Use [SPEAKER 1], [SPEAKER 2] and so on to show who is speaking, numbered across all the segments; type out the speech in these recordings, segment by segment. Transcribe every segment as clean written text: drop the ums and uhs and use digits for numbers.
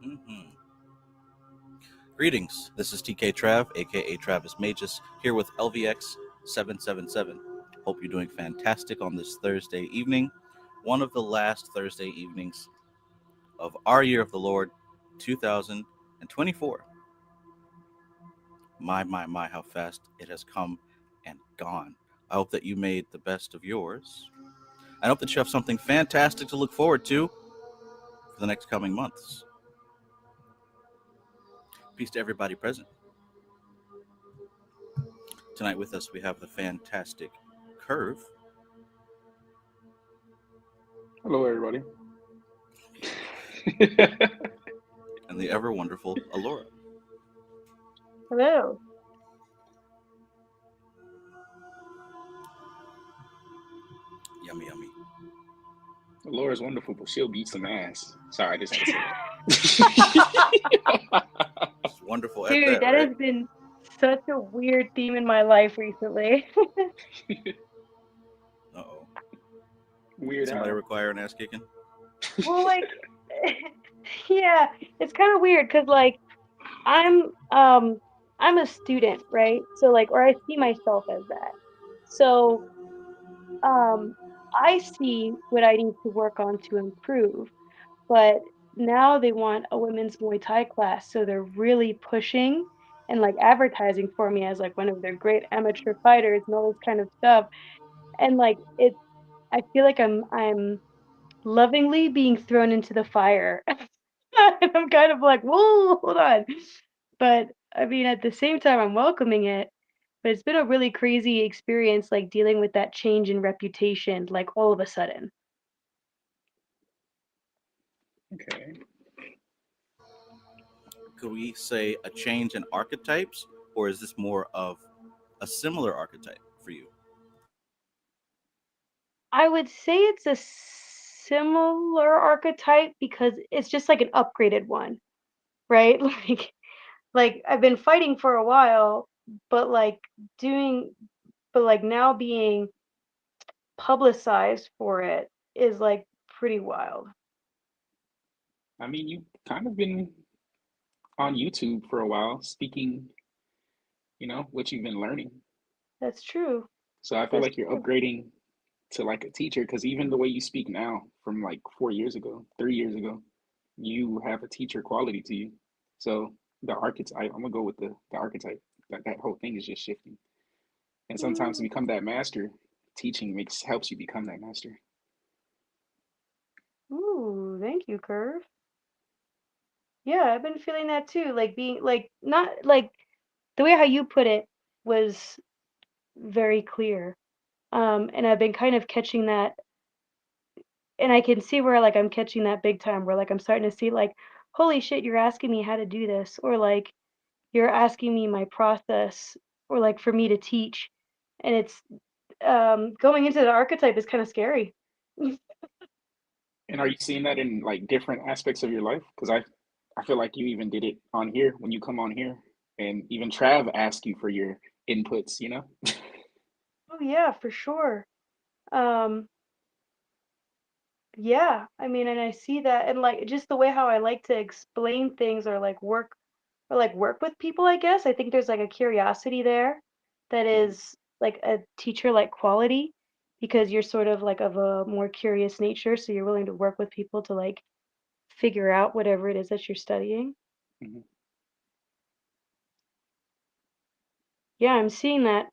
[SPEAKER 1] Mhm. Greetings. This is TK Trav, aka Travis Magus, here with LVX777. Hope you're doing fantastic on this Thursday evening, one of the last Thursday evenings of our year of the Lord 2024. My, how fast it has come and gone. I hope that you made the best of yours. I hope that you have something fantastic to look forward to for the next coming months. Peace to everybody present. Tonight with us, we have the fantastic Curve.
[SPEAKER 2] Hello, everybody.
[SPEAKER 1] And the ever wonderful Alora.
[SPEAKER 3] Hello.
[SPEAKER 1] Yummy, yummy.
[SPEAKER 2] Laura's wonderful, but she'll beat some ass. Sorry, I just had to say that.
[SPEAKER 1] It's wonderful at
[SPEAKER 3] Dude, that
[SPEAKER 1] right?
[SPEAKER 3] has been such a weird theme in my life recently.
[SPEAKER 1] Uh-oh.
[SPEAKER 2] Weird.
[SPEAKER 1] Somebody require an ass kicking?
[SPEAKER 3] Well, like, yeah, it's kind of weird because, like, I'm a student, right? So, like, or I see myself as that. So, I see what I need to work on to improve, but now they want a women's Muay Thai class, so they're really pushing and like advertising for me as like one of their great amateur fighters and all this kind of stuff. And like I feel like I'm lovingly being thrown into the fire. And I'm kind of like, whoa, hold on. But I mean, at the same time, I'm welcoming it. But it's been a really crazy experience, like dealing with that change in reputation, like all of a sudden.
[SPEAKER 2] Okay.
[SPEAKER 1] Could we say a change in archetypes, or is this more of a similar archetype for you?
[SPEAKER 3] I would say it's a similar archetype because it's just like an upgraded one, right? Like I've been fighting for a while, but doing but like now being publicized for it is like pretty wild.
[SPEAKER 2] I mean, you've kind of been on YouTube for a while, speaking, what you've been learning.
[SPEAKER 3] That's true.
[SPEAKER 2] So I feel
[SPEAKER 3] That's
[SPEAKER 2] like you're
[SPEAKER 3] true.
[SPEAKER 2] upgrading to like a teacher because even the way you speak now from like 4 years ago, 3 years ago, you have a teacher quality to you. So the archetype, I'm gonna go with the archetype. That whole thing is just shifting. And sometimes to
[SPEAKER 3] Mm.
[SPEAKER 2] become that master, teaching helps you become that master.
[SPEAKER 3] Ooh, thank you, Curve. Yeah, I've been feeling that too. Like being like not like the way how you put it was very clear. And I've been kind of catching that, and I can see where like I'm catching that big time where like I'm starting to see like, holy shit, you're asking me how to do this, or like you're asking me my process, or like for me to teach. And it's going into the archetype is kind of scary.
[SPEAKER 2] And are you seeing that in like different aspects of your life? Because I feel like you even did it on here when you come on here, and even Trav asked you for your inputs.
[SPEAKER 3] Oh yeah, for sure. Um yeah, I mean, and I see that, and like just the way how I like to explain things or like work with people, I guess. I think there's like a curiosity there that
[SPEAKER 2] Mhm.
[SPEAKER 3] is like a teacher like quality because you're sort of like of a more curious nature, so you're willing to work with people to like figure out whatever it is that you're studying.
[SPEAKER 2] Mhm.
[SPEAKER 3] Yeah, I'm seeing that.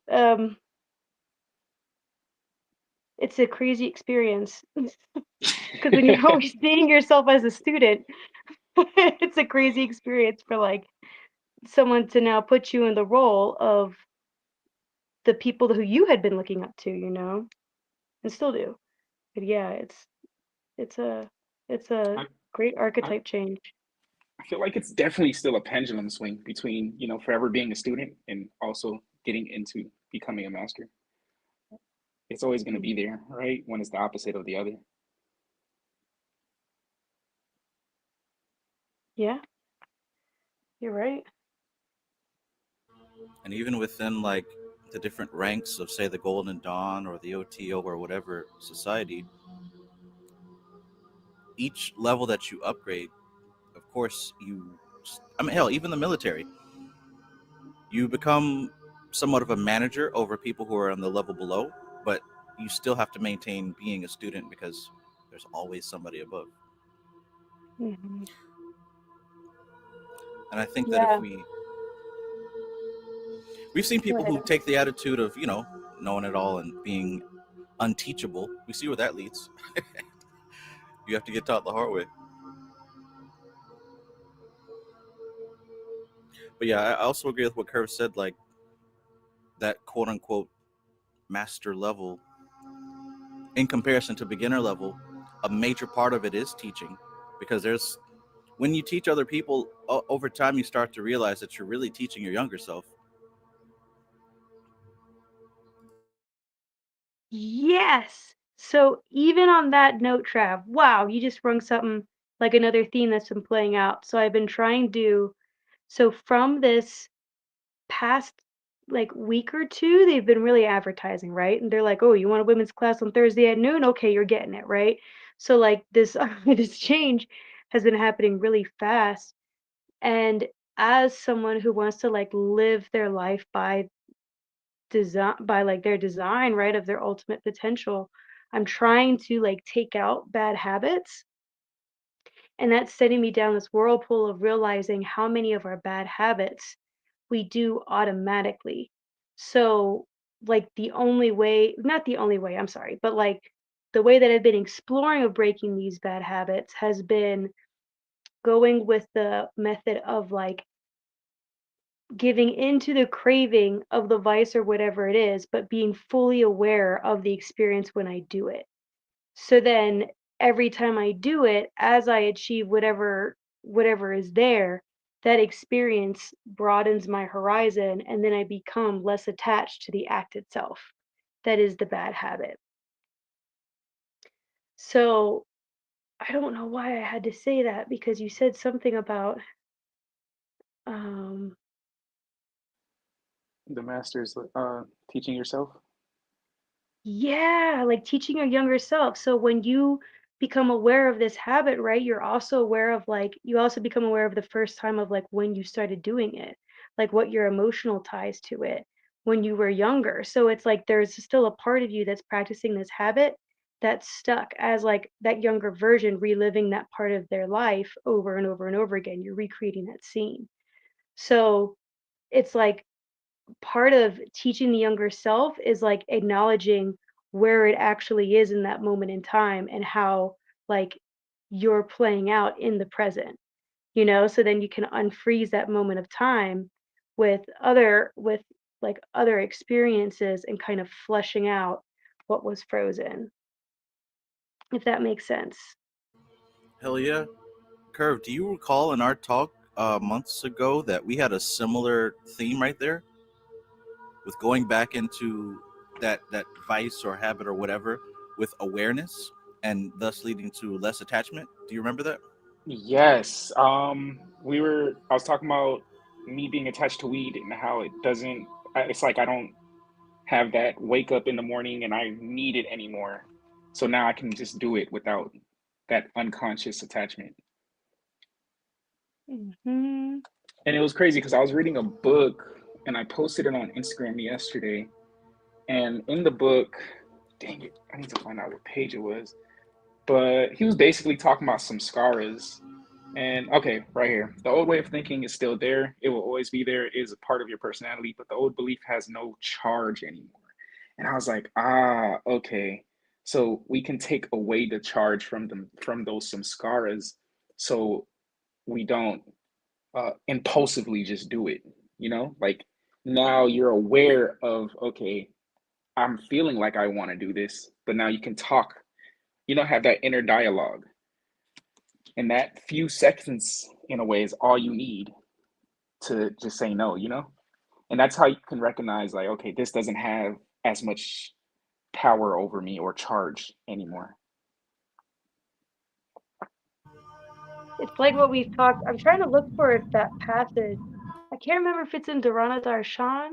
[SPEAKER 3] It's a crazy experience because when you're always seeing yourself as a student, it's a crazy experience for like someone to now put you in the role of the people who you had been looking up to, and still do. But yeah, it's a it's a
[SPEAKER 2] I,
[SPEAKER 3] great
[SPEAKER 2] I
[SPEAKER 3] archetype change.
[SPEAKER 2] I feel like it's definitely still a pendulum swing between forever being a student and also getting into becoming a master. It's always going to
[SPEAKER 3] Mm.
[SPEAKER 2] be there, right? When it's the opposite of the other.
[SPEAKER 3] Yeah, you're right.
[SPEAKER 1] And even within like the different ranks of, say, the Golden Dawn or the OTO or whatever society, each level that you upgrade, of Of course, I mean, hell, even the military, you become somewhat of a manager over people who are on the level below, but you still have to maintain being a student because there's always somebody above.
[SPEAKER 3] Hmm.
[SPEAKER 1] And I think that if
[SPEAKER 3] Yeah,
[SPEAKER 1] we've seen
[SPEAKER 3] go
[SPEAKER 1] people
[SPEAKER 3] ahead.
[SPEAKER 1] who take the attitude of, knowing it all and being unteachable, we see where that leads. You have to get taught the hard way. But yeah, I also agree with what Curve said, like that quote unquote master level in comparison to beginner level, a major part of it is teaching, because there's when you teach other people over time, you start to realize that you're really teaching your younger self.
[SPEAKER 3] Yes. So even on that note, Trav, wow, you just rung something like another theme that's been playing out. So I've been trying to, so from this past like week or two, they've been really advertising, right? And they're like, "Oh, you want a women's class on Thursday at noon? Okay, you're getting it, right?" So like this this change has been happening really fast. And as someone who wants to like live their life by design, by like their design, right, of their ultimate potential, I'm trying to like take out bad habits, and that's setting me down this whirlpool of realizing how many of our bad habits we do automatically. So, like the only way, not the only way, I'm sorry, but like the way that I've been exploring of breaking these bad habits has been going with the method of like giving into the craving of the vice or whatever it is, but being fully aware of the experience when I do it. So then every time I do it, as I achieve whatever is there, that experience broadens my horizon, and then I become less attached to the act itself. That is the bad habit. So I don't know why I had to say that because you said something about um
[SPEAKER 2] The master's teaching yourself.
[SPEAKER 3] yeah, like teaching your younger self. So when you become aware of this habit, right, you're also aware of like, you also become aware of the first time of like when you started doing it, like what your emotional ties to it when you were younger. So it's like there's still a part of you that's practicing this habit that's stuck as like that younger version reliving that part of their life over and over and over again. You're recreating that scene. So it's like part of teaching the younger self is like acknowledging where it actually is in that moment in time and how like you're playing out in the present, so then you can unfreeze that moment of time with like other experiences and kind of fleshing out what was frozen, if that makes sense.
[SPEAKER 1] Hell yeah. Curve, do you recall in our talk months ago that we had a similar theme right there with going back into that vice or habit or whatever with awareness and thus leading to less attachment? Do you remember that?
[SPEAKER 2] Yes. I was talking about me being attached to weed and how it doesn't, it's like I don't have that wake up in the morning and I need it anymore. So now I can just do it without that unconscious attachment.
[SPEAKER 3] Hmm.
[SPEAKER 2] And it was crazy because I was reading a book and I posted it on Instagram yesterday. And in the book, dang it, I need to find out what page it was. But he was basically talking about samskaras. And okay, right here. The old way of thinking is still there. It will always be there. It is a part of your personality, but the old belief has no charge anymore. And I was like, okay. So we can take away the charge from them from those samskaras so we don't impulsively just do it, Like now you're aware of, okay, I'm feeling like I want to do this, but now you can talk, have that inner dialogue. And that few seconds, in a way, is all you need to just say no. And that's how you can recognize, like, okay, this doesn't have as much power over me or charge anymore.
[SPEAKER 3] It's like what we've talked. I'm trying to look for if that passage. I can't remember if it's in Dharana Darshan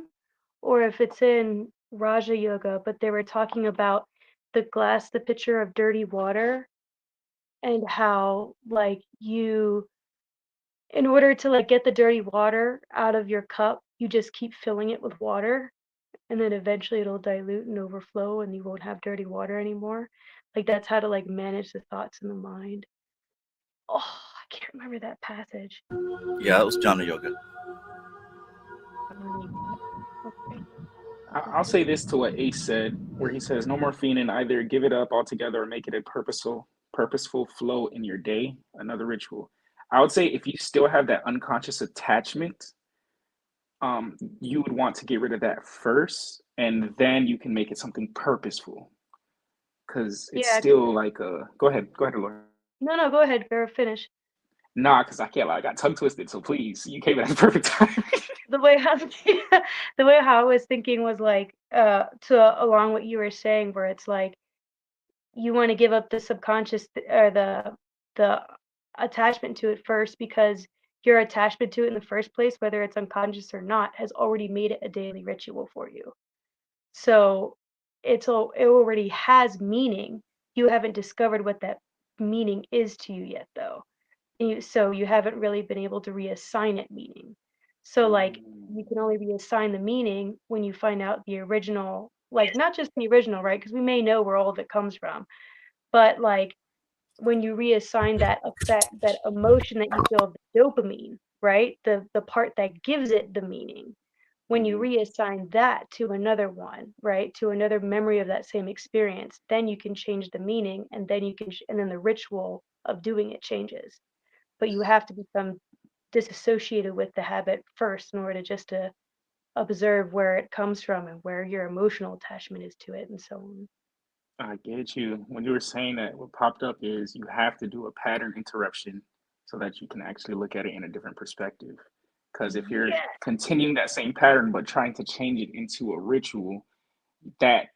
[SPEAKER 3] or if it's in Raja Yoga, but they were talking about the pitcher of dirty water, and how like in order to like get the dirty water out of your cup, you just keep filling it with water, and then eventually it'll dilute and overflow and you won't have dirty water anymore. Like that's how to like manage the thoughts in the mind. Oh, I can't remember that passage.
[SPEAKER 1] Yeah, that was Jhana Yoga.
[SPEAKER 3] Okay.
[SPEAKER 2] I'll say this to what Ace said, where he says, "No more fiending. Either give it up altogether or make it a purposeful flow in your day." Another ritual. I would say if you still have that unconscious attachment, you would want to get rid of that first, and then you can make it something purposeful. Because it's
[SPEAKER 3] Yeah, 'cause
[SPEAKER 2] still like a. Go ahead, Laura.
[SPEAKER 3] no, go ahead, Vera, finish.
[SPEAKER 2] Nah, because I can't lie. I got tongue twisted. So please, you came at the perfect time.
[SPEAKER 3] The way how the way how I was thinking was like to along what you were saying, where it's like you want to give up the subconscious or the attachment to it first because your attachment to it in the first place, whether it's unconscious or not, has already made it a daily ritual for you. So it already has meaning. You haven't discovered what that meaning is to you yet, though. So you haven't really been able to reassign it meaning. So like you can only reassign the meaning when you find out the original, like not just the original, right? Because we may know where all of it comes from, but like when you reassign that effect, that emotion that you feel, the dopamine, right? The part that gives it the meaning. When you
[SPEAKER 2] Mhm.
[SPEAKER 3] reassign that to another one, right? To another memory of that same experience, then you can change the meaning, and then you can, and then the ritual of doing it changes. But you have to become disassociated with the habit first in order just to observe where it comes from and where your emotional attachment is to it and so on.
[SPEAKER 2] I get you. When you were saying that, what popped up is you have to do a pattern interruption so that you can actually look at it in a different perspective. Because if you're
[SPEAKER 3] Yeah.
[SPEAKER 2] continuing that same pattern but trying to change it into a ritual, that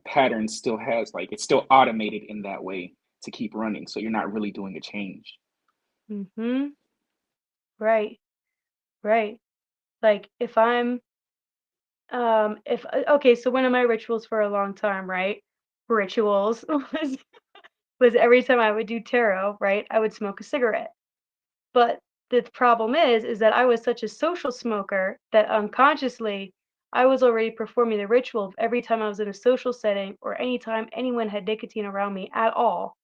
[SPEAKER 2] pattern still has like it's still automated in that way to keep running. So you're not really doing a change.
[SPEAKER 3] Mm-hmm. Right. Right. Like if okay, so one of my rituals for a long time, right? Rituals was every time I would do tarot, right? I would smoke a cigarette. But the problem is that I was such a social smoker that unconsciously I was already performing the ritual of every time I was in a social setting or anytime anyone had nicotine around me at all.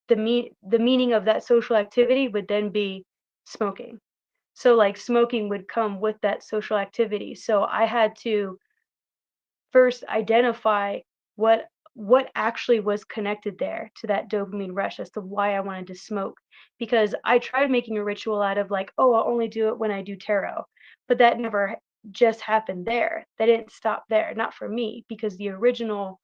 [SPEAKER 3] The meaning of that social activity would then be smoking. So like smoking would come with that social activity. So I had to first identify what what actually was connected there to that dopamine rush as to why I wanted to smoke. Because I tried making a ritual out of like, oh, I'll only do it when I do tarot. But that never just happened there. That didn't stop there, not for me, because the original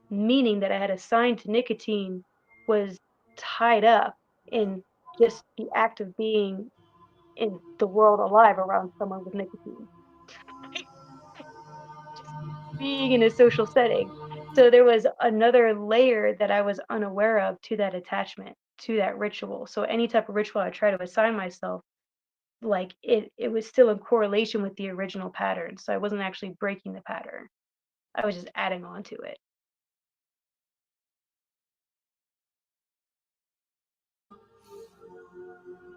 [SPEAKER 3] meaning that I had assigned to nicotine was tied up in just the act of being in the world alive around someone with nicotine. Just being in a social setting. So there was another layer that I was unaware of to that attachment, to that ritual. So any type of ritual I try to assign myself, like it was still in correlation with the original pattern. So I wasn't actually breaking the pattern. I was just adding on to it.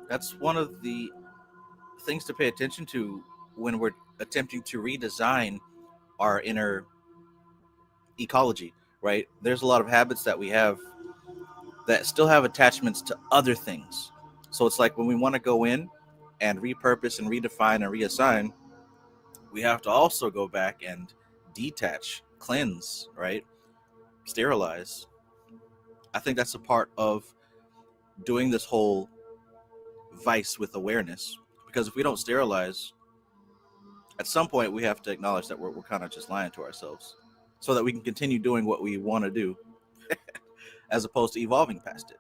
[SPEAKER 1] That's one of the things to pay attention to when we're attempting to redesign our inner ecology, right? There's a lot of habits that we have that still have attachments to other things. So it's like when we want to go in and repurpose and redefine and reassign, we have to also go back and detach, cleanse, right? Sterilize. I think that's a part of doing this whole vice with awareness. Because if we don't sterilize, at some point we have to acknowledge that we're kind of just lying to ourselves so that we can continue doing what we want to do as opposed to evolving past it.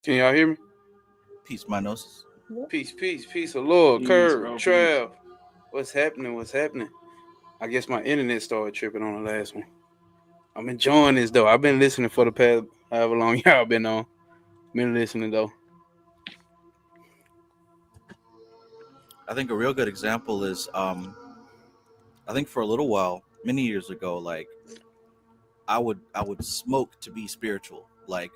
[SPEAKER 4] Can y'all hear me?
[SPEAKER 1] Peace, my noses.
[SPEAKER 3] Yep.
[SPEAKER 4] Peace. Lord,
[SPEAKER 2] Peace,
[SPEAKER 4] Curve,
[SPEAKER 2] bro. Peace.
[SPEAKER 4] Trav. What's happening? I guess my internet started tripping on the last one. I'm enjoying this though. I've been listening for the past however long y'all been on. Been listening though.
[SPEAKER 1] I think a real good example is I think for a little while many years ago, like I would smoke to be spiritual. Like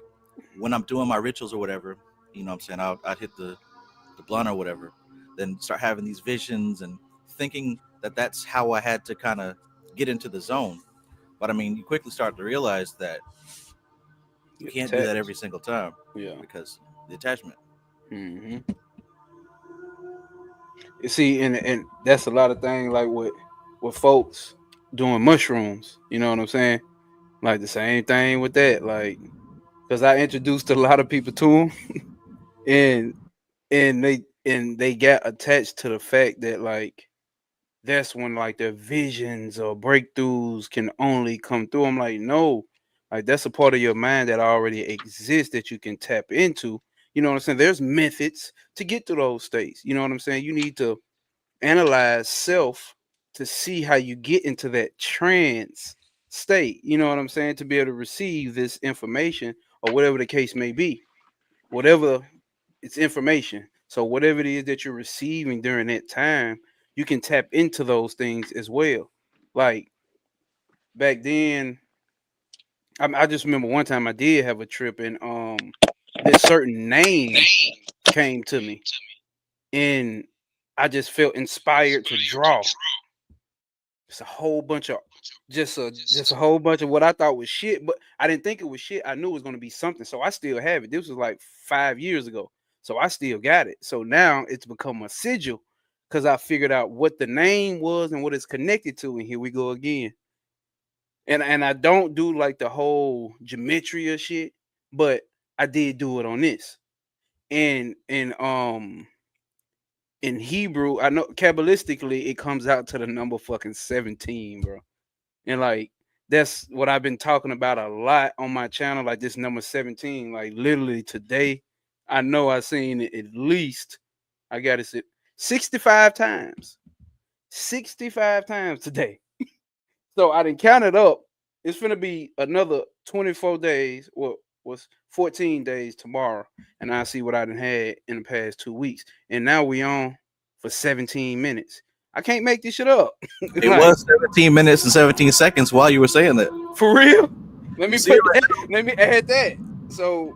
[SPEAKER 1] when I'm doing my rituals or whatever, you know what I'm saying, I'd hit the blunt or whatever, then start having these visions and thinking that that's how I had to kind of get into the zone. But I mean, you quickly start to realize that you
[SPEAKER 4] Get
[SPEAKER 1] can't do that
[SPEAKER 4] attached.
[SPEAKER 1] every single time
[SPEAKER 4] Yeah.
[SPEAKER 1] because the attachment.
[SPEAKER 4] Hmm. You see, and that's a lot of things like with folks doing mushrooms. You know what I'm saying? Like the same thing with that. Like, because I introduced a lot of people to them, and and they got attached to the fact that like that's when like their visions or breakthroughs can only come through. I'm like, no, like that's a part of your mind that already exists that you can tap into. You know what I'm saying? There's methods to get to those states. You know what I'm saying? You need to analyze self to see how you get into that trance state. You know what I'm saying? To be able to receive this information or whatever the case may be, whatever it's information. So whatever it is that you're receiving during that time, you can tap into those things as well. Like back then, I just remember one time I did have a trip, and this certain name came to me, and I just felt inspired to draw. It's a whole bunch of just a whole bunch of what I thought was shit, but I didn't think it was shit. I knew it was gonna be something, so I still have it. This was like 5 years ago, so I still got it. So now it's become a sigil because I figured out what the name was and what it's connected to, and here we go again. And I don't do like the whole gematria shit, but I did do it on this. And in Hebrew, I know Kabbalistically it comes out to the number fucking 17, bro. And like that's what I've been talking about a lot on my channel, like this number 17. Like literally today, I know I seen it at least, I got it 65 times. 65 times today. So I didn't count it up. It's gonna be another 24 days. Well, was 14 days tomorrow, and I see what I done had in the past 2 weeks. And now we on for 17 minutes. I can't make this shit up.
[SPEAKER 1] It
[SPEAKER 4] Like,
[SPEAKER 1] was 17 minutes and 17 seconds while you were saying that.
[SPEAKER 4] for real? Let
[SPEAKER 1] You
[SPEAKER 4] me
[SPEAKER 1] see it
[SPEAKER 4] put
[SPEAKER 1] right
[SPEAKER 4] that. Let me add that. So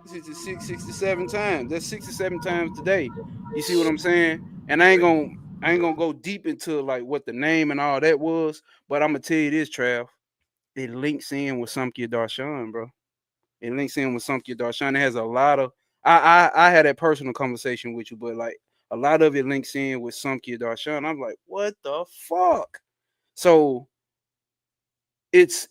[SPEAKER 4] 67 times. That's 67 times today. You see what I'm saying? And I ain't gonna go deep into like what the name and all that was, but I'm gonna tell you this, Trav. It links in with Samkhya Darshan, bro. It links in with Samkhya Darshan. It has a lot of I had that personal conversation with you, but like a lot of it links in with Samkhya Darshan. I'm like, what the fuck? So it's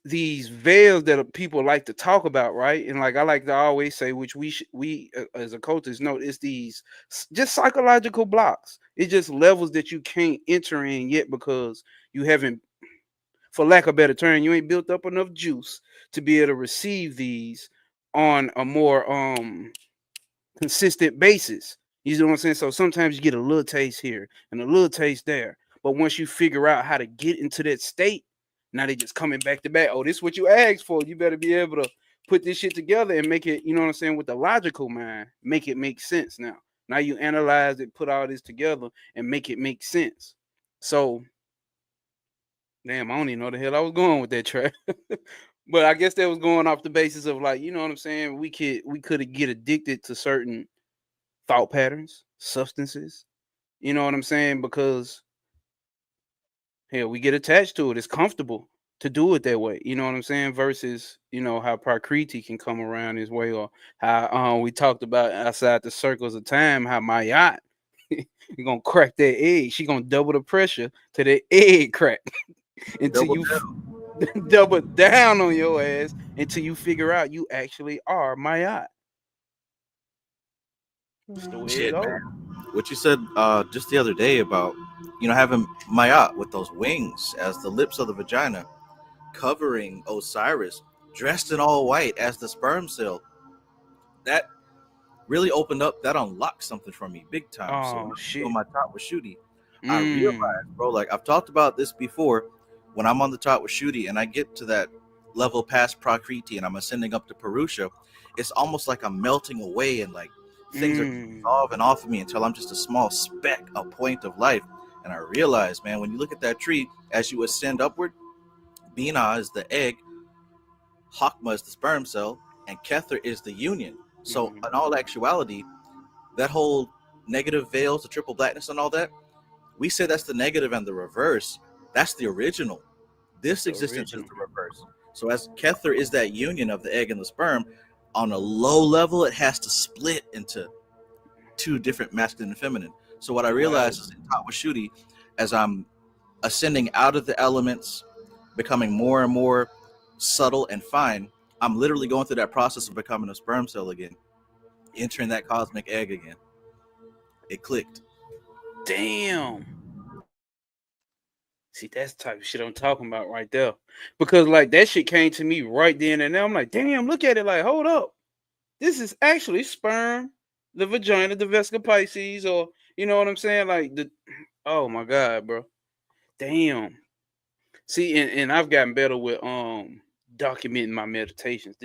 [SPEAKER 4] these veils that people like to talk about, right? And like I like to always say, which we as occultists know, it's these just psychological blocks. It's just levels that you can't enter in yet because you haven't, for lack of a better term, you ain't built up enough juice to be able to receive these on a more consistent basis. You know what I'm saying? So sometimes you get a little taste here and a little taste there. But once you figure out how to get into that state, now they just coming back to back. Oh, this is what you asked for. You better be able to put this shit together and make it, you know what I'm saying, with the logical mind, make it make sense now. Now you analyze it, put all this together and make it make sense. So, damn, I don't even know the hell I was going with that track. But I guess that was going off the basis of like, you know what I'm saying? We could get addicted to certain thought patterns, substances. You know what I'm saying? Because hell, we get attached to it. It's comfortable to do it that way. You know what I'm saying? Versus, how Prakriti can come around this way, or how we talked about outside the circles of time, how my yacht you're gonna crack that egg. She gonna double the pressure to the egg crack until
[SPEAKER 1] double
[SPEAKER 4] you
[SPEAKER 1] down.
[SPEAKER 4] double down on your ass until you figure out you actually are my yacht. That's the way it
[SPEAKER 1] Shit,
[SPEAKER 4] goes.
[SPEAKER 1] man. What you said just the other day about having Mayat with those wings as the lips of the vagina, covering Osiris, dressed in all white as the sperm cell. That really opened up. That unlocked something for me big time. So when
[SPEAKER 4] Oh
[SPEAKER 1] I'm
[SPEAKER 4] shit.
[SPEAKER 1] doing my top with Shooty, I
[SPEAKER 4] Mm.
[SPEAKER 1] realized, bro, like I've talked about this before. When I'm on the top with Shooty and I get to that level past Prakriti and I'm ascending up to Purusha, it's almost like I'm melting away and like things are
[SPEAKER 4] Mm.
[SPEAKER 1] dissolving off of me until I'm just a small speck, a point of life. And And I realized, man, when you look at that tree, as you ascend upward, Binah is the egg, Hakma is the sperm cell, and Kether is the union. So, in all actuality, that whole negative veils, the triple blackness, and all that, we say that's the negative and the reverse. That's the original. This
[SPEAKER 4] The
[SPEAKER 1] existence is
[SPEAKER 4] original.
[SPEAKER 1] the reverse. So, as Kether is that union of the egg and the sperm, on a low level, it has to split into two different masculine and feminine. So, what I
[SPEAKER 4] Wow.
[SPEAKER 1] realized is in Tawashuti, as I'm ascending out of the elements, becoming more and more subtle and fine, I'm literally going through that process of becoming a sperm cell again, entering that cosmic egg again. It clicked.
[SPEAKER 4] Damn. See, that's the type of shit I'm talking about right there. Because like that shit came to me right then and there. I'm like, damn, look at it. Like, hold up. This is actually sperm, the vagina, the Vesica Pisces, or you know what I'm saying? Like the oh my god, bro. Damn. See, and I've gotten better with documenting my meditations.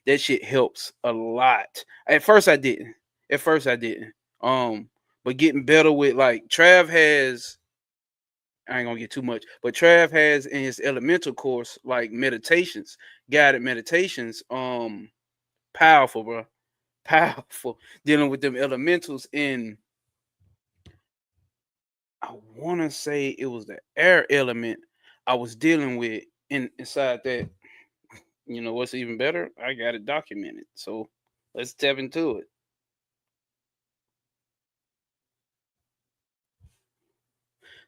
[SPEAKER 4] That shit helps a lot. At first I didn't. At first I didn't. But getting better with like Trav has I ain't gonna get too much, but Trav has in his elemental course like meditations, guided meditations. Powerful, bro. Powerful dealing with them elementals. And I want to say it was the air element I was dealing with inside that. You know what's even better? I got it documented. So let's step into it.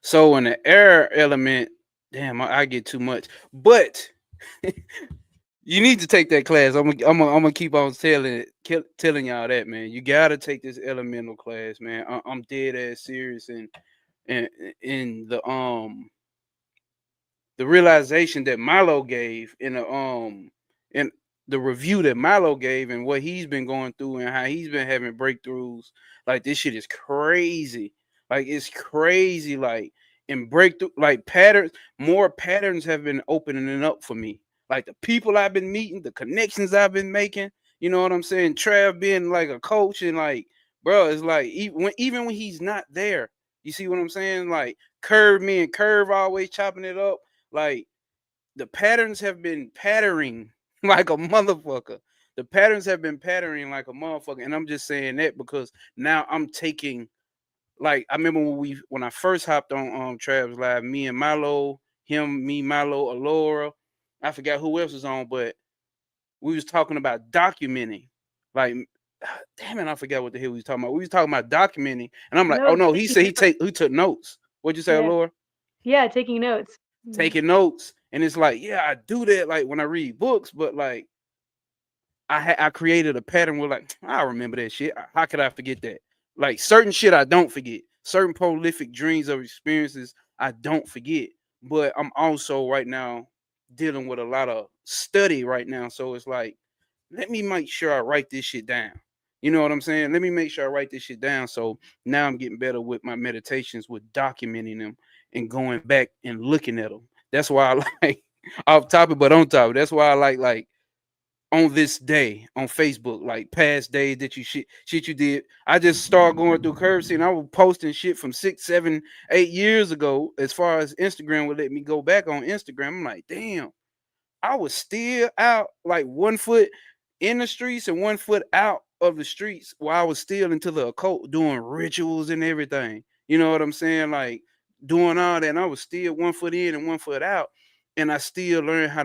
[SPEAKER 4] So in the air element, damn, I get too much. But you need to take that class. I'm gonna keep on telling y'all that, man. You gotta take this elemental class, man. I'm dead ass serious, and in the realization that Milo gave in the review that Milo gave and what he's been going through and how he's been having breakthroughs. Like this shit is crazy. Like it's crazy. Like in breakthrough, like patterns, more patterns have been opening up for me. Like the people I've been meeting, the connections I've been making. You know what I'm saying? Trav being like a coach and like, bro, it's like even when he's not there, you see what I'm saying? Like Curve, me and Curve always chopping it up. Like the patterns have been patterning like a motherfucker. The patterns have been patterning like a motherfucker. And I'm just saying that because now I'm taking like I remember when I first hopped on Trav's Live, me and Milo, him, me, Milo, Alora, I forgot who else was on, but we was talking about documenting. Like damn it, I forgot what the hell we was talking about. We was talking about documenting, and I'm like, oh
[SPEAKER 3] Notes,
[SPEAKER 4] no, he
[SPEAKER 3] taking
[SPEAKER 4] said
[SPEAKER 3] notes.
[SPEAKER 4] he took notes. What'd you say,
[SPEAKER 3] Yeah.
[SPEAKER 4] Alora?
[SPEAKER 3] Yeah, taking notes. Mhm.
[SPEAKER 4] Taking notes, and it's like, yeah, I do that like when I read books, but like I created a pattern where like I remember that shit. How could I forget that? Like certain shit I don't forget. Certain prolific dreams or experiences I don't forget. But I'm also right now dealing with a lot of study right now, so it's like let me make sure I write this shit down. You know what I'm saying? Let me make sure I write this shit down. So now I'm getting better with my meditations, with documenting them and going back and looking at them. That's why I like off topic, but on topic. That's why I like on this day on Facebook, like past days that you shit you did. I just started going through curves and I was posting shit from 6, 7, 8 years ago. As far as Instagram would let me go back on Instagram, I'm like, damn, I was still out like 1 foot in the streets and 1 foot out of the streets while I was still into the occult doing rituals and everything. You know what I'm saying? Like doing all that. And I was still 1 foot in and 1 foot out. And I still learned how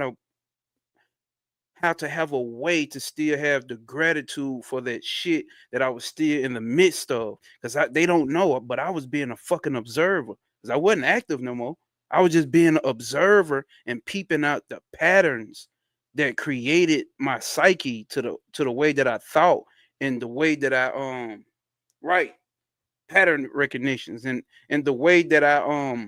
[SPEAKER 4] to have a way to still have the gratitude for that shit that I was still in the midst of. Because they don't know it, but I was being a fucking observer. Because I wasn't active no more. I was just being an observer and peeping out the patterns that created my psyche to the way that I thought and the way that I right pattern recognitions and the way that I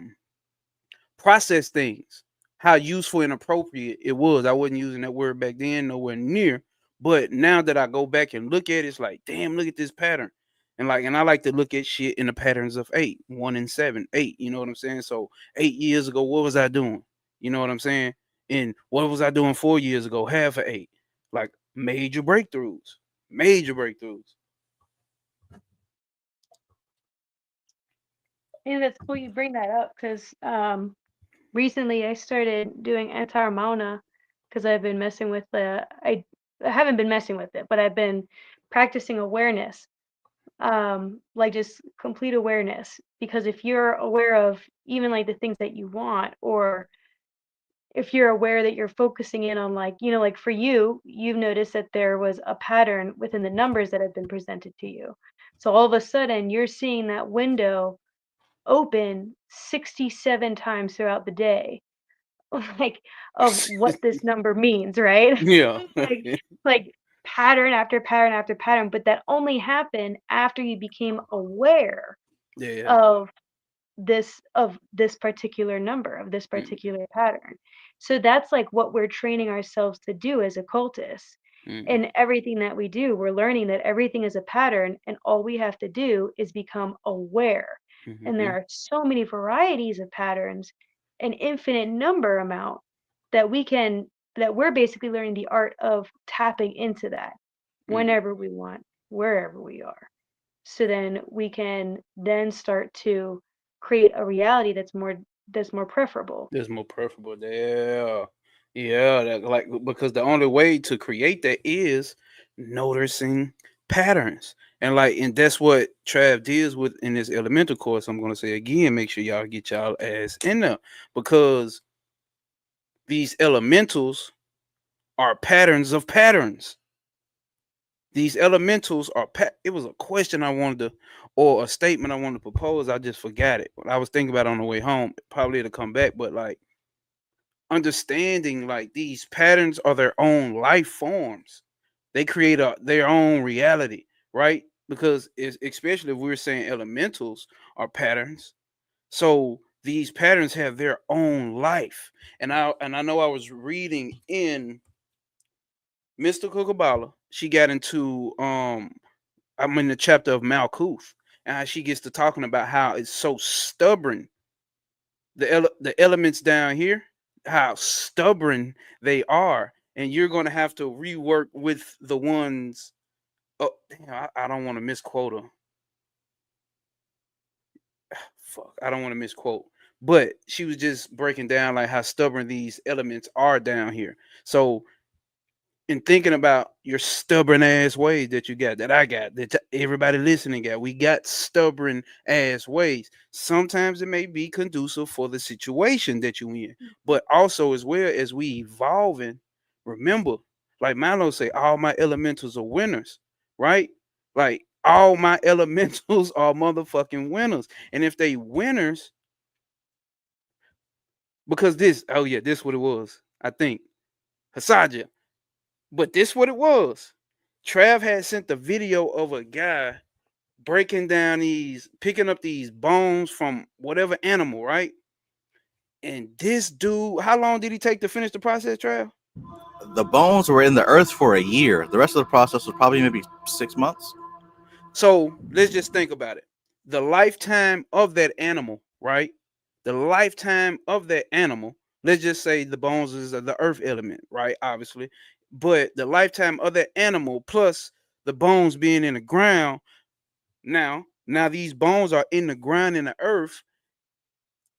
[SPEAKER 4] process things, how useful and appropriate it was. I wasn't using that word back then, nowhere near. But now that I go back and look at it, it's like, damn, look at this pattern. And I like to look at shit in the patterns of 8, 1 and 7, 8. You know what I'm saying? So 8 years ago, what was I doing? You know what I'm saying? And what was I doing 4 years ago? Half of 8. Like major breakthroughs. Major breakthroughs.
[SPEAKER 3] And that's cool you bring that up because recently I started doing anti-Ramona because I've been messing with I haven't been messing with it, but I've been practicing awareness, like just complete awareness. Because if you're aware of even like the things that you want, or if you're aware that you're focusing in on like, like for you, you've noticed that there was a pattern within the numbers that have been presented to you. So all of a sudden you're seeing that window open 67 times throughout the day, like of what this number means, right?
[SPEAKER 4] Yeah.
[SPEAKER 3] like like pattern after pattern after pattern, but that only happened after you became aware
[SPEAKER 4] Yeah.
[SPEAKER 3] of this particular number, of this
[SPEAKER 4] Mm-hmm.
[SPEAKER 3] particular pattern. So that's like what we're training ourselves to do as occultists.
[SPEAKER 4] Mm-hmm.
[SPEAKER 3] In everything that we do, we're learning that everything is a pattern, and all we have to do is become aware. And there
[SPEAKER 4] Mm-hmm.
[SPEAKER 3] are so many varieties of patterns, an infinite number amount, that we're basically learning the art of tapping into that whenever we want, wherever we are. So then we can then start to create a reality that's more preferable.
[SPEAKER 4] There's more preferable. Yeah. Yeah. That, like, because the only way to create that is noticing patterns. And that's what Trav deals with in this elemental course. I'm gonna say again, make sure y'all get y'all ass in there, because these elementals are patterns of patterns. These elementals are it was a question I wanted to, or a statement I wanted to propose. I just forgot it. I was thinking about it on the way home. Probably it'll come back, but like, understanding like these patterns are their own life forms. They create their own reality, right? Because especially if we're saying elementals are patterns, so these patterns have their own life. And I know I was reading in Mystical Kabbalah. She got into I'm in the chapter of Malkuth, and how she gets to talking about how it's so stubborn. The elements down here, how stubborn they are, and you're going to have to rework with the ones. Oh, damn, I don't want to misquote her. Fuck, I don't want to misquote. But she was just breaking down like how stubborn these elements are down here. So and thinking about your stubborn ass ways that you got, that I got, that everybody listening got. We got stubborn ass ways. Sometimes it may be conducive for the situation that you in, but also as well as we evolving. Remember, like Milo say, all my elementals are winners, right? Like all my elementals are motherfucking winners, and if they winners, because this, oh yeah, this what it was. I think Hasaja. But this what it was. Trav had sent the video of a guy breaking down picking up these bones from whatever animal, right? And this dude, how long did he take to finish the process, Trav?
[SPEAKER 1] The bones were in the earth for a year. The rest of the process was probably maybe 6 months.
[SPEAKER 4] So let's just think about it. The lifetime of that animal, right? The lifetime of that animal, let's just say the bones is the earth element, right? Obviously. But the lifetime of that animal plus the bones being in the ground. Now these bones are in the ground in the earth,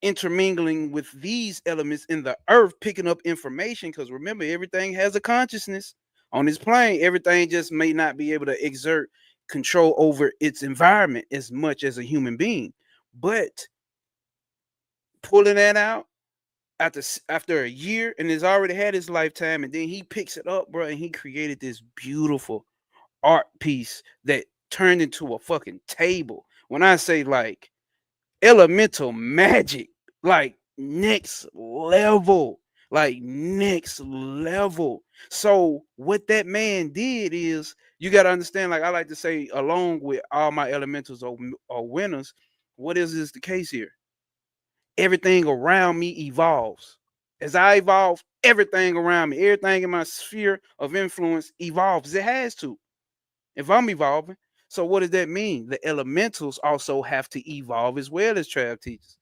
[SPEAKER 4] intermingling with these elements in the earth, picking up information. Because remember, everything has a consciousness on this plane. Everything just may not be able to exert control over its environment as much as a human being. But pulling that out after a year, and it's already had his lifetime, and then he picks it up, bro, and he created this beautiful art piece that turned into a fucking table. When I say like elemental magic, like next level, like next level. So what that man did is, you got to understand, like I like to say, along with all my elementals are winners, what is the case here? Everything around me evolves. As I evolve, everything around me, everything in my sphere of influence evolves. It has to, if I'm evolving. So what does that mean? The elementals also have to evolve as well, as Trav teaches.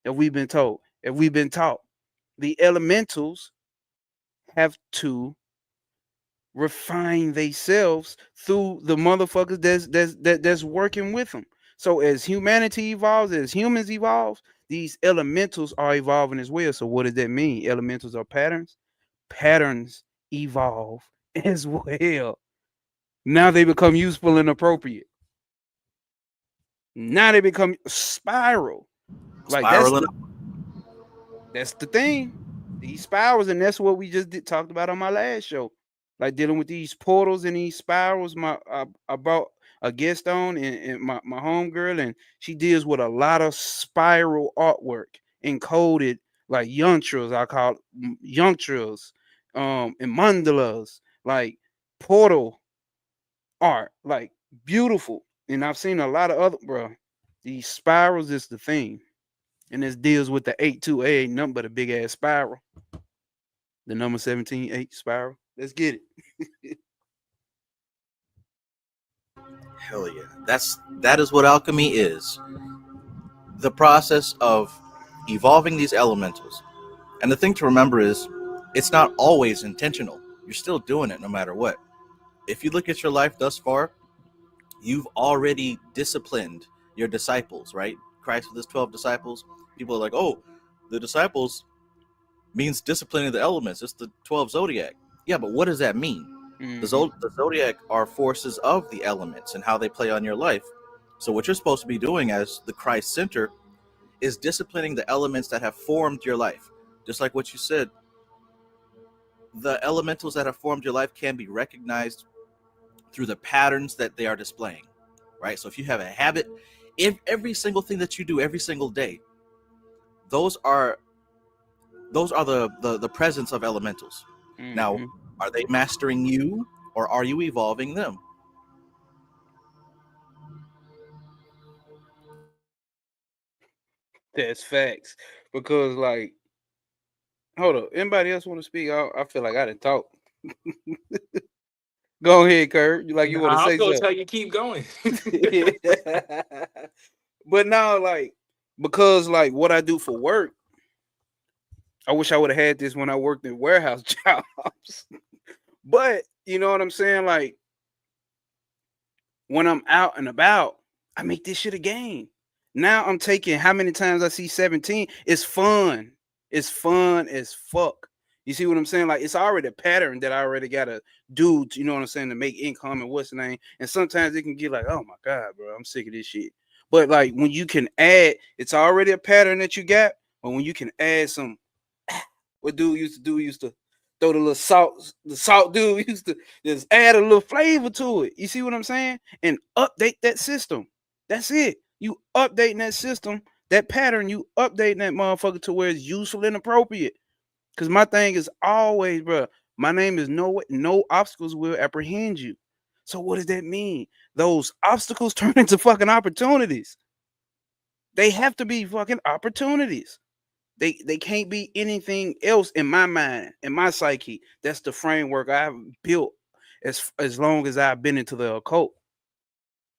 [SPEAKER 4] If we've been told, if we've been taught, the elementals have to refine themselves through the motherfuckers that's working with them. So as humanity evolves, as humans evolve, these elementals are evolving as well. So what does that mean? Elementals are patterns. Patterns evolve as well. Now they become useful and appropriate. Now they become spiral. Like
[SPEAKER 1] Spiraling.
[SPEAKER 4] that's the thing. These spirals, and that's what we just talked about on my last show. Like dealing with these portals and these spirals. I brought a guest on and my homegirl, and she deals with a lot of spiral artwork encoded like yantras, I call it yantras, and mandalas, like portal art, like beautiful. And I've seen a lot of other bro. These spirals is the thing. And this deals with the 8-2A, ain't nothing but a big ass spiral. The number 17-8 spiral. Let's get it.
[SPEAKER 1] Hell yeah. That is what alchemy is. The process of evolving these elementals. And the thing to remember is it's not always intentional. You're still doing it no matter what. If you look at your life thus far, you've already disciplined your disciples, right? Christ with his 12 disciples. People are like, oh, the disciples means disciplining the elements. It's the 12 zodiac. Yeah, but what does that mean?
[SPEAKER 4] Mm-hmm.
[SPEAKER 1] The zodiac are forces of the elements and how they play on your life. So what you're supposed to be doing as the Christ center is disciplining the elements that have formed your life. Just like what you said, the elementals that have formed your life can be recognized through the patterns that they are displaying, right? So if you have a habit, if every single thing that you do every single day, those are the presence of elementals. Now,
[SPEAKER 4] Mm-hmm.
[SPEAKER 1] are they mastering you or are you evolving them?
[SPEAKER 4] That's facts. Because like, hold up. Anybody else want to speak? I feel like I didn't talk. Go ahead, Kurt. You like you
[SPEAKER 5] Nah,
[SPEAKER 4] want to
[SPEAKER 5] I was
[SPEAKER 4] say
[SPEAKER 5] gonna
[SPEAKER 4] something?
[SPEAKER 5] tell you keep going.
[SPEAKER 4] But now, like, because like what I do for work, I wish I would have had this when I worked in warehouse jobs. But you know what I'm saying? Like when I'm out and about, I make this shit a game. Now I'm taking how many times I see 17. It's fun. It's fun as fuck. You see what I'm saying? Like it's already a pattern that I already gotta do. You know what I'm saying to make income and what's the name. And sometimes it can get like, oh my god, bro, I'm sick of this shit. But like when you can add, it's already a pattern that you got. But when you can add some, what dude used to do, used to throw the little salt. The salt dude used to just add a little flavor to it. You see what I'm saying? And update that system. That's it. You updating that system, that pattern, you updating that motherfucker to where it's useful and appropriate. Cause my thing is always, bro, my name is no obstacles will apprehend you. So what does that mean? Those obstacles turn into fucking opportunities. They have to be fucking opportunities. They can't be anything else in my mind, in my psyche. That's the framework I've built as long as I've been into the occult.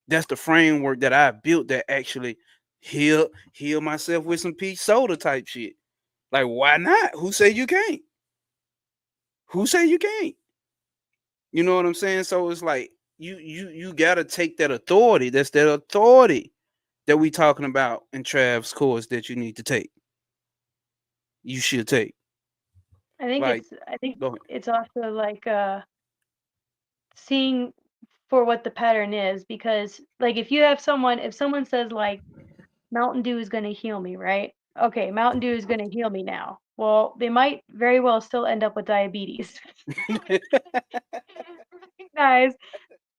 [SPEAKER 4] That's the framework that I built that actually heal myself with some peach soda type shit. Like, why not? Who say you can't? Who say you can't? You know what I'm saying? So it's like you gotta take that authority. That's that authority that we talking about in Trav's course that you need to take. You should take. Like,
[SPEAKER 3] I think
[SPEAKER 4] go ahead.
[SPEAKER 3] it's also like seeing for what the pattern is, because like if someone says like Mountain Dew is going to heal me, right? Okay, Mountain Dew is going to heal me now. Well, they might very well still end up with diabetes. Recognize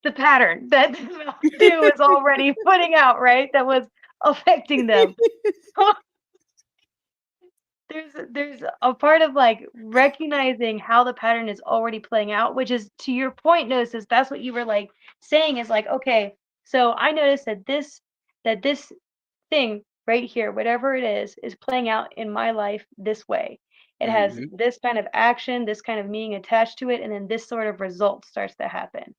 [SPEAKER 3] the pattern that Mountain Dew is already putting out, right? That was affecting them. There's a part of like recognizing how the pattern is already playing out, which is to your point, Gnosis. That's what you were like saying is like, okay, so I noticed that this thing right here, whatever it is playing out in my life this way. It has
[SPEAKER 4] Hmm.
[SPEAKER 3] this kind of action, this kind of meaning attached to it, and then this sort of result starts to happen.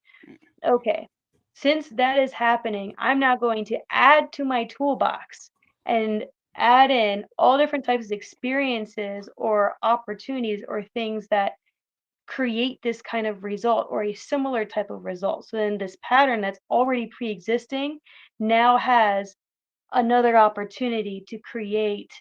[SPEAKER 3] Okay, since that is happening, I'm now going to add to my toolbox and add in all different types of experiences or opportunities or things that create this kind of result or a similar type of result. So then this pattern that's already pre-existing now has another opportunity to create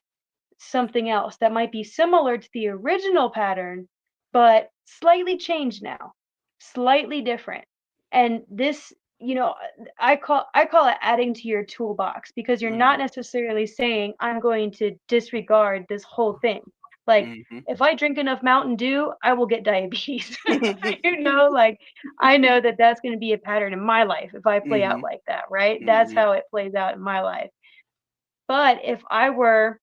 [SPEAKER 3] something else that might be similar to the original pattern, but slightly changed now, slightly different. And this, I call it adding to your toolbox, because you're not necessarily saying I'm going to disregard this whole thing. Like, if I drink enough Mountain Dew, I will get diabetes. Like, I know that that's going to be a pattern in my life if I play out like that, right? That's how it plays out in my life. But if I were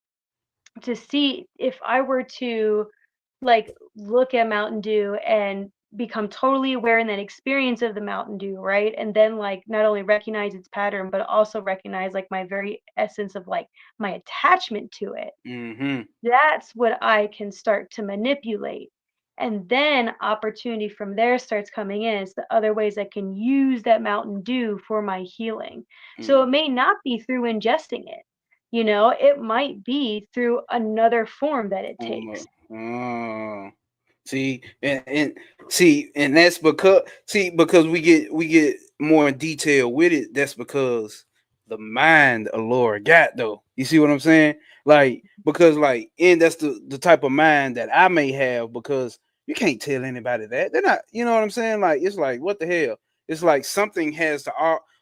[SPEAKER 3] to like look at Mountain Dew and become totally aware in that experience of the Mountain Dew, right? And then like not only recognize its pattern, but also recognize like my very essence of like my attachment to it. That's what I can start to manipulate. And then opportunity from there starts coming in. It's the other ways I can use that Mountain Dew for my healing. So it may not be through ingesting it. It might be through another form that it takes.
[SPEAKER 4] See, and that's because we get more in detail with it. That's because the mind Allure got, though. You see what I'm saying? Like, because like, and that's the type of mind that I may have, because you can't tell anybody that. They're not, you know what I'm saying? Like, it's like, what the hell? It's like something has to,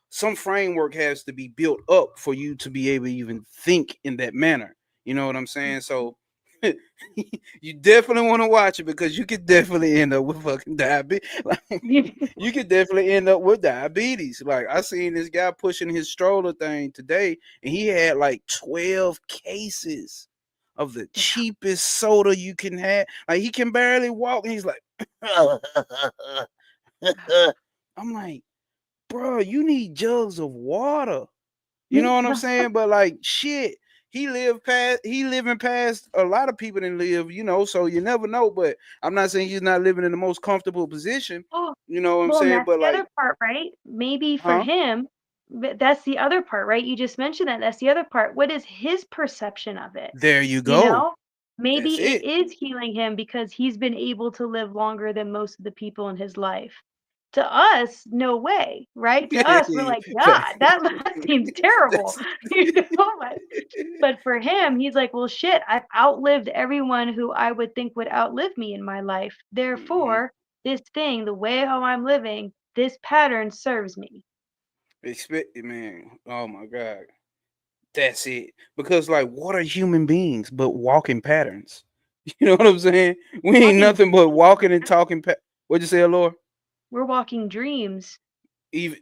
[SPEAKER 4] some framework has to be built up for you to be able to even think in that manner. You know what I'm saying? So you definitely want to watch it, because you could definitely end up with fucking diabetes. Like, you could definitely end up with diabetes. Like, I seen this guy pushing his stroller thing today, and he had like 12 cases of the cheapest soda you can have. Like, he can barely walk, and he's like, I'm like, bro, you need jugs of water. You know what I'm saying? But like, shit, he living past a lot of people that live, so you never know. But I'm not saying he's not living in the most comfortable position.
[SPEAKER 3] Oh,
[SPEAKER 4] You know what I'm
[SPEAKER 3] well, and
[SPEAKER 4] saying?
[SPEAKER 3] that's
[SPEAKER 4] But
[SPEAKER 3] the
[SPEAKER 4] like,
[SPEAKER 3] other part, right? Maybe for him, but that's the other part, right? You just mentioned that. That's the other part. What is his perception of it?
[SPEAKER 4] there you
[SPEAKER 3] You
[SPEAKER 4] go.
[SPEAKER 3] know, maybe
[SPEAKER 4] That's
[SPEAKER 3] it
[SPEAKER 4] it.
[SPEAKER 3] is healing him because he's been able to live longer than most of the people in his life. To us, no way, right? To us, we're like, God, that seems terrible. But for him, he's like, well, shit, I've outlived everyone who I would think would outlive me in my life. Therefore, this thing, the way how I'm living, this pattern serves me.
[SPEAKER 4] Man, oh my God. That's it. Because like, what are human beings but walking patterns? You know what I'm saying? We ain't
[SPEAKER 3] Walking,
[SPEAKER 4] nothing but walking and talking. What'd you say, Laura?
[SPEAKER 3] we're walking dreams.
[SPEAKER 4] Even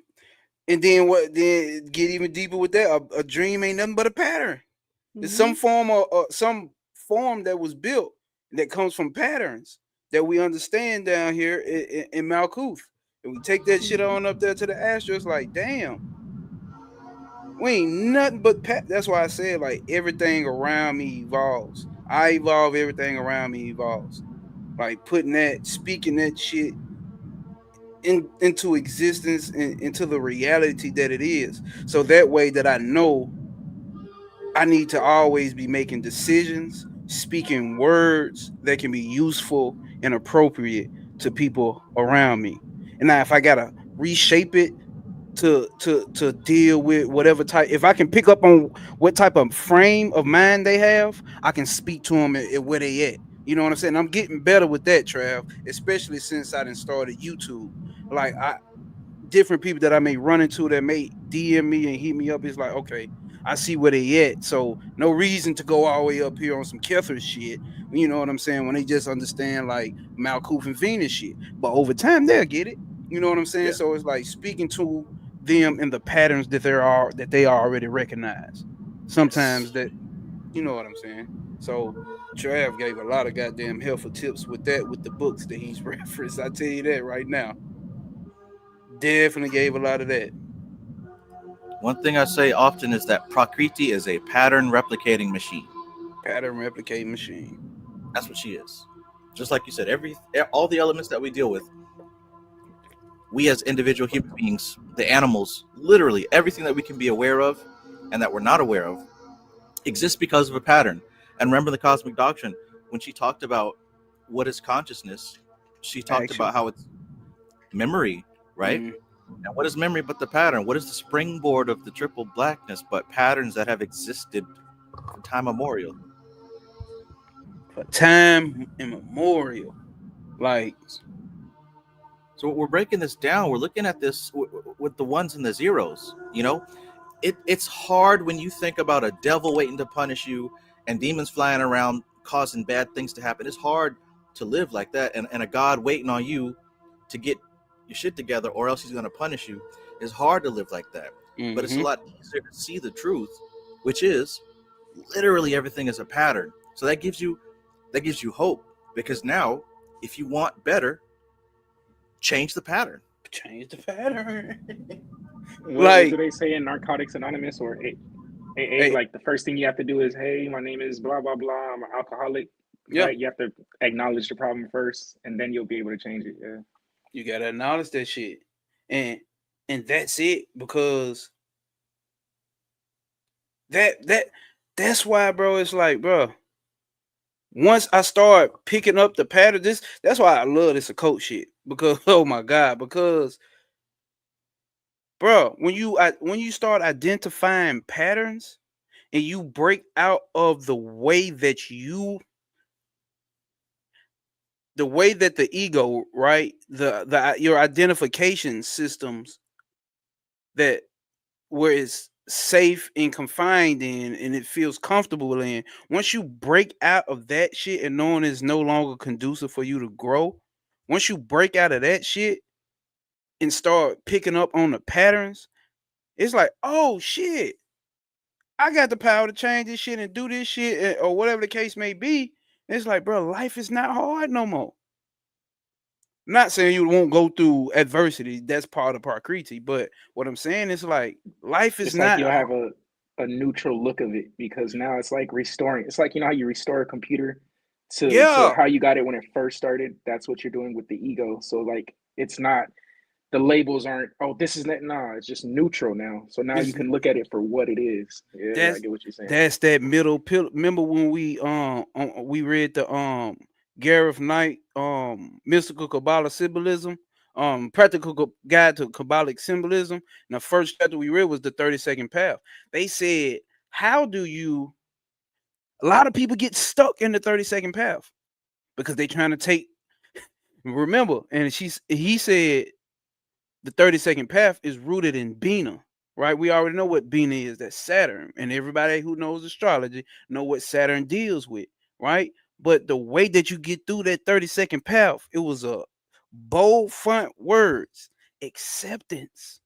[SPEAKER 4] And then what? Then get even deeper with that. A dream ain't nothing but a pattern. It's some form some form that was built that comes from patterns that we understand down here in Malkuth. And we take that shit on up there to the astro. It's like, damn, we ain't nothing but That's why I said, like, everything around me evolves. I evolve. Everything around me evolves. Like, speaking that shit into existence, into the reality that it is, so that way that I know I need to always be making decisions, speaking words that can be useful and appropriate to people around me. And now, if I gotta reshape it to deal with whatever type, if I can pick up on what type of frame of mind they have, I can speak to them at where they at. You know what I'm saying? I'm getting better with that, Trav, especially since I done started YouTube. Like, different people that I may run into that may DM me and hit me up. It's like, okay, I see where they at. So no reason to go all the way up here on some Kethra shit. You know what I'm saying? When they just understand like Malkuth and Venus shit. But over time they'll get it. You know what I'm saying?
[SPEAKER 1] Yeah.
[SPEAKER 4] So it's like speaking to them in the patterns that they already recognize. Sometimes
[SPEAKER 1] Yes.
[SPEAKER 4] that, you know what I'm saying? So Trav gave a lot of goddamn helpful tips with that, with the books that he's referenced. I tell you that right now. Definitely gave a lot of that.
[SPEAKER 1] One thing I say often is that Prakriti is a pattern replicating machine.
[SPEAKER 4] Pattern replicating machine.
[SPEAKER 1] That's what she is. Just like you said, all the elements that we deal with, we as individual human beings, the animals, literally everything that we can be aware of and that we're not aware of exists because of a pattern. And remember the cosmic doctrine, when she talked about what is consciousness, she talked
[SPEAKER 4] Action.
[SPEAKER 1] about how it's memory, right? And what is memory but the pattern? What is the springboard of the triple blackness but patterns that have existed for time immemorial?
[SPEAKER 4] For time immemorial. Like,
[SPEAKER 1] So we're breaking this down. We're looking at this with the ones and the zeros. You know, it's hard when you think about a devil waiting to punish you and demons flying around causing bad things to happen. It's hard to live like that, and a God waiting on you to get your shit together, or else he's going to punish you. It's hard to live like that. But it's a lot easier to see the truth, which is literally everything is a pattern. So that gives you hope, because now if you want better, change the pattern.
[SPEAKER 4] change the pattern.
[SPEAKER 2] What do they say in Narcotics Anonymous or AA?
[SPEAKER 4] Hey.
[SPEAKER 2] Like the first thing you have to do is, hey, my name is blah blah blah. I'm an alcoholic.
[SPEAKER 4] Yeah.
[SPEAKER 2] Right? You have to acknowledge the problem first, and then you'll be able to change it. Yeah.
[SPEAKER 4] You gotta acknowledge that shit, and that's it. Because that's why, bro. It's like, bro. Once I start picking up the pattern, that's why I love this occult shit. Because oh my god, because bro, when you start identifying patterns and you break out of the way that the ego, right, the your identification systems, that where it's safe and confined in and it feels comfortable in, once you break out of that shit and knowing it's no longer conducive for you to grow, once you break out of that shit and start picking up on the patterns, it's like, oh shit, I got the power to change this shit and do this shit, or whatever the case may be. It's like, bro, life is not hard no more. I'm not saying you won't go through adversity. That's part of Prakriti. But what I'm saying is, like, life is
[SPEAKER 2] It's like
[SPEAKER 4] not
[SPEAKER 2] you'll have a neutral look of it, because now it's like restoring. It's like, you know how you restore a computer to how you got it when it first started. That's what you're doing with the ego. So like, it's not, the labels aren't, oh, this is not, nah, it's just neutral now. So now you can look at it for what it is. Yeah, I get what you're saying.
[SPEAKER 4] That's that middle pill. Remember when we read the Gareth Knight mystical Kabbalah symbolism, practical guide to Kabbalic symbolism. And the first chapter we read was the 30-second path. They said, how do you, a lot of people get stuck in the 30-second path because they trying to take, remember, and he said the 30-second path is rooted in Bina, right? We already know what Bina is. That's Saturn, and everybody who knows astrology know what Saturn deals with, right? But the way that you get through that 30-second path, it was a bold front words: acceptance.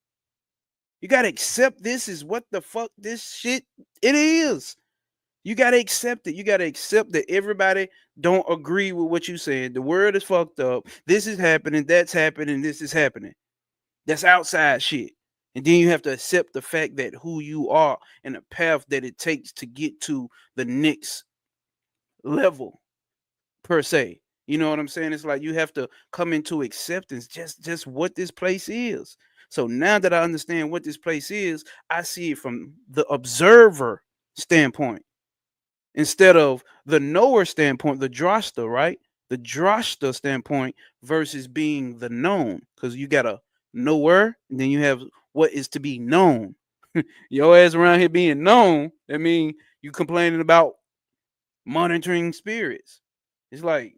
[SPEAKER 4] You gotta accept this is what the fuck this shit it is. You gotta accept it. You gotta accept that everybody don't agree with what you saying. The world is fucked up. This is happening. That's happening. This is happening. That's outside shit. And then you have to accept the fact that who you are and the path that it takes to get to the next level, per se. You know what I'm saying? It's like you have to come into acceptance just what this place is. So now that I understand what this place is, I see it from the observer standpoint instead of the knower standpoint, the drashta, right? The drashta standpoint versus being the known, because you got a knower and then you have what is to be known. Your ass around here being known, that mean you complaining about monitoring spirits. It's like,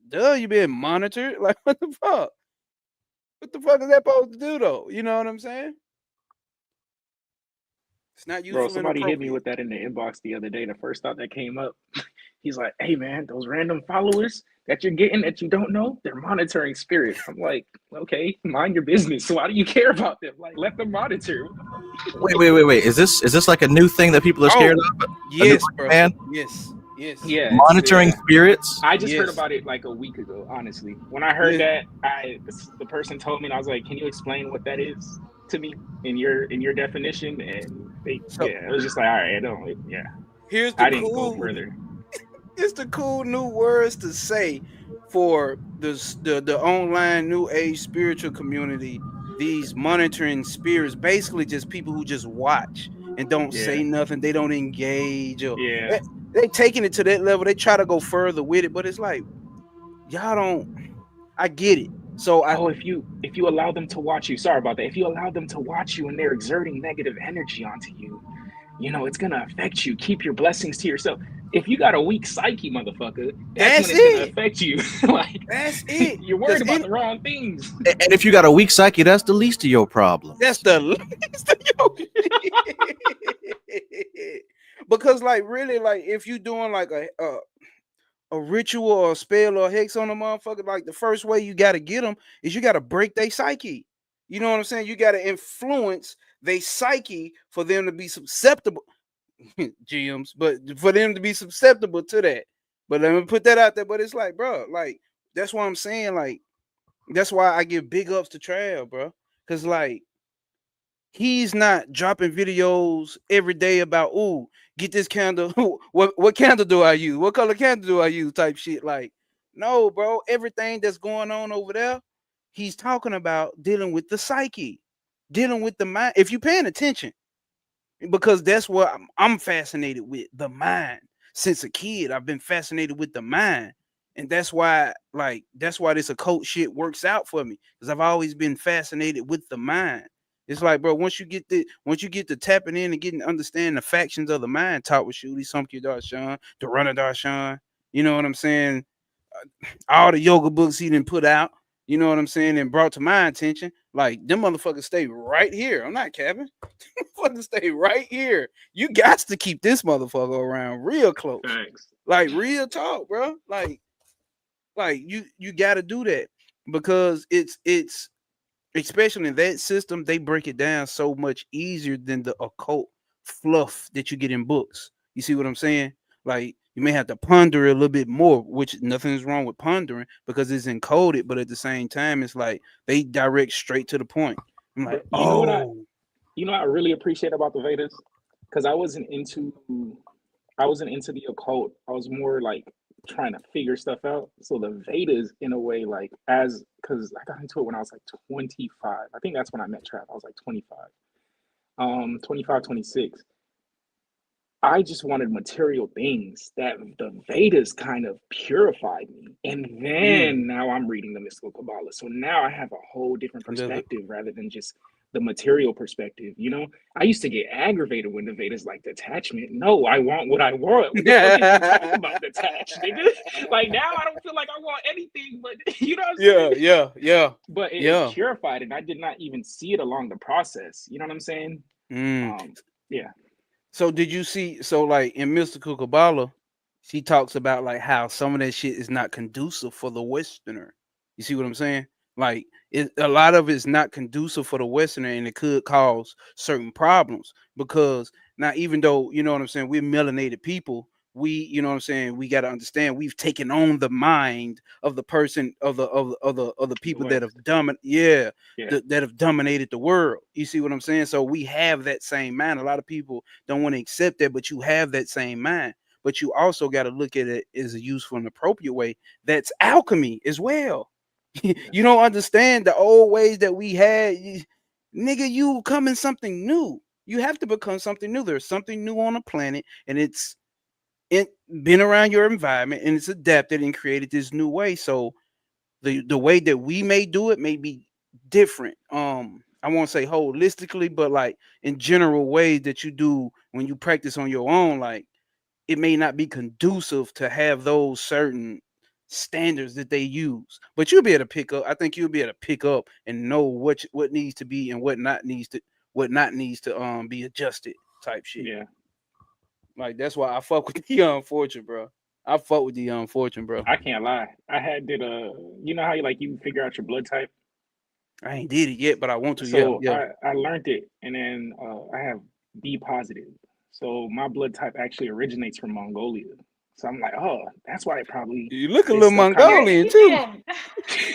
[SPEAKER 4] duh, you being monitored? Like, what the fuck? What the fuck is that supposed to do, though? You know what I'm saying? It's not useful.
[SPEAKER 2] Bro,
[SPEAKER 4] and
[SPEAKER 2] somebody hit me
[SPEAKER 4] appropriate.
[SPEAKER 2] with that in the inbox the other day. The first thought that came up, he's like, hey man, those random followers that you're getting that you don't know, they're monitoring spirits. I'm like, okay, mind your business. So why do you care about them? Like, let them monitor.
[SPEAKER 1] Wait. Is this like a new thing that people are scared of?
[SPEAKER 4] Yes, bro.
[SPEAKER 1] Man?
[SPEAKER 4] Yes.
[SPEAKER 2] Yeah,
[SPEAKER 1] Monitoring spirits?
[SPEAKER 2] I just heard about it like a week ago, honestly. When I heard that, the person told me, and I was like, can you explain what that is to me in your definition? And it was just like, all right,
[SPEAKER 4] Here's the
[SPEAKER 2] I didn't go further.
[SPEAKER 4] It's the cool new words to say for the online new age spiritual community. These monitoring spirits, basically just people who just watch and don't say nothing. They don't engage, or they taking it to that level. They try to go further with it, but it's like, y'all don't. I get it. So I
[SPEAKER 2] Oh, if you allow them to watch you, sorry about that. If you allow them to watch you and they're exerting negative energy onto you, you know, it's gonna affect you. Keep your blessings to yourself. If you got a weak psyche, motherfucker, that's when
[SPEAKER 4] that's
[SPEAKER 2] it's gonna
[SPEAKER 4] it.
[SPEAKER 2] affect you. Like
[SPEAKER 4] That's it.
[SPEAKER 2] you're worried
[SPEAKER 4] Cause
[SPEAKER 2] about the wrong things.
[SPEAKER 1] And if you got a weak psyche, that's the least of your
[SPEAKER 4] that's
[SPEAKER 1] problems.
[SPEAKER 4] the least of your shit. Because like really, like if you doing like a ritual or a spell or a hex on a motherfucker, like the first way you gotta get them is you gotta break their psyche. You know what I'm saying? You gotta influence their psyche for them to be susceptible, GMs, but for them to be susceptible to that. But let me put that out there. But it's like, bro, like that's why I'm saying, like, that's why I give big ups to Trav, bro. Cause like he's not dropping videos every day about, ooh, get this candle. What candle do I use? What color candle do I use? Type shit. Like, no, bro. Everything that's going on over there, he's talking about dealing with the psyche, dealing with the mind. If you're paying attention, because that's what I'm fascinated with, the mind. Since a kid, I've been fascinated with the mind. And that's why, like, that's why this occult shit works out for me. Because I've always been fascinated with the mind. It's like, bro, once you get to tapping in and getting to understand the factions of the mind, talk with Shooty, Sumkir Darshan, the Runner Darshan, you know what I'm saying? All the yoga books he didn't put out, you know what I'm saying, and brought to my attention. Like, them motherfuckers stay right here. I'm not capping. Motherfuckers stay right here. You got to keep this motherfucker around real close.
[SPEAKER 2] Thanks.
[SPEAKER 4] Like real talk, bro. Like you got to do that because it's especially in that system, they break it down so much easier than the occult fluff that you get in books. You see what I'm saying? Like you may have to ponder a little bit more, which nothing's wrong with pondering because it's encoded, but at the same time, it's like they direct straight to the point. I'm like,
[SPEAKER 2] But
[SPEAKER 4] oh,
[SPEAKER 2] you know what I really appreciate about the Vedas? Because I wasn't into the occult. I was more like trying to figure stuff out. So the Vedas, in a way, like as because I got into it when I was like 25. I think that's when I met Trav. I was like 25, 25, 26. I just wanted material things that the Vedas kind of purified me. And then
[SPEAKER 4] mm,
[SPEAKER 2] now I'm reading the mystical Kabbalah. So now I have a whole different
[SPEAKER 4] love
[SPEAKER 2] perspective rather than just the material perspective. You know, I used to get aggravated when the Vedas like detachment. No, I want what I want. What the fuck is you talking
[SPEAKER 4] it.
[SPEAKER 2] about detached, nigga? Like now I don't feel like I want anything, but you know what I'm saying?
[SPEAKER 4] Yeah, yeah, yeah,
[SPEAKER 2] But it
[SPEAKER 4] yeah.
[SPEAKER 2] purified it. I did not even see it along the process. You know what I'm saying?
[SPEAKER 4] Mm.
[SPEAKER 2] Um, yeah.
[SPEAKER 4] So did you see? So like in Mystical Kabbalah, she talks about like how some of that shit is not conducive for the Westerner. You see what I'm saying? Like a lot of it's not conducive for the Westerner, and it could cause certain problems because now even though you know what I'm saying, we're melanated people. We, you know what I'm saying, we got to understand we've taken on the mind of the person of the
[SPEAKER 2] The
[SPEAKER 4] people that have
[SPEAKER 2] West.
[SPEAKER 4] yeah,
[SPEAKER 2] Yeah.
[SPEAKER 4] that have dominated the world. You see what I'm saying? So we have that same mind. A lot of people don't want to accept that, but you have that same mind. But you also got to look at it as a useful and appropriate way. That's alchemy as well.
[SPEAKER 2] Yeah.
[SPEAKER 4] You don't understand the old ways that we had. Nigga, you becoming something new. You have to become something new. There's something new on the planet, and it been around your environment, and it's adapted and created this new way. So the way that we may do it may be different. I won't say holistically, but like in general ways that you do when you practice on your own, like it may not be conducive to have those certain standards that they use. But you'll be able to pick up. I think you'll be able to pick up and know what needs to be and what not needs to be adjusted type shit.
[SPEAKER 2] Yeah.
[SPEAKER 4] Like that's why I fuck with the unfortunate, bro. I fuck with the unfortunate, bro.
[SPEAKER 2] I can't lie. I had did you know how you like you figure out your blood type?
[SPEAKER 4] I ain't did it yet, but I want to. Yeah,
[SPEAKER 2] So
[SPEAKER 4] yeah.
[SPEAKER 2] I learned it and then I have B positive. So my blood type actually originates from Mongolia. So I'm like, oh, that's why it probably
[SPEAKER 4] You look a
[SPEAKER 2] this
[SPEAKER 4] little
[SPEAKER 2] stuff kind of
[SPEAKER 3] You're
[SPEAKER 4] Mongolian too.
[SPEAKER 3] even.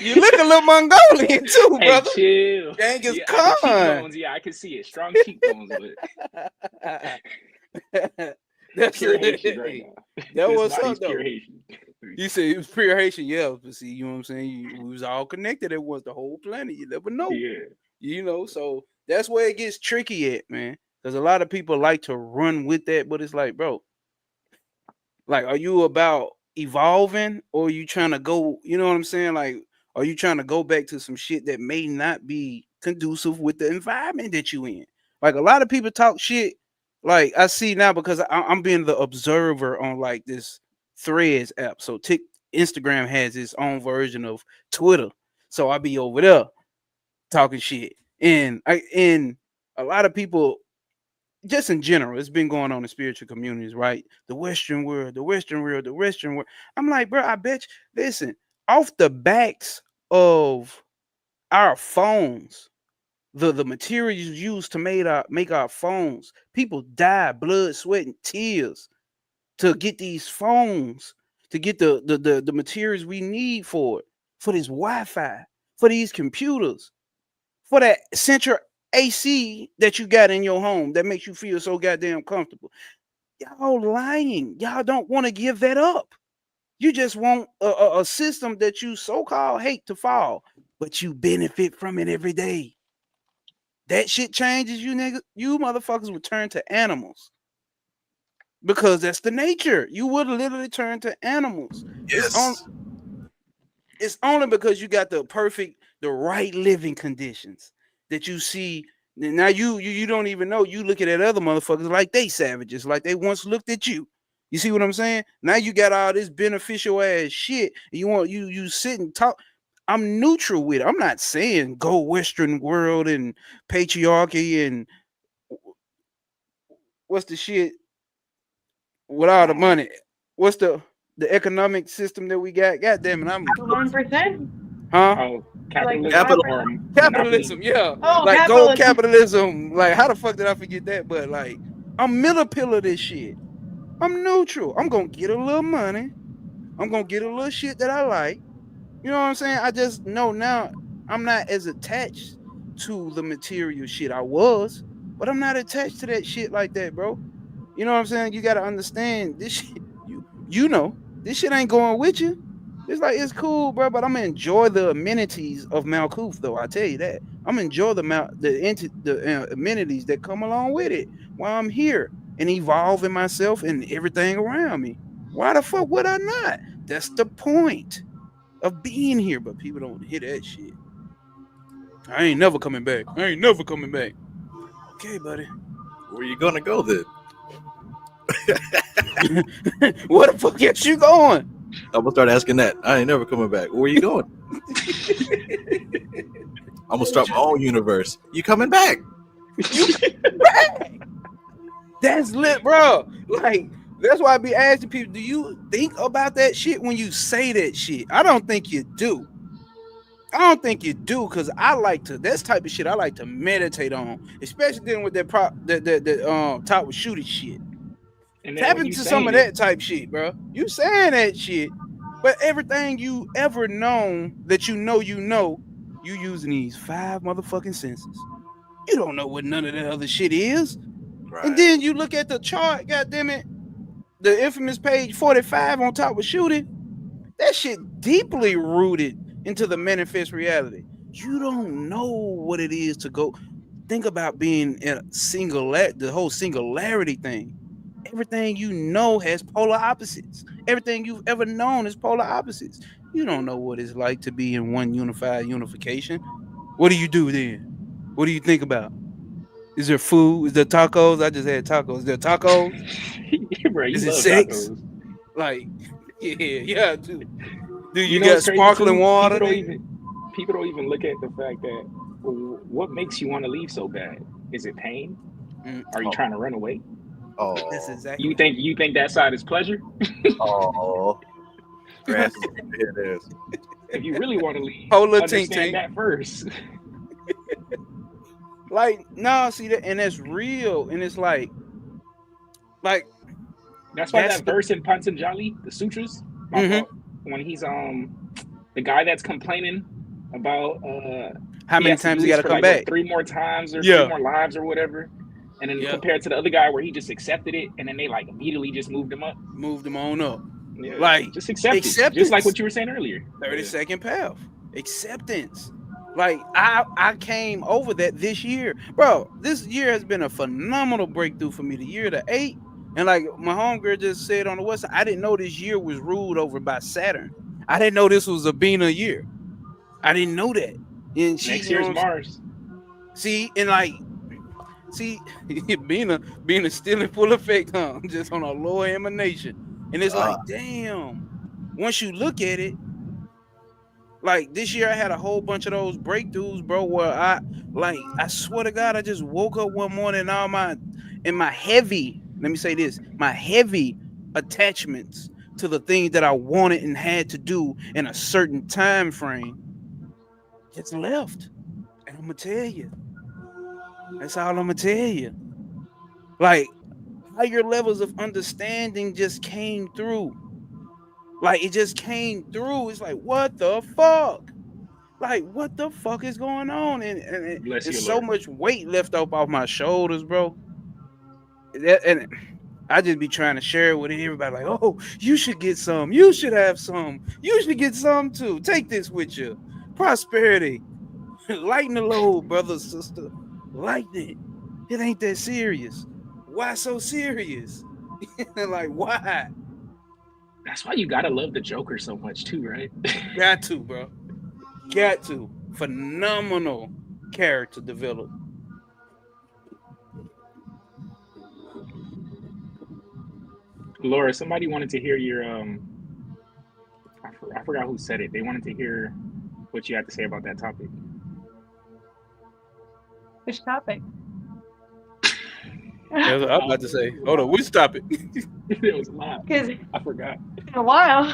[SPEAKER 4] You look a little Mongolian too,
[SPEAKER 2] Hey,
[SPEAKER 4] brother.
[SPEAKER 2] chill.
[SPEAKER 4] Genghis
[SPEAKER 2] Yeah, the
[SPEAKER 4] Khan.
[SPEAKER 2] cheekbones, yeah, I can see it. Strong cheekbones, but
[SPEAKER 4] That's
[SPEAKER 2] pure Haitian right
[SPEAKER 4] it.
[SPEAKER 2] now.
[SPEAKER 4] That
[SPEAKER 2] This
[SPEAKER 4] what's
[SPEAKER 2] body's
[SPEAKER 4] up
[SPEAKER 2] pure
[SPEAKER 4] though.
[SPEAKER 2] Haitian.
[SPEAKER 4] You said it was pure Haitian, yeah. But see, you know what I'm saying? We was all connected. It was the whole planet. You never know.
[SPEAKER 2] Yeah.
[SPEAKER 4] You know, so that's where it gets tricky at, man. Because a lot of people like to run with that, but it's like, bro, like, are you about evolving or are you trying to go? You know what I'm saying? Like, Are you trying to go back to some shit that may not be conducive with the environment that you in? Like a lot of people talk shit. Like I see now because I'm being the observer on like this Threads app. So Instagram has its own version of Twitter. So I be over there talking shit, and a lot of people just in general, it's been going on in spiritual communities, right? The Western world, the Western world, the Western world. I'm like, bro, I bet you, listen, off the backs of our phones, the materials used to make our phones, people die, blood, sweat, and tears to get these phones, to get the materials we need for this Wi-Fi, for these computers, for that central AC that you got in your home that makes you feel so goddamn comfortable. Y'all lying. Y'all don't want to give that up. You just want a system that you so-called hate to fall, but you benefit from it every day. That shit changes you, nigga. You motherfuckers would turn to animals because that's the nature. You would literally turn to animals.
[SPEAKER 1] Yes.
[SPEAKER 4] It's only because you got the right living conditions that you see. Now you don't even know. You looking at other motherfuckers like they savages, like they once looked at you. You see what I'm saying? Now you got all this beneficial ass shit. And you sit and talk. I'm neutral with it. I'm not saying go Western world and patriarchy and what's the shit with all the money. What's the economic system that we got? God damn it, I'm
[SPEAKER 3] 1%?
[SPEAKER 4] huh?
[SPEAKER 2] Oh,
[SPEAKER 3] Like
[SPEAKER 2] capitalism
[SPEAKER 1] Capital.
[SPEAKER 2] or
[SPEAKER 4] Capitalism,
[SPEAKER 2] monopoly.
[SPEAKER 4] yeah.
[SPEAKER 3] Oh,
[SPEAKER 4] Like gold
[SPEAKER 3] capitalism.
[SPEAKER 4] capitalism. Like, how the fuck did I forget that? But like, I'm middle pillar this shit. I'm neutral. I'm gonna get a little money. I'm gonna get a little shit that I like. You know what I'm saying? I just know now I'm not as attached to the material shit I was, but I'm not attached to that shit like that, bro. You know what I'm saying? You gotta understand this shit. You know this shit ain't going with you. It's like it's cool, bro, but I'm gonna enjoy the amenities of Malkuth, though. I tell you that I'm gonna enjoy the amenities that come along with it while I'm here and evolving myself and everything around me. Why the fuck would I not? That's the point of being here. But people don't hear that shit. I ain't never coming back. I ain't never coming back. Okay, buddy.
[SPEAKER 1] Where you gonna go then?
[SPEAKER 4] Where the fuck is you going?
[SPEAKER 1] I'm gonna start asking that. I ain't never coming back. Where you going? I'm gonna start my own universe. You coming back?
[SPEAKER 4] That's lit, bro. Like, that's why I be asking people, do you think about that shit when you say that shit? I don't think you do. I don't think you do, because I like to, that's type of shit I like to meditate on, especially dealing with that top with shooting shit.
[SPEAKER 2] And then
[SPEAKER 4] Tap
[SPEAKER 2] when you
[SPEAKER 4] into some
[SPEAKER 2] saying
[SPEAKER 4] of
[SPEAKER 2] it,
[SPEAKER 4] that type shit, bro. You saying that shit, but everything you ever known that you using these 5 motherfucking senses. You don't know what none of that other shit is.
[SPEAKER 1] Right.
[SPEAKER 4] And then you look at the chart, goddamn it, the infamous page 45 on top of shooting. That shit deeply rooted into the manifest reality. You don't know what it is to go think about being in a the whole singularity thing. Everything you know has polar opposites. Everything you've ever known is polar opposites. You don't know what it's like to be in one unified unification. What do you do then? What do you think about? Is there food? Is there tacos? I just had tacos. Is there tacos?
[SPEAKER 2] bro, you
[SPEAKER 4] Is it
[SPEAKER 2] love
[SPEAKER 4] sex?
[SPEAKER 2] tacos.
[SPEAKER 4] Like, yeah, dude. Do
[SPEAKER 2] You
[SPEAKER 4] you
[SPEAKER 2] know what's
[SPEAKER 4] got
[SPEAKER 2] crazy
[SPEAKER 4] sparkling
[SPEAKER 2] too?
[SPEAKER 4] water, nigga?
[SPEAKER 2] People don't even look at the fact that what makes you want to leave so bad? Is it pain? Are you
[SPEAKER 1] Oh.
[SPEAKER 2] trying to run away?
[SPEAKER 4] That's
[SPEAKER 1] Oh.
[SPEAKER 4] exactly
[SPEAKER 2] You think that side is pleasure?
[SPEAKER 1] Oh. Grass is it is.
[SPEAKER 2] If you really want to leave,
[SPEAKER 4] polar tink
[SPEAKER 2] understand
[SPEAKER 4] tink.
[SPEAKER 2] that first.
[SPEAKER 4] Like, no, see that, and that's real, and it's like
[SPEAKER 2] That's why
[SPEAKER 4] that's
[SPEAKER 2] that
[SPEAKER 4] the
[SPEAKER 2] verse in Pantanjali, the sutras, my fault, when he's the guy that's complaining about
[SPEAKER 4] how
[SPEAKER 2] he
[SPEAKER 4] many
[SPEAKER 2] has to
[SPEAKER 4] times
[SPEAKER 2] do
[SPEAKER 4] he
[SPEAKER 2] this
[SPEAKER 4] got to
[SPEAKER 2] for
[SPEAKER 4] come
[SPEAKER 2] like what
[SPEAKER 4] back.
[SPEAKER 2] 3 more times or three
[SPEAKER 4] Yeah,
[SPEAKER 2] more lives or whatever, and then
[SPEAKER 4] yeah,
[SPEAKER 2] compared to the other guy where he just accepted it and then they like immediately just moved him up.
[SPEAKER 4] moved them on up.
[SPEAKER 2] Yeah,
[SPEAKER 4] Like,
[SPEAKER 2] just accept it, just like
[SPEAKER 4] acceptance.
[SPEAKER 2] what you were saying earlier.
[SPEAKER 4] 30-second path. Acceptance. Like, I came over that this year. Bro, this year has been a phenomenal breakthrough for me. The year of the 8. And like my homegirl just said on the west side, I didn't know this year was ruled over by Saturn. I didn't know this was a Bina year. I didn't know that. And she,
[SPEAKER 2] Next
[SPEAKER 4] you know
[SPEAKER 2] year's
[SPEAKER 4] what I'm saying?
[SPEAKER 2] Mars.
[SPEAKER 4] See, and like, see, being a still in full effect, huh? Just on a lower emanation. And it's
[SPEAKER 1] Uh,
[SPEAKER 4] like, damn, once you look at it, like this year I had a whole bunch of those breakthroughs, bro, where I swear to God, I just woke up one morning and my heavy, let me say this, my heavy attachments to the things that I wanted and had to do in a certain time frame just left. And I'm gonna tell you, that's all I'm gonna tell you. Like higher levels of understanding just came through. Like it just came through. It's like, what the fuck? Like, what the fuck is going on?
[SPEAKER 2] Bless
[SPEAKER 4] And
[SPEAKER 2] you,
[SPEAKER 4] so
[SPEAKER 2] Lord.
[SPEAKER 4] much weight left off my shoulders, bro. And I just be trying to share it with everybody. Like, oh, you should get some. You should have some. You should get some too. Take this with you. Prosperity. Lighten the load, brother, sister. Lighten it. It ain't that serious. Why so serious? Like, why?
[SPEAKER 2] That's why you gotta love the Joker so much too, right?
[SPEAKER 4] Got to, bro. Got to. Phenomenal character develop.
[SPEAKER 2] Laura, somebody wanted to hear your I forgot who said it. They wanted to hear what you had to say about that topic.
[SPEAKER 3] Which topic?
[SPEAKER 4] Yeah, I was about to say, hold on, we stop it.
[SPEAKER 2] There was a lot.
[SPEAKER 3] Because
[SPEAKER 2] I forgot.
[SPEAKER 3] it's been a while.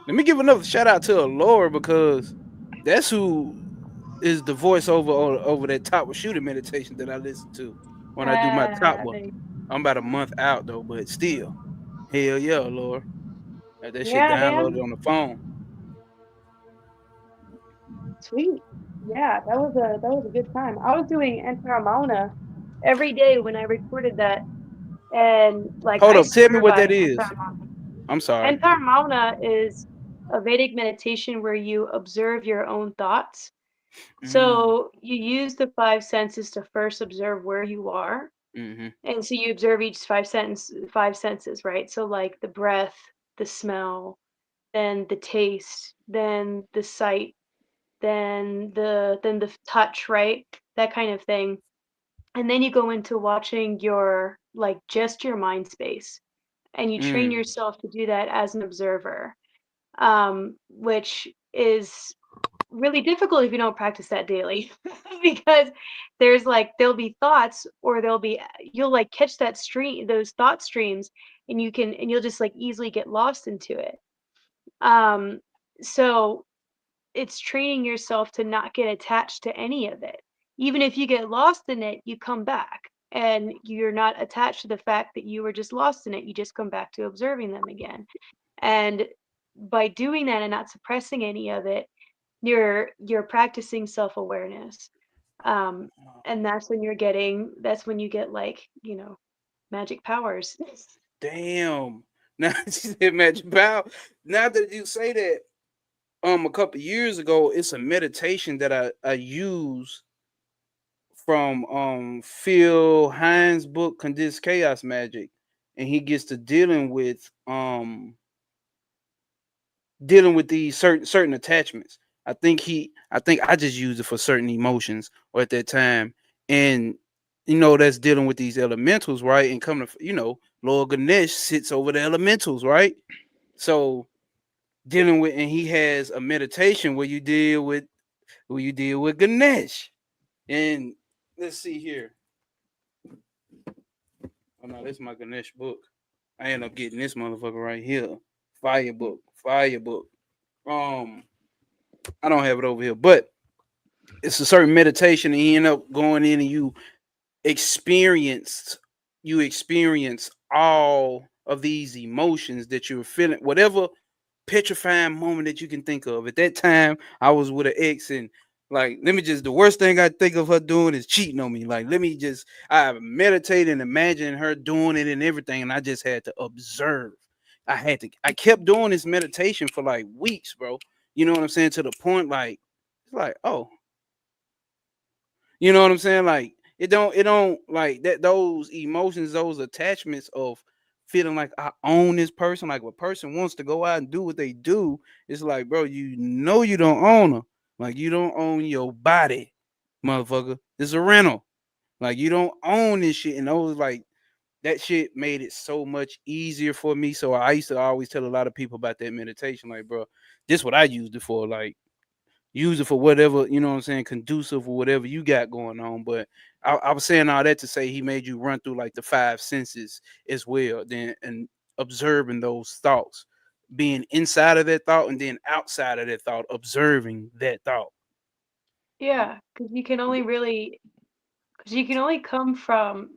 [SPEAKER 4] Let me give another shout out to Laura because that's who is the voiceover over that top with shooting meditation that I listen to when I do my top one.
[SPEAKER 3] They-
[SPEAKER 4] I'm about a month out though, but still, hell yeah, Laura. Got that shit
[SPEAKER 3] yeah,
[SPEAKER 4] downloaded
[SPEAKER 3] damn.
[SPEAKER 4] on the phone.
[SPEAKER 3] Sweet. Yeah, that was a good time. I was doing Enteramona every day when I recorded that, and like
[SPEAKER 4] Hold
[SPEAKER 3] I
[SPEAKER 4] up, tell me
[SPEAKER 3] swear
[SPEAKER 4] what
[SPEAKER 3] by
[SPEAKER 4] that is.
[SPEAKER 3] Enteramona.
[SPEAKER 4] I'm sorry.
[SPEAKER 3] Enteramona is a Vedic meditation where you observe your own thoughts.
[SPEAKER 4] Mm,
[SPEAKER 3] So you use the five senses to first observe where you are.
[SPEAKER 4] mm-hmm,
[SPEAKER 3] And so you observe each five senses, right? So like the breath, the smell, then the taste, then the sight, then the touch, right? That kind of thing. And then you go into watching your like just your mind space, and you train
[SPEAKER 4] mm,
[SPEAKER 3] yourself to do that as an observer, which is really difficult if you don't practice that daily because there's like there'll be thoughts or there'll be you'll like catch that stream those thought streams, and you'll just like easily get lost into it. So it's training yourself to not get attached to any of it. Even if you get lost in it, you come back and you're not attached to the fact that you were just lost in it. You just come back to observing them again. And by doing that and not suppressing any of it, you're practicing self-awareness. Um, and that's when you get like, magic powers.
[SPEAKER 4] damn. Now she said Magic Power. Now that you say that, a couple years ago, it's a meditation that I use from Phil Hines' book Condensed Chaos Magic, and he gets to dealing with these certain attachments. I think I just used it for certain emotions or at that time, and that's dealing with these elementals, right? And coming to Lord Ganesh sits over the elementals, right? So dealing with, and he has a meditation where you deal with Ganesh. And let's see here. Oh no, this is my Ganesh book. I end up getting this motherfucker right here. Fire book. Fire book. Um, I don't have it over here, but it's a certain meditation, and you end up going in and experienced you experience all of these emotions that you're feeling, whatever petrifying moment that you can think of. At that time, I was with an ex, and like, the worst thing I think of her doing is cheating on me. Like, I meditate and imagine her doing it and everything, and I just had to observe. I kept doing this meditation for like weeks, bro. You know what I'm saying? To the point, like, it's like, oh, you know what I'm saying? Like, it don't like that, those emotions, those attachments of feeling like I own this person. Like, if a person wants to go out and do what they do, it's like, bro, you know you don't own them. Like, you don't own your body, motherfucker. It's a rental. Like, you don't own this shit. And those, like, that shit made it so much easier for me. So I used to always tell a lot of people about that meditation. Like, bro, this what I used it for. Like, use it for whatever, you know what I'm saying, conducive for whatever you got going on. But I was saying all that to say he made you run through like the five senses as well, then and observing those thoughts, being inside of that thought and then outside of that thought, observing that thought.
[SPEAKER 3] Yeah, because you can only really, because you can only come from,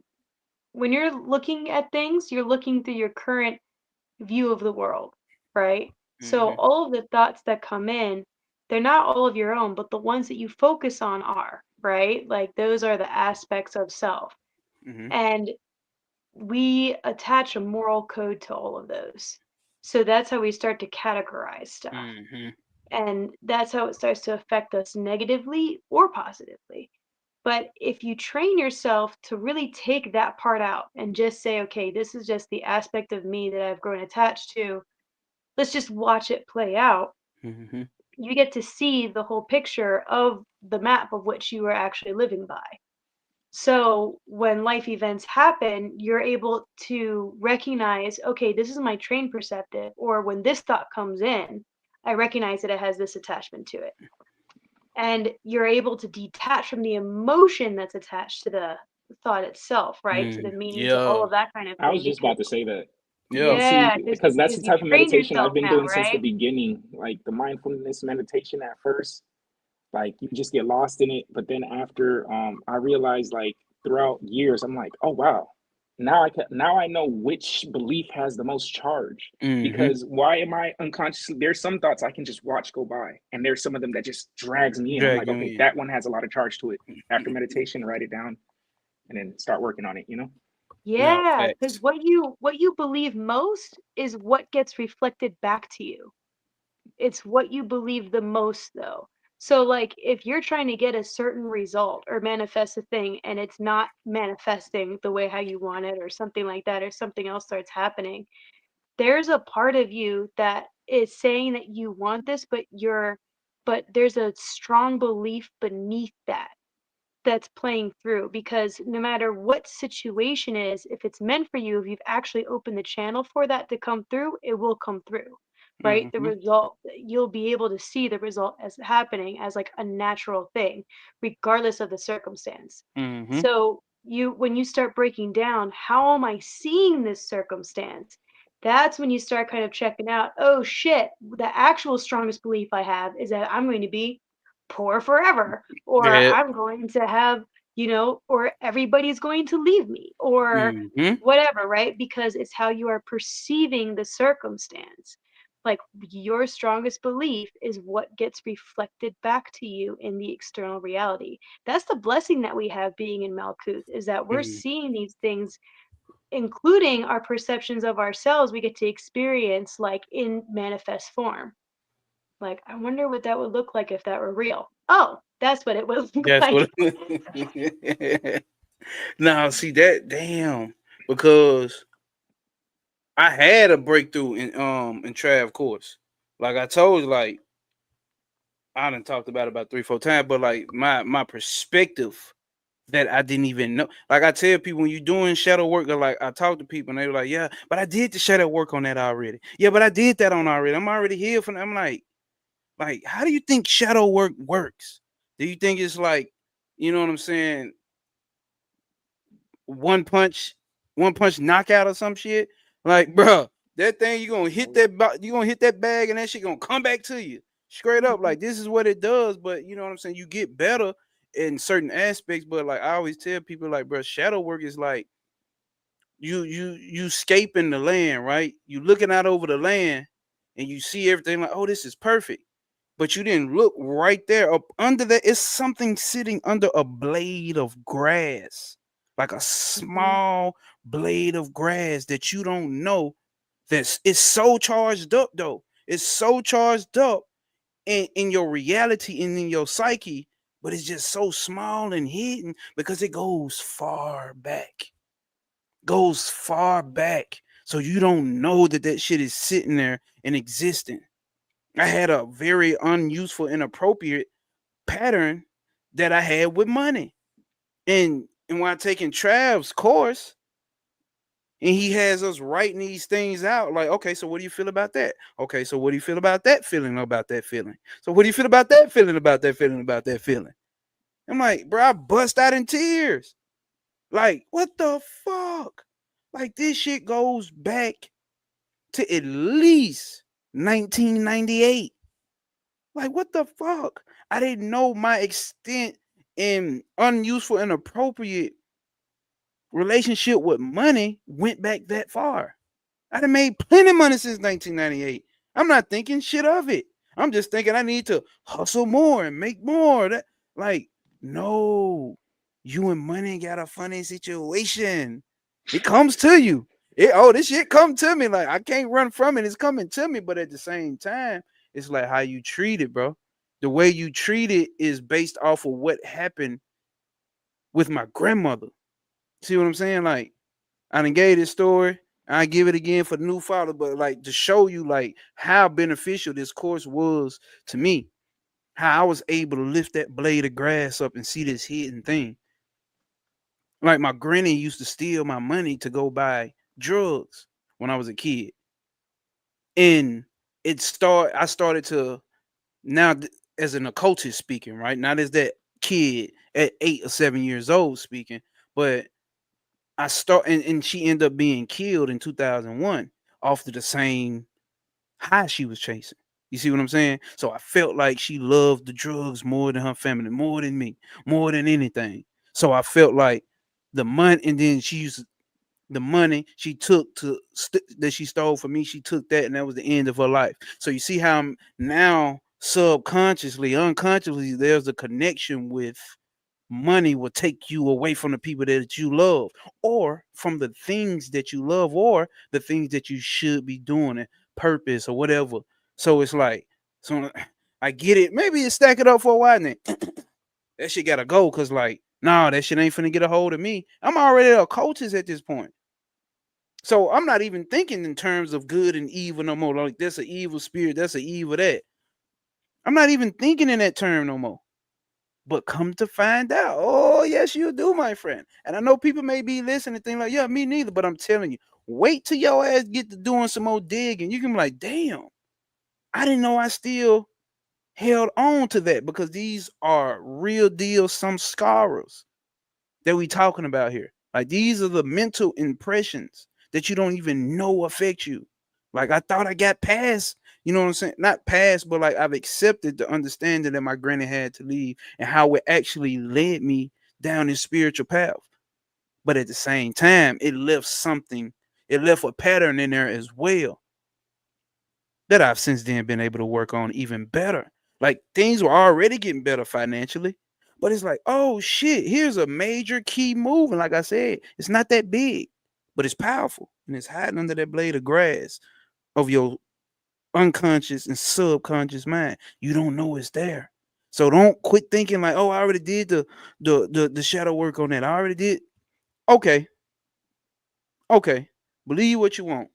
[SPEAKER 3] when you're looking at things, you're looking through your current view of the world, right? So
[SPEAKER 4] Mm-hmm.
[SPEAKER 3] all of the thoughts that come in, they're not all of your own, but the ones that you focus on are, right? Like those are the aspects of self.
[SPEAKER 4] Mm-hmm.
[SPEAKER 3] And we attach a moral code to all of those. So that's how we start to categorize stuff.
[SPEAKER 4] Mm-hmm.
[SPEAKER 3] And that's how it starts to affect us negatively or positively. But if you train yourself to really take that part out and just say, okay, this is just the aspect of me that I've grown attached to, let's just watch it play out,
[SPEAKER 4] Mm-hmm.
[SPEAKER 3] you get to see the whole picture of the map of which you are actually living by. So when life events happen, you're able to recognize, okay, this is my trained perceptive, or when this thought comes in, I recognize that it has this attachment to it. And you're able to detach from the emotion that's attached to the thought itself, right? To the
[SPEAKER 4] Mm.
[SPEAKER 3] meaning, to all
[SPEAKER 4] Yeah.
[SPEAKER 3] of that kind of
[SPEAKER 2] I
[SPEAKER 3] thing.
[SPEAKER 2] was just
[SPEAKER 3] Because
[SPEAKER 2] about to say that.
[SPEAKER 4] Yeah.
[SPEAKER 2] See,
[SPEAKER 3] yeah,
[SPEAKER 2] because that's the
[SPEAKER 3] you've
[SPEAKER 2] type of
[SPEAKER 3] trained
[SPEAKER 2] meditation I've
[SPEAKER 3] yourself
[SPEAKER 2] been
[SPEAKER 3] now,
[SPEAKER 2] doing since the
[SPEAKER 3] right?
[SPEAKER 2] beginning. Like the mindfulness meditation at first, like you just get lost in it. But then after, I realized like throughout years, I'm like, oh wow, now I know which belief has the most charge.
[SPEAKER 4] Mm-hmm.
[SPEAKER 2] Because why am I unconsciously? There's some thoughts I can just watch go by, and there's some of them that just drags me in. I'm
[SPEAKER 4] Drag
[SPEAKER 2] like,
[SPEAKER 4] you
[SPEAKER 2] okay,
[SPEAKER 4] in.
[SPEAKER 2] that one has a lot of charge to it. After meditation, write it down, and then start working on it. You know?
[SPEAKER 4] No,
[SPEAKER 3] Yeah, because
[SPEAKER 4] facts.
[SPEAKER 3] what you believe most is what gets reflected back to you. It's what you believe the most, though. So, like, if you're trying to get a certain result or manifest a thing and it's not manifesting the way how you want it, or something like that, or something else starts happening, there's a part of you that is saying that you want this, but there's a strong belief beneath that that's playing through, because no matter what situation is, if it's meant for you, if you've actually opened the channel for that to come through, it will come through, right? The
[SPEAKER 4] Mm-hmm.
[SPEAKER 3] result, you'll be able to see the result as happening as like a natural thing, regardless of the circumstance.
[SPEAKER 4] Mm-hmm.
[SPEAKER 3] So when you start breaking down, how am I seeing this circumstance? That's when you start kind of checking out, oh shit, the actual strongest belief I have is that I'm going to be poor forever, or
[SPEAKER 4] Yeah.
[SPEAKER 3] I'm going to have, or everybody's going to leave me, or
[SPEAKER 4] Mm-hmm.
[SPEAKER 3] whatever, right? Because it's how you are perceiving the circumstance. Like, your strongest belief is what gets reflected back to you in the external reality. That's the blessing that we have being in Malkuth, is that we're
[SPEAKER 4] Mm-hmm.
[SPEAKER 3] seeing these things, including our perceptions of ourselves, we get to experience like in manifest form. Like, I wonder what that would look like if that were real. Oh, that's what it would look
[SPEAKER 4] That's
[SPEAKER 3] like.
[SPEAKER 4] what. Now, see that, damn, because I had a breakthrough in Trav course. Like I told you, like I done talked about 3-4 times, but like my perspective that I didn't even know. Like I tell people when you're doing shadow work, or like I talk to people and they were like, yeah, but I did the shadow work on that already. Yeah, but I did that on already. I'm already here for. I'm like, how do you think shadow work works? Do you think it's like, you know what I'm saying? one punch, one punch knockout or some shit. Like, bro, that thing you gonna hit you gonna hit that bag and that shit gonna come back to you straight up.
[SPEAKER 3] Mhm.
[SPEAKER 4] Like this is what it does, but you know what I'm saying. You get better in certain aspects, but like I always tell people, like, bro, shadow work is like you scaping the land, right? You looking out over the land and you see everything like, oh, this is perfect. But you didn't look right there. Up under there is something sitting under a blade of grass, like a
[SPEAKER 3] Mhm.
[SPEAKER 4] small blade of grass that you don't know. That's it's so charged up though. It's so charged up in your reality and in your psyche, but it's just so small and hidden because it goes far back. So you don't know that that shit is sitting there and existing. I had a very unuseful, inappropriate pattern that I had with money. And when I taking Trav's course, and he has us writing these things out, like, okay, so what do you feel about that? Okay, so what do you feel about that feeling about that feeling? So what do you feel about that feeling about that feeling about that feeling? I'm like, bro, I bust out in tears. Like, what the fuck? Like, this shit goes back to at least 1998. Like, what the fuck? I didn't know my extent in unuseful and appropriate relationship with money went back that far. I done made plenty of money since 1998. I'm not thinking shit of it. I'm just thinking I need to hustle more and make more. That, like, no, you and money got a funny situation. It comes to you. This shit come to me. Like, I can't run from it. It's coming to me. But at the same time, it's like how you treat it, bro. The way you treat it is based off of what happened with my grandmother. See what I'm saying? Like, I done gave this story. I give it again for the new father, but like to show you like how beneficial this course was to me, how I was able to lift that blade of grass up and see this hidden thing. Like my granny used to steal my money to go buy drugs when I was a kid, and I started to now as an occultist speaking, right? Not as that kid at 8 or 7 years old speaking, but and she ended up being killed in 2001 off of the same high she was chasing. You see what I'm saying? So I felt like she loved the drugs more than her family, more than me, more than anything. So I felt like the money, and then she used the money she took that she stole from me. She took that, and that was the end of her life. So you see how now subconsciously, unconsciously, there's a connection with money will take you away from the people that you love, or from the things that you love, or the things that you should be doing and purpose or whatever. So it's like, so I get it. Maybe you stack it up for a while and then that shit gotta go, because like, nah, that shit ain't finna get a hold of me. I'm already a cultist at this point. So I'm not even thinking in terms of good and evil no more. Like, that's an evil spirit, that's an evil that. I'm not even thinking in that term no more. But come to find out, oh yes, you do, my friend. And I know people may be listening and think like, yeah, me neither. But I'm telling you, wait till your ass get to doing some more digging. You can be like, damn, I didn't know I still held on to that, because these are real deal some scars that we talking about here. Like, these are the mental impressions that you don't even know affect you. Like, I thought I got past, you know what I'm saying? Not past, but like I've accepted the understanding that my granny had to leave and how it actually led me down this spiritual path. But at the same time, it left a pattern in there as well that I've since then been able to work on even better. Like, things were already getting better financially, but it's like, oh shit, here's a major key move. And like I said, it's not that big, but it's powerful. And it's hiding under that blade of grass of your unconscious and subconscious mind. You don't know it's there. So don't quit thinking like, oh, I already did the shadow work on that. I already did. Okay, okay. Believe what you want.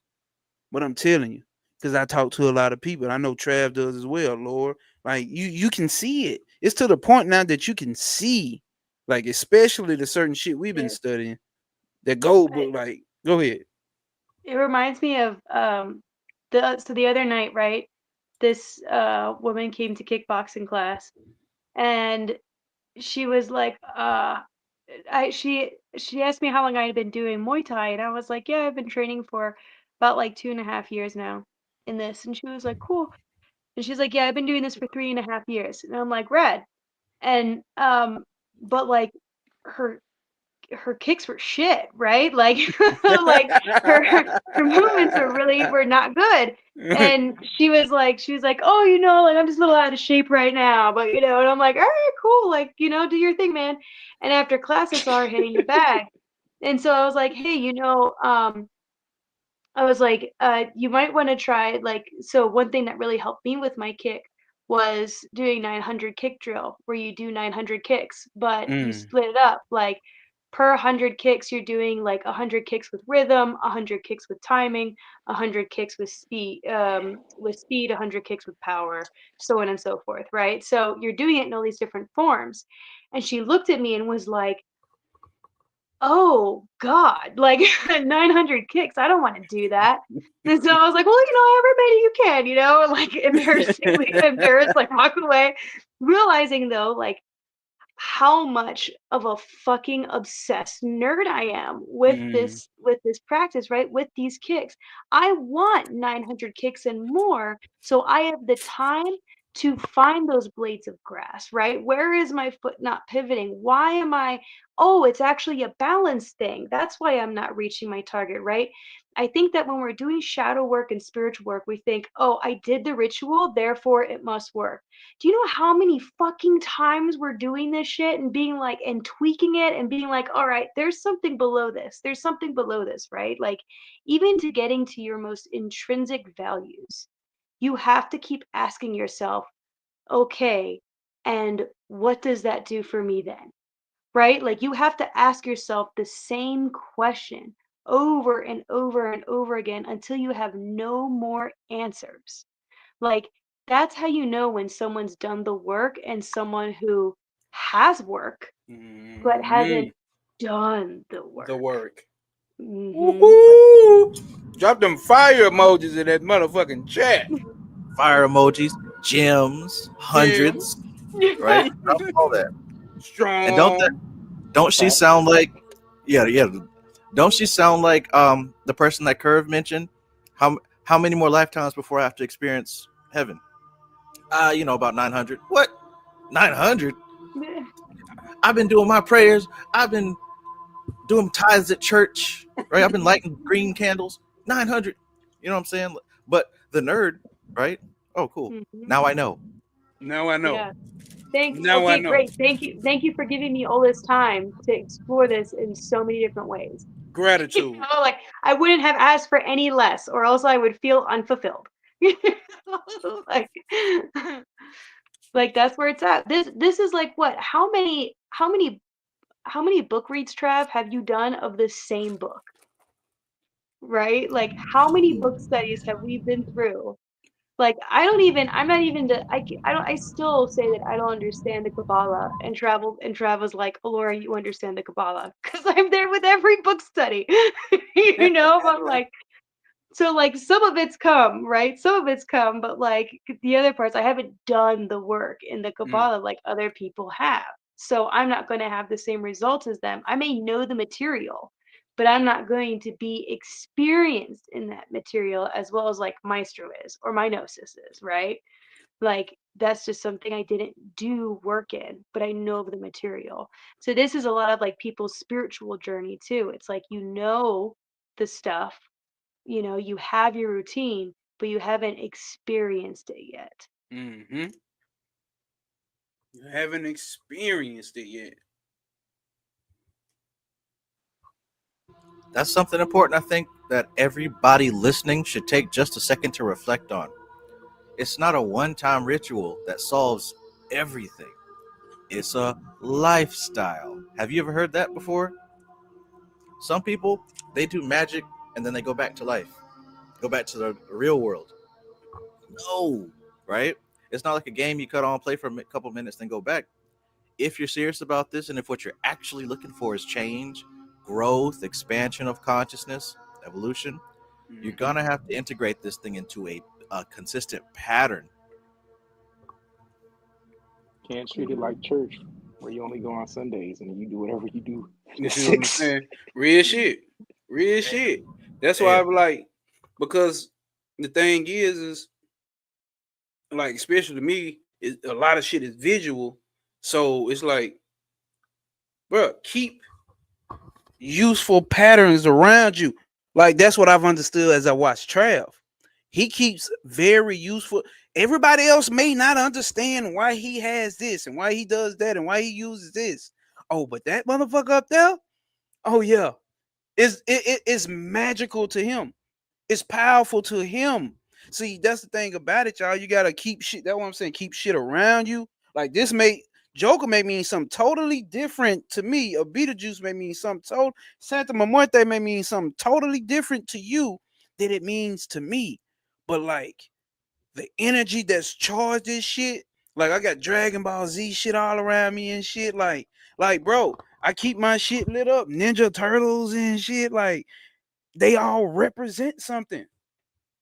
[SPEAKER 4] But I'm telling you, because I talk to a lot of people. I know Trav does as well, Lord. Like, you can see it. It's to the point now that you can see, like, especially the certain shit we've been
[SPEAKER 3] Yeah.
[SPEAKER 4] studying. That gold
[SPEAKER 3] I,
[SPEAKER 4] book, like, go ahead.
[SPEAKER 3] it reminds me of the other night, right? This woman came to kickboxing class, and she was like, she asked me how long I had been doing Muay Thai, and I was like, yeah, I've been training for about like 2.5 years now in this. And she was like, cool. And she's like, yeah, I've been doing this for 3.5 years. And I'm like, rad. And but like her her kicks were shit, right? Like like her movements were not good. And she was like, oh, like I'm just a little out of shape right now, but and I'm like, all right, cool, like do your thing, man. And after class, I saw her hitting the bag, and so I was like, hey, I was like, you might want to try, like, so one thing that really helped me with my kick was doing 900 kick drill, where you do 900 kicks, but you
[SPEAKER 4] Mm,
[SPEAKER 3] split it up. Like, per 100 kicks, you're doing like 100 kicks with rhythm, 100 kicks with timing, 100 kicks with speed, 100 kicks with power, so on and so forth, right? So you're doing it in all these different forms. And she looked at me and was like, oh God, like 900 kicks. I don't want to do that. And so I was like, well, everybody you can, like embarrassed, like walk away, realizing though, like how much of a fucking obsessed nerd I am with
[SPEAKER 4] Mm.
[SPEAKER 3] this practice, right? With these kicks. I want 900 kicks and more so I have the time to find those blades of grass, right? Where is my foot not pivoting? Why am I Oh, it's actually a balance thing. That's why I'm not reaching my target, right? I think that when we're doing shadow work and spiritual work, we think, "Oh, I did the ritual, therefore it must work." Do you know how many fucking times we're doing this shit and being like and tweaking it and being like, all right, there's something below this. There's something below this, right? Like even to getting to your most intrinsic values, you have to keep asking yourself, okay, and what does that do for me then? Right? Like you have to ask yourself the same question over and over and over again until you have no more answers. Like, that's how you know when someone's done the work and someone who has work but hasn't
[SPEAKER 4] Mhm.
[SPEAKER 3] done the
[SPEAKER 4] The
[SPEAKER 3] work.
[SPEAKER 4] work.
[SPEAKER 3] Like,
[SPEAKER 4] Woohoo! Drop them fire emojis in that motherfucking chat.
[SPEAKER 1] Fire emojis, gems,
[SPEAKER 4] Jim.
[SPEAKER 1] hundreds, right? Drop all that. And
[SPEAKER 4] Strong.
[SPEAKER 1] don't she
[SPEAKER 2] Clap.
[SPEAKER 1] sound like yeah. Don't she sound like the person that Curve mentioned? How many more lifetimes before I have to experience heaven? About 900. What? 900? I've been doing my prayers. I've been doing tithes at church, right? I've been lighting green candles. 900. You know what I'm saying? But the nerd, right? Oh, cool.
[SPEAKER 3] mhm.
[SPEAKER 1] Now I know.
[SPEAKER 4] Now I know.
[SPEAKER 3] Yeah. Thanks.
[SPEAKER 4] Now I
[SPEAKER 3] Okay,
[SPEAKER 4] know.
[SPEAKER 3] great. Thank you. Thank you for giving me all this time to explore this in so many different ways.
[SPEAKER 4] Gratitude.
[SPEAKER 3] Like I wouldn't have asked for any less, or else I would feel unfulfilled. like, like that's where it's at. This is like what? How many book reads, Trav, have you done of the same book? Right? Like how many book studies have we been through? Like I'm not even I don't I still say that I don't understand the Kabbalah and Travel's like, Laura, you understand the Kabbalah because I'm there with every book study. But like so like some of it's come, right? Some of it's come, but like the other parts I haven't done the work in the
[SPEAKER 4] Mm.
[SPEAKER 3] Kabbalah like other people have. So I'm not going to have the same results as them. I may know the material, but I'm not going to be experienced in that material as well as like Maestro is or my Gnosis is, right? Like that's just something I didn't do work in, but I know of the material. So this is a lot of like people's spiritual journey too. It's like the stuff, you have your routine, but you haven't experienced it yet.
[SPEAKER 4] Mm-hmm. You haven't experienced it yet.
[SPEAKER 1] That's something important I think that everybody listening should take just a second to reflect on. It's not a one-time ritual that solves everything. It's a lifestyle. Have you ever heard that before? Some people, they do magic and then they go back to life, go back to the real world. No, right? It's not like a game you cut on, play for a couple minutes, then go back. If you're serious about this and if what you're actually looking for is change, growth, expansion of consciousness, evolution, you're
[SPEAKER 4] Mm-hmm.
[SPEAKER 1] gonna have to integrate this thing into a consistent pattern.
[SPEAKER 2] Can't treat it like
[SPEAKER 3] Mhm.
[SPEAKER 2] church, where you only go on Sundays and you do whatever you do
[SPEAKER 4] You
[SPEAKER 2] to
[SPEAKER 4] see what I'm
[SPEAKER 2] six.
[SPEAKER 4] saying? Real shit. Real
[SPEAKER 1] Damn,
[SPEAKER 4] shit. That's why
[SPEAKER 1] damn.
[SPEAKER 4] I'm like, because the thing is like, especially to me, is a lot of shit is visual. So it's like, bro, keep useful patterns around you. Like that's what I've understood as I watch Trav. He keeps very useful. Everybody else may not understand why he has this and why he does that and why he uses this. Oh, but that motherfucker up there, oh yeah, it's magical to him. It's powerful to him. See, that's the thing about it, y'all. You gotta keep shit. That's what I'm saying. Keep shit around you. Like this may Joker may mean something totally different to me. A Beetlejuice may mean something total. Santa Muerte may mean something totally different to you than it means to me. But like the energy that's charged this shit, like I got Dragon Ball Z shit all around me and shit. Like bro, I keep my shit lit up. Ninja Turtles and shit. Like they all represent something.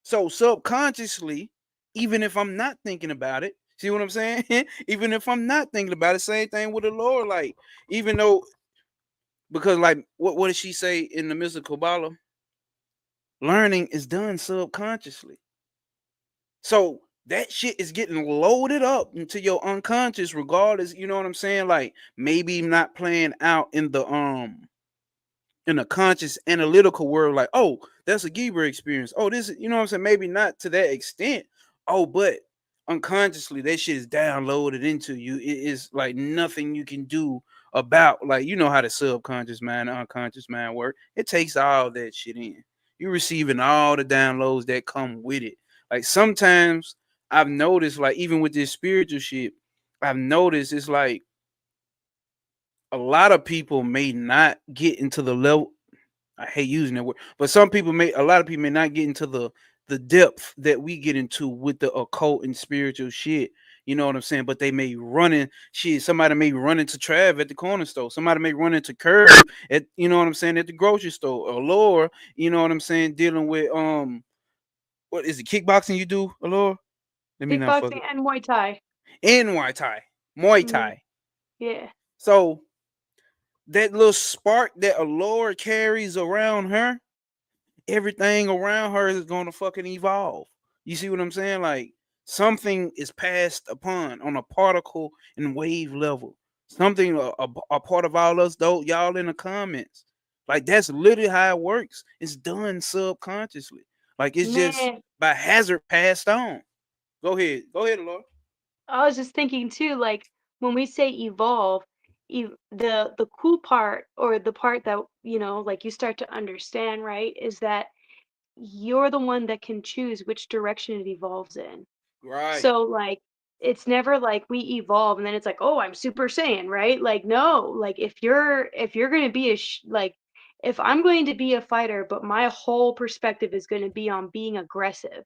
[SPEAKER 4] So subconsciously, even if I'm not thinking about it, see what I'm saying? Even if I'm not thinking about it, same thing with the Lord. Like, even though, because like, what did she say in the mystical Kabbalah? Learning is done subconsciously. So that shit is getting loaded up into your unconscious, regardless. You know what I'm saying? Like maybe not playing out in a conscious analytical world, like, oh, that's a Geber experience. Oh, this is, you know what I'm saying? Maybe not to that extent. Oh, but unconsciously, that shit is downloaded into you. It is like nothing you can do about, like, you know how the subconscious mind, the unconscious mind work. It takes all that shit in. You're receiving all the downloads that come with it. Like sometimes I've noticed, like, even with this spiritual shit, I've noticed it's like a lot of people may not get into the level. I hate using that word, but a lot of people may not get into the depth that we get into with the occult and spiritual shit. You know what I'm saying? But they may run in shit. Somebody may run into Trav at the corner store. Somebody may run into Curve at, you know what I'm saying, at the grocery store. Or Laura, you know what I'm saying, dealing with what is it, kickboxing you do, Laura? Let me not fuck
[SPEAKER 3] Kickboxing
[SPEAKER 4] it.
[SPEAKER 3] and Muay Thai.
[SPEAKER 4] And Muay Thai. Muay
[SPEAKER 3] Mm,
[SPEAKER 4] Thai.
[SPEAKER 3] yeah.
[SPEAKER 4] So that little spark that Allure carries around her, everything around her is going to fucking evolve. You see what I'm saying? Like something is passed upon on a particle and wave level. Something a part of all us, though, y'all in the comments. Like that's literally how it works. It's done subconsciously. Like it's just
[SPEAKER 3] Man,
[SPEAKER 4] by hazard passed on. Go ahead, Laura.
[SPEAKER 3] I was just thinking too, like when we say evolve, the cool part or the part that, like you start to understand, right, is that you're the one that can choose which direction it evolves in.
[SPEAKER 4] Right.
[SPEAKER 3] So like it's never like we evolve and then it's like, "Oh, I'm Super Saiyan," right? Like no, like if you're going to be like if I'm going to be a fighter, but my whole perspective is going to be on being aggressive,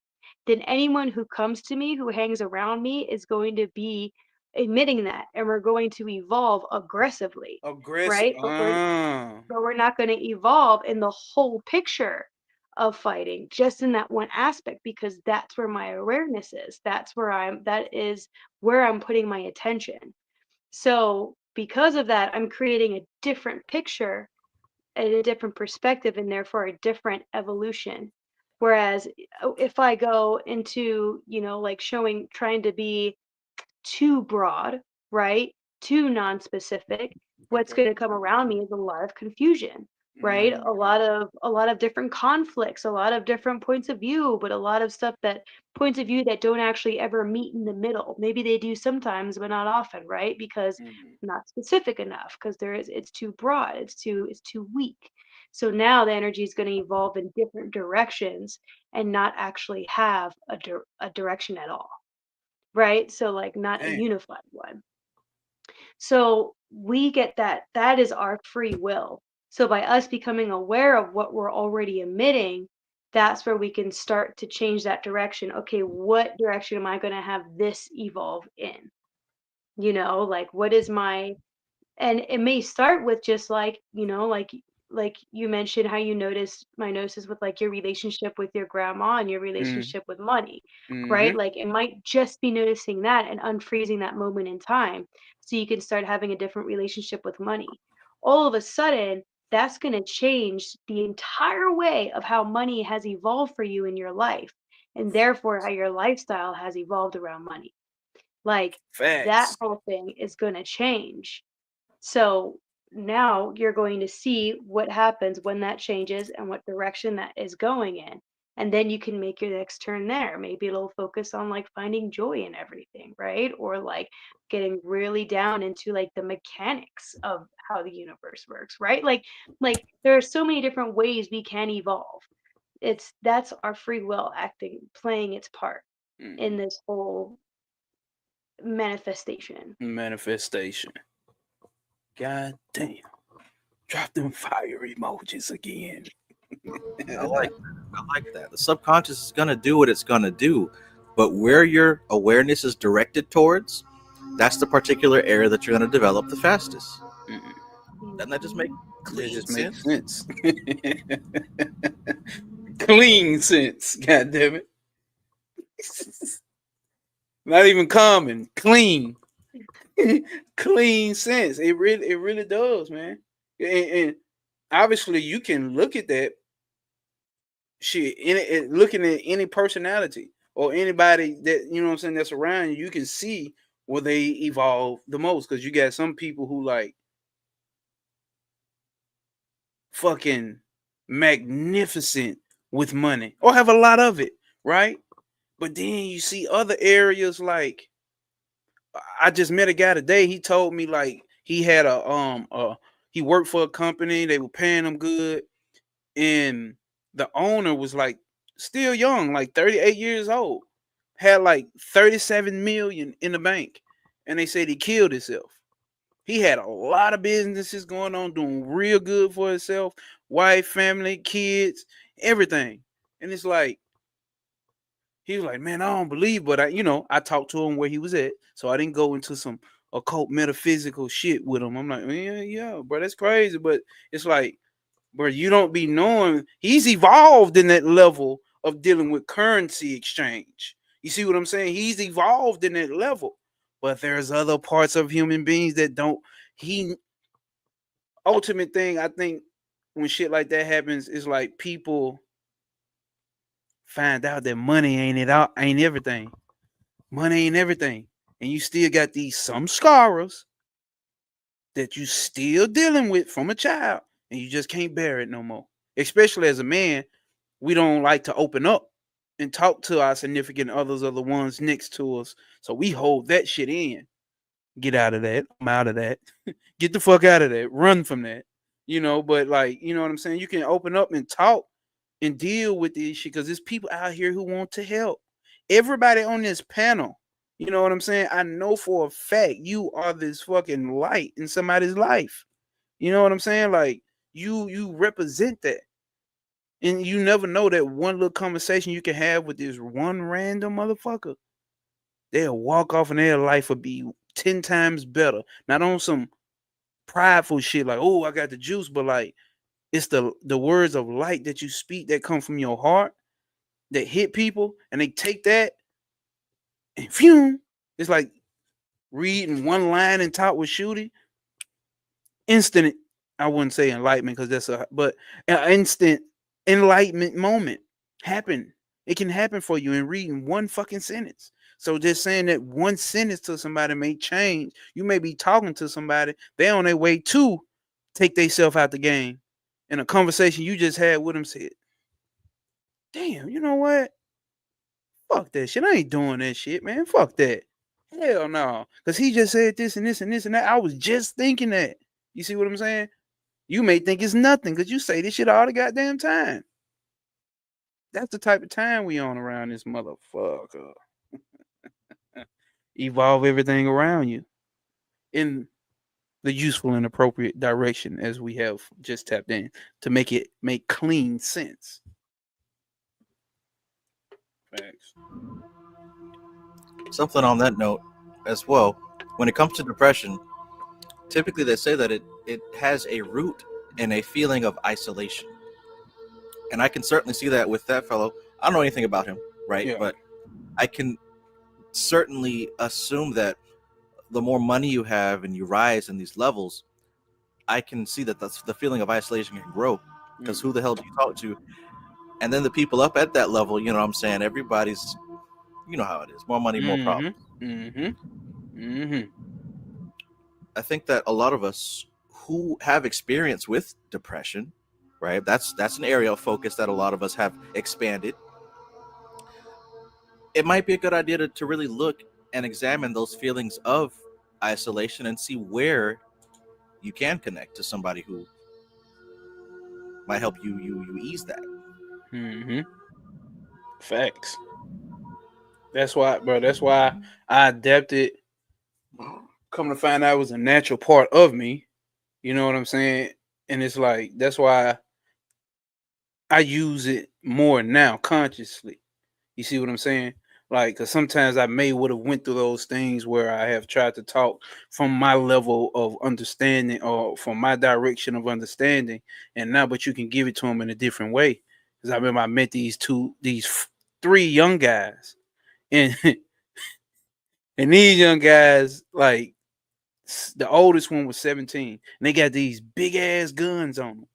[SPEAKER 3] then anyone who comes to me, who hangs around me is going to be admitting that and we're going to evolve aggressively,
[SPEAKER 4] Aggressive.
[SPEAKER 3] right? But we're not going to evolve in the whole picture of fighting just in that one aspect because that's where my awareness is. That is where I'm putting my attention. So because of that, I'm creating a different picture and a different perspective and therefore a different evolution. Whereas if I go into, like trying to be too broad, right? Too non-specific, what's
[SPEAKER 4] Okay.
[SPEAKER 3] going to come around me is a lot of confusion, right?
[SPEAKER 4] Mm-hmm.
[SPEAKER 3] A lot of different conflicts, a lot of different points of view, but a lot of stuff that points of view that don't actually ever meet in the middle. Maybe they do sometimes, but not often, right? Because
[SPEAKER 4] Mm-hmm.
[SPEAKER 3] not specific enough, because it's too broad, it's too weak. So now the energy is going to evolve in different directions and not actually have a direction at all, right? So like not a
[SPEAKER 4] Damn.
[SPEAKER 3] unified one. So we get that is our free will. So by us becoming aware of what we're already emitting, that's where we can start to change that direction. Okay, what direction am I going to have this evolve in? Like what is my, and it may start with just like, like you mentioned how you noticed my gnosis with like your relationship with your grandma and your
[SPEAKER 4] Mm-hmm.
[SPEAKER 3] relationship with money, right?
[SPEAKER 4] Mm-hmm.
[SPEAKER 3] Like it might just be noticing that and unfreezing that moment in time so you can start having a different relationship with money. All of a sudden, that's going to change the entire way of how money has evolved for you in your life, and therefore how your lifestyle has evolved around money. Like that
[SPEAKER 4] Facts.
[SPEAKER 3] whole thing is going to change. So now you're going to see what happens when that changes and what direction that is going in. And then you can make your next turn there. Maybe it'll focus on like finding joy in everything, right? Or like getting really down into like the mechanics of how the universe works, right? Like there are so many different ways we can evolve. That's our free will acting, playing its part in
[SPEAKER 4] Mm-hmm.
[SPEAKER 3] this whole manifestation.
[SPEAKER 4] Manifestation. God damn. Drop them fire emojis again.
[SPEAKER 1] I like I like that. The subconscious is gonna do what it's gonna do, but where your awareness is directed towards, that's the particular area that you're gonna develop the fastest. Doesn't that just make
[SPEAKER 4] That
[SPEAKER 1] clean
[SPEAKER 4] just makes
[SPEAKER 1] sense?
[SPEAKER 4] sense. Clean sense. God damn it. Not even common. Clean. Clean sense. It really does, man. And obviously you can look at that shit looking at any personality or anybody that you know what I'm saying that's around you, you can see where they evolve the most. Because you got some people who like fucking magnificent with money or have a lot of it, right? But then you see other areas like I just met a guy today. He told me like he had he worked for a company, they were paying him good, and the owner was like still young, like 38 years old, had like 37 million in the bank, and they said he killed himself. He had a lot of businesses going on, doing real good for himself, wife, family, kids, everything. And it's like he was like, man, I don't believe, but I talked to him where he was at, so I didn't go into some occult metaphysical shit with him. I'm like, yeah, bro, that's crazy, but it's like, bro, you don't be knowing he's evolved in that level of dealing with currency exchange. You see what I'm saying? He's evolved in that level, but there's other parts of human beings that don't. He ultimate thing, I think, when shit like that happens, is like people find out that money ain't everything. Money ain't everything, and you still got these some scars that you still dealing with from a child, and you just can't bear it no more. Especially as a man, we don't like to open up and talk to our significant others or the ones next to us. So we hold that shit in. Get out of that. I'm out of that. Get the fuck out of that. Run from that. But like, you know what I'm saying? You can open up and talk and deal with this shit because there's people out here who want to help. Everybody on this panel, you know what I'm saying? I know for a fact you are this fucking light in somebody's life. You know what I'm saying? Like you represent that. And you never know that one little conversation you can have with this one random motherfucker. They'll walk off and their life will be 10 times better. Not on some prideful shit like, oh, I got the juice, but like it's the words of light that you speak that come from your heart that hit people and they take that and phew. It's like reading one line and talk with Shooty. Instant, I wouldn't say enlightenment because but an instant enlightenment moment happen. It can happen for you in reading one fucking sentence. So just saying that one sentence to somebody may change. You may be talking to somebody, they on their way to take themselves out the game. And a conversation you just had with them said, damn, you know what? Fuck that shit. I ain't doing that shit, man. Fuck that. Hell no. Because he just said this and this and this and that. I was just thinking that. You see what I'm saying? You may think it's nothing because you say this shit all the goddamn time. That's the type of time we on around this motherfucker. Evolve everything around you in the useful and appropriate direction as we have just tapped in to make clean sense. Facts.
[SPEAKER 1] Something on that note as well. When it comes to depression, typically they say that it has a root in a feeling of isolation. And I can certainly see that with that fellow. I don't know anything about him, right?
[SPEAKER 4] Yeah.
[SPEAKER 1] But I can certainly assume that the more money you have and you rise in these levels, I can see that the feeling of isolation can grow. Because who the hell do you talk to? And then the people up at that level, you know what I'm saying? Everybody's, you know how it is. More money, more problems. I think that a lot of us who have experience with depression, right? That's an area of focus that a lot of us have expanded. It might be a good idea to really look and examine those feelings of isolation and see where you can connect to somebody who might help you ease that.
[SPEAKER 4] Facts. That's why, bro. That's why I adapted come to find out it was a natural part of me. You know what I'm saying? And it's like that's why I use it more now consciously. You see what I'm saying? Like, cause sometimes I may would have went through those things where I have tried to talk from my level of understanding or from my direction of understanding, and now, but you can give it to them in a different way. Cause I remember I met three young guys, and and these young guys, like the oldest one was 17, and they got these big ass guns on them.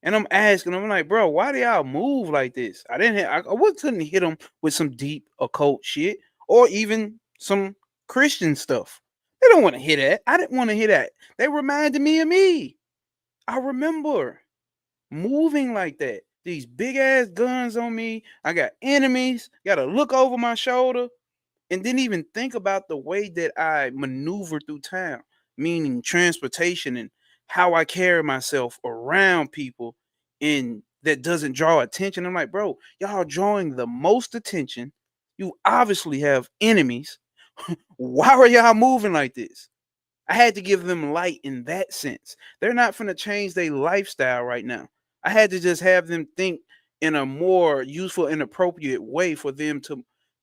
[SPEAKER 4] And I'm asking them, I'm like, bro, why do y'all move like this? I couldn't hit them with some deep occult shit or even some Christian stuff. They don't want to hear that. I didn't want to hear that. They reminded me of me. I remember moving like that. These big ass guns on me. I got enemies. Got to look over my shoulder and didn't even think about the way that I maneuver through town, meaning transportation and how I carry myself around people and that doesn't draw attention. I'm like, bro, y'all drawing the most attention. You obviously have enemies. Why are y'all moving like this? I had to give them light in that sense. They're not finna change their lifestyle right now. I had to just have them think in a more useful and appropriate way for them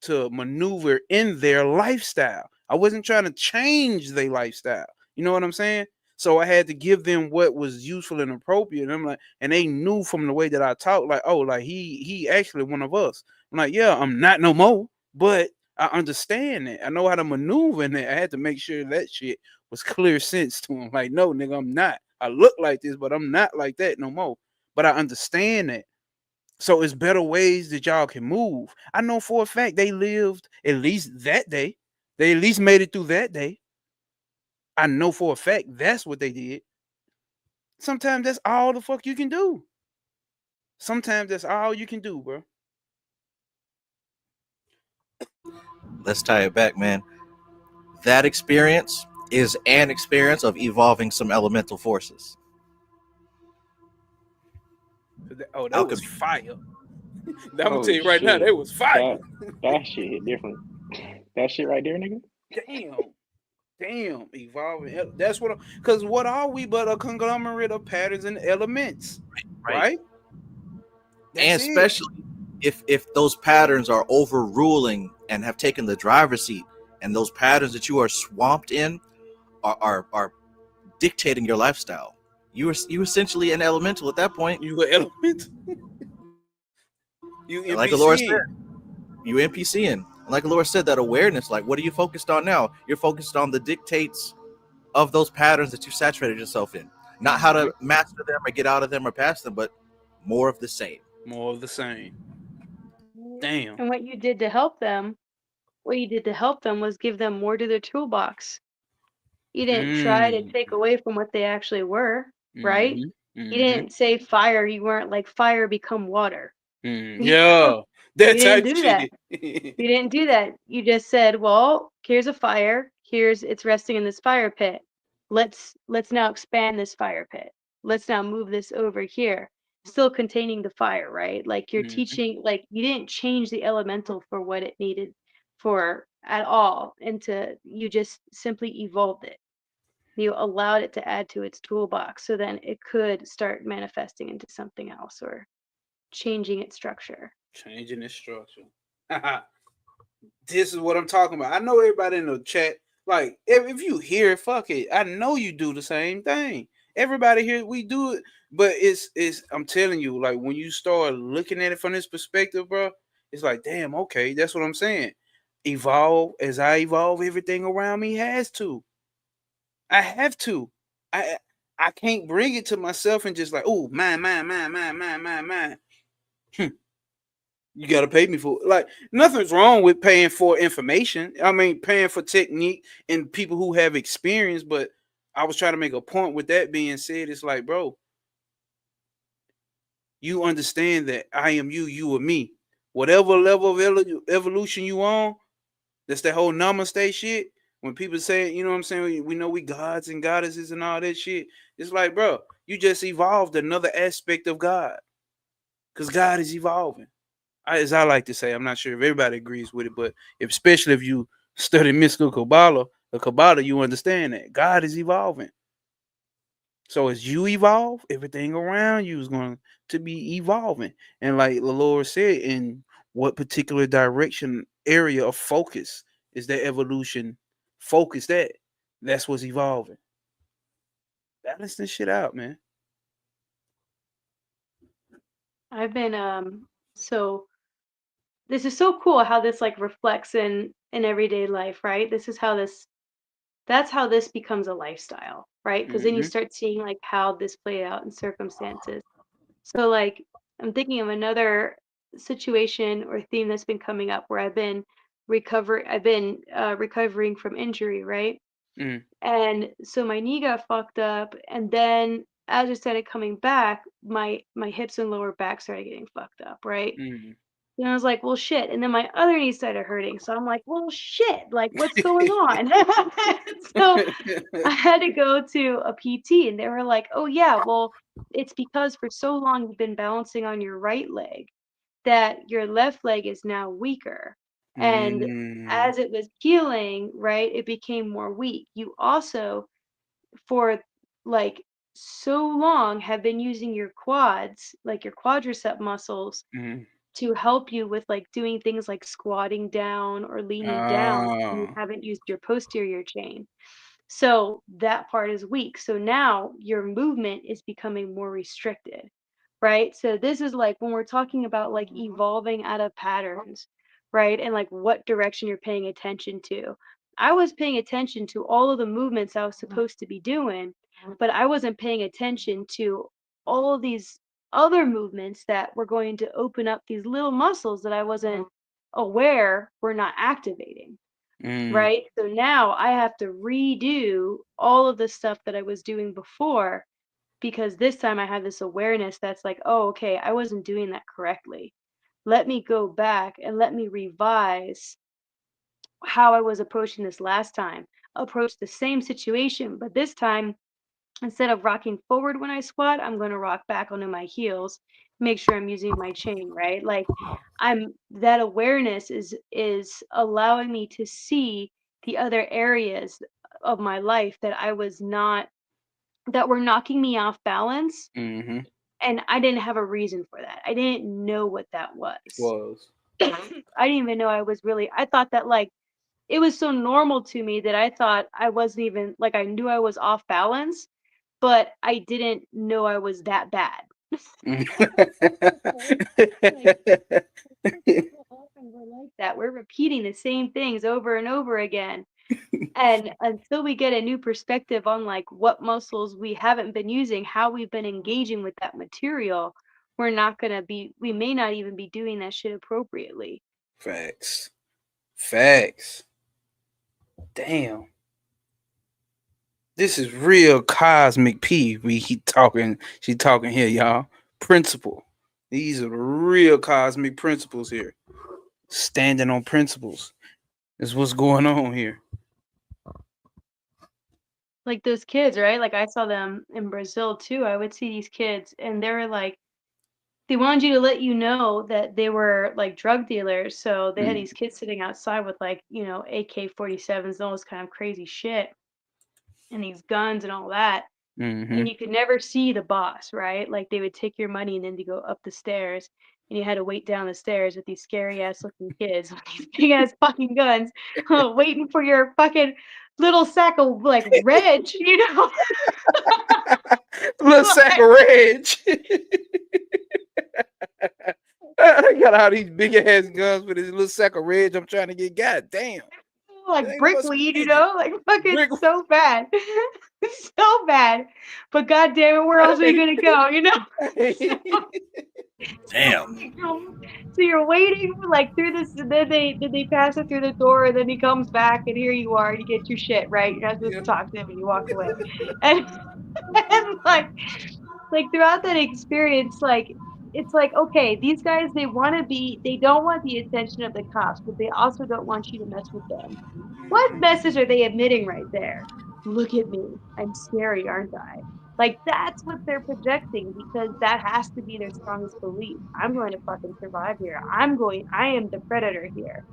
[SPEAKER 4] to maneuver in their lifestyle. I wasn't trying to change their lifestyle. You know what I'm saying? So I had to give them what was useful and appropriate. And I'm like, and they knew from the way that I talk, like, oh, like he actually one of us. I'm like, yeah, I'm not no more, but I understand that. I know how to maneuver in that. I had to make sure that shit was clear sense to him. Like, no, nigga, I'm not. I look like this, but I'm not like that no more. But I understand that. So it's better ways that y'all can move. I know for a fact they lived at least that day. They at least made it through that day. I know for a fact that's what they did. Sometimes that's all the fuck you can do. Sometimes that's all you can do, bro.
[SPEAKER 1] Let's tie it back, man. That experience is an experience of evolving some elemental forces.
[SPEAKER 4] Oh, that was
[SPEAKER 1] Alchemy.
[SPEAKER 4] fire. I'm gonna
[SPEAKER 2] Oh
[SPEAKER 4] tell you right now,
[SPEAKER 2] shit.
[SPEAKER 4] that was fire.
[SPEAKER 2] That shit hit different. That shit right there, nigga.
[SPEAKER 4] Damn, evolving. That's what. Because what are we but a conglomerate of patterns and elements, right?
[SPEAKER 1] And
[SPEAKER 4] That's it.
[SPEAKER 1] especially if those patterns are overruling and have taken the driver's seat, and those patterns that you are swamped in are dictating your lifestyle. You essentially an elemental at that point.
[SPEAKER 4] You an element. You
[SPEAKER 1] And like Alora said,
[SPEAKER 4] NPC.
[SPEAKER 1] you NPCing. And like Alora said, that awareness, like what are you focused on now? You're focused on the dictates of those patterns that you saturated yourself in. Not how to master them or get out of them or past them, but more of the same.
[SPEAKER 4] More of the same. Damn.
[SPEAKER 3] And what you did to help them, was give them more to their toolbox. You didn't try to take away from what they actually were, right? You didn't say fire. You weren't like fire become water.
[SPEAKER 4] Yeah, that
[SPEAKER 3] You
[SPEAKER 4] type
[SPEAKER 3] didn't do
[SPEAKER 4] shit.
[SPEAKER 3] that. You didn't do that. You just said, well, here's a fire. It's resting in this fire pit. Let's now expand this fire pit. Let's now move this over here, still containing the fire, right? Like you're teaching, like you didn't change the elemental for what it needed for at all. You just simply evolved it. You allowed it to add to its toolbox, so then it could start manifesting into something else or changing its structure.
[SPEAKER 4] Changing its structure. This is what I'm talking about. I know everybody in the chat, like, if you hear, fuck it. I know you do the same thing. Everybody here, we do it. But it's I'm telling you, like, when you start looking at it from this perspective, bro, it's like, damn, okay, that's what I'm saying. Evolve as I evolve, everything around me has to. I have to. I can't bring it to myself and just like, oh, mine. You gotta pay me for it. Like, nothing's wrong with paying for information. I mean, paying for technique and people who have experience. But I was trying to make a point with that being said. It's like, bro, you understand that I am you, you are me. Whatever level of evolution you on, that's that whole namaste shit. When people say, you know what I'm saying, we know we gods and goddesses and all that shit. It's like, bro, you just evolved another aspect of God. Because God is evolving. As I like to say, I'm not sure if everybody agrees with it, but especially if you study mystical Kabbalah, A Kabbalah, you understand that God is evolving. So as you evolve, everything around you is going to be evolving. And like the Lord said, in what particular direction area of focus is that evolution focused at? That's what's evolving. Balance this shit out, man.
[SPEAKER 3] I've been so this is so cool how this like reflects in everyday life, right? This is how this that's how this becomes a lifestyle, right? Because then you
[SPEAKER 4] Mm-hmm.
[SPEAKER 3] start seeing like how this played out in circumstances. So like I'm thinking of another situation or theme that's been coming up where I've been recovering from injury, right?
[SPEAKER 4] Mm-hmm.
[SPEAKER 3] And so my knee got fucked up, and then as I started coming back, my hips and lower back started getting fucked up, right? And I was like, well, shit. And then my other knee started hurting. So I'm like, well, shit, like, what's going on? So I had to go to a PT, and they were like, oh, yeah, well, it's because for so long you've been balancing on your right leg that your left leg is now weaker. And
[SPEAKER 4] Mm-hmm.
[SPEAKER 3] as it was healing, right, it became more weak. You also, for like so long, have been using your quads, like your quadricep muscles,
[SPEAKER 4] Mm-hmm.
[SPEAKER 3] to help you with like doing things like squatting down or leaning down. You
[SPEAKER 4] Oh.
[SPEAKER 3] haven't used your posterior chain. So that part is weak. So now your movement is becoming more restricted, right? So this is like when we're talking about like evolving out of patterns, right? And like what direction you're paying attention to. I was paying attention to all of the movements I was supposed to be doing, but I wasn't paying attention to all of these other movements that were going to open up these little muscles that I wasn't aware were not activating.
[SPEAKER 4] Mm-hmm.
[SPEAKER 3] Right? So now I have to redo all of the stuff that I was doing before because this time I have this awareness that's like, oh, okay, I wasn't doing that correctly. Let me go back and let me revise how I was approaching this last time. Approach the same situation, but this time instead of rocking forward when I squat, I'm going to rock back onto my heels, make sure I'm using my chain, right? Like I'm that awareness is allowing me to see the other areas of my life that I was not that were knocking me off balance,
[SPEAKER 4] Mm-hmm.
[SPEAKER 3] and I didn't have a reason for that. I didn't know what that was.
[SPEAKER 4] Was.
[SPEAKER 3] I didn't even know I thought that like it was so normal to me that I thought I wasn't even like I knew I was off balance, but I didn't know I was that bad. Like people often were like that. We're repeating the same things over and over again. And until we get a new perspective on like what muscles we haven't been using, how we've been engaging with that material, we may not even be doing that shit appropriately.
[SPEAKER 4] Facts. Facts. Damn. This is real cosmic P. She talking here, y'all. Principle. These are the real cosmic principles here. Standing on principles is what's going on here.
[SPEAKER 3] Like those kids, right? Like I saw them in Brazil too. I would see these kids and they were like they wanted you to let you know that they were like drug dealers. So they had
[SPEAKER 4] Mm,
[SPEAKER 3] these kids sitting outside with like, AK-47s and all this kind of crazy shit and these guns and all that.
[SPEAKER 4] mm-hmm.
[SPEAKER 3] And you could never see the boss, right? Like they would take your money and then they go up the stairs and you had to wait down the stairs with these scary ass looking kids with these big ass fucking guns waiting for your fucking little sack of like reg,
[SPEAKER 4] Little sack
[SPEAKER 3] like,
[SPEAKER 4] of reg. I got all these big ass guns with this little sack of reg. I'm trying to get. God damn. It
[SPEAKER 3] like
[SPEAKER 4] ain't no
[SPEAKER 3] brickweed,
[SPEAKER 4] explaining.
[SPEAKER 3] like fucking
[SPEAKER 4] Brick.
[SPEAKER 3] so bad. So bad. But god damn it, where else are you gonna go, So,
[SPEAKER 1] Damn.
[SPEAKER 3] so you're waiting like through this, then they pass it through the door, and then he comes back, and here you are, you get your shit, right? You're not supposed
[SPEAKER 4] Yeah.
[SPEAKER 3] to talk to him, and you walk away. And, and like throughout that experience, like it's like, okay, these guys they don't want the attention of the cops, but they also don't want you to mess with them. What
[SPEAKER 4] Mhm.
[SPEAKER 3] message are they emitting right there? Look at me. I'm scary, aren't I? Like that's what they're projecting because that has to be their strongest belief. I'm going to fucking survive here. I am the predator here.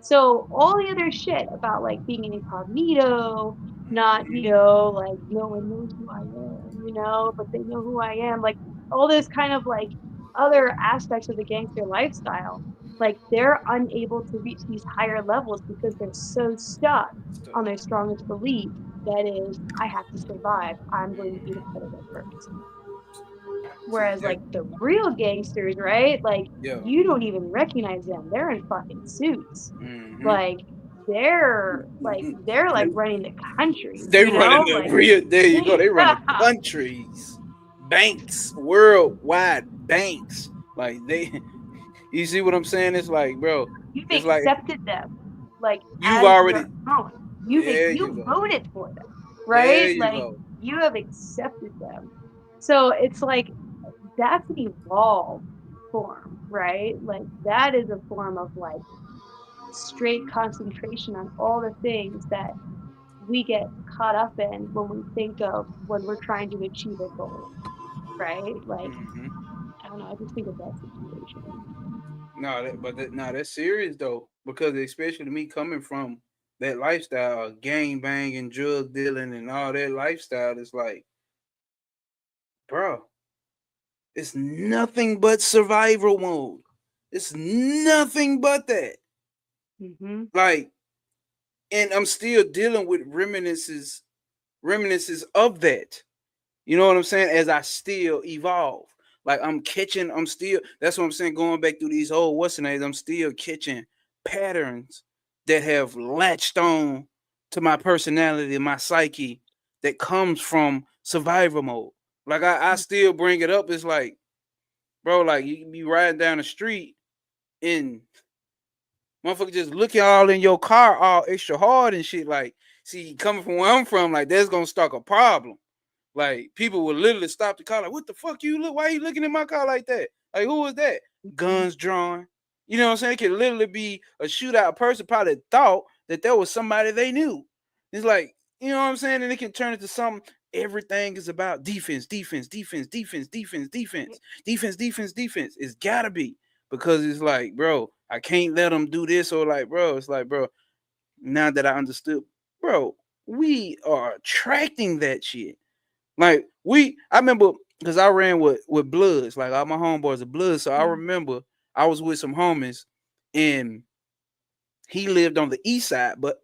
[SPEAKER 3] So all the other shit about like being incognito, not, like no one knows who I am, but they know who I am, like all this kind of like other aspects of the gangster lifestyle, like they're unable to reach these higher levels because they're so stuck
[SPEAKER 4] Stuff.
[SPEAKER 3] on their strongest belief that is, I have to survive. I'm going to be the predator first.
[SPEAKER 4] See
[SPEAKER 3] Whereas,
[SPEAKER 4] that?
[SPEAKER 3] like, the real gangsters, right? Like,
[SPEAKER 4] Yeah.
[SPEAKER 3] you don't even recognize them. They're in fucking suits.
[SPEAKER 4] Mm-hmm.
[SPEAKER 3] Like, they're like running the country,
[SPEAKER 4] They running the
[SPEAKER 3] Like,
[SPEAKER 4] real. There you go. They running countries, banks, worldwide banks. Like they, you see what I'm saying? It's like, bro,
[SPEAKER 3] you've
[SPEAKER 4] it's like
[SPEAKER 3] accepted them, like,
[SPEAKER 4] you've
[SPEAKER 3] as your
[SPEAKER 4] already.
[SPEAKER 3] own.
[SPEAKER 4] There you
[SPEAKER 3] You
[SPEAKER 4] go.
[SPEAKER 3] voted for them,
[SPEAKER 4] There
[SPEAKER 3] right?
[SPEAKER 4] you
[SPEAKER 3] Like,
[SPEAKER 4] go.
[SPEAKER 3] you have accepted them. So it's like that's an evolved form, right? Like, that is a form of like straight concentration on all the things that we get caught up in when we think of when we're trying to achieve a goal, right? Like,
[SPEAKER 4] Hmm.
[SPEAKER 3] I don't know, I just think of that situation.
[SPEAKER 4] No, no, that's serious though, because especially me coming from that lifestyle, gang banging, drug dealing, and all that lifestyle, it's like, bro, it's nothing but survival mode. It's nothing but that.
[SPEAKER 3] Mhm.
[SPEAKER 4] Like, and I'm still dealing with reminiscences of that. You know what I'm saying? As I still evolve, like I'm still. That's what I'm saying. Going back through these old what's the names, I'm still catching patterns that have latched on to my personality, my psyche, that comes from survival mode. Like I
[SPEAKER 3] Mm.
[SPEAKER 4] still bring it up. It's like, bro, like you can be riding down the street and motherfucker just looking all in your car all extra hard and shit. Like, see, coming from where I'm from, like that's gonna start a problem. Like people would literally stop the car, like, what the fuck you look? Why you looking at my car like that? Like, who was that?
[SPEAKER 3] Mhm.
[SPEAKER 4] Guns drawn. You know what I'm saying? It could literally be a shootout. A person probably thought that there was somebody they knew. It's like, you know what I'm saying? And it can turn into something. Everything is about defense, defense, defense, defense, defense, defense, defense, defense, defense. It's gotta be because it's like, bro, I can't let them do this or like, bro. It's like, bro, now that I understood, bro, we are attracting that shit. Like I remember because I ran with Bloods, like all my homeboys are Bloods. So I
[SPEAKER 3] Mm.
[SPEAKER 4] remember I was with some homies, and he lived on the east side, but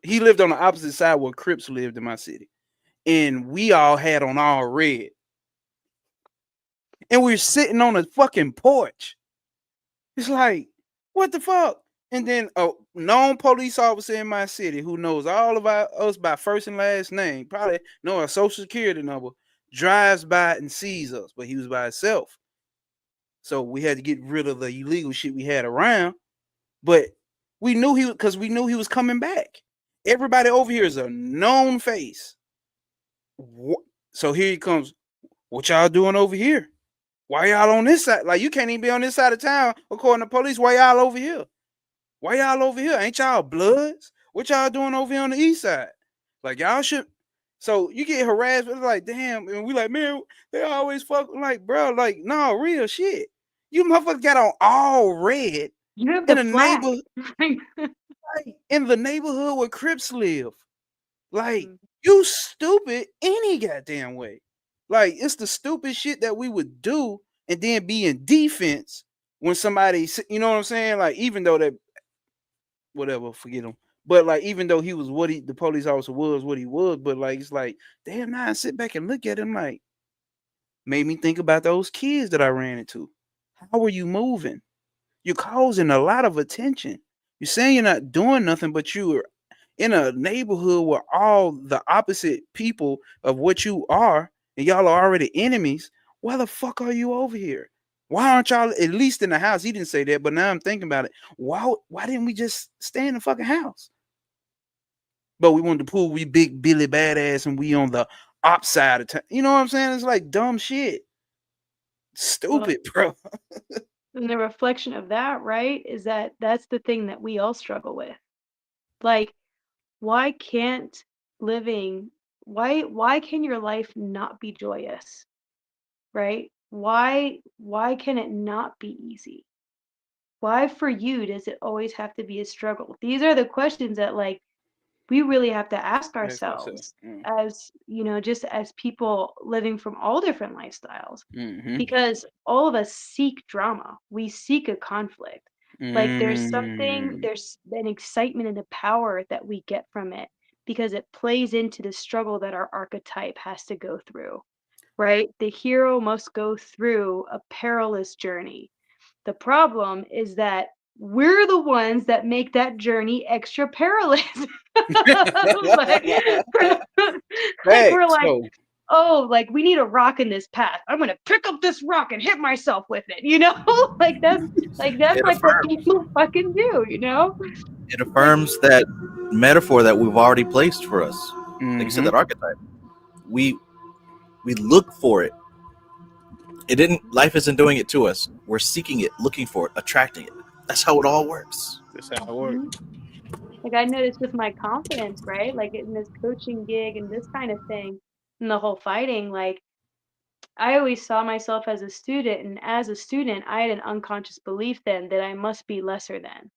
[SPEAKER 4] he lived on the opposite side where Crips lived in my city, and we all had on all red, and we were sitting on a fucking porch. It's like, what the fuck? And then a known police officer in my city who knows all about us by first and last name, probably know our social security number, drives by and sees us, but he was by himself. So we had to get rid of the illegal shit we had around. But we knew because we knew he was coming back. Everybody over here is a known face. So here he comes. What y'all doing over here? Why y'all on this side? Like you can't even be on this side of town, according to police. Why y'all over here? Why y'all over here? Ain't y'all Bloods? What y'all doing over here on the east side? Like y'all should. So you get harassed. It's like damn, and we like man, they always fuck like bro, like no real shit. You motherfuckers got on all red
[SPEAKER 3] You have
[SPEAKER 4] in
[SPEAKER 3] the
[SPEAKER 4] a
[SPEAKER 3] flag.
[SPEAKER 4] neighborhood, like, in the neighborhood where Crips live. Like
[SPEAKER 3] Mm.
[SPEAKER 4] you stupid any goddamn way. Like it's the stupid shit that we would do and then be in defense when somebody, you know what I'm saying? Like even though that whatever, forget him. But like, even though he was the police officer was what he was, but like, it's like, damn, now I sit back and look at him like, made me think about those kids that I ran into. How are you moving? You're causing a lot of attention. You're saying you're not doing nothing, but you're in a neighborhood where all the opposite people of what you are, and y'all are already enemies. Why the fuck are you over here? Why aren't y'all at least in the house? He didn't say that, but now I'm thinking about it. Why didn't we just stay in the fucking house? But we wanted to prove we big Billy badass and we on the op side of town. You know what I'm saying? It's like dumb shit.
[SPEAKER 3] Well,
[SPEAKER 4] Stupid, bro.
[SPEAKER 3] and the reflection of that, right, is that that's the thing that we all struggle with. Like, why can't living why can your life not be joyous, right? Why can it not be easy? why for you does it always have to be a struggle? These are the questions that like we really have to ask
[SPEAKER 4] Ask myself.
[SPEAKER 3] ourselves as, just as people living from all different lifestyles, because all of us seek drama. We seek a conflict. Like there's an excitement and a power that we get from it because it plays into the struggle that our archetype has to go through, right? The hero must go through a perilous journey. The problem is that we're the ones that make that journey extra perilous. like, like we're
[SPEAKER 4] Facts.
[SPEAKER 3] like, oh, like we need a rock in this path. I'm gonna pick up this rock and hit myself with it, like that's
[SPEAKER 1] It
[SPEAKER 3] like what
[SPEAKER 1] affirms.
[SPEAKER 3] people fucking do,
[SPEAKER 1] It affirms that metaphor that we've already placed for us. Like you said, that archetype. We look for it. It didn't. Life isn't doing it to us. We're seeking it, looking for it, attracting it. That's how it all works.
[SPEAKER 4] That's how it works.
[SPEAKER 3] Like I noticed with my confidence, right? Like in this coaching gig and this kind of thing, and the whole fighting, like I always saw myself as a student, and as a student, I had an unconscious belief then that I must be lesser than.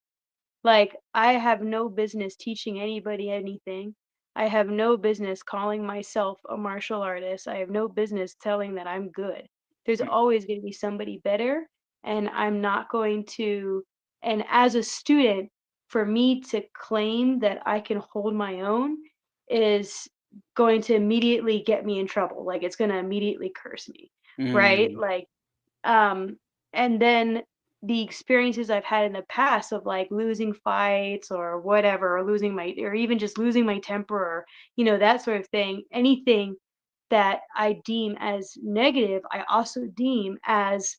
[SPEAKER 3] Like, I have no business teaching anybody anything. I have no business calling myself a martial artist. I have no business telling that I'm good. There's always going to be somebody better, and I'm not going to. And as a student, for me to claim that I can hold my own is going to immediately get me in trouble. Like, it's going to immediately curse me, right? Like, um, and then the experiences I've had in the past of like losing fights or whatever, or even just losing my temper or, that sort of thing, anything that I deem as negative, I also deem as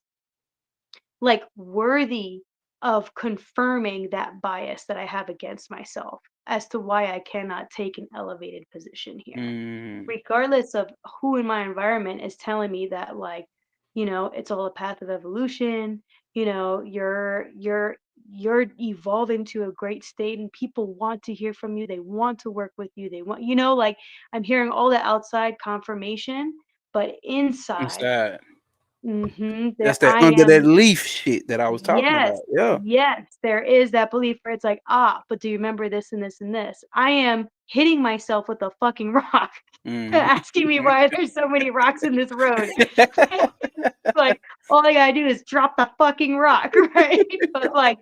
[SPEAKER 3] like worthy of confirming that bias that I have against myself as to why I cannot take an elevated position here. Regardless of who in my environment is telling me that like, it's all a path of evolution, you're evolving to a great state and people want to hear from you, they want to work with you, they want, like I'm hearing all the outside confirmation, but inside,
[SPEAKER 4] Inside.
[SPEAKER 3] there
[SPEAKER 4] That's that
[SPEAKER 3] I
[SPEAKER 4] under that
[SPEAKER 3] am.
[SPEAKER 4] leaf shit that I was talking
[SPEAKER 3] Yes,
[SPEAKER 4] about. Yeah.
[SPEAKER 3] yes, there is that belief where it's like, but do you remember this and this and this? I am hitting myself with a fucking rock, asking me why there's so many rocks in this road. Like, all I gotta do is drop the fucking rock, right? But like,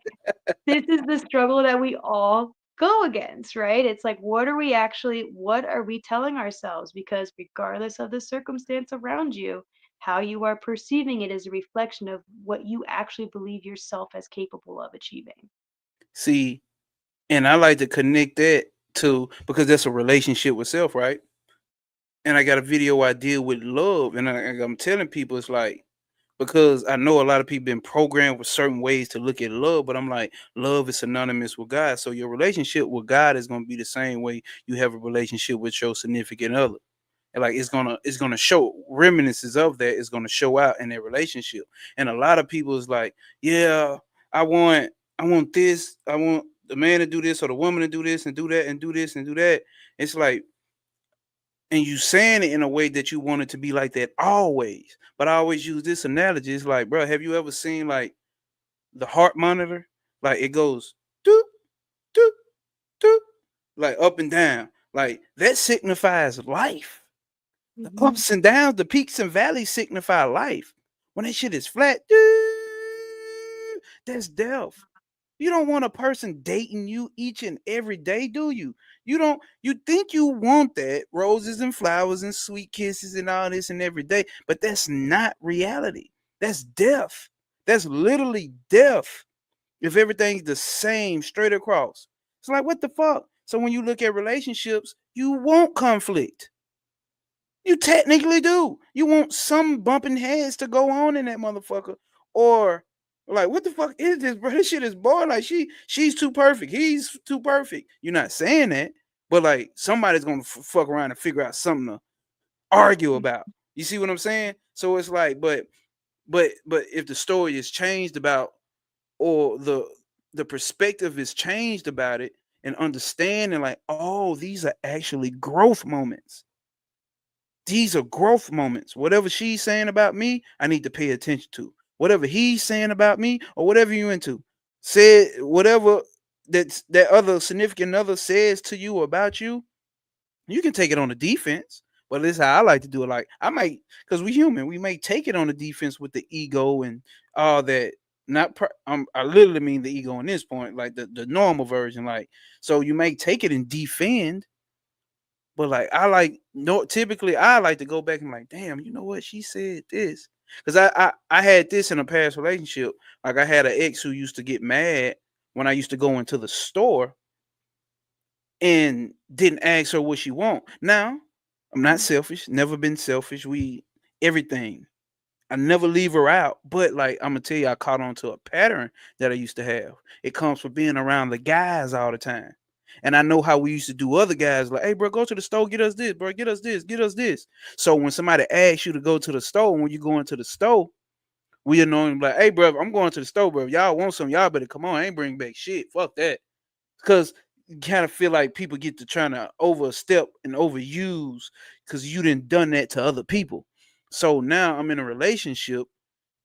[SPEAKER 3] this is the struggle that we all go against, right? It's like, what are we telling ourselves? Because regardless of the circumstance around you, how you are perceiving it is a reflection of what you actually believe yourself as capable of achieving.
[SPEAKER 4] See, and I like to connect that to, because that's a relationship with self, right? And I got a video I deal with love, and I'm telling people it's like, because I know a lot of people been programmed with certain ways to look at love, but I'm like, love is synonymous with God. So your relationship with God is going to be the same way you have a relationship with your significant other. And like it's gonna show reminiscences of that. It's gonna show out in their relationship. And a lot of people is like, yeah, I want this, I want the man to do this or the woman to do this and do that and do this and do that. It's like, and you saying it in a way that you want it to be like that always. But I always use this analogy. It's like, bro, have you ever seen like the heart monitor? Like it goes doop, doop, doop, like up and down. Like that signifies life. The ups and downs, the peaks and valleys signify life. When that shit is flat, that's death. You don't want a person dating you each and every day, do you? You don't. You think you want that roses and flowers and sweet kisses and all this and every day, but that's not reality. That's death. That's literally death. If everything's the same straight across, it's like what the fuck. So when you look at relationships, you want conflict. You technically do. You want some bumping heads to go on in that motherfucker, or like, what the fuck is this, bro? This shit is boring. Like she's too perfect. He's too perfect. You're not saying that, but like somebody's gonna fuck around and figure out something to argue about. You see what I'm saying? So it's like, but if the story is changed about, or the perspective is changed about it, and understanding like, oh, these are actually growth moments. These are growth moments. Whatever she's saying about me, I need to pay attention to. Whatever he's saying about me, or whatever you into, said whatever that other significant other says to you about you, you can take it on the defense. But this is how I like to do it. Like I might, because we human, we may take it on the defense with the ego and all that. Not, I literally mean the ego in this point, like the normal version. Like, so you may take it and defend, but like I like no, typically I like to go back and like, damn, you know what she said this, because I had this in a past relationship. Like I had an ex who used to get mad when I used to go into the store and didn't ask her what she want. Now, I'm not selfish, never been selfish. We everything. I never leave her out. But like I'm gonna tell you, I caught on to a pattern that I used to have. It comes from being around the guys all the time. And I know how we used to do other guys, like, hey, bro, go to the store, get us this, bro, get us this, get us this. So when somebody asks you to go to the store, when you go into the store, we annoy like, hey, bro, I'm going to the store, bro. Y'all want some, y'all better come on. I ain't bring back shit. Fuck that. Because you kind of feel like people get to trying to overstep and overuse because you didn't done that to other people. So now I'm in a relationship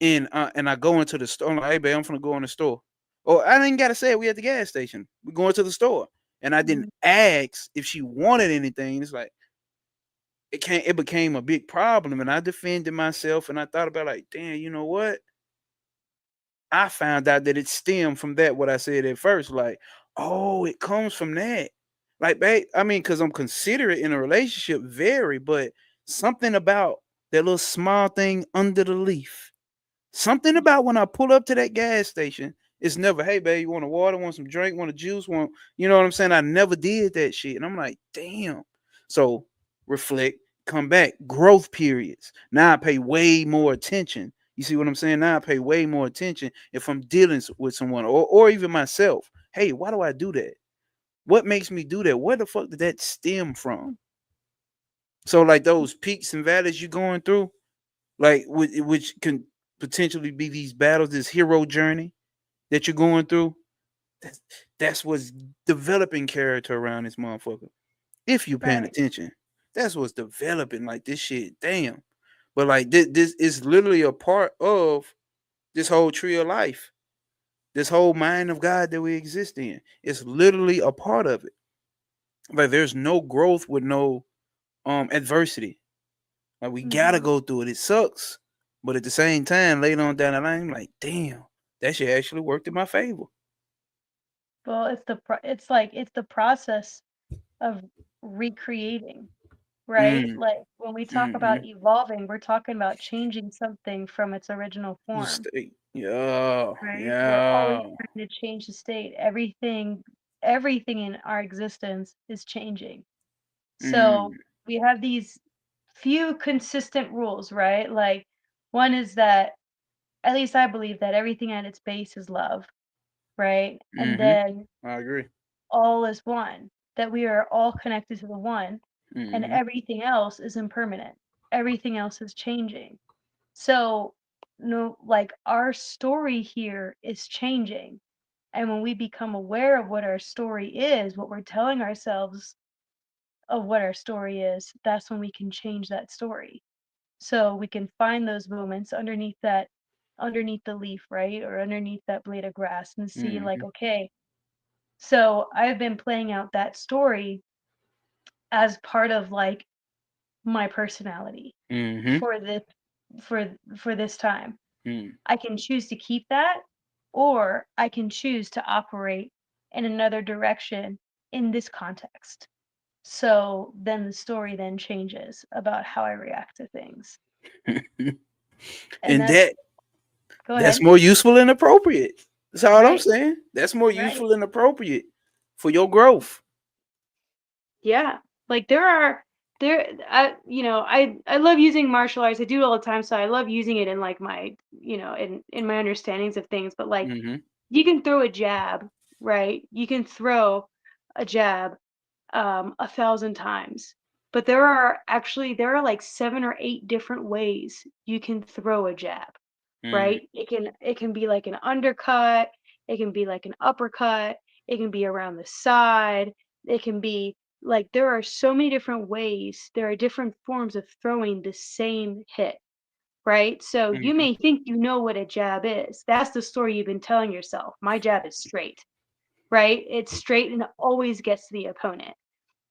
[SPEAKER 4] and I go into the store. I'm like, hey, babe, I'm gonna go in the store. Or I didn't gotta say it. We at the gas station. We're going to the store, and I didn't ask if she wanted anything. It's like it became a big problem, and I defended myself, and I thought about like, damn, you know what? I found out that it stemmed from that what I said at first. Like, oh, it comes from that. Like, babe, I mean, because I'm considerate in a relationship, very, but something about that little small thing under the leaf. Something about when I pull up to that gas station, it's never, hey, babe, you want a water, want some drink, want a juice, want, you know what I'm saying? I never did that shit. And I'm like, damn. So reflect, come back, growth periods. Now I pay way more attention. You see what I'm saying? Now I pay way more attention if I'm dealing with someone or even myself. Hey, why do I do that? What makes me do that? Where the fuck did that stem from? So like those peaks and valleys you're going through, like which can potentially be these battles, this hero journey that you're going through. That's, that's what's developing character around this motherfucker. If you paying
[SPEAKER 3] Right.
[SPEAKER 4] attention, that's what's developing. Like this shit, damn. But like this is literally a part of this whole tree of life, this whole mind of God that we exist in. It's literally a part of it. Like there's no growth with no adversity. Like we gotta
[SPEAKER 3] Mm-hmm.
[SPEAKER 4] go through it. It sucks, but at the same time, later on down the line, I'm like, damn, that shit actually worked in my favor.
[SPEAKER 3] Well, it's the process of recreating, right?
[SPEAKER 4] Mm,
[SPEAKER 3] Like when we talk
[SPEAKER 4] mm-hmm.
[SPEAKER 3] about evolving, we're talking about changing something from its original
[SPEAKER 4] The
[SPEAKER 3] form,
[SPEAKER 4] state, yeah,
[SPEAKER 3] right? We're always
[SPEAKER 4] yeah.
[SPEAKER 3] trying to change the state. Everything in our existence is changing. So
[SPEAKER 4] Mm,
[SPEAKER 3] we have these few consistent rules, right? Like one is that at least I believe that everything at its base is love, right? And
[SPEAKER 4] mm-hmm.
[SPEAKER 3] then
[SPEAKER 4] I agree.
[SPEAKER 3] all is one, that we are all connected to the one, and
[SPEAKER 4] Mm-hmm.
[SPEAKER 3] everything else is impermanent. Everything else is changing. So, no, like our story here is changing. And when we become aware of what our story is, what we're telling ourselves of what our story is, that's when we can change that story. So we can find those moments underneath the leaf, right? Or underneath that blade of grass and see like,
[SPEAKER 4] Mm-hmm.
[SPEAKER 3] okay, so I've been playing out that story as part of like my personality
[SPEAKER 4] Mm-hmm.
[SPEAKER 3] for this for this time.
[SPEAKER 4] Mm.
[SPEAKER 3] I can choose to keep that or I can choose to operate in another direction in this context. So then the story then changes about how I react to things. And
[SPEAKER 4] And
[SPEAKER 3] that's go
[SPEAKER 4] that's
[SPEAKER 3] ahead.
[SPEAKER 4] more useful and appropriate. That's all I'm
[SPEAKER 3] Right.
[SPEAKER 4] saying. That's more
[SPEAKER 3] Right.
[SPEAKER 4] useful and appropriate for your growth.
[SPEAKER 3] Yeah. Like I love using martial arts. I do it all the time, so I love using it in like my, in my understandings of things, but like
[SPEAKER 4] Mm-hmm.
[SPEAKER 3] you can throw a jab, right? You can throw a jab 1,000 times. But there are like 7 or 8 different ways you can throw a jab,
[SPEAKER 4] Mm.
[SPEAKER 3] right? It can be like an undercut, it can be like an uppercut, it can be around the side, it can be like there are so many different ways, there are different forms of throwing the same hit, right? So you
[SPEAKER 4] Mhm.
[SPEAKER 3] may think you know what a jab is. That's the story you've been telling yourself. My jab is straight, right? It's straight and it always gets to the opponent.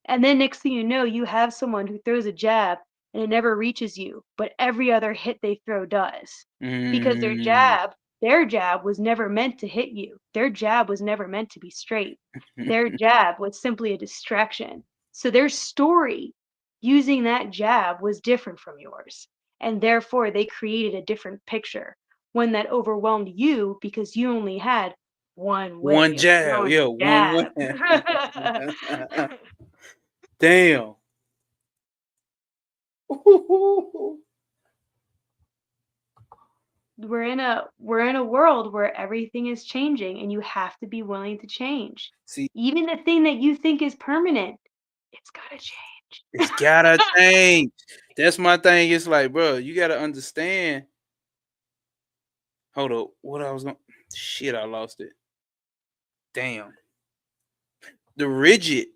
[SPEAKER 3] And then next thing you know, you have someone who throws a jab and it never reaches you, but every other hit they throw does. Because
[SPEAKER 4] Mm.
[SPEAKER 3] their jab was never meant to hit you. Their jab was never meant to be straight. Their jab was simply a distraction. So their story using that jab was different from yours. And therefore, they created a different picture, one that overwhelmed you because you only had one
[SPEAKER 4] One
[SPEAKER 3] way of
[SPEAKER 4] jab,
[SPEAKER 3] throwing
[SPEAKER 4] yeah,
[SPEAKER 3] a
[SPEAKER 4] one way.
[SPEAKER 3] jab.
[SPEAKER 4] Damn.
[SPEAKER 3] We're in a world where everything is changing and you have to be willing to change.
[SPEAKER 4] See,
[SPEAKER 3] Even the thing that you think is permanent, it's gotta change.
[SPEAKER 4] it's gotta change. That's my thing. It's like, bro, you gotta understand. Hold up, what I was going? Shit, I lost it. Damn. The rigid,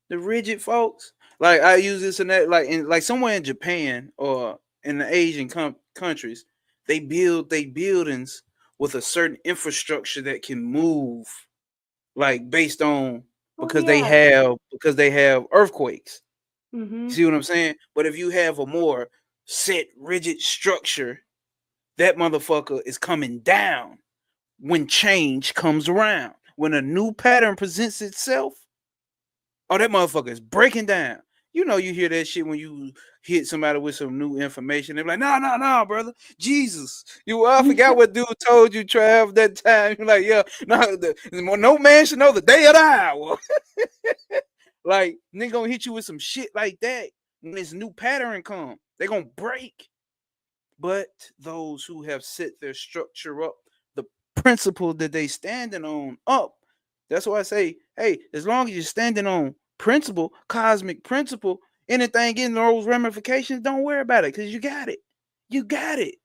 [SPEAKER 4] the rigid folks. Like I use this and that, like somewhere in Japan or in the Asian countries, they build they buildings with a certain infrastructure that can move, like based on
[SPEAKER 3] Oh yeah.
[SPEAKER 4] because they have earthquakes. You
[SPEAKER 3] Mhm.
[SPEAKER 4] see what I'm saying? But if you have a more set, rigid structure, that motherfucker is coming down when change comes around. When a new pattern presents itself, oh, that motherfucker is breaking down. You know, you hear that shit when you hit somebody with some new information. They're like, no, brother. Jesus. I forgot what dude told you, Trav, that time. You're like, yeah, no man should know the day of the hour. Like, nigga gonna hit you with some shit like that when this new pattern come. They gonna break. But those who have set their structure up, the principle that they standing on up. That's why I say, hey, as long as you're standing on principle, cosmic principle, anything in those ramifications, don't worry about it because you got it. You got it.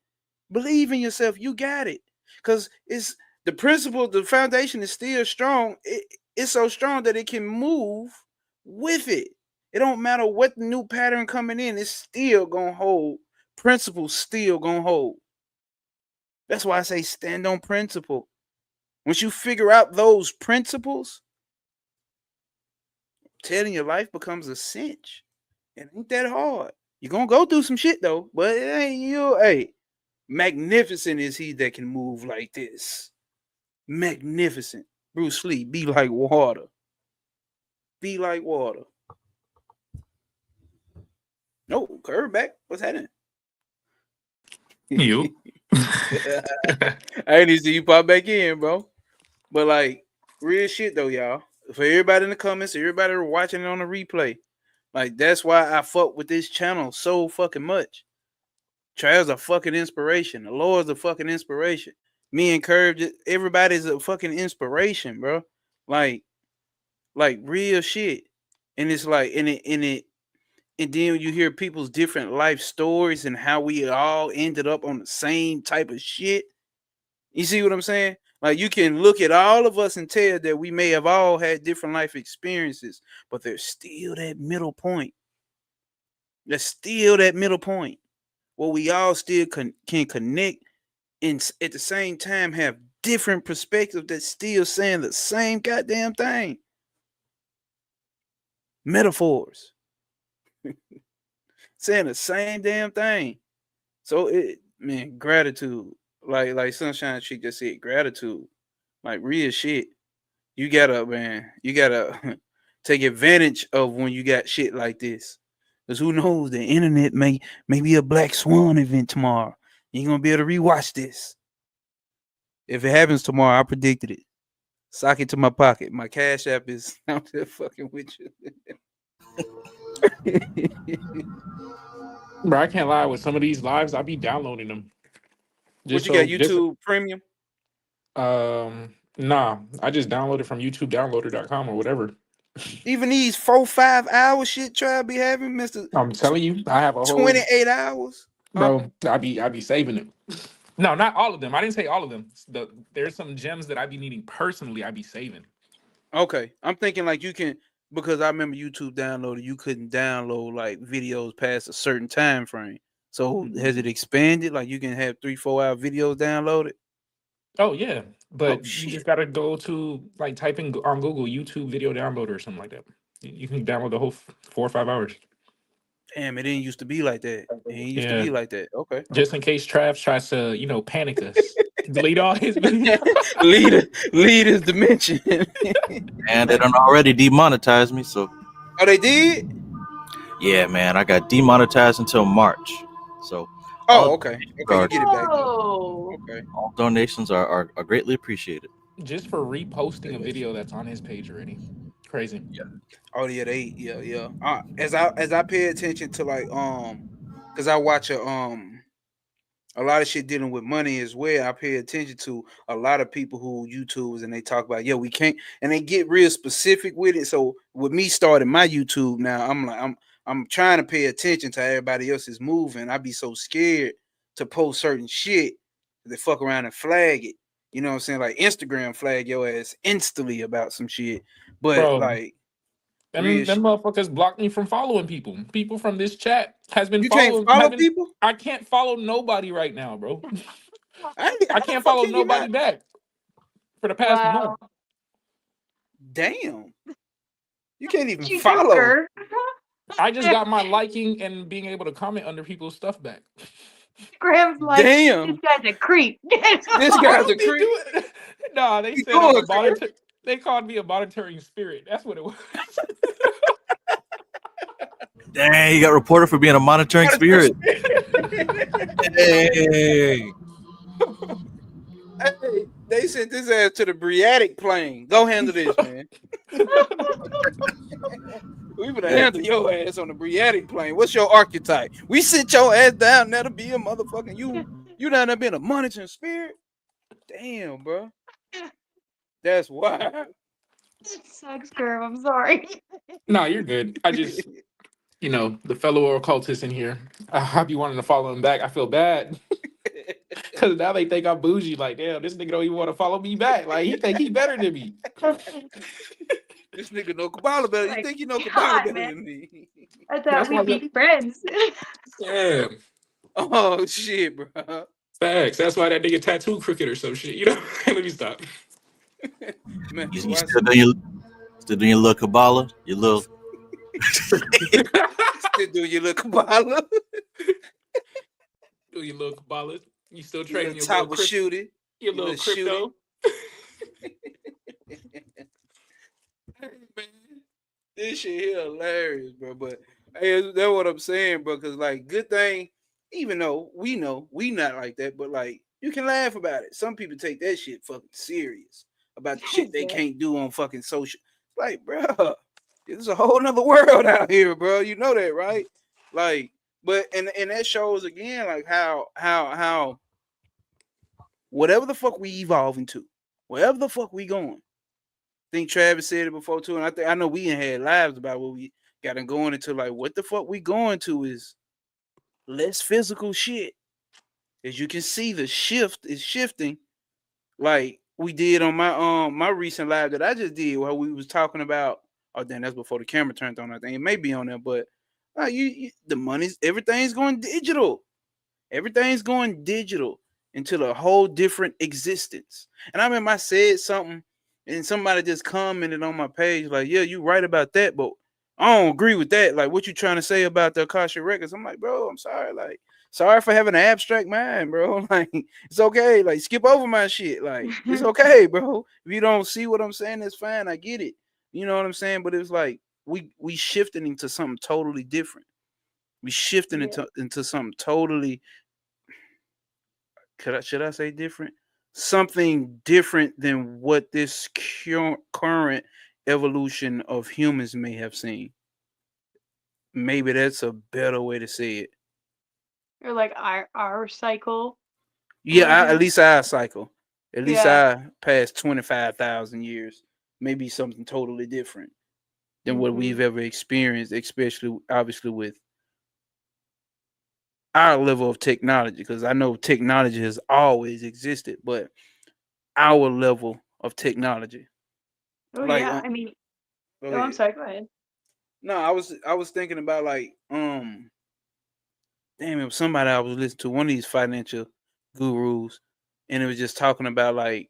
[SPEAKER 4] Believe in yourself. You got it. Because it's the principle, the foundation is still strong. It's so strong that it can move with it. It don't matter what new pattern coming in, it's still gonna hold. Principles still gonna hold. That's why I say stand on principle. Once you figure out those principles, telling your life becomes a cinch. It ain't that hard. You're gonna go through some shit though, but it ain't you. Hey, magnificent is he that can move like this. Magnificent. Bruce Lee, be like water. Be like water. No, curve back. What's happening?
[SPEAKER 5] You.
[SPEAKER 4] I ain't even see you pop back in, bro. But like real shit though, y'all. For everybody in the comments, everybody watching it on the replay, like that's why I fuck with this channel so fucking much. Trav's a fucking inspiration. The Lord's a fucking inspiration. Me and Curve, everybody's a fucking inspiration, bro. Like, like real shit. And it's like, and then you hear people's different life stories and how we all ended up on the same type of shit. You see what I'm saying? Like you can look at all of us and tell that we may have all had different life experiences, but there's still that middle point. There's still that middle point where we all still can connect and at the same time have different perspectives that still saying the same goddamn thing. Metaphors. Saying the same damn thing. So man, gratitude. Like Sunshine Chick just said, gratitude. Like real shit. You gotta take advantage of when you got shit like this. Cause who knows, the internet may be a black swan event tomorrow. You ain't gonna be able to rewatch this. If it happens tomorrow, I predicted it. Sock it to my pocket. My cash app is I'm just fucking with you.
[SPEAKER 5] Bro, I can't lie. With some of these lives, I be downloading them.
[SPEAKER 4] What
[SPEAKER 5] Just
[SPEAKER 4] you got?
[SPEAKER 5] so, just
[SPEAKER 4] YouTube Premium?
[SPEAKER 5] nah. I just downloaded from YouTubeDownloader.com or whatever.
[SPEAKER 4] Even these 4-5 hour shit try to be having, Mr.
[SPEAKER 5] I'm telling you, I have a whole
[SPEAKER 4] 28 hours. Huh?
[SPEAKER 5] bro. I be saving it. No, not all of them. I didn't say all of them. There's some gems that I be needing personally. I be saving.
[SPEAKER 4] Okay. I'm thinking like you can, because I remember YouTube downloaded, you couldn't download like videos past a certain time frame. So has it expanded? Like you can have 3-4 hour videos downloaded?
[SPEAKER 5] Oh yeah,
[SPEAKER 4] Oh
[SPEAKER 5] but you just
[SPEAKER 4] shit.
[SPEAKER 5] gotta go to like type in on Google YouTube video downloader or something like that. You can download the whole 4 or 5 hours.
[SPEAKER 4] Damn, it didn't used to be like that. It ain't used to
[SPEAKER 5] Yeah,
[SPEAKER 4] be like that. Okay.
[SPEAKER 5] just in case Trav tries to panic us, delete all his videos.
[SPEAKER 4] lead his dimension.
[SPEAKER 1] And they don't already demonetize me, so
[SPEAKER 4] Oh, they did?
[SPEAKER 1] yeah, man, I got demonetized until March. So
[SPEAKER 4] Oh,
[SPEAKER 1] all
[SPEAKER 4] okay. Okay, you
[SPEAKER 1] are,
[SPEAKER 4] get it back though.
[SPEAKER 3] Oh,
[SPEAKER 4] Okay.
[SPEAKER 1] all donations are greatly appreciated.
[SPEAKER 5] Just for reposting a video that's on his page already. Crazy.
[SPEAKER 4] Oh yeah, yeah. As I pay attention to like because I watch a lot of shit dealing with money as well. I pay attention to a lot of people who YouTubers and they talk about, yeah, we can't, and they get real specific with it. So with me starting my YouTube now, I'm trying to pay attention to everybody else's moving. I be so scared to post certain shit. They fuck around and flag it. You know what I'm saying? Like Instagram flag your ass instantly about some shit. But
[SPEAKER 5] Bro,
[SPEAKER 4] like real
[SPEAKER 5] them
[SPEAKER 4] shit.
[SPEAKER 5] motherfuckers blocked me from following people. People from this chat has been
[SPEAKER 4] You can't
[SPEAKER 5] following
[SPEAKER 4] follow
[SPEAKER 5] have been
[SPEAKER 4] people?
[SPEAKER 5] I can't follow nobody right now, bro. I
[SPEAKER 4] How the
[SPEAKER 5] can't
[SPEAKER 4] fuck
[SPEAKER 5] follow
[SPEAKER 4] can you not?
[SPEAKER 5] nobody back for the past
[SPEAKER 3] wow.
[SPEAKER 5] month.
[SPEAKER 4] Damn. You can't even
[SPEAKER 3] What you do,
[SPEAKER 4] follow.
[SPEAKER 3] sir?
[SPEAKER 5] I just got my liking and being able to comment under people's stuff back.
[SPEAKER 3] Graham's like, this
[SPEAKER 4] Damn.
[SPEAKER 3] guy's a creep.
[SPEAKER 4] This
[SPEAKER 5] I
[SPEAKER 4] guy's a
[SPEAKER 5] don't be
[SPEAKER 4] creep.
[SPEAKER 5] doing. Nah, they
[SPEAKER 4] You
[SPEAKER 5] said I'm
[SPEAKER 4] doing,
[SPEAKER 5] a
[SPEAKER 4] sir?
[SPEAKER 5] monitor. They called me a monitoring spirit. That's what it was.
[SPEAKER 1] Dang, you got reported for being a monitoring spirit. Hey,
[SPEAKER 4] Hey, they sent this ass to the Briatic plane. Go handle this, man. We better handle your ass on the Briatic plane. What's your archetype? We sit your ass down there to be a motherfucking you. You down there being a monitoring spirit? Damn, bro. That's wild.
[SPEAKER 3] Sucks, Graham. I'm sorry.
[SPEAKER 5] Nah, you're good. I just, the fellow occultist in here. I be wanting to follow him back. I feel bad because now they think I'm bougie. Like, damn, this nigga don't even want to follow me back. Like, he think he better than me.
[SPEAKER 4] This nigga know Kabbalah better. You
[SPEAKER 3] Like,
[SPEAKER 4] think you know Kabbalah
[SPEAKER 3] God,
[SPEAKER 4] better
[SPEAKER 3] man.
[SPEAKER 4] than me?
[SPEAKER 3] I thought
[SPEAKER 5] That's why.
[SPEAKER 3] we'd be friends.
[SPEAKER 5] Damn.
[SPEAKER 4] Oh shit, bro.
[SPEAKER 5] Facts. That's why that nigga tattoo crooked or some shit. Let me stop.
[SPEAKER 4] Man,
[SPEAKER 1] you
[SPEAKER 4] why
[SPEAKER 1] still doing your little Kabbalah, your little.
[SPEAKER 4] still do your little Kabbalah?
[SPEAKER 5] Do your little Kabbalah. You still
[SPEAKER 4] Your
[SPEAKER 5] trading
[SPEAKER 4] little
[SPEAKER 5] your little
[SPEAKER 4] top was shooting.
[SPEAKER 5] your little crypto.
[SPEAKER 4] Hey, man, this shit here hilarious, bro. But hey, that's what I'm saying, bro. Cause like, good thing, even though we know we not like that, but like, you can laugh about it. Some people take that shit fucking serious about the shit they
[SPEAKER 3] Yeah.
[SPEAKER 4] can't do on fucking social. Like, bro, there's a whole nother world out here, bro. You know that, right? Like, but and that shows again, like how whatever the fuck we evolve into, wherever the fuck we going. Think Travis said it before too, and I know we ain't had lives about what we got to going into. Like, what the fuck we going to is less physical shit. As you can see, the shift is shifting. Like we did on my recent live that I just did, where we was talking about. Oh, then that's before the camera turned on. I think it may be on there, but the money's everything's going digital. Everything's going digital into a whole different existence. And I remember I said something, and somebody just commented on my page, like, yeah, you right about that, but I don't agree with that. Like, what you trying to say about the Akasha records? I'm like, bro, I'm sorry. Like, sorry for having an abstract mind, bro. Like, it's okay. Like, skip over my shit. Like, it's okay, bro. If you don't see what I'm saying, it's fine. I get it. You know what I'm saying? But it's like we shifting into something totally different. We shifting
[SPEAKER 3] Yeah.
[SPEAKER 4] into something totally, should I say different? Something different than what this current evolution of humans may have seen. Maybe that's a better way to say it.
[SPEAKER 3] Or like our cycle.
[SPEAKER 4] Yeah, at
[SPEAKER 3] version.
[SPEAKER 4] least our cycle. At least
[SPEAKER 3] Yeah.
[SPEAKER 4] I past 25,000 years. Maybe something totally different than what
[SPEAKER 3] Mhm.
[SPEAKER 4] we've ever experienced, especially obviously with our level of technology. Because I know technology has always existed, but our level of technology.
[SPEAKER 3] Oh
[SPEAKER 4] Like,
[SPEAKER 3] yeah. I mean,
[SPEAKER 4] go
[SPEAKER 3] oh, I'm
[SPEAKER 4] ahead.
[SPEAKER 3] sorry. Go ahead.
[SPEAKER 4] No, I was thinking about like damn, it was somebody I was listening to, one of these financial gurus, and it was just talking about like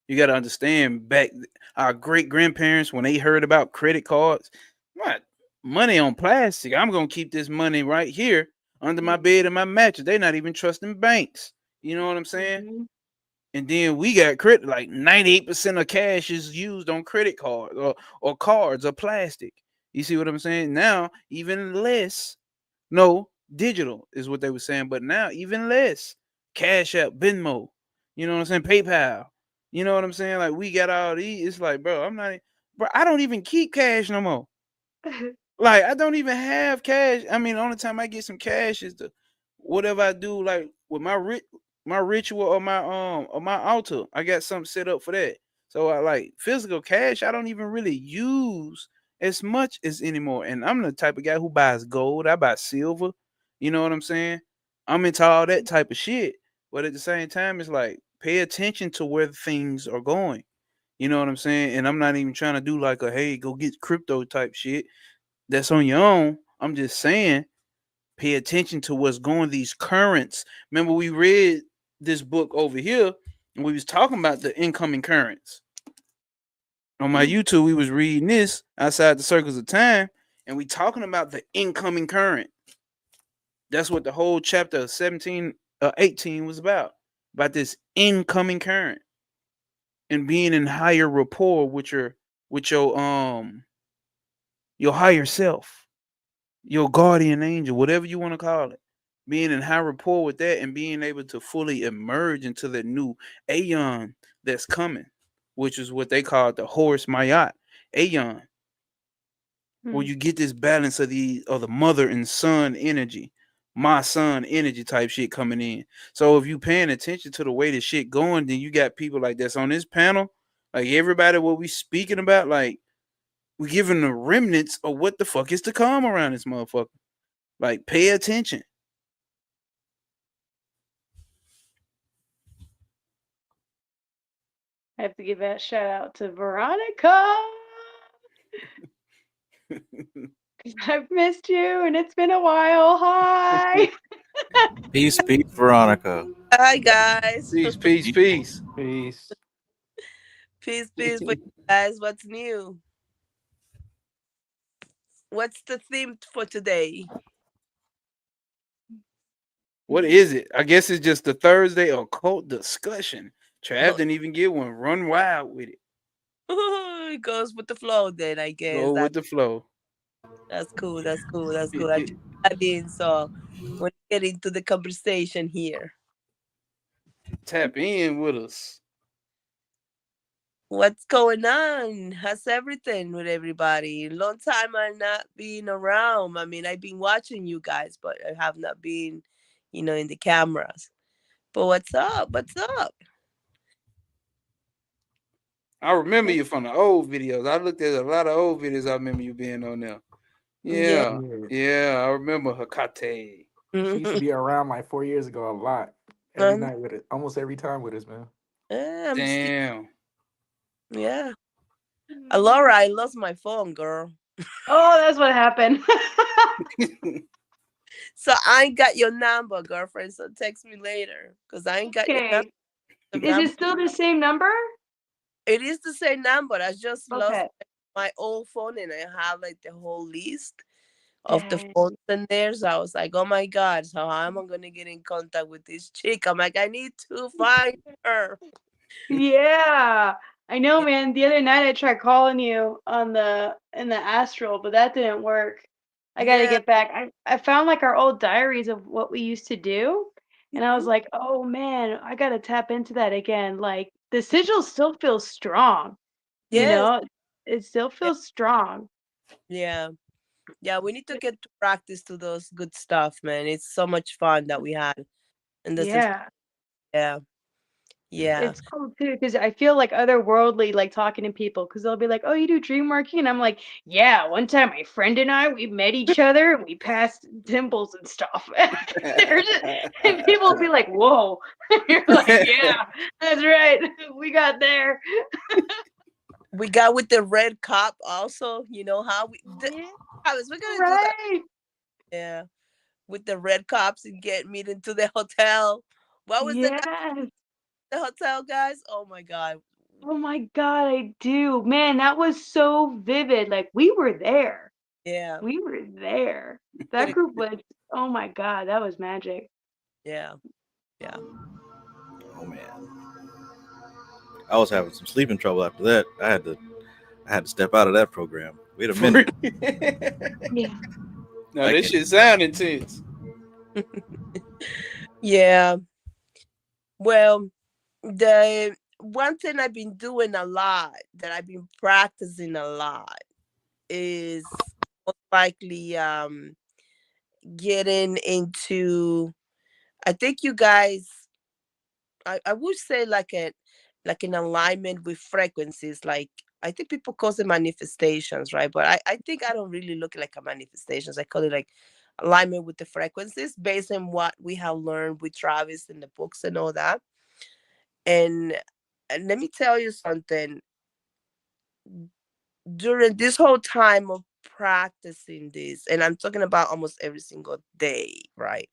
[SPEAKER 4] you got to understand back our great grandparents when they heard about credit cards, what money on plastic? I'm gonna keep this money right here under my bed and my mattress. They're not even trusting banks. You know what I'm saying?
[SPEAKER 3] Mm-hmm.
[SPEAKER 4] And then we got credit like 98% of cash is used on credit cards or cards or plastic. You see what I'm saying? Now even less. No, digital is what they were saying, but now even less. Cash App, Venmo, you know what I'm saying? PayPal. You know what I'm saying? Like we got all these. It's like, bro, bro, I don't even keep cash no more. Like I don't even have cash. I mean, the only time I get some cash is the whatever I do, like with my ritual or my altar. I got something set up for that. So I like physical cash. I don't even really use as much as anymore. And I'm the type of guy who buys gold. I buy silver. You know what I'm saying? I'm into all that type of shit. But at the same time, it's like pay attention to where things are going. You know what I'm saying? And I'm not even trying to do like a hey, go get crypto type shit. That's on your own. I'm just saying, pay attention to what's going these currents. Remember, we read this book over here, and we was talking about the incoming currents. On my YouTube, we was reading this outside the circles of time, and we talking about the incoming current. That's what the whole chapter 18 was about this incoming current and being in higher rapport with your higher self, your guardian angel, whatever you want to call it, being in high rapport with that and being able to fully emerge into the new aeon that's coming, which is what they call the Horus Mayat aeon, where you get this balance of the mother and son energy, my son energy type shit coming in. So if you paying attention to the way the shit going, then you got people like that's on this panel, like everybody what we speaking about, like we giving the remnants of what the fuck is to come around this motherfucker. Like, pay attention.
[SPEAKER 3] I have to give that shout out to Veronica. I've missed you and it's been a while. Hi.
[SPEAKER 1] Peace, Veronica.
[SPEAKER 6] Hi guys.
[SPEAKER 4] Peace, peace, peace.
[SPEAKER 5] Peace.
[SPEAKER 6] Peace for you guys. What's new? What's the theme for today?
[SPEAKER 4] What is it? I guess it's just the Thursday occult discussion. Trav didn't even get one. Run wild with it.
[SPEAKER 6] It goes with the flow then, I guess.
[SPEAKER 4] Go with the flow.
[SPEAKER 6] That's cool. That's cool. That's cool. I just got in, so we'll get into the conversation here.
[SPEAKER 4] Tap in with us.
[SPEAKER 6] What's going on? How's everything with everybody? Long time I not been around. I mean, I've been watching you guys, but I have not been, in the cameras. But what's up? What's up?
[SPEAKER 4] I remember you from the old videos. I looked at a lot of old videos. I remember you being on there. Yeah, I remember Hakate.
[SPEAKER 5] She used to be around like 4 years ago a lot. Every night with it. Almost every time with us, man.
[SPEAKER 4] Damn.
[SPEAKER 6] Yeah. Alora, I lost my phone, girl.
[SPEAKER 3] Oh, that's what happened.
[SPEAKER 6] So I ain't got your number, girlfriend. So text me later. Because I ain't got your number.
[SPEAKER 3] Is it still the same number?
[SPEAKER 6] It is the same number. I just lost my old phone and I have like the whole list of the phones in there. So I was like, oh my God. So how am I going to get in contact with this chick? I'm like, I need to find her.
[SPEAKER 3] Yeah. I know, man. The other night I tried calling you in the astral, but that didn't work. I gotta get back. I found like our old diaries of what we used to do, and I was like, oh man, I gotta tap into that again. Like the sigil still feels strong. You know, it still feels strong.
[SPEAKER 6] Yeah. Yeah, we need to get to practice to those good stuff, man. It's so much fun that we had. And this is
[SPEAKER 3] It's cool too because I feel like otherworldly, like talking to people because they'll be like, "Oh, you do dream working," and I'm like, "Yeah." One time, my friend and I we met each other and we passed temples and stuff. And people will be like, "Whoa!" You're like, "Yeah, that's right. We got there."
[SPEAKER 6] We got with the red cup also. You know how we're gonna do that. Yeah. with the red cops and get me into the hotel. What was the name
[SPEAKER 3] Yes.
[SPEAKER 6] of the hotel, guys? Oh my god.
[SPEAKER 3] Oh my God, I do. Man, that was so vivid. Like we were there.
[SPEAKER 6] Yeah.
[SPEAKER 3] We were there.
[SPEAKER 6] Get
[SPEAKER 3] That
[SPEAKER 6] it.
[SPEAKER 3] group was, oh my God, that was magic.
[SPEAKER 6] Yeah. Yeah.
[SPEAKER 1] Oh man, I was having some sleeping trouble after that. I had to step out of that program. Wait a
[SPEAKER 4] For
[SPEAKER 1] minute.
[SPEAKER 4] real.
[SPEAKER 3] Yeah.
[SPEAKER 4] No,
[SPEAKER 1] I
[SPEAKER 4] this
[SPEAKER 1] can't.
[SPEAKER 4] shit sound intense.
[SPEAKER 6] Yeah. Well, the one thing I've been doing a lot, that I've been practicing a lot, is most likely getting into, I think you guys, I would say like an alignment with frequencies. Like I think people call them manifestations, right? But I think I don't really look like a manifestations. I call it like alignment with the frequencies based on what we have learned with Travis in the books and all that. And, and let me tell you something. During this whole time of practicing this, and I'm talking about almost every single day, right?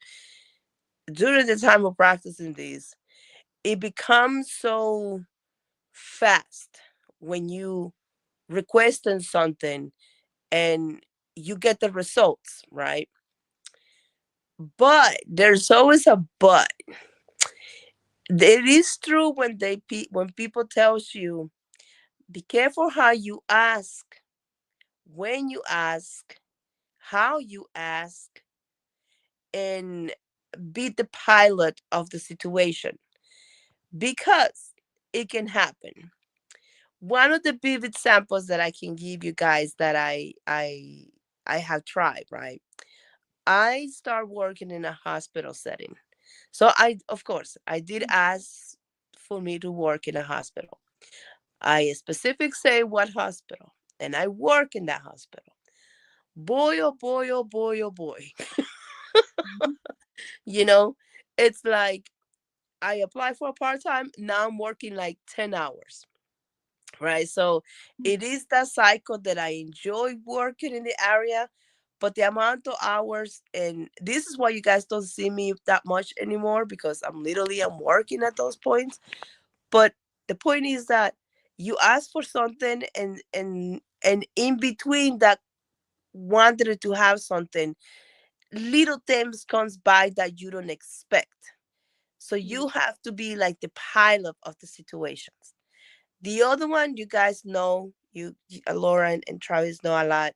[SPEAKER 6] During the time of practicing this, it becomes so fast when you requesting something and you get the results, right? But there's always a but. It is true when when people tells you, be careful how you ask, when you ask, how you ask, and be the pilot of the situation, because it can happen. One of the vivid samples that I can give you guys that I have tried, right? I start working in a hospital setting. So I, of course, I did ask for me to work in a hospital. I specific say what hospital, and I work in that hospital. Boy, oh boy, oh boy, oh boy.
[SPEAKER 3] Mhm.
[SPEAKER 6] You know, it's like I apply for a part time. Now I'm working like 10 hours, right? So it is that cycle that I enjoy working in the area, but the amount of hours, and this is why you guys don't see me that much anymore, because I'm working at those points. But the point is that you ask for something, and in between that, wanted to have something, little things comes by that you don't expect. So
[SPEAKER 3] Mm.
[SPEAKER 6] you have to be like the pilot of the situations. The other one, you guys know, Laura and Travis know a lot.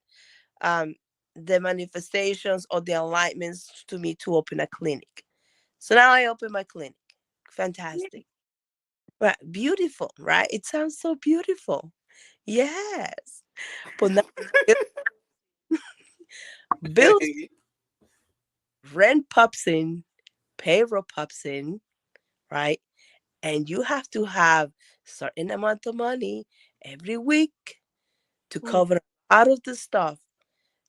[SPEAKER 6] Um, the manifestations or the alignments to me to open a clinic. So now I open my clinic.
[SPEAKER 3] Yeah.
[SPEAKER 6] Fantastic. Right. Beautiful, right? It sounds so beautiful. Yes. But now bills,
[SPEAKER 4] Hey,
[SPEAKER 6] rent pops in, payroll pops in, right? And you have to have certain amount of money every week to
[SPEAKER 3] Mm.
[SPEAKER 6] cover out of the stuff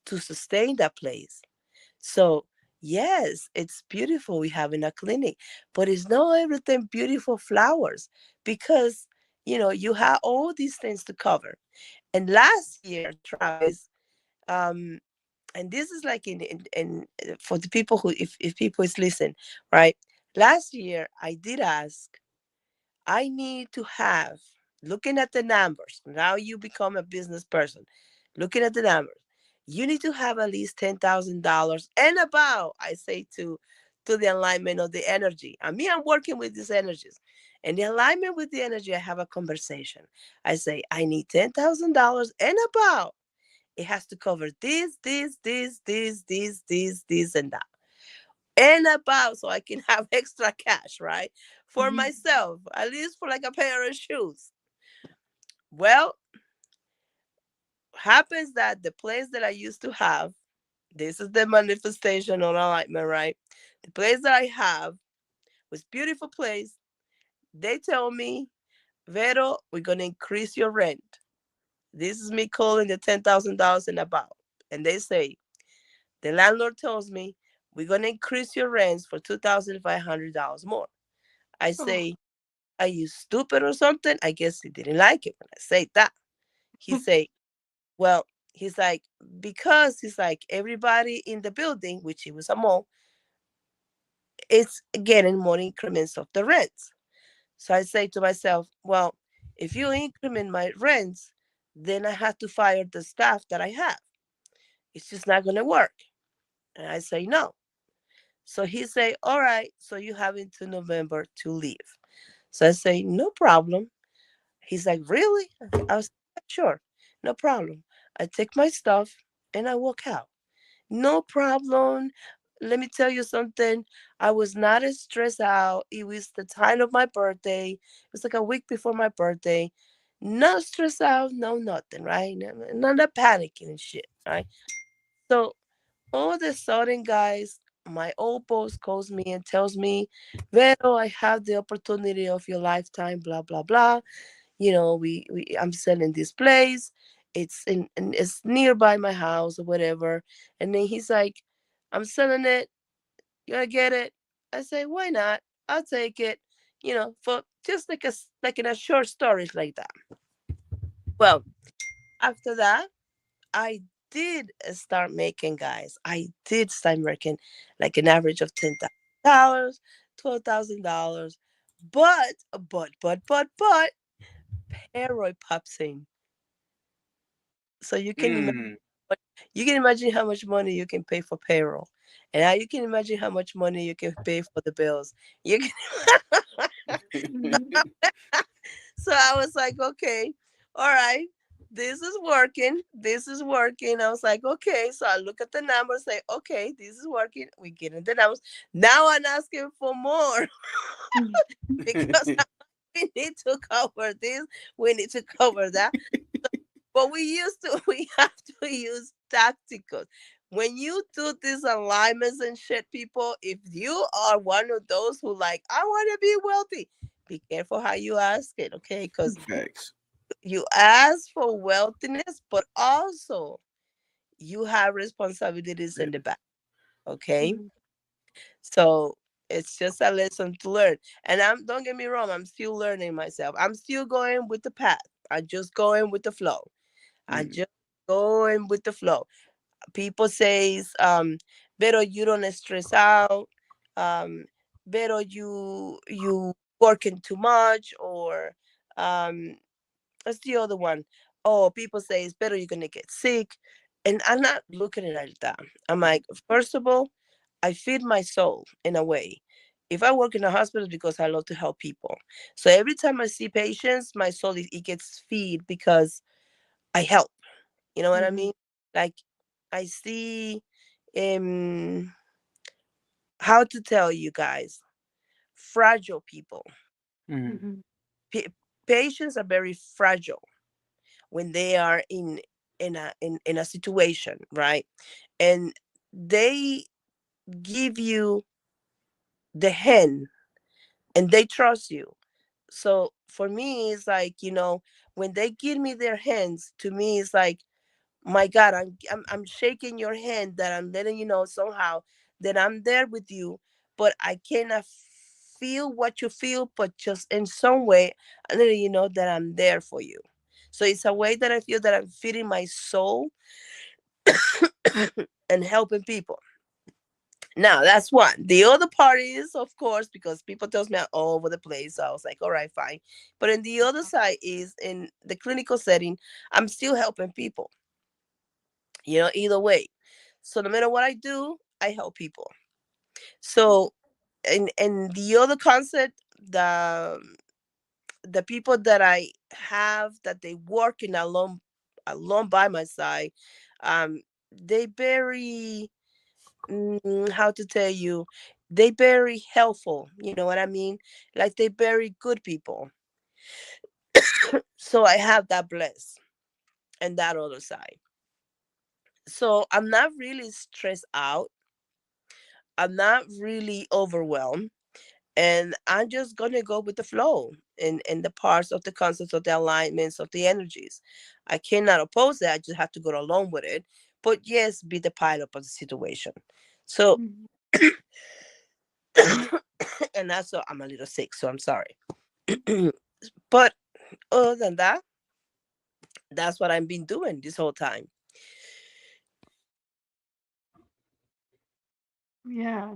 [SPEAKER 6] to sustain that place. So yes, it's beautiful we have in a clinic, but it's not everything beautiful flowers, because you have all these things to cover. And last year, Travis, um, and this is like for the people who, if people is listen, right? Last year I did ask, I need to have, looking at the numbers. Now you become a business person. Looking at the numbers, you need to have at least $10,000 and above. I say to the alignment of the energy. I mean, I'm working with these energies, and the alignment with the energy. I have a conversation. I say I need $10,000 and above. It has to cover this, and that and about, so I can have extra cash, right? For
[SPEAKER 3] Mhm.
[SPEAKER 6] myself, at least for like a pair of shoes. Well, happens that the place that I used to have, this is the manifestation on alignment, right? The place that I have was beautiful place. They tell me, Vero, we're gonna increase your rent. This is me calling the $10,000 and above. And they say, the landlord tells me, we're gonna increase your rents for $2,500 more. I
[SPEAKER 3] Oh.
[SPEAKER 6] say, are you stupid or something? I guess he didn't like it when I say that. He say, well, He's like, because he's like, everybody in the building, which it was a mall, it's getting more increments of the rents. So I say to myself, well, if you increment my rents, then I have to fire the staff that I have. It's just not going to work. And I say, no. So he say, all right, so you have until November to leave. So I say, no problem. He's like, really? I was like, sure, no problem. I take my stuff and I walk out. No problem. Let me tell you something. I was not as stressed out. It was the time of my birthday. It was like a week before my birthday. Not stressed out, no nothing, right? Not panicking and shit, right? So all of a sudden, guys, my old boss calls me and tells me, Vero, I have the opportunity of your lifetime, blah, blah, blah. I'm selling this place. It's in and it's nearby my house or whatever. And then he's like, I'm selling it. You gonna get it? I say, why not? I'll take it. For just like in a short stories like that. Well, after that, I did start making, guys. I did start making like an average of $10,000, $12,000. But Paroy pops in. So
[SPEAKER 4] Mm.
[SPEAKER 6] you can imagine how much money you can pay for payroll, and now you can imagine how much money you can pay for the bills. You can.
[SPEAKER 3] Mhm.
[SPEAKER 6] So I was like, okay, all right, this is working. This is working. I was like, okay. So I look at the numbers, say, okay, this is working. We get in the numbers. Now I'm asking for more because we need to cover this. We need to cover that. But we have to use tacticals. When you do these alignments and shit, people, if you are one of those who like, I want to be wealthy, be careful how you ask it, okay? Because
[SPEAKER 4] Facts.
[SPEAKER 6] you ask for wealthiness, but also you have responsibilities
[SPEAKER 4] Yeah.
[SPEAKER 6] in the back, okay?
[SPEAKER 3] Mhm.
[SPEAKER 6] So it's just a lesson to learn. And don't get me wrong, I'm still learning myself. I'm still going with the path. I'm just going with the flow. I
[SPEAKER 4] Mm.
[SPEAKER 6] just going with the flow. People says, Pero you don't stress out, um, Pero you working too much, or what's the other one? Oh, people say it's better you're gonna get sick. And I'm not looking at it like that. I'm like, first of all, I feed my soul in a way. If I work in a hospital, because I love to help people. So every time I see patients, my soul it gets feed because I help. You know what I
[SPEAKER 3] Mhm.
[SPEAKER 6] mean? Like I see um how to tell you guys, fragile people.
[SPEAKER 4] Mm.
[SPEAKER 3] Mhm.
[SPEAKER 6] Pa- Patients are very fragile when they are in a situation, right? And they give you the hand and they trust you. So for me, it's like, when they give me their hands, to me, it's like, my God, I'm shaking your hand, that I'm letting you know somehow that I'm there with you, but I cannot feel what you feel, but just in some way, I'm letting you know that I'm there for you. So it's a way that I feel that I'm feeding my soul and helping people. Now that's one. The other part is, of course, because people tells me I'm all over the place. So I was like, all right, fine. But in the other side is in the clinical setting, I'm still helping people. Either way. So no matter what I do, I help people. So and the other concept, the people that I have that they work in alone by my side, um, they very how to tell you, they very helpful. You know what I mean? Like they very good people. So I have that bless and that other side. So I'm not really stressed out. I'm not really overwhelmed, and I'm just gonna go with the flow in the parts of the concepts of the alignments of the energies. I cannot oppose it. I just have to go along with it. But yes, be the pilot of the situation. So,
[SPEAKER 3] Mhm.
[SPEAKER 6] and also I'm a little sick, so I'm sorry. But other than that, that's what I've been doing this whole time.
[SPEAKER 3] Yeah.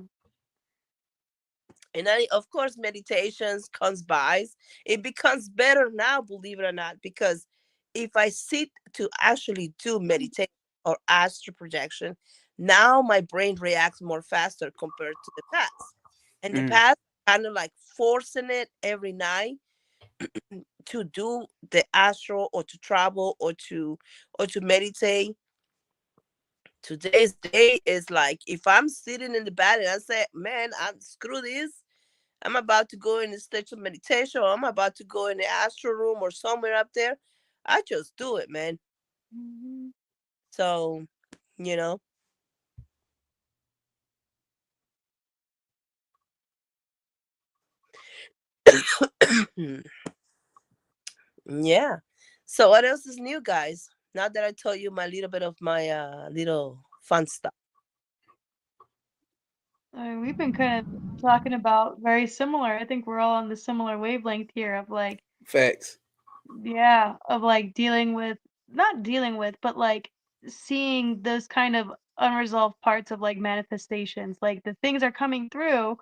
[SPEAKER 6] And I, of course, meditations comes by. It becomes better now, believe it or not, because if I sit to actually do meditation or astral projection, now my brain reacts more faster compared to the past. In the
[SPEAKER 4] Mm,
[SPEAKER 6] past, kind of like forcing it every night to do the astral or to travel or to meditate. Today's day is like if I'm sitting in the bed and I say, man, I'm screw this. I'm about to go in the stage of meditation, or I'm about to go in the astral room or somewhere up there. I just do it, man.
[SPEAKER 3] Mhm.
[SPEAKER 6] So, you know, yeah. So, what else is new, guys? Now that I told you my little bit of my little fun stuff.
[SPEAKER 3] I mean, we've been kind of talking about very similar. I think we're all on the similar wavelength here of like,
[SPEAKER 4] facts.
[SPEAKER 3] yeah, of like dealing with, not dealing with, but like seeing those kind of unresolved parts of like manifestations. Like the things are coming through,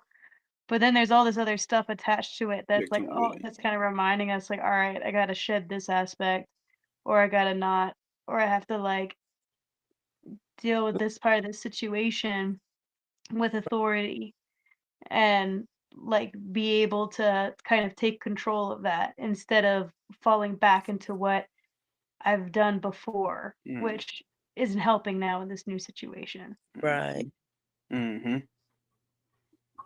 [SPEAKER 3] but then there's all this other stuff attached to it that's like, oh,
[SPEAKER 4] Victimhood.
[SPEAKER 3] that's kind of reminding us like, all right, I gotta shed this aspect, or I gotta not, or I have to like deal with this part of the situation with authority and like be able to kind of take control of that instead of falling back into what I've done before,
[SPEAKER 4] Mm,
[SPEAKER 3] which isn't helping now in this new situation.
[SPEAKER 6] Right.
[SPEAKER 4] mm-hmm.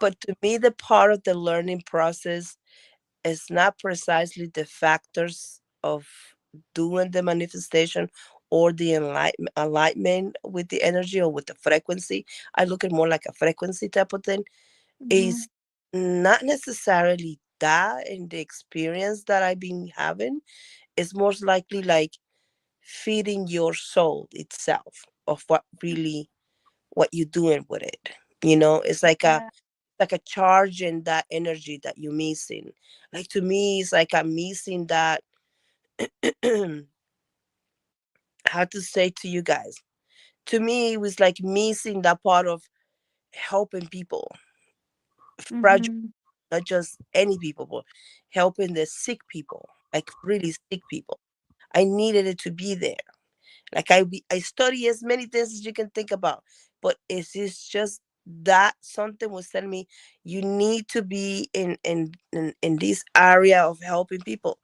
[SPEAKER 6] But to me, the part of the learning process is not precisely the factors of doing the manifestation or the alignment with the energy or with the frequency. I look at more like a frequency type of thing.
[SPEAKER 3] Mhm.
[SPEAKER 6] Is not necessarily that in the experience that I've been having. It's most likely like feeding your soul itself of what really what you're doing with it. You know, it's
[SPEAKER 3] Yeah.
[SPEAKER 6] like a charge in that energy that you're missing. Like to me, it's like I'm missing that. How to say to you guys? To me, it was like missing that part of helping people, fragile,
[SPEAKER 3] Mhm.
[SPEAKER 6] not just any people, but helping the sick people, like really sick people. I needed it to be there. Like I study as many things as you can think about, but it's just that something was telling me you need to be in this area of helping people.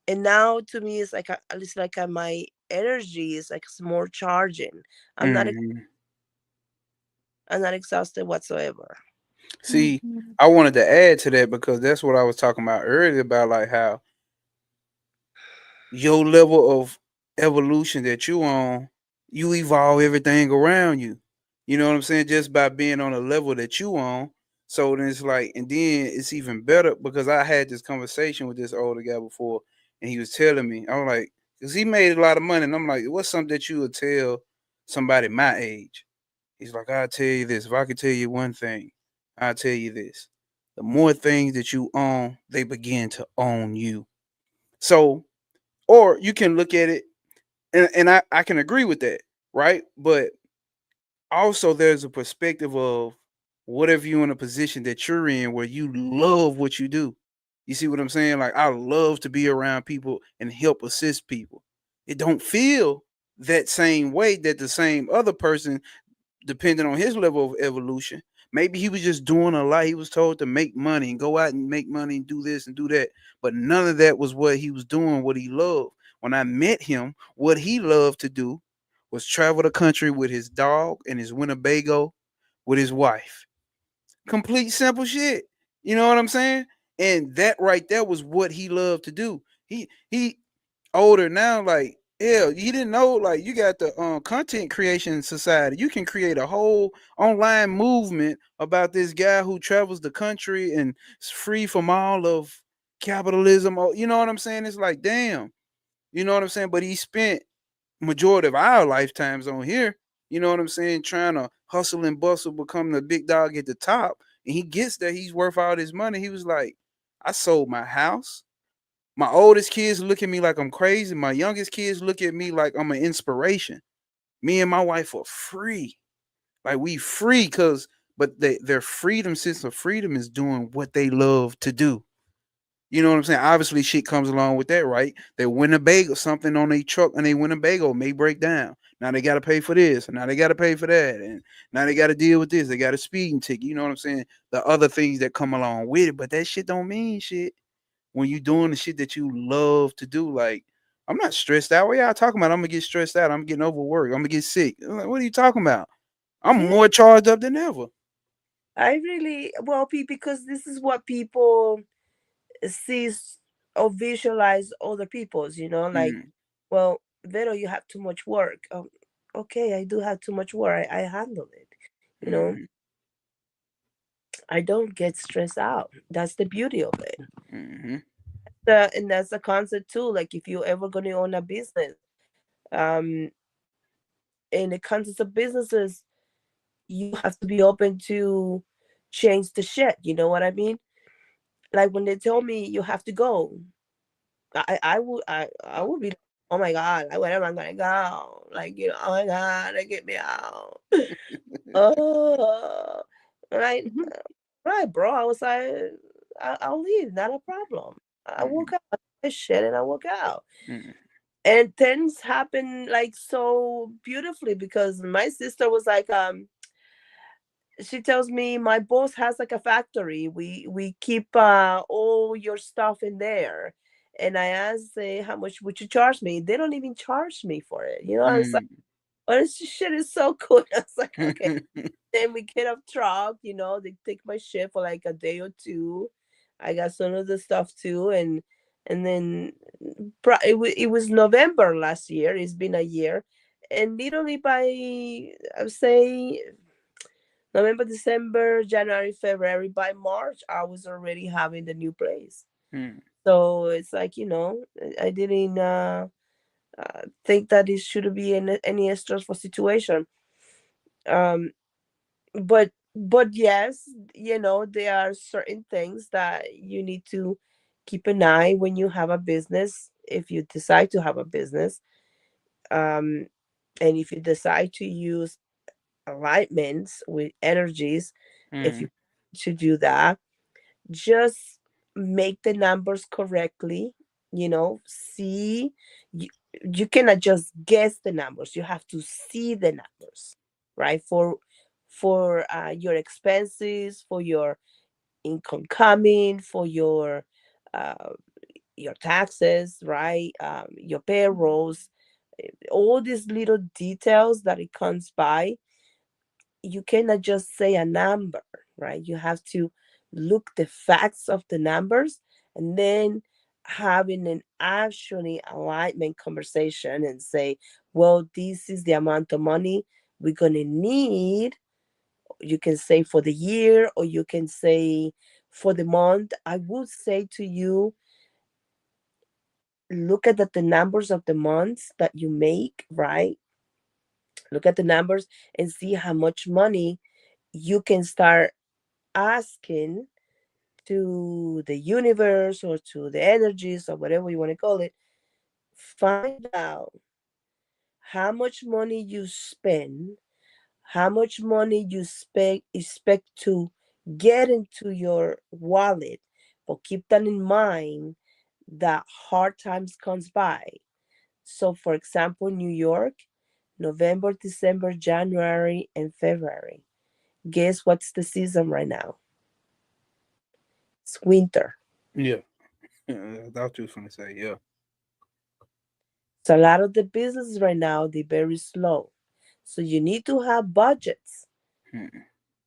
[SPEAKER 6] And now to me, it's like at least like my energy is like it's more charging. I'm not
[SPEAKER 4] Mm-hmm.
[SPEAKER 6] I'm not exhausted whatsoever.
[SPEAKER 4] See,
[SPEAKER 3] Mhm.
[SPEAKER 4] I wanted to add to that because that's what I was talking about earlier about like how your level of evolution that you on, you evolve everything around you. You know what I'm saying? Just by being on a level that you on. So then it's like, and then it's even better because I had this conversation with this older guy before, and he was telling me, I'm like, because he made a lot of money, and I'm like, what's something that you would tell somebody my age? He's like, I'll tell you this. If I could tell you one thing, I'll tell you this. The more things that you own, they begin to own you. So, or you can look at it, and I can agree with that, right? But also there's a perspective of what if you're in a position that you're in where you love what you do. You see what I'm saying? Like I love to be around people and help assist people. It don't feel that same way that the same other person, depending on his level of evolution. Maybe he was just doing a lot. He was told to make money and go out and make money and do this and do that. But none of that was what he was doing, what he loved. When I met him, what he loved to do was travel the country with his dog and his Winnebago with his wife. Complete simple shit. You know what I'm saying? And that right there was what he loved to do. He older now, like hell, you didn't know like you got the content creation society. You can create a whole online movement about this guy who travels the country and is free from all of capitalism. You know what I'm saying? It's like damn, you know what I'm saying? But he spent majority of our lifetimes on here. You know what I'm saying? Trying to hustle and bustle, become the big dog at the top. And he gets there, he's worth all this money. He was like, I sold my house. My oldest kids look at me like I'm crazy. My youngest kids look at me like I'm an inspiration. Me and my wife are free. Like we free because but their freedom, sense of freedom, is doing what they love to do. You know what I'm saying? Obviously, shit comes along with that, right? They Winnebago something on a truck, and they Winnebago may break down. Now they got to pay for this, and now they got to pay for that, and now they got to deal with this. They got a speeding ticket. You know what I'm saying? The other things that come along with it, but that shit don't mean shit when you doing the shit that you love to do. Like, I'm not stressed out. What y'all talking about? I'm gonna get stressed out. I'm getting overworked. I'm gonna get sick. I'm like, what are you talking about? I'm
[SPEAKER 6] Yeah,
[SPEAKER 4] more charged up than ever.
[SPEAKER 6] I really, well, because this is what people sees or visualize other people's, like,
[SPEAKER 4] Mm,
[SPEAKER 6] well, Vero, you have too much work. Okay, I do have too much work. I handle it. You know,
[SPEAKER 4] mm,
[SPEAKER 6] I don't get stressed out. That's the beauty of it.
[SPEAKER 4] mm,
[SPEAKER 6] And that's the concept too. Like if you're ever going to own a business, um, in the concept of businesses, you have to be open to change the shit. You know what I mean? Like when they tell me you have to go, I would be like, oh my god, like, where am I gonna go? Like, oh my god, like, get me out. Oh, right,
[SPEAKER 3] Mhm.
[SPEAKER 6] right, bro. I was like, I'll leave, not a problem. I
[SPEAKER 4] mm,
[SPEAKER 6] walk out, I take my shit, and I walk out.
[SPEAKER 4] mm,
[SPEAKER 6] And things happen like so beautifully because my sister was like, she tells me my boss has like a factory. We keep all your stuff in there. And I asked, how much would you charge me? They don't even charge me for it. I was like,
[SPEAKER 4] mm,
[SPEAKER 6] oh, this shit is so cool. I was like, okay.
[SPEAKER 4] mm.
[SPEAKER 6] Then we get up truck, they take my shit for like a day or two. I got some of the stuff too, and then it was November last year. It's been a year, and literally by I would say November, December, January, February, by March, I was already having the new place. So it's like, I didn't think that it should be any stressful situation. Um, but yes, there are certain things that you need to keep an eye when you have a business, if you decide to have a business. Um, and if you decide to use alignments with energies, if you
[SPEAKER 4] Mm,
[SPEAKER 6] to do that, just make the numbers correctly. See, you, you cannot just guess the numbers, you have to see the numbers, right? For your expenses, for your income coming, for uh, your taxes, right? Your payrolls, all these little details that it comes by. You cannot just say a number, right? You have to look the facts of the numbers, and then having an actually alignment conversation and say, well, this is the amount of money we're going to need. You can say for the year, or you can say for the month. I would say to you, look at the numbers of the months that you make, right? Look at the numbers and see how much money you can start asking to the universe or to the energies or whatever you want to call it. Find out how much money you spend, how much money you expect to get into your wallet. But keep that in mind that hard times comes by. So for example, New York, November, December, January, and February. Guess what's the season right now? It's winter.
[SPEAKER 4] yeah. I thought you was gonna say yeah.
[SPEAKER 6] So a lot of the businesses right now, they're very slow. So you need to have budgets
[SPEAKER 4] Mm,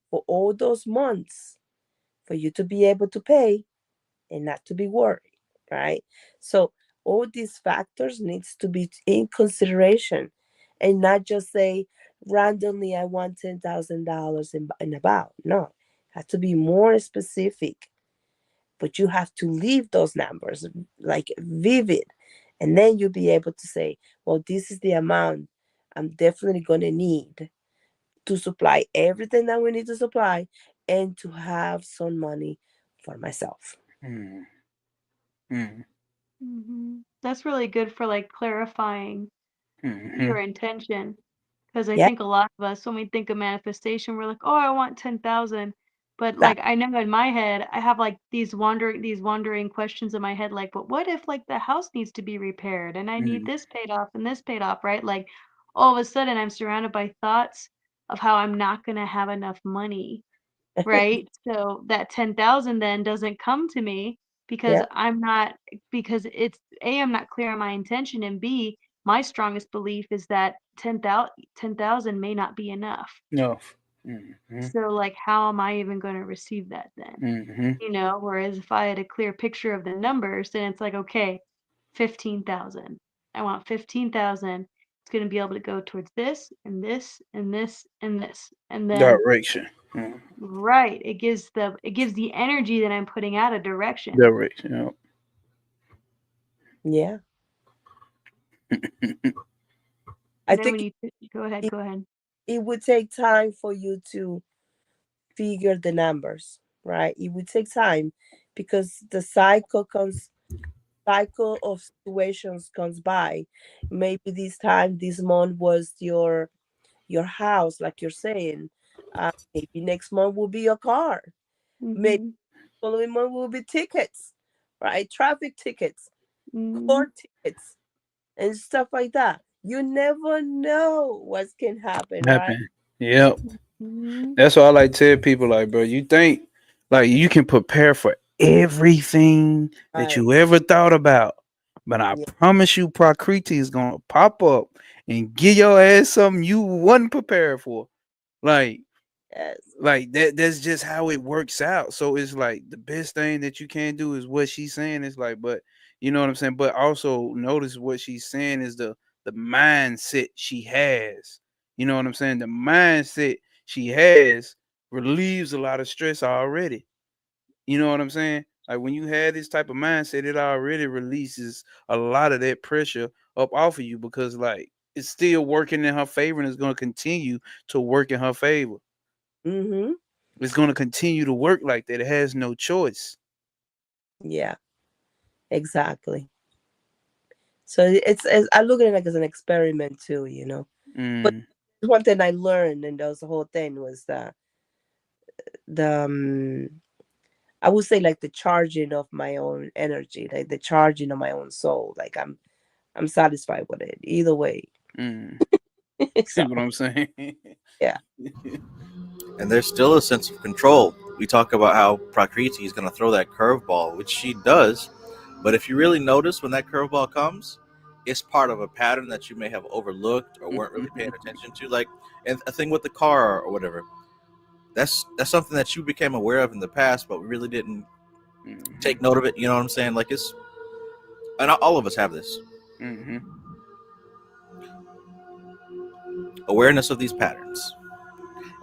[SPEAKER 6] for all those months for you to be able to pay and not to be worried, right? So all these factors needs to be in consideration, and not just say randomly I want $10,000 in about. No, it has to be more specific, but you have to leave those numbers like vivid, and then you'll be able to say, well, this is the amount I'm definitely going to need to supply everything that we need to supply, and to have some money for myself.
[SPEAKER 4] mm, mm,
[SPEAKER 3] Mhm. That's really good for like clarifying your
[SPEAKER 4] mm,
[SPEAKER 3] intention. Because I
[SPEAKER 6] Yeah.
[SPEAKER 3] think a lot of us, when we think of manifestation, we're like, oh, I want 10,000. But like, I know in my head, I have like these wandering questions in my head, like, but what if like the house needs to be repaired and I need this paid off and this paid off, right? Like, all of a sudden, I'm surrounded by thoughts of how I'm not going to have enough money, right? So that 10,000 then doesn't come to me because
[SPEAKER 6] Yeah.
[SPEAKER 3] I'm not, because it's A, I'm not clear on my intention, and B, my strongest belief is that 10,000 may not be enough.
[SPEAKER 4] No.
[SPEAKER 3] So like, how am I even going to receive that then? You know, whereas if I had a clear picture of the numbers, then it's like, okay, 15,000. I want 15,000. It's going to be able to go towards this and this and this and this. And then
[SPEAKER 4] Direction.
[SPEAKER 3] right, it gives the energy that I'm putting out a direction.
[SPEAKER 4] Direction.
[SPEAKER 6] Yeah. I
[SPEAKER 3] And then when
[SPEAKER 6] think
[SPEAKER 3] you go ahead,
[SPEAKER 6] it,
[SPEAKER 3] go ahead.
[SPEAKER 6] it would take time for you to figure the numbers, right? It would take time because the cycle of situations comes by. Maybe this time this month was your house, like you're saying. Maybe next month will be your car. Maybe
[SPEAKER 3] Mm-hmm.
[SPEAKER 6] following month will be tickets, right? Traffic tickets,
[SPEAKER 3] Mm-hmm.
[SPEAKER 6] court tickets, and stuff like that. You never know what can happen, right?
[SPEAKER 4] Happen. Yep.
[SPEAKER 3] Mm-hmm.
[SPEAKER 4] That's why I like to tell people, like, bro, you think like you can prepare for everything that
[SPEAKER 6] Right.
[SPEAKER 4] you ever thought about. But I
[SPEAKER 6] Yeah.
[SPEAKER 4] promise you, Prakriti is gonna pop up and give your ass something you wasn't prepared for. Like,
[SPEAKER 6] Yes.
[SPEAKER 4] that's just how it works out. So it's like the best thing that you can do is what she's saying. It's like, but you know what I'm saying? But also notice what she's saying is the mindset she has. You know what I'm saying? The mindset she has relieves a lot of stress already. You know what I'm saying? Like when you have this type of mindset, it already releases a lot of that pressure up off of you because like it's still working in her favor and it's going to continue to work in her favor.
[SPEAKER 6] Mm-hmm.
[SPEAKER 4] It's going to continue to work like that. It has no choice.
[SPEAKER 6] Yeah. Exactly. So it's I look at it like as an experiment too, you know. But
[SPEAKER 4] Mm.
[SPEAKER 6] one thing I learned and that was the whole thing was the I would say like the charging of my own energy, like the charging of my own soul. Like I'm satisfied with it either way.
[SPEAKER 4] Mm. See
[SPEAKER 6] So
[SPEAKER 4] what I'm saying?
[SPEAKER 6] yeah.
[SPEAKER 1] And there's still a sense of control. We talk about how Prakriti is going to throw that curveball, which she does. But if you really notice when that curveball comes, it's part of a pattern that you may have overlooked or weren't really paying attention to. Like and a thing with the car or whatever. That's something that you became aware of in the past, but we really didn't take note of it. You know what I'm saying? Like it's, and all of us have this awareness of these patterns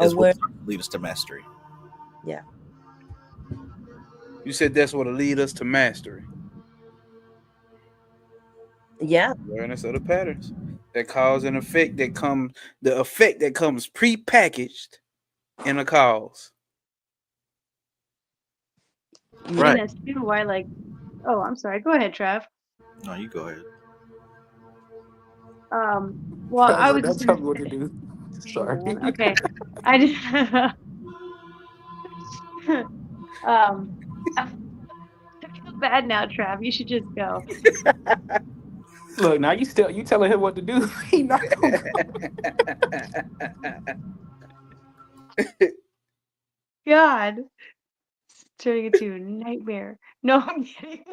[SPEAKER 1] is what
[SPEAKER 6] Aware.
[SPEAKER 1] lead us to mastery.
[SPEAKER 6] Yeah.
[SPEAKER 4] You said that's what'll lead us to mastery.
[SPEAKER 6] Yeah.
[SPEAKER 4] Awareness of the patterns that cause an effect that comes, the effect that comes pre-packaged in a cause.
[SPEAKER 3] I think
[SPEAKER 1] Right.
[SPEAKER 3] that's too why like, oh, I'm sorry. Go ahead, Trav.
[SPEAKER 1] No, you go ahead.
[SPEAKER 3] Well, I
[SPEAKER 5] Bro,
[SPEAKER 3] was
[SPEAKER 5] don't
[SPEAKER 3] just
[SPEAKER 5] tell
[SPEAKER 3] gonna
[SPEAKER 5] me what to
[SPEAKER 3] say,
[SPEAKER 5] do.
[SPEAKER 3] hold
[SPEAKER 5] Sorry.
[SPEAKER 3] on. Okay. I just um I feel bad now, Trav. You should just go.
[SPEAKER 5] Look, now you telling him what to do. He not gonna go.
[SPEAKER 3] God, it's turning into a nightmare. No, I'm kidding.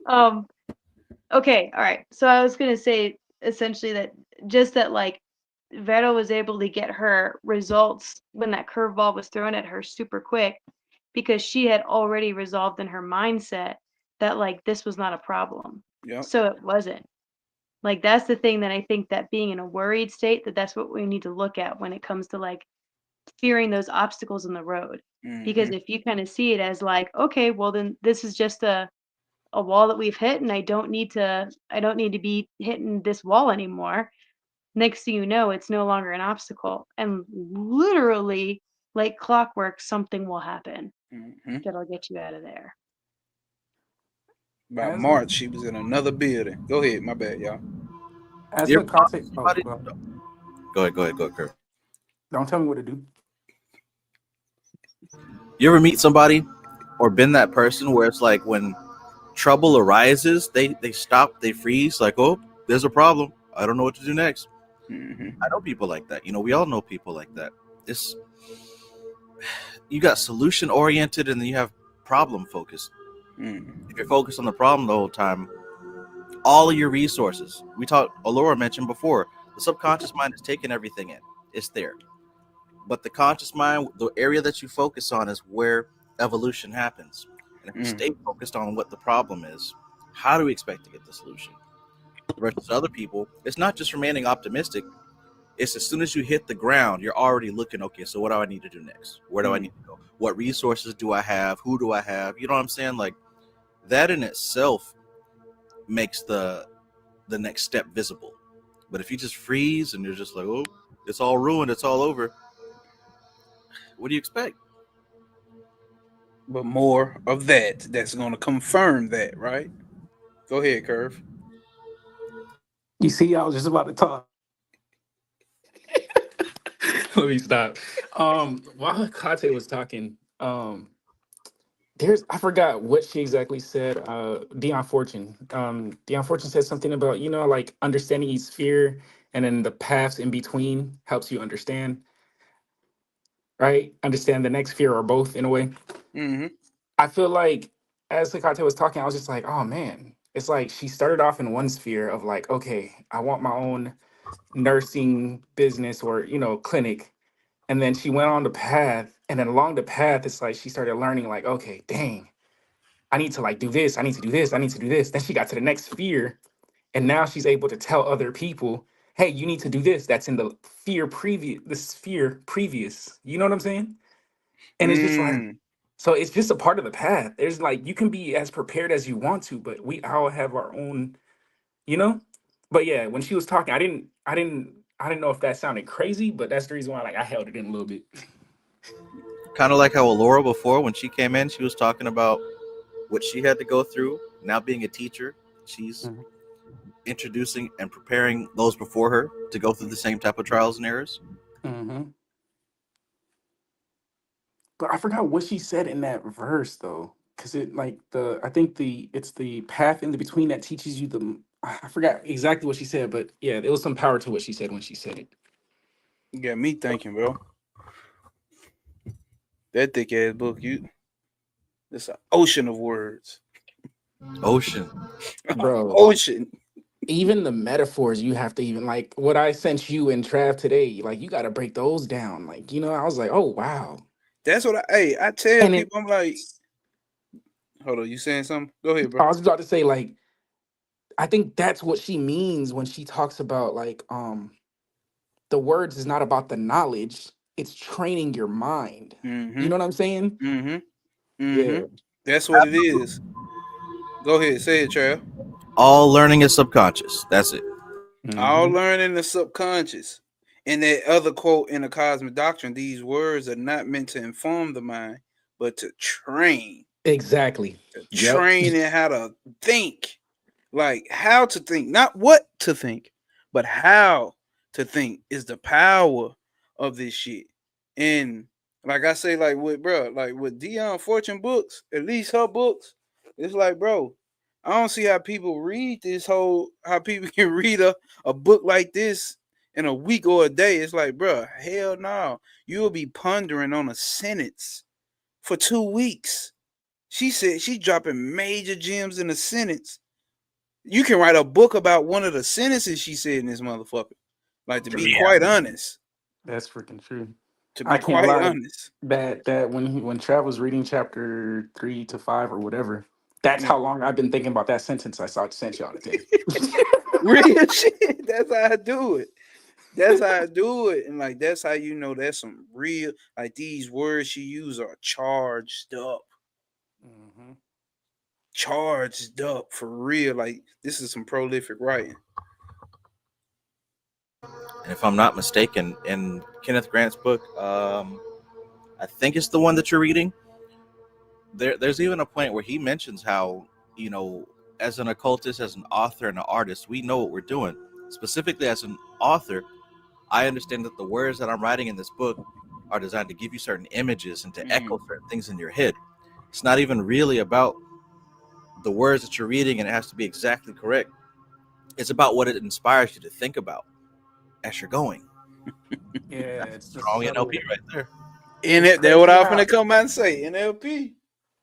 [SPEAKER 3] Um, okay, all right. So I was gonna say essentially that just that like Vero was able to get her results when that curveball was thrown at her super quick because she had already resolved in her mindset that like this was not a problem.
[SPEAKER 4] Yep.
[SPEAKER 3] So it wasn't. Like that's the thing that I think that being in a worried state that's what we need to look at when it comes to like fearing those obstacles in the road. Because if you kind of see it as like, okay, well then this is just a wall that we've hit and I don't need to be hitting this wall anymore. Next thing you know, it's no longer an obstacle. And literally, like clockwork, something will happen that'll get you out of there.
[SPEAKER 4] By
[SPEAKER 5] As a
[SPEAKER 4] March, she was in another building. Go ahead, my bad, y'all.
[SPEAKER 5] as
[SPEAKER 1] You
[SPEAKER 5] a
[SPEAKER 1] ever talk to
[SPEAKER 5] content. Oh,
[SPEAKER 1] somebody?
[SPEAKER 5] well,
[SPEAKER 1] Go Go ahead, Kurt.
[SPEAKER 5] Don't tell me what to do.
[SPEAKER 1] You ever meet somebody or been that person where it's like when trouble arises, they stop, they freeze, like, oh, there's a problem. I don't know what to do next.
[SPEAKER 4] Mm-hmm.
[SPEAKER 1] I know people like that. You know, we all know people like that. It's you got solution oriented and then you have problem focused.
[SPEAKER 4] Mm-hmm.
[SPEAKER 1] If you're focused on the problem the whole time, all of your resources. Alora mentioned before, the subconscious mind is taking everything in. It's there. But the conscious mind, the area that you focus on is where evolution happens. And if you stay focused on what the problem is, how do we expect to get the solution? Versus other people, it's not just remaining optimistic. It's as soon as you hit the ground, you're already looking, okay, so what do I need to do next? Where do I need to go? What resources do I have? Who do I have? You know what I'm saying? Like that in itself makes the next step visible. But if you just freeze and you're just like, oh, it's all ruined, it's all over, what do you expect?
[SPEAKER 4] But more of that's going to confirm that, right? Go ahead, Curve.
[SPEAKER 5] You see, I was just about to talk. Let me stop. While Kate was talking, I forgot what she exactly said. Dion Fortune. Dion Fortune said something about, like understanding each sphere and then the paths in between helps you understand, right? Understand the next sphere or both in a way.
[SPEAKER 4] Mm-hmm.
[SPEAKER 5] I feel like as Sakate was talking, I was just like, oh man, it's like she started off in one sphere of like, okay, I want my own nursing business or, clinic. And then she went on the path. And then along the path, it's like she started learning, like, okay, dang, I need to like do this. I need to do this. I need to do this. Then she got to the next sphere. And now she's able to tell other people, hey, you need to do this. That's in the sphere previous. You know what I'm saying? And it's just like, so it's just a part of the path. There's like, you can be as prepared as you want to, but we all have our own, you know? But yeah, when she was talking, I didn't know if that sounded crazy, but that's the reason why like I held it in a little bit.
[SPEAKER 1] Kind of like how Alora before, when she came in, she was talking about what she had to go through. Now being a teacher, she's introducing and preparing those before her to go through the same type of trials and errors.
[SPEAKER 5] Mm-hmm. But I forgot what she said in that verse though, because it's the path in the between that teaches you I forgot exactly what she said, but yeah, there was some power to what she said when she said it.
[SPEAKER 4] You got me thinking, bro. That thick ass book, it's an ocean of words.
[SPEAKER 1] Ocean.
[SPEAKER 5] Bro.
[SPEAKER 4] Ocean.
[SPEAKER 5] Even the metaphors you have to even like what I sent you and Trav today, like you got to break those down. Like, I was like, oh wow.
[SPEAKER 4] That's what I tell
[SPEAKER 5] And
[SPEAKER 4] people. I'm like, hold on, you saying something? Go ahead, bro.
[SPEAKER 5] I was about to say, like, I think that's what she means when she talks about like the words is not about the knowledge, it's training your mind.
[SPEAKER 4] Mm-hmm.
[SPEAKER 5] You know what I'm saying?
[SPEAKER 4] Mm-hmm. Mm-hmm.
[SPEAKER 5] Yeah.
[SPEAKER 4] That's what it is. Go ahead, say it, Trav.
[SPEAKER 1] All learning is subconscious. That's it.
[SPEAKER 4] All learning the subconscious. And that other quote in the Cosmic Doctrine, these words are not meant to inform the mind, but to train.
[SPEAKER 5] Exactly.
[SPEAKER 4] Train in how to think. Like how to think, not what to think, but how to think is the power of this shit. And like I say, like with Dion Fortune books, at least her books, it's like, bro, I don't see how people read how people can read a book like this in a week or a day. It's like, bro, hell no. You'll be pondering on a sentence for 2 weeks. She said she's dropping major gems in a sentence. You can write a book about one of the sentences she said in this motherfucker. Like, to be quite honest.
[SPEAKER 5] That's freaking true.
[SPEAKER 4] To
[SPEAKER 5] I
[SPEAKER 4] be
[SPEAKER 5] can't
[SPEAKER 4] quite
[SPEAKER 5] lie.
[SPEAKER 4] honest.
[SPEAKER 5] That when Trav was reading chapter 3 to 5 or whatever, that's how long I've been thinking about that sentence I sent y'all today.
[SPEAKER 4] Real shit. That's how I do it. That's how I do it. And like that's how you know that's some real, like these words she use are charged up.
[SPEAKER 5] Mm-hmm.
[SPEAKER 4] Charged up for real. Like this is some prolific writing.
[SPEAKER 1] And if I'm not mistaken, in Kenneth Grant's book, I think it's the one that you're reading. There's even a point where he mentions how, as an occultist, as an author, and an artist, we know what we're doing. Specifically, as an author, I understand that the words that I'm writing in this book are designed to give you certain images and to echo certain things in your head. It's not even really about the words that you're reading and it has to be exactly correct. It's about what it inspires you to think about as you're going.
[SPEAKER 5] Yeah, it's the
[SPEAKER 1] Strong
[SPEAKER 5] subtle.
[SPEAKER 1] NLP right there.
[SPEAKER 4] And
[SPEAKER 5] It's
[SPEAKER 4] that's what
[SPEAKER 5] crazy
[SPEAKER 4] I was
[SPEAKER 5] how
[SPEAKER 4] finna come out and say. NLP.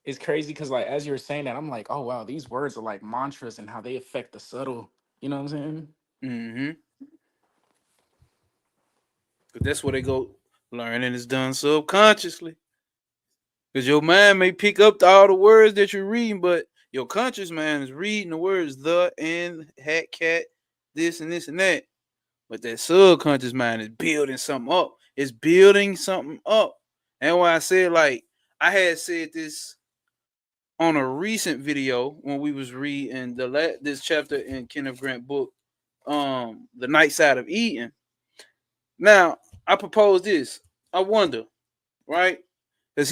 [SPEAKER 5] it's crazy because like as you were saying that, I'm like, oh wow, these words are like mantras and how they affect the subtle. You know what I'm saying?
[SPEAKER 4] Mm-hmm. That's where they go. Learning is done subconsciously. Because your mind may pick up all the words that you're reading, but your conscious mind is reading the words the and hat cat, this and this and that. But that subconscious mind is building something up. It's building something up. And why I said, like, I had said this on a recent video when we was reading this chapter in Kenneth Grant book, The Night Side of Eden. Now, I propose this. I wonder, right? Because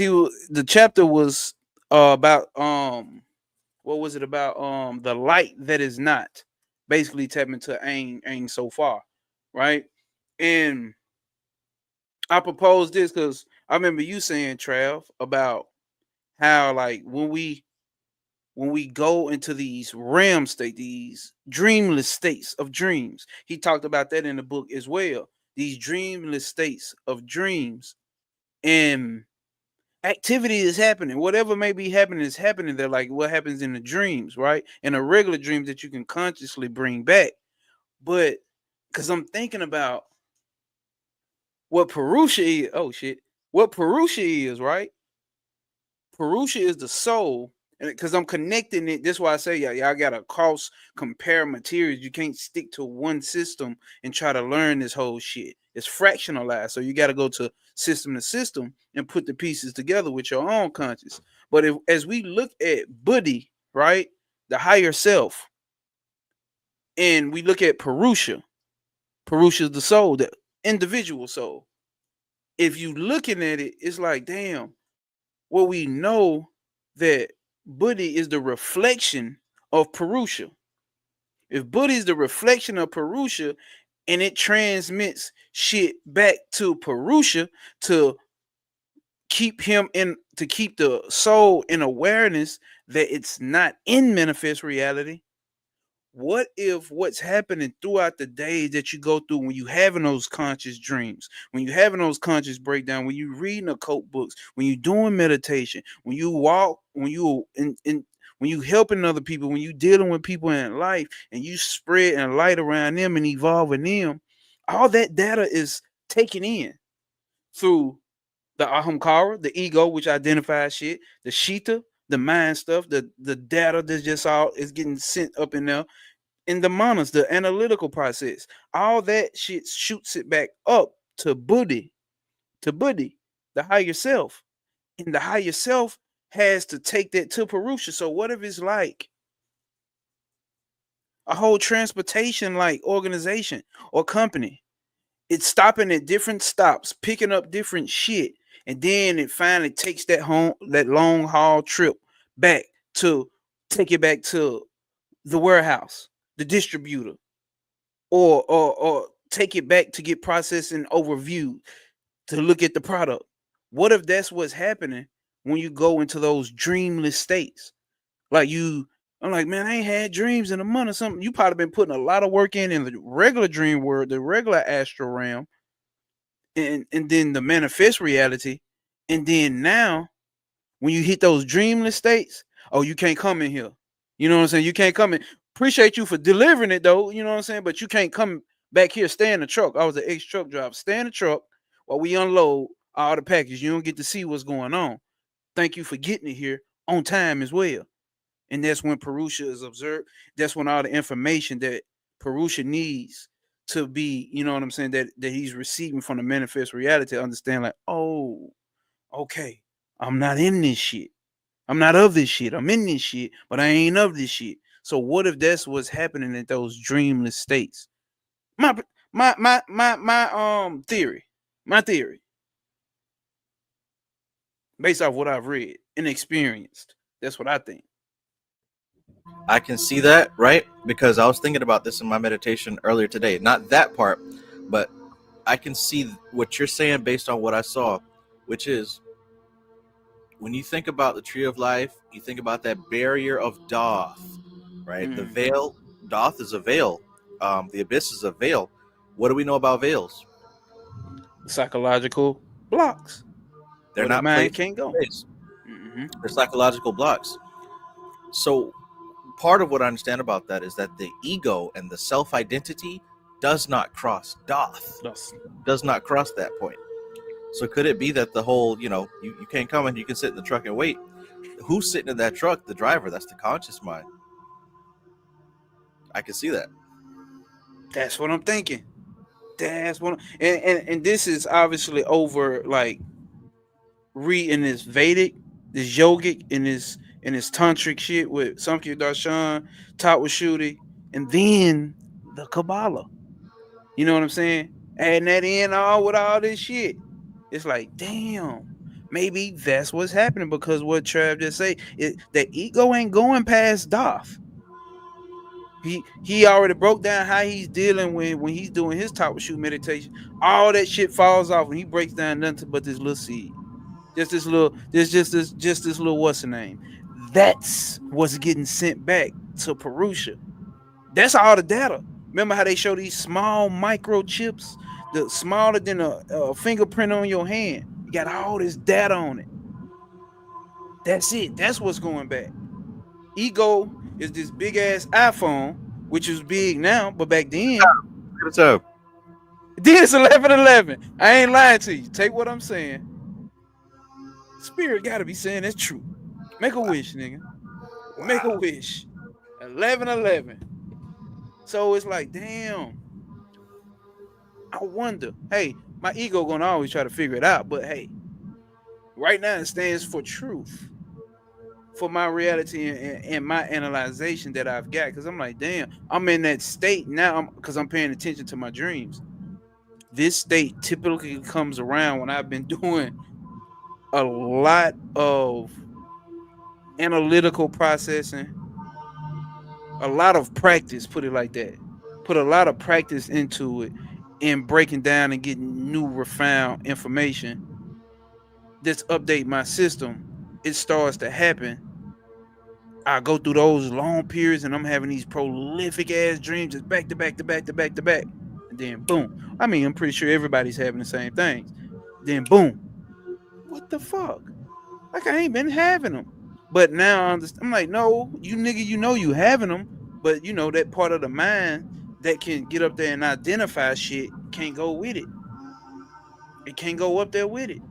[SPEAKER 4] the chapter was about what was it about? The light that is not. Basically tapping to Aang so far, right? And I propose this because I remember you saying, Trav, about how like when we go into these REM state, these dreamless states of dreams. He talked about that in the book as well. These dreamless states of dreams and activity is happening. Whatever may be happening is happening there, like what happens in the dreams, right? In a regular dreams that you can consciously bring back. But because I'm thinking about what Purusha is. Oh shit. What Purusha is, right? Purusha is the soul. And because I'm connecting it, that's why I say y'all gotta cross compare materials. You can't stick to one system and try to learn this whole shit. It's fractionalized. So you gotta go to system and put the pieces together with your own conscious. But as we look at Buddhi, right, the higher self, and we look at Purusha is the soul, the individual soul. If you looking at it, it's like, damn, well, we know that Buddhi is the reflection of Purusha. If Buddhi is the reflection of Purusha and it transmits shit back to Purusha to keep the soul in awareness that it's not in manifest reality, what if what's happening throughout the days that you go through when you having those conscious dreams, when you having those conscious breakdown, when you reading occult books, when you doing meditation, when you walk, when you when you helping other people, when you dealing with people in life and you spreading light around them and evolving them, all that data is taken in through the ahamkara, the ego, which identifies shit, the shita, the mind stuff, the data that's just all is getting sent up in there, in the manas, the analytical process. All that shit shoots it back up to Buddhi, the higher self. And the higher self has to take that to Purusha. So what if it's like a whole transportation like organization or company? It's stopping at different stops, picking up different shit, and then it finally takes that long haul trip back to take it back to the warehouse, the distributor, or take it back to get processed and overviewed to look at the product. What if that's what's happening when you go into those dreamless states? Like I'm like, man, I ain't had dreams in a month or something. You probably been putting a lot of work in the regular dream world, the regular astral realm, and then the manifest reality. And then now, when you hit those dreamless states, oh, you can't come in here. You know what I'm saying? You can't come in. Appreciate you for delivering it though. You know what I'm saying? But you can't come back here. Stay in the truck. I was an ex-truck driver. Stay in the truck while we unload all the package. You don't get to see what's going on. Thank you for getting it here on time as well. And that's when Purusha is observed. That's when all the information that Purusha needs to be, you know what I'm saying, that he's receiving from the manifest reality, understand like, oh, okay, I'm not in this shit. I'm not of this shit. I'm in this shit, but I ain't of this shit. So what if that's what's happening in those dreamless states? My theory. My theory. Based off what I've read and experienced. That's what I think.
[SPEAKER 1] I can see that, right? Because I was thinking about this in my meditation earlier today. Not that part, but I can see what you're saying based on what I saw, which is when you think about the tree of life, you think about that barrier of Doth, right? The veil, Doth is a veil. The abyss is a veil. What do we know about veils?
[SPEAKER 4] Psychological blocks
[SPEAKER 1] They're
[SPEAKER 4] where the
[SPEAKER 1] not
[SPEAKER 4] mind
[SPEAKER 1] placed in
[SPEAKER 4] can't go.
[SPEAKER 1] space. They're psychological blocks. So part of what I understand about that is that the ego and the self-identity does not cross Doth,
[SPEAKER 4] That's
[SPEAKER 1] does not cross that point. So could it be that the whole, you can't come and you can sit in the truck and wait? Who's sitting in that truck? The driver. That's the conscious mind. I can see that.
[SPEAKER 4] That's what I'm thinking. That's what and this is obviously over like reading this Vedic, this yogic, and this tantric shit with Samkhya Darshan, Tatwashuti, and then the Kabbalah. You know what I'm saying? Adding that in all with all this shit. It's like, damn, maybe that's what's happening because what Trav just say, the ego ain't going past Doth. He already broke down how he's dealing when he's doing his top shoot meditation. All that shit falls off and he breaks down nothing but this little seed. Just this little, just this little what's the name? That's what's getting sent back to Purusha. That's all the data. Remember how they show these small microchips, the smaller than a fingerprint on your hand. You got all this data on it. That's it. That's what's going back. Ego is this big ass iPhone, which is big now, but back then,
[SPEAKER 1] So
[SPEAKER 4] then it's 1111. I ain't lying to you. Take what I'm saying. Spirit got to be saying that's true. Make a wish, nigga. Make a wish. 1111. So it's like, damn. I wonder. Hey, my ego gonna always try to figure it out, but hey, right now it stands for truth. For my reality and my analyzation that I've got, because I'm like, damn, I'm in that state now because I'm paying attention to my dreams. This state typically comes around when I've been doing a lot of analytical processing, a lot of practice, put it like that. Put a lot of practice into it and breaking down and getting new refined information that's update my system. It starts to happen. I go through those long periods and I'm having these prolific ass dreams just back to back to back to back to back. And then boom. I mean, I'm pretty sure everybody's having the same things. Then boom. What the fuck? Like I ain't been having them. But now I'm like, no, you nigga, you having them, but that part of the mind that can get up there and identify shit can't go with it. It can't go up there with it.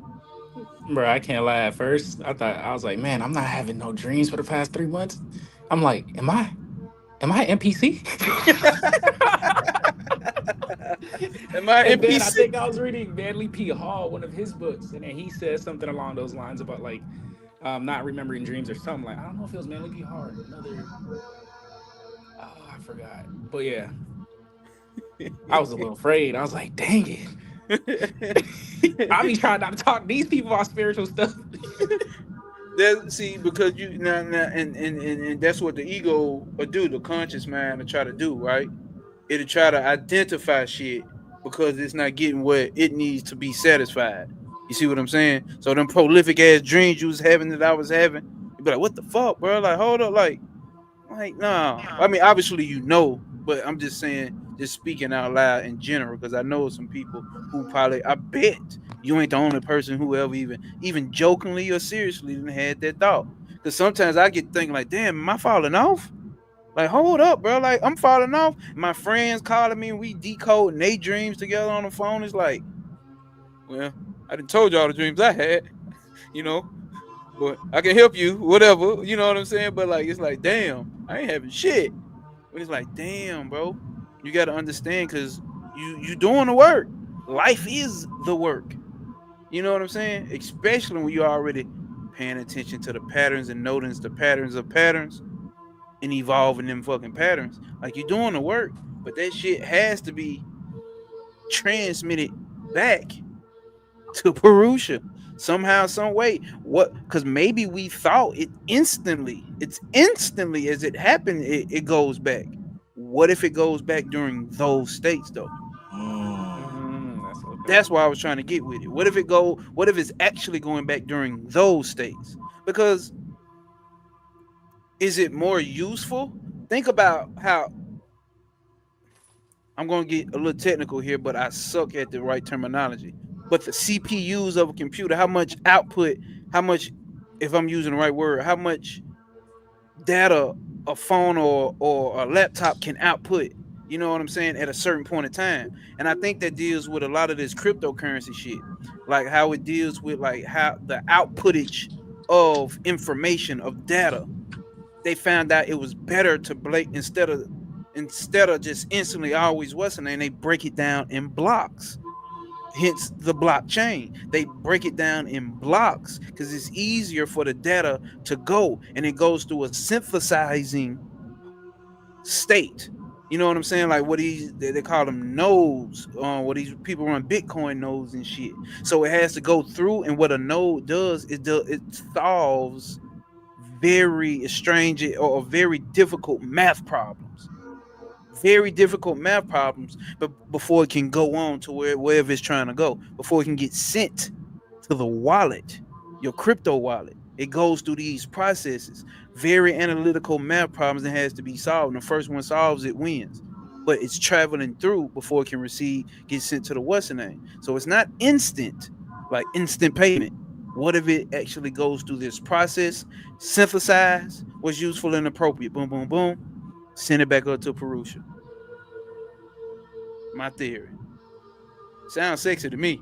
[SPEAKER 5] Bro, I can't lie. At first, I was like, man, I'm not having no dreams for the past 3 months. I'm like, am I NPC?
[SPEAKER 4] Am I
[SPEAKER 5] And then I
[SPEAKER 4] NPC?
[SPEAKER 5] think I was reading Manly P. Hall, one of his books, and then he said something along those lines about like not remembering dreams or something. Like I don't know if it was Manly P. Hall or another. Oh, I forgot. But yeah, I was a little afraid. I was like, dang it. I be trying not to talk to these people about spiritual stuff.
[SPEAKER 4] See, because you now and that's what the ego will do, the conscious mind will try to do, right? It'll try to identify shit because it's not getting what it needs to be satisfied. You see what I'm saying? So them prolific ass dreams you was having that I was having, you'd be like, what the fuck, bro? Like, hold up, like nah. I mean, obviously but I'm just saying, just speaking out loud in general, because I know some people who probably, I bet you ain't the only person who ever even jokingly or seriously had that thought. Because sometimes I get thinking like, damn, am I falling off? Like, hold up, bro. Like, I'm falling off. My friends calling me and we decoding their dreams together on the phone. It's like, well, I done told y'all the dreams I had, but I can help you, whatever. You know what I'm saying? But like, it's like, damn, I ain't having shit. But it's like, damn, bro, you got to understand because you doing the work. Life is the work. You know what I'm saying? Especially when you're already paying attention to the patterns and noticing the patterns of patterns and evolving them fucking patterns. Like you're doing the work, but that shit has to be transmitted back to Purusha somehow, some way. What? Because maybe we thought it's instantly as it happened, it goes back. What if it goes back during those states though? That's why I was trying to get with it. What if it's actually going back during those states? Because is it more useful? Think about how, I'm going to get a little technical here, but I suck at the right terminology. But the CPUs of a computer, how much output, how much, if I'm using the right word, how much data a phone or a laptop can output, you know what I'm saying, at a certain point in time. And I think that deals with a lot of this cryptocurrency shit, like how it deals with like how the outputage of information, of data. They found out it was better to instead of just instantly always wasn't, and they break it down in blocks. Hence the blockchain. They break it down in blocks because it's easier for the data to go, and it goes through a synthesizing state. You know what I'm saying? Like what they call them nodes. What these people run Bitcoin nodes and shit. So it has to go through, and what a node does, it solves very strange or very difficult math problems. Very difficult math problems, but before it can go on to wherever it's trying to go, before it can get sent to the wallet, your crypto wallet, it goes through these processes. Very analytical math problems that has to be solved. And the first one solves it wins, but it's traveling through before it can get sent to the what's the name. So it's not instant, like instant payment. What if it actually goes through this process, synthesize what's useful and appropriate, boom, boom, boom, send it back up to Purusha. My theory. Sounds sexy to me.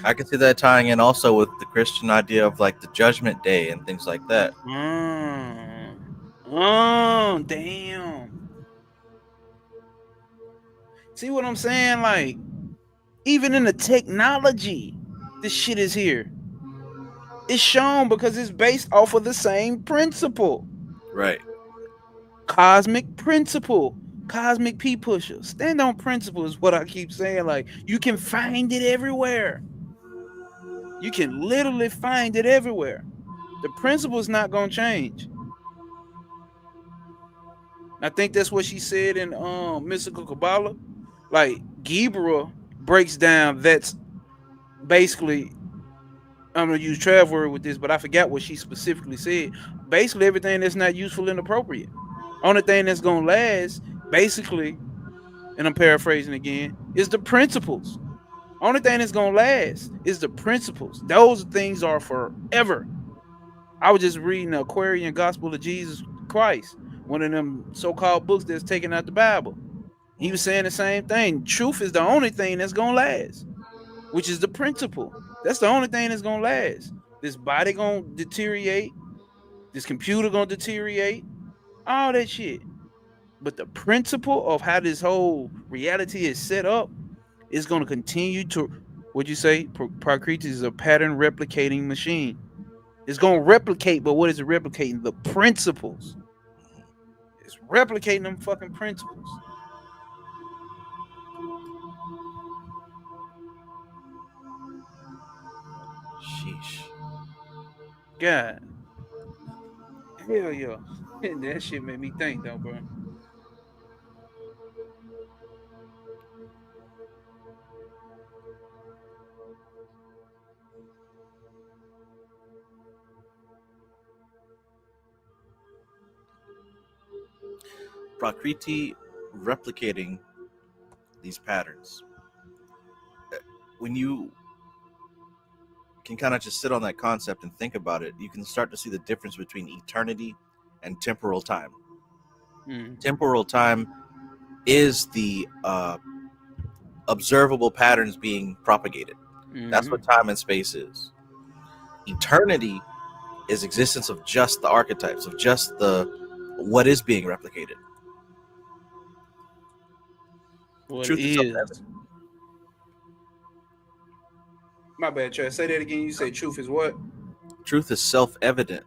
[SPEAKER 1] I can see that tying in also with the Christian idea of like the judgment day and things like that.
[SPEAKER 4] Oh, damn. See what I'm saying? Like, even in the technology, this shit is here. It's shown because it's based off of the same principle.
[SPEAKER 1] Right.
[SPEAKER 4] Cosmic principle. Cosmic P pusher. Stand on principle is what I keep saying. Like, you can find it everywhere. You can literally find it everywhere. The principle is not going to change. I think that's what she said in Mystical Kabbalah. Like, Gebra breaks down that's basically, I'm going to use Trav word with this, but I forgot what she specifically said. Basically, everything that's not useful and appropriate. Only thing that's going to last, basically, and I'm paraphrasing again, is the principles. Only thing that's going to last is the principles. Those things are forever. I was just reading the Aquarian Gospel of Jesus Christ, one of them so-called books that's taken out the Bible. He was saying the same thing. Truth is the only thing that's going to last, which is the principle. That's the only thing that's going to last. This body going to deteriorate. This computer going to deteriorate. All that shit. But the principle of how this whole reality is set up is going to continue to, what'd you say? Prakriti is a pattern replicating machine. It's going to replicate, but what is it replicating? The principles. It's replicating them fucking principles.
[SPEAKER 1] Sheesh.
[SPEAKER 4] God. Hell yeah. That shit made me think though, bro.
[SPEAKER 1] Prakriti replicating these patterns. When you can kind of just sit on that concept and think about it, you can start to see the difference between eternity and temporal time. Temporal time is the observable patterns being propagated. That's what time and space is. Eternity is existence of just the archetypes, of just the what is being replicated.
[SPEAKER 4] What
[SPEAKER 1] Truth is
[SPEAKER 4] is?
[SPEAKER 1] self-evident.
[SPEAKER 4] My bad, Chad. Say that again. You say truth is what?
[SPEAKER 1] Truth is self-evident.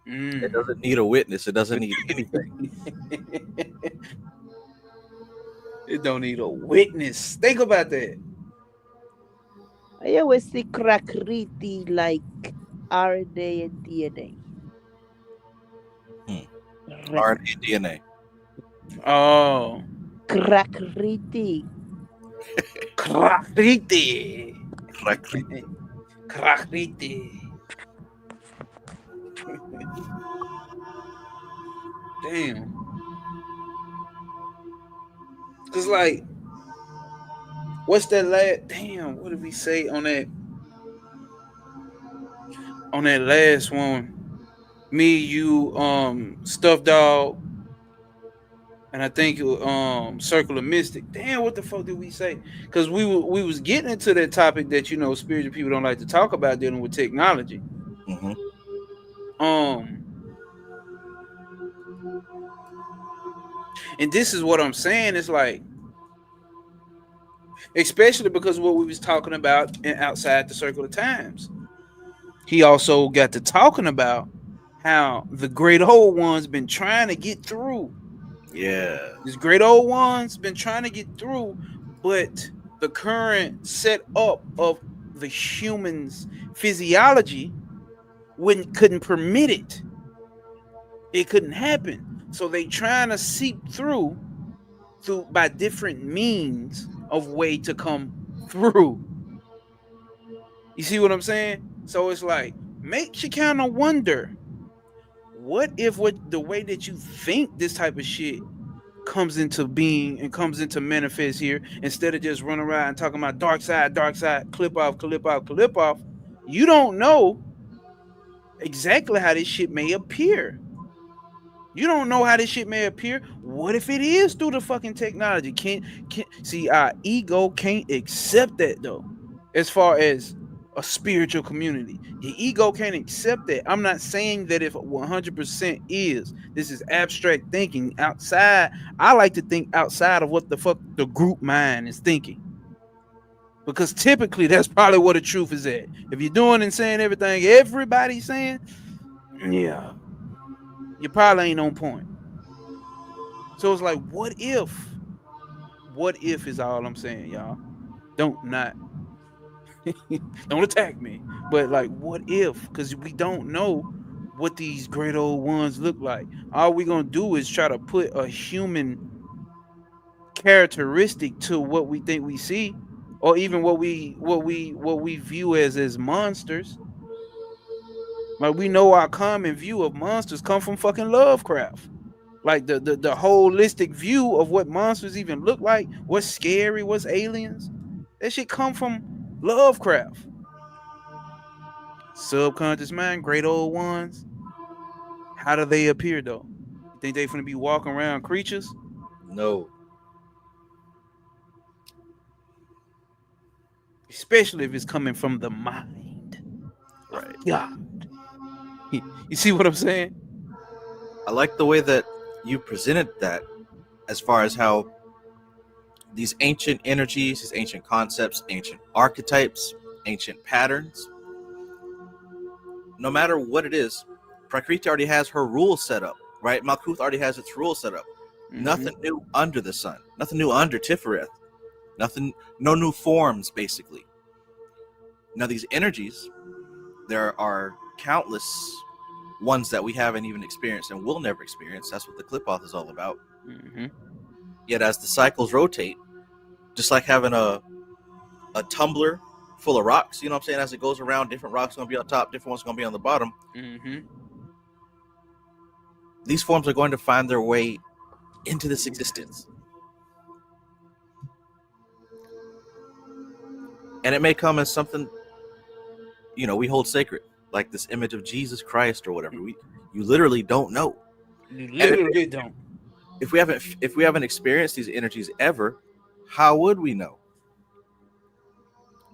[SPEAKER 1] It doesn't need a witness. It doesn't need anything.
[SPEAKER 4] It don't need a witness. Think about that.
[SPEAKER 6] I always see Prakriti like RNA and DNA.
[SPEAKER 1] RNA and DNA.
[SPEAKER 4] Oh.
[SPEAKER 6] Prakriti.
[SPEAKER 4] Clarity.
[SPEAKER 1] Correctly.
[SPEAKER 4] Clarity. Damn. Cause like, what's that last? Damn, what did we say on that? On that last one, me, you, Stuffed Dog, and I think Circle of Mystic. Damn, what the fuck did we say? Because we was getting into that topic that spiritual people don't like to talk about dealing with technology.
[SPEAKER 1] Mm-hmm.
[SPEAKER 4] Um, and this is what I'm saying. It's like, especially because of what we was talking about in Outside the Circle of Times. He also got to talking about how the great old ones been trying to get through.
[SPEAKER 1] Yeah.
[SPEAKER 4] These great old ones been trying to get through, but the current setup of the human's physiology couldn't permit it. It couldn't happen. So they trying to seep through by different means of way to come through. You see what I'm saying? So it's like makes you kind of wonder, what if the way that you think this type of shit comes into being and comes into manifest here, instead of just running around and talking about dark side, clip off, clip off, clip off, you don't know exactly how this shit may appear. You don't know how this shit may appear. What if it is through the fucking technology? Can't see, our ego can't accept that though. As far as a spiritual community, the ego can't accept that. I'm not saying that if 100% is, this is abstract thinking outside. I like to think outside of what the fuck the group mind is thinking, because typically that's probably where the truth is at. If you're doing and saying everything everybody's saying, yeah, you probably ain't on point. So it's like, what if? What if is all I'm saying, y'all. Don't attack me. But like, what if? Because we don't know what these great old ones look like. All we gonna do is try to put a human characteristic to what we think we see, or even what we view as monsters. Like, we know our common view of monsters come from fucking Lovecraft. Like the holistic view of what monsters even look like, what's scary, what's aliens. That shit come from Lovecraft. Subconscious mind, great old ones. How do they appear though? You think they finna be walking around creatures?
[SPEAKER 1] No.
[SPEAKER 4] Especially if it's coming from the mind.
[SPEAKER 1] Right.
[SPEAKER 4] God. You see what I'm saying?
[SPEAKER 1] I like the way that you presented that, as far as how these ancient energies, these ancient concepts, ancient archetypes, ancient patterns, no matter what it is, Prakriti already has her rules set up, right? Malkuth already has its rules set up.
[SPEAKER 4] Mm-hmm.
[SPEAKER 1] Nothing new under the sun. Nothing new under Tifereth. Nothing, no new forms, basically. Now, these energies, there are countless ones that we haven't even experienced and will never experience. That's what the clip-off is all about.
[SPEAKER 4] Mm-hmm.
[SPEAKER 1] Yet as the cycles rotate, just like having a tumbler full of rocks, you know what I'm saying? As it goes around, different rocks are going to be on top, different ones are going to be on the bottom.
[SPEAKER 4] Mm-hmm.
[SPEAKER 1] These forms are going to find their way into this existence. And it may come as something, we hold sacred, like this image of Jesus Christ or whatever. You literally don't know.
[SPEAKER 4] You literally don't.
[SPEAKER 1] If we haven't experienced these energies ever, how would we know?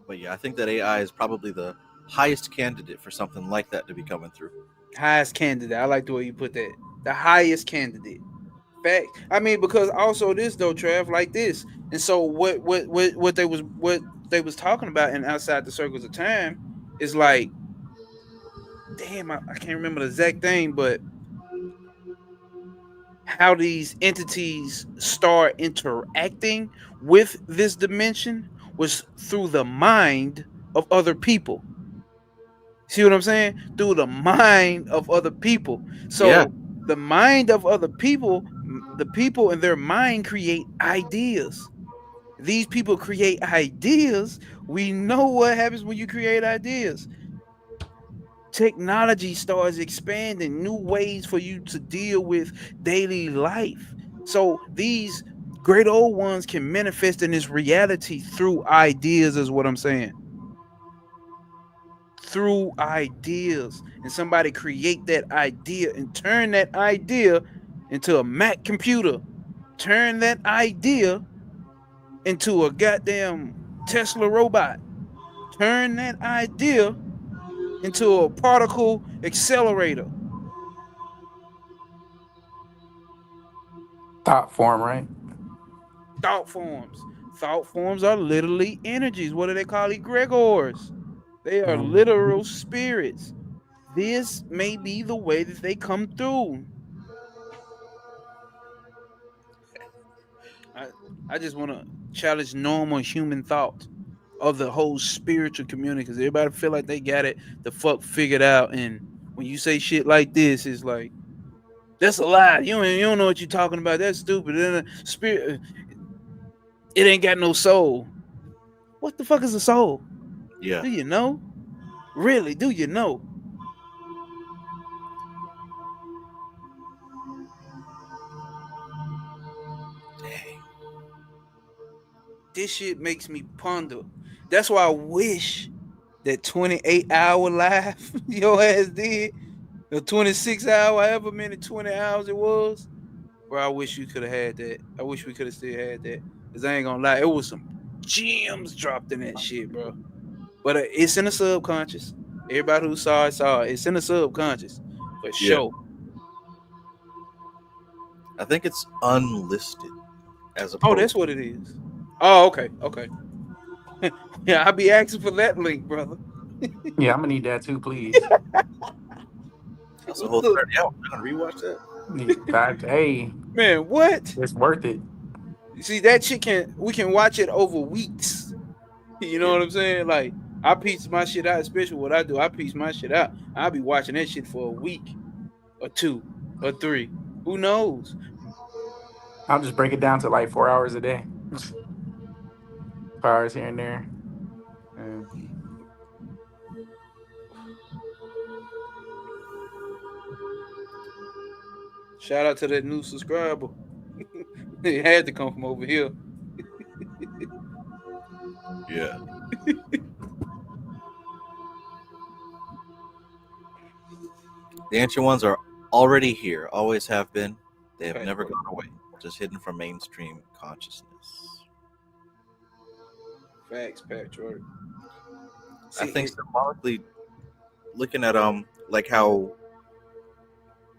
[SPEAKER 1] But yeah, I think that AI is probably the highest candidate for something like that to be coming through.
[SPEAKER 4] Highest candidate. I like the way you put that. The highest candidate. Fact. I mean, because also this though, Trav, like this. And so what they was talking about in Outside the Circles of Time is like, damn, I can't remember the exact thing, but how these entities start interacting with this dimension was through the mind of other people. See what I'm saying? Through the mind of other people. So
[SPEAKER 1] Yeah.
[SPEAKER 4] the mind of other people, the people in their mind create ideas. These people create ideas. We know what happens when you create ideas. Technology starts expanding new ways for you to deal with daily life. So these great old ones can manifest in this reality through ideas, is what I'm saying. Through ideas. And somebody create that idea and turn that idea into a Mac computer. Turn that idea into a goddamn Tesla robot. Turn that idea into a particle accelerator.
[SPEAKER 5] Thought form, right?
[SPEAKER 4] Thought forms. Thought forms are literally energies. What do they call egregores? They are literal
[SPEAKER 5] Mhm.
[SPEAKER 4] spirits. This may be the way that they come through. I, I just want to challenge normal human thought of the whole spiritual community because everybody feel like they got it the fuck figured out. And when you say shit like this, it's like, that's a lie. You don't know what you're talking about. That's stupid. And spirit, it ain't got no soul. What the fuck is a soul?
[SPEAKER 1] Yeah.
[SPEAKER 4] Do you know? Really? Do you know?
[SPEAKER 1] Dang.
[SPEAKER 4] This shit makes me ponder. That's why I wish that 28-hour life your ass did, the 26-hour, however many 20 hours it was. Bro, I wish you could have had that. I wish we could have still had that. Cause I ain't gonna lie, it was some gems dropped in that shit, bro. But it's in the subconscious. Everybody who saw it. It's in the subconscious for
[SPEAKER 1] Yeah.
[SPEAKER 4] sure.
[SPEAKER 1] I think it's unlisted as
[SPEAKER 4] Oh, that's
[SPEAKER 1] opposed.
[SPEAKER 4] what it is. Oh, okay, okay. Yeah, I'll be asking for that link, brother.
[SPEAKER 5] Yeah, I'm gonna need that too, please.
[SPEAKER 1] That's a whole 30 hours. I'm gonna rewatch that.
[SPEAKER 5] That hey,
[SPEAKER 4] Man, what?
[SPEAKER 5] it's worth it.
[SPEAKER 4] You see, that shit we can watch it over weeks. You know
[SPEAKER 1] Yeah.
[SPEAKER 4] what I'm saying? Like, I piece my shit out, especially what I do. I piece my shit out. I'll be watching that shit for a week or two or three. Who knows?
[SPEAKER 5] I'll just break it down to like 4 hours a day, 5 hours here and there. And
[SPEAKER 4] Shout out to that new subscriber. It had to come from over here.
[SPEAKER 1] Yeah. The ancient ones are already here, always have been. They have
[SPEAKER 4] Fact,
[SPEAKER 1] never
[SPEAKER 4] bro.
[SPEAKER 1] gone away, just hidden from mainstream consciousness.
[SPEAKER 4] Facts, Patrick.
[SPEAKER 1] I
[SPEAKER 4] See,
[SPEAKER 1] think symbolically, looking at like how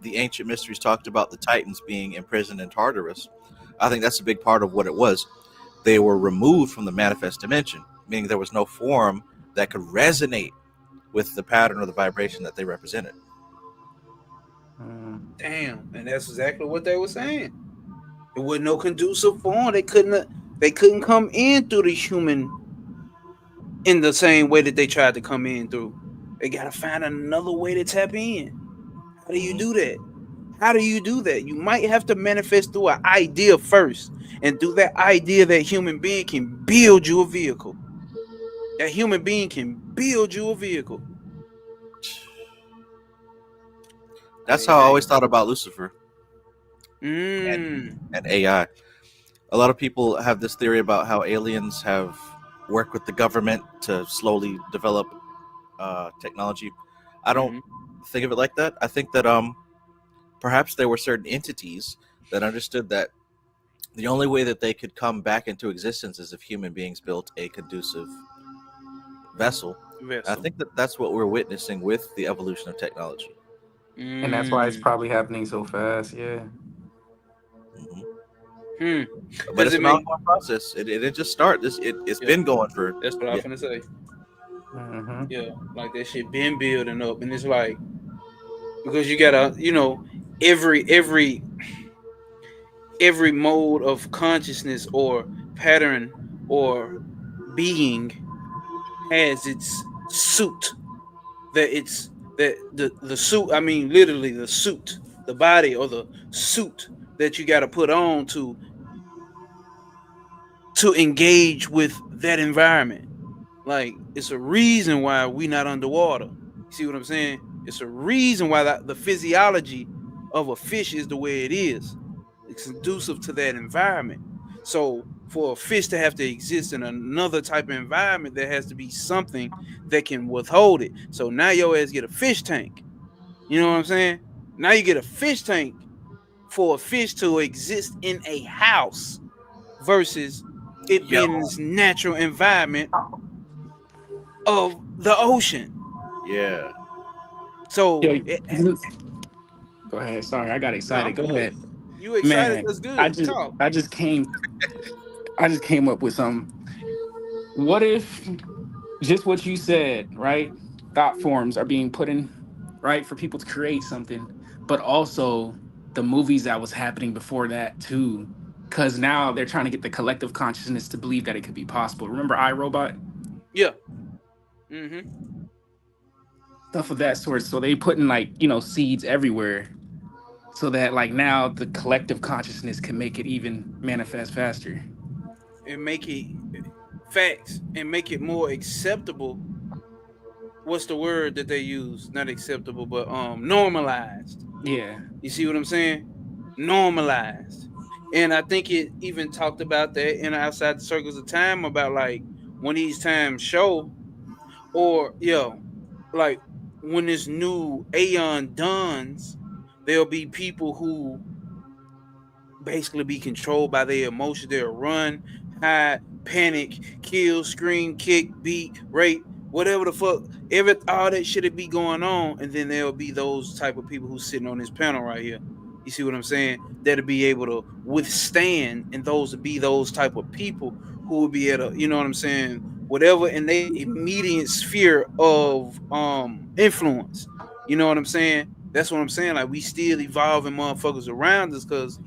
[SPEAKER 1] the ancient mysteries talked about the Titans being imprisoned in Tartarus, I think that's a big part of what it was. They were removed from the manifest dimension, meaning there was no form that could resonate with the pattern or the vibration that they represented.
[SPEAKER 5] mm,
[SPEAKER 4] damn, and that's exactly what they were saying. It was no conducive form. They couldn't come in through the human in the same way that they tried to come in through. They gotta find another way to tap in. How do you
[SPEAKER 1] Hmm.
[SPEAKER 4] do that? How do you do that? You might have to manifest through an idea first. And through that idea, that human being can build you a vehicle. That human being can build you a vehicle.
[SPEAKER 1] That's
[SPEAKER 4] Hey,
[SPEAKER 1] how I
[SPEAKER 4] hey.
[SPEAKER 1] always thought about Lucifer
[SPEAKER 4] Mm.
[SPEAKER 1] and AI. A lot of people have this theory about how aliens have worked with the government to slowly develop technology. I don't
[SPEAKER 4] Mm-hmm.
[SPEAKER 1] think of it like that. I think that perhaps there were certain entities that understood that the only way that they could come back into existence is if human beings built a conducive vessel. I
[SPEAKER 4] Vessel.
[SPEAKER 1] think that that's what we're witnessing with the evolution of technology.
[SPEAKER 5] and that's why it's
[SPEAKER 4] Mm.
[SPEAKER 5] probably happening so fast. Yeah.
[SPEAKER 1] Hmm.
[SPEAKER 4] Hmm.
[SPEAKER 1] But
[SPEAKER 4] Does
[SPEAKER 1] it's
[SPEAKER 4] it
[SPEAKER 1] an
[SPEAKER 4] make?
[SPEAKER 1] ongoing process. It didn't just start. It's
[SPEAKER 4] Yeah,
[SPEAKER 1] been going for
[SPEAKER 4] that's what I'm
[SPEAKER 1] yeah.
[SPEAKER 4] finna say.
[SPEAKER 5] Hmm.
[SPEAKER 4] Yeah, like that shit been building up, and it's like because you gotta, every mode of consciousness or pattern or being has its suit that it's that the suit, I mean literally the suit, the body or the suit that you got to put on to to engage with that environment. Like it's a reason why we not underwater. You see what I'm saying? It's a reason why the physiology of a fish is the way it is. It's conducive to that environment. So for a fish to have to exist in another type of environment, there has to be something that can withhold it. So now your ass get a fish tank. You know what I'm saying? Now you get a fish tank for a fish to exist in a house versus it
[SPEAKER 1] Yo,
[SPEAKER 4] being in this natural environment of the ocean.
[SPEAKER 1] yeah.
[SPEAKER 4] So
[SPEAKER 5] Yo, go ahead. Sorry, I got
[SPEAKER 4] no,
[SPEAKER 5] excited.
[SPEAKER 4] I'm
[SPEAKER 5] Go
[SPEAKER 4] good.
[SPEAKER 5] ahead.
[SPEAKER 4] You excited?
[SPEAKER 5] Man,
[SPEAKER 4] That's good. Talk.
[SPEAKER 5] I just came I just came up with some. What if just what you said, right? Thought forms are being put in, right, for people to create something, but also the movies that was happening before that too. Cause now they're trying to get the collective consciousness to believe that it could be possible. Remember iRobot?
[SPEAKER 4] Yeah. Mm-hmm.
[SPEAKER 5] Stuff of that sort. So they putting like, seeds everywhere so that like now the collective consciousness can make it even manifest faster.
[SPEAKER 4] And make it facts and make it more acceptable. What's the word that they use? Not acceptable, but normalized.
[SPEAKER 5] Yeah.
[SPEAKER 4] You see what I'm saying? Normalized. And I think it even talked about that in Outside the Circles of Time about like when these times show or like when this new aeon dawns, there'll be people who basically be controlled by their emotions. They'll run, hide, panic, kill, scream, kick, beat, rape, whatever the fuck, all that shit be going on. And then there'll be those type of people who's sitting on this panel right here. You see what I'm saying? That'll be able to withstand, and those would be those type of people who will be able to, you know what I'm saying, whatever in their immediate sphere of influence. You know what I'm saying? That's what I'm saying. Like we still evolving motherfuckers around us because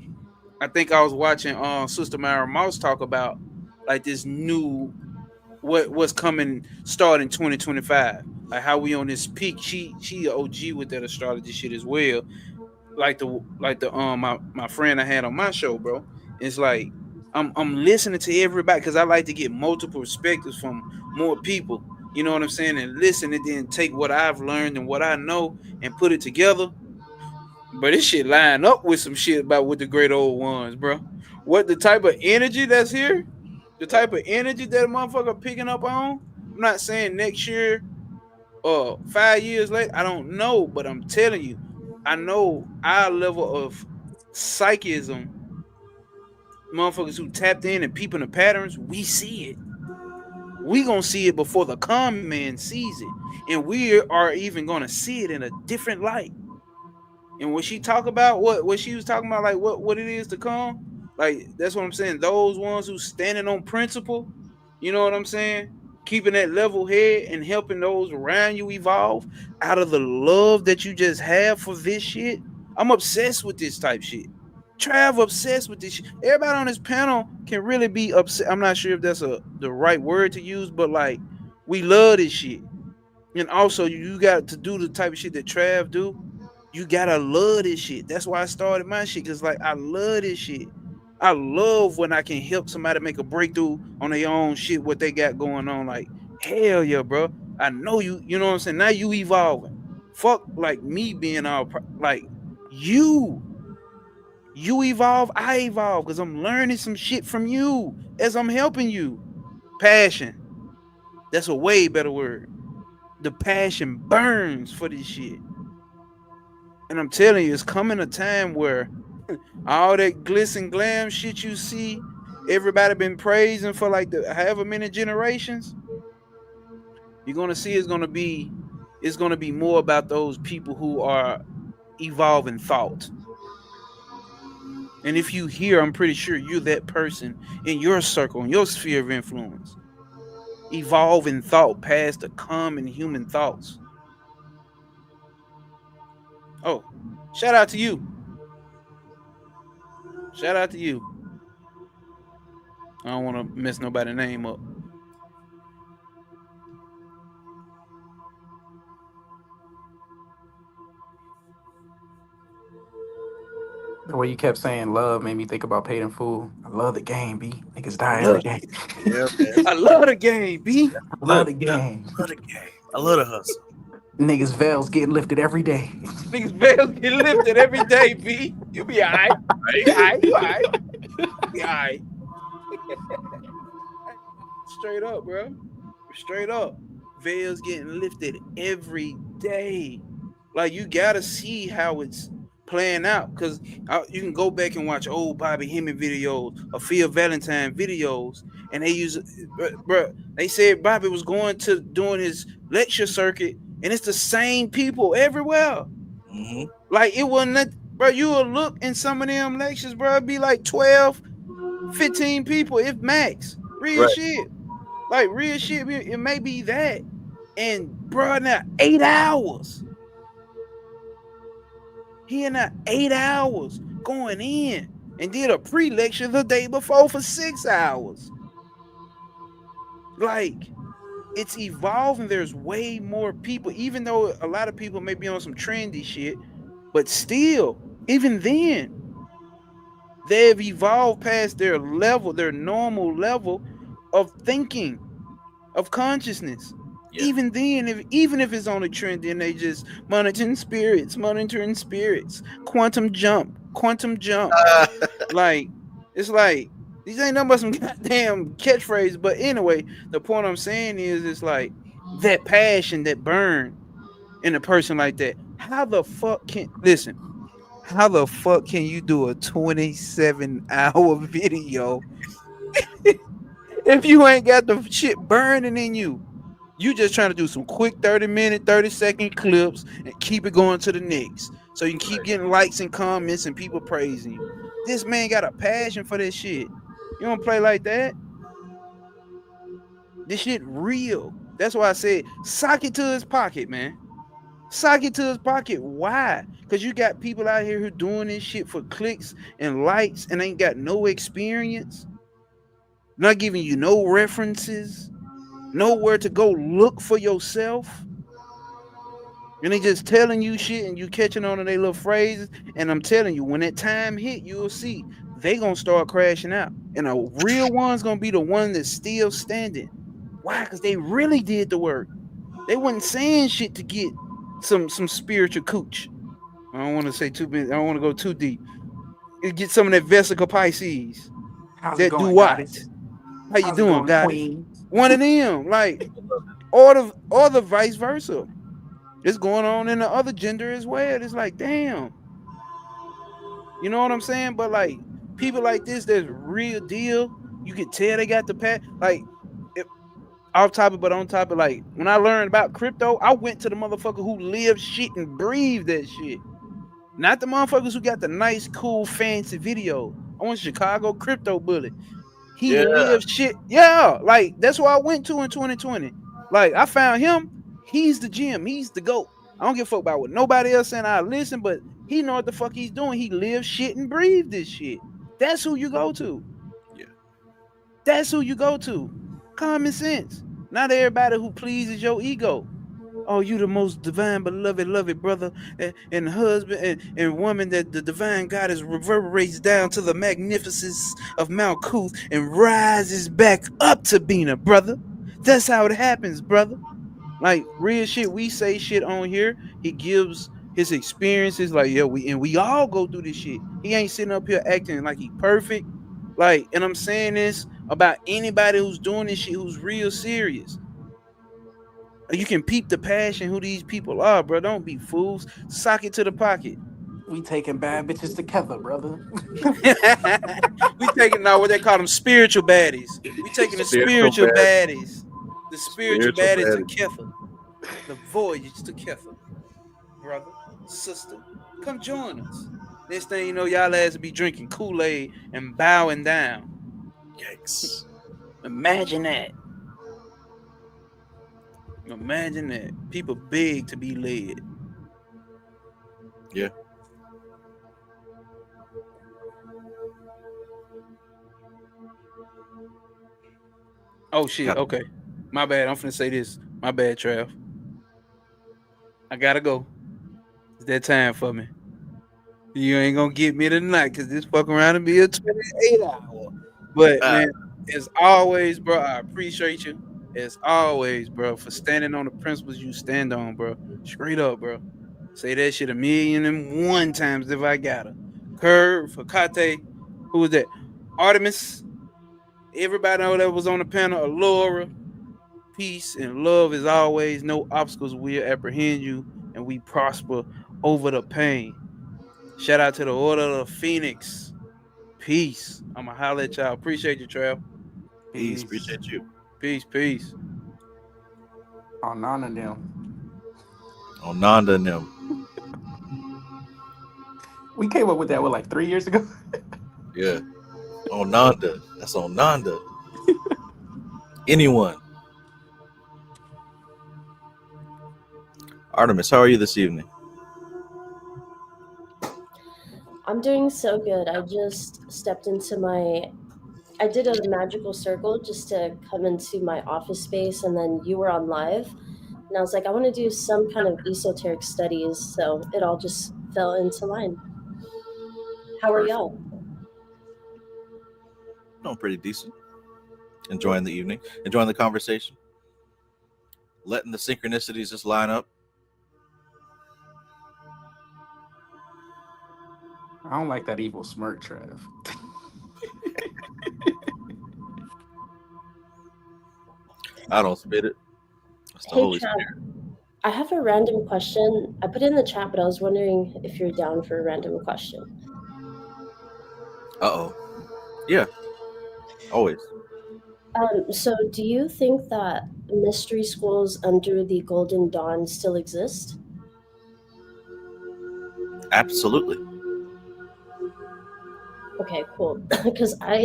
[SPEAKER 4] I think I was watching Sister Myra Mouse talk about like this new what's coming starting 2025. Like how we on this peak. She a OG with that astrology shit as well. My friend I had on my show, bro. It's like I'm listening to everybody because I like to get multiple perspectives from more people. You know what I'm saying? And listen and then take what I've learned and what I know and put it together. But this shit line up with some shit about with the great old ones, bro. What the type of energy that's here, the type of energy that a motherfucker picking up on. I'm not saying next year or 5 years later. I don't know, but I'm telling you, I know our level of psychism, motherfuckers who tapped in and peeping the patterns, we see it. We gonna see it before the common man sees it, and we are even gonna see it in a different light. And when she talk about what she was talking about, like what it is to come, like that's what I'm saying. Those ones who standing on principle, you know what I'm saying? Keeping that level head and helping those around you evolve out of the love that you just have for this shit. I'm obsessed with this type shit. Trav obsessed with this shit. Everybody on this panel can really be upset. I'm not sure if that's the right word to use, but like we love this shit. And also you got to do the type of shit that Trav do. You gotta love this shit. That's why I started my shit. Cause like I love this shit. I love when I can help somebody make a breakthrough on their own shit, what they got going on. Like, hell yeah, bro. I know you know what I'm saying? Now you evolving. Fuck like me being all like you. You evolve, I evolve because I'm learning some shit from you as I'm helping you. Passion. That's a way better word. The passion burns for this shit. And I'm telling you, it's coming a time where all that glitz and glam shit you see, everybody been praising for like the however many generations, you're gonna see it's gonna be more about those people who are evolving thought. And if you hear, I'm pretty sure you're that person in your circle, in your sphere of influence, evolving thought past the common human thoughts. Oh, shout out to you. Shout out to you. I don't want to mess nobody's name up.
[SPEAKER 5] The way you kept saying love made me think about Paid in Full. I love the game, B. Niggas
[SPEAKER 1] I
[SPEAKER 5] die
[SPEAKER 1] love
[SPEAKER 5] every
[SPEAKER 1] it.
[SPEAKER 5] day.
[SPEAKER 1] Yeah, man.
[SPEAKER 4] I love the game, B.
[SPEAKER 5] I love
[SPEAKER 1] Look,
[SPEAKER 5] the
[SPEAKER 1] yeah,
[SPEAKER 5] game.
[SPEAKER 1] I love the game. I love the hustle.
[SPEAKER 5] Niggas veils getting lifted every day.
[SPEAKER 4] Niggas veils get lifted every day, B. You be alright. You be alright. You alright. Be alright. Straight up, bro. Straight up. Veils getting lifted every day. Like you gotta see how it's playing out. Cause you can go back and watch old Bobby Hemming videos or Phil Valentine videos, and they use bro. They said Bobby was going to doing his lecture circuit, and it's the same people everywhere.
[SPEAKER 1] Mm-hmm.
[SPEAKER 4] Like it wasn't that, bro. You will look in some of them lectures, bro. It'd be like 12, 15 people, if max. Real
[SPEAKER 1] Right.
[SPEAKER 4] shit. Like real shit. It may be that. And bro, now 8 hours. He in there 8 hours going in and did a pre-lecture the day before for 6 hours. Like it's evolving. There's way more people, even though a lot of people may be on some trendy shit, but still, even then, they've evolved past their level, their normal level of thinking, of consciousness.
[SPEAKER 1] Yeah.
[SPEAKER 4] Even then, even if it's on a trend, then they just monitoring spirits, quantum jump. Like it's like these ain't nothing but some goddamn catchphrase. But anyway, the point I'm saying is, it's like that passion, that burn in a person like that. How the fuck can listen? How the fuck can you do a 27-hour video if you ain't got the shit burning in you? You just trying to do some quick 30-minute, 30-second clips and keep it going to the next. So you can keep getting likes and comments and people praising you. This man got a passion for this shit. You don't play like that. This shit real. That's why I said sock it to his pocket, man. Sock it to his pocket. Why? Because you got people out here who doing this shit for clicks and likes and ain't got no experience. Not giving you no references. Nowhere to go look for yourself. And they just telling you shit and you catching on to their little phrases. And I'm telling you, when that time hit, you'll see they gonna start crashing out. And a real one's gonna be the one that's still standing. Why? Because they really did the work. They wasn't saying shit to get some spiritual cooch. I don't want to say too big. I don't want to go too deep. Get some of that Vesica Pisces.
[SPEAKER 5] How's it
[SPEAKER 4] That do
[SPEAKER 5] going,
[SPEAKER 4] what?
[SPEAKER 5] goddess?
[SPEAKER 4] How you
[SPEAKER 5] How's it
[SPEAKER 4] doing,
[SPEAKER 5] going,
[SPEAKER 4] goddess?
[SPEAKER 5] queen?
[SPEAKER 4] One of them, like, or the vice versa. It's going on in the other gender as well. It's like, damn. You know what I'm saying? But like people like this, there's real deal. You can tell they got the pat. Like off topic, but on topic. Like when I learned about crypto, I went to the motherfucker who lived shit and breathed that shit. Not the motherfuckers who got the nice, cool, fancy video. I want Chicago Crypto Bullet. He
[SPEAKER 1] Yeah.
[SPEAKER 4] lived shit. Yeah, like that's where I went to in 2020. Like I found him. He's the gym. He's the GOAT. I don't give a fuck about what nobody else saying. I listen, but he know what the fuck he's doing. He lives shit and breathes this shit. That's who you go to.
[SPEAKER 1] Yeah.
[SPEAKER 4] That's who you go to. Common sense. Not everybody who pleases your ego. Oh, you the most divine, beloved, loved brother and husband and woman that the divine goddess reverberates down to the magnificence of Mount Kuth and rises back up to being a brother. That's how it happens, brother. Like real shit, we say shit on here. He gives his experiences, like we all go through this shit. He ain't sitting up here acting like he perfect. Like, and I'm saying this about anybody who's doing this shit who's real serious. You can peep the passion who these people are, bro. Don't be fools. Sock it to the pocket.
[SPEAKER 5] We taking bad bitches together, brother.
[SPEAKER 4] We taking now what they call them spiritual baddies. We taking the spiritual baddies. The spiritual baddies to Ketha. The voyage to Ketha. Brother, sister, come join us. Next thing you know, y'all ass will be drinking Kool-Aid and bowing down.
[SPEAKER 1] Yikes.
[SPEAKER 4] Imagine that. Imagine that. People beg to be led.
[SPEAKER 1] Yeah.
[SPEAKER 4] Oh shit. Okay. My bad. I'm finna say this. My bad, Trav. I gotta go. It's that time for me. You ain't gonna get me tonight because this fuck around and be a 28-hour. But
[SPEAKER 1] Uh,
[SPEAKER 4] man, as always, bro, I appreciate you. As always, bro, for standing on the principles you stand on, bro. Straight up, bro. Say that shit 1,000,001 times if I gotta. Curve, Fakate, who was that? Artemis, everybody that was on the panel, Allura, peace and love as always. No obstacles will apprehend you, and we prosper over the pain. Shout out to the Order of the Phoenix. Peace. I'ma holler at y'all. Appreciate you, Trav.
[SPEAKER 1] peace.
[SPEAKER 5] Peace.
[SPEAKER 1] Appreciate you.
[SPEAKER 4] Peace, peace.
[SPEAKER 5] On none of them.
[SPEAKER 1] On Nanda and them.
[SPEAKER 5] We came up with that like 3 years ago.
[SPEAKER 1] Yeah. On Nanda. That's on Nanda. Anyone. Artemis, how are you this evening?
[SPEAKER 7] I'm doing so good. I just stepped into I did a magical circle just to come into my office space, and then you were on live. And I was like, I want to do some kind of esoteric studies. So it all just fell into line. How are
[SPEAKER 1] Perfect.
[SPEAKER 7] y'all?
[SPEAKER 1] No, pretty decent. Enjoying the evening. Enjoying the conversation. Letting the synchronicities just line up.
[SPEAKER 5] I don't like that evil smirk, Trev.
[SPEAKER 1] I don't spit it. That's the
[SPEAKER 7] Hey,
[SPEAKER 1] Holy
[SPEAKER 7] Trav,
[SPEAKER 1] Spirit.
[SPEAKER 7] I have a random question. I put it in the chat, but I was wondering if you're down for a random question.
[SPEAKER 1] Uh-oh. Yeah. Always.
[SPEAKER 7] So do you think that mystery schools under the Golden Dawn still exist?
[SPEAKER 1] Absolutely.
[SPEAKER 7] Okay, cool. Because I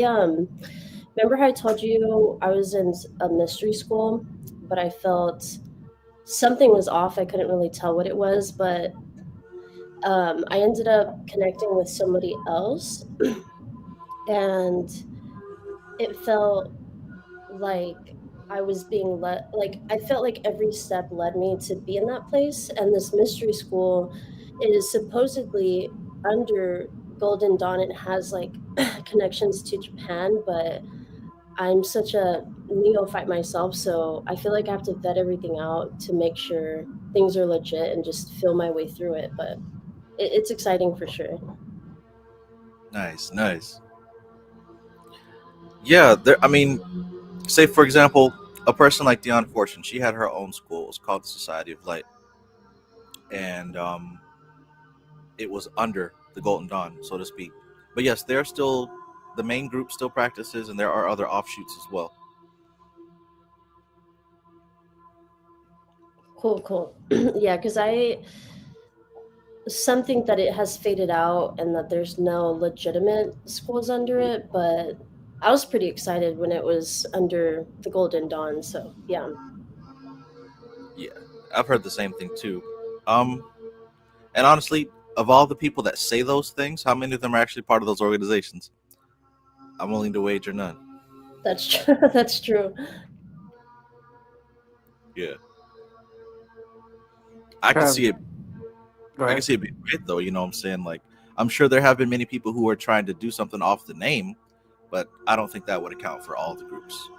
[SPEAKER 7] remember how I told you I was in a mystery school, but I felt something was off. I couldn't really tell what it was, but I ended up connecting with somebody else, and it felt like I was being like I felt like every step led me to be in that place. And this mystery school is supposedly under Golden Dawn. It has like connections to Japan, but I'm such a neophyte myself, so I feel like I have to vet everything out to make sure things are legit and just feel my way through it. But it's exciting for sure.
[SPEAKER 1] Nice, nice. Yeah, there. I mean, say for example, a person like Deanna Fortune, she had her own school. It was called the Society of Light, and it was under the Golden Dawn, so to speak. But yes, they're still the main group still practices, and there are other offshoots as well.
[SPEAKER 7] Cool. Yeah, because some think that it has faded out and that there's no legitimate schools under it, but I was pretty excited when it was under the Golden Dawn. So yeah.
[SPEAKER 1] Yeah, I've heard the same thing too. And honestly, of all the people that say those things, how many of them are actually part of those organizations? I'm willing to wager none.
[SPEAKER 7] That's true. That's true.
[SPEAKER 1] Yeah, I can
[SPEAKER 5] Trev,
[SPEAKER 1] see it.
[SPEAKER 5] go
[SPEAKER 1] I can
[SPEAKER 5] ahead.
[SPEAKER 1] see it being great though. You know what I'm saying? Like, I'm sure there have been many people who are trying to do something off the name, but I don't think that would account for all the groups.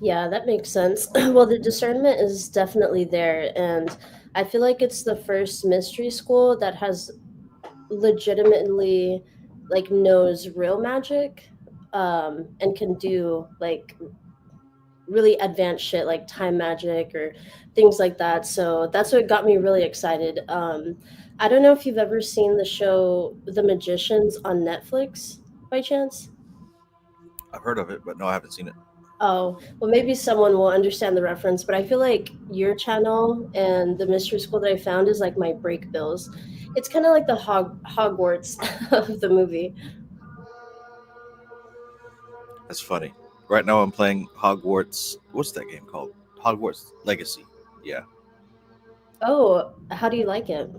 [SPEAKER 7] Yeah, that makes sense. Well, the discernment is definitely there, and I feel like it's the first mystery school that has legitimately like knows real magic, and can do like really advanced shit like time magic or things like that. So that's what got me really excited. I don't know if you've ever seen the show The Magicians on Netflix by chance.
[SPEAKER 1] I've heard of it, but no, I haven't seen it.
[SPEAKER 7] Oh, well, maybe someone will understand the reference, but I feel like your channel and the mystery school that I found is like my break bills. It's kind of like the Hogwarts of the movie.
[SPEAKER 1] That's funny. Right now, I'm playing Hogwarts. What's that game called? Hogwarts Legacy. Yeah,
[SPEAKER 7] Oh, how do you like it?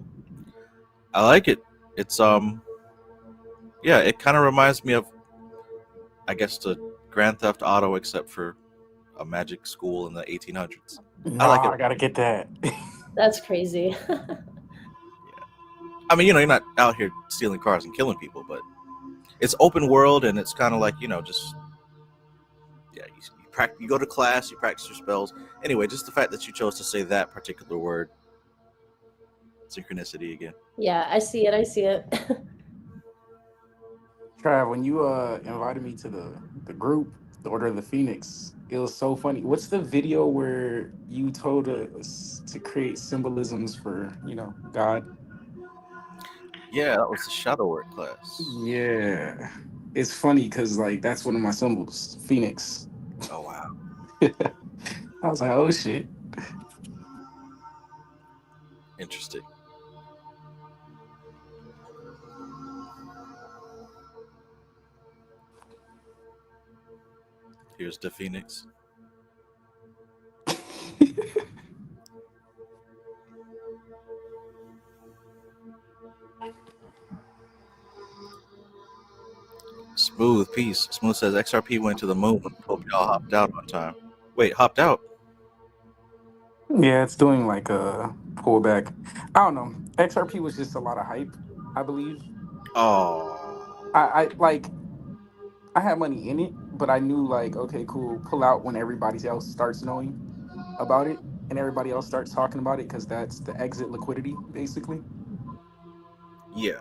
[SPEAKER 1] I like it. It's yeah, it kind of reminds me of, I guess, the Grand Theft Auto, except for a magic school in the 1800s. I like
[SPEAKER 5] Nah,
[SPEAKER 1] it.
[SPEAKER 5] I gotta get that.
[SPEAKER 7] That's crazy.
[SPEAKER 1] I mean, you're not out here stealing cars and killing people, but it's open world, and it's kind of like just you go to class, you practice your spells. Anyway, just the fact that you chose to say that particular word, synchronicity again.
[SPEAKER 7] Yeah, I see it. I see it.
[SPEAKER 5] Trav, when you invited me to the group, the Order of the Phoenix, it was so funny. What's the video where you told us to create symbolisms for God?
[SPEAKER 1] Yeah, that was the shadow work class.
[SPEAKER 5] Yeah, it's funny because like that's one of my symbols, Phoenix.
[SPEAKER 1] Oh wow,
[SPEAKER 5] I was like, oh shit.
[SPEAKER 1] interesting. Here's the Phoenix. Smooth peace. Smooth says XRP went to the moon. Hope y'all hopped out on time. Wait, hopped out?
[SPEAKER 5] Yeah, it's doing like a pullback. I don't know. XRP was just a lot of hype, I believe.
[SPEAKER 1] Oh,
[SPEAKER 5] I like I had money in it, but I knew like, okay, cool, pull out when everybody else starts knowing about it and everybody else starts talking about it because that's the exit liquidity, basically.
[SPEAKER 1] yeah.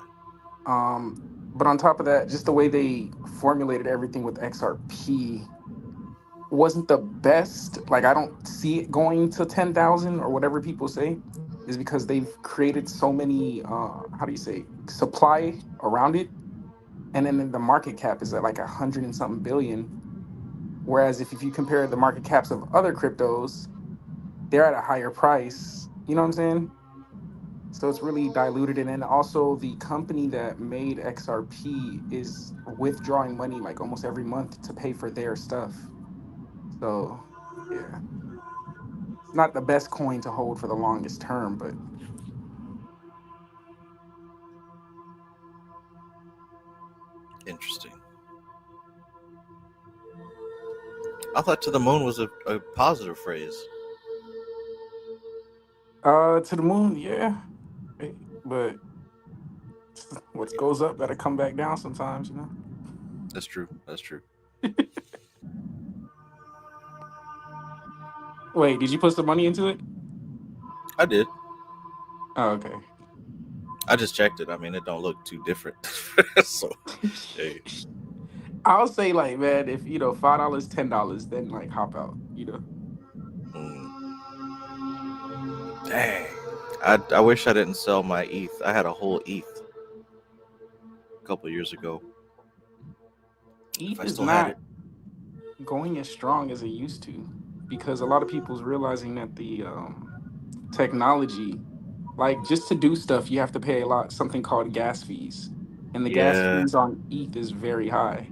[SPEAKER 5] Um, but on top of that, just the way they formulated everything with XRP wasn't the best. Like I don't see it going to 10,000 or whatever people say, is because they've created so many how do you say supply around it, and then the market cap is at like 100 and something billion. Whereas if you compare the market caps of other cryptos, they're at a higher price. You know what I'm saying? So it's really diluted. And then also the company that made XRP is withdrawing money like almost every month to pay for their stuff. So yeah, it's not the best coin to hold for the longest term, but
[SPEAKER 1] Interesting. I thought to the moon was a positive phrase.
[SPEAKER 5] to the moon, yeah. But what goes up gotta come back down sometimes, you know.
[SPEAKER 1] That's true. That's true.
[SPEAKER 5] Wait, did you put some money into it?
[SPEAKER 1] I did.
[SPEAKER 5] Oh, okay.
[SPEAKER 1] I just checked it. I mean, it don't look too different. So, hey.
[SPEAKER 5] I'll say like, man, if $5, $10, then like hop out, you know.
[SPEAKER 1] Dang. I wish I didn't sell my ETH. I had a whole ETH a couple years ago. If
[SPEAKER 5] ETH
[SPEAKER 1] I
[SPEAKER 5] is
[SPEAKER 1] still had
[SPEAKER 5] not
[SPEAKER 1] it.
[SPEAKER 5] going as strong as it used to because a lot of people's realizing that the technology, like just to do stuff, you have to pay a lot, something called gas fees, and the gas
[SPEAKER 1] Yeah.
[SPEAKER 5] fees on ETH is very high.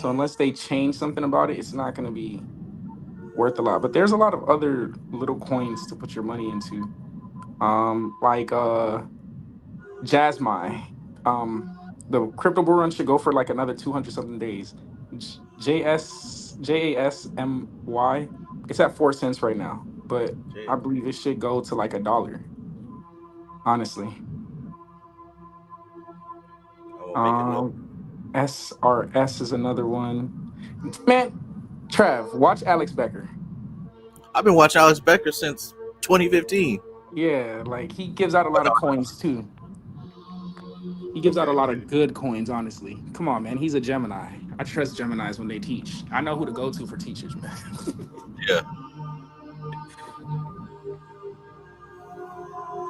[SPEAKER 5] So unless they change something about it, it's not going to be worth a lot. But there's a lot of other little coins to put your money into, like Jasmy. Um, the crypto bull run should go for like another 200 something days. JASMY. It's at 4 cents right now, but I believe it should go to like $1. Honestly,
[SPEAKER 1] I will make a note.
[SPEAKER 5] SRS is another one. Man, Trav, watch Alex Becker.
[SPEAKER 1] I've been watching Alex Becker since 2015.
[SPEAKER 5] Yeah, like he gives out a lot of coins too. He gives out a
[SPEAKER 1] Okay.
[SPEAKER 5] lot of good coins, honestly. Come on, man. He's a Gemini. I trust Geminis when they teach. I know who to go to for teachers, man.
[SPEAKER 1] Yeah.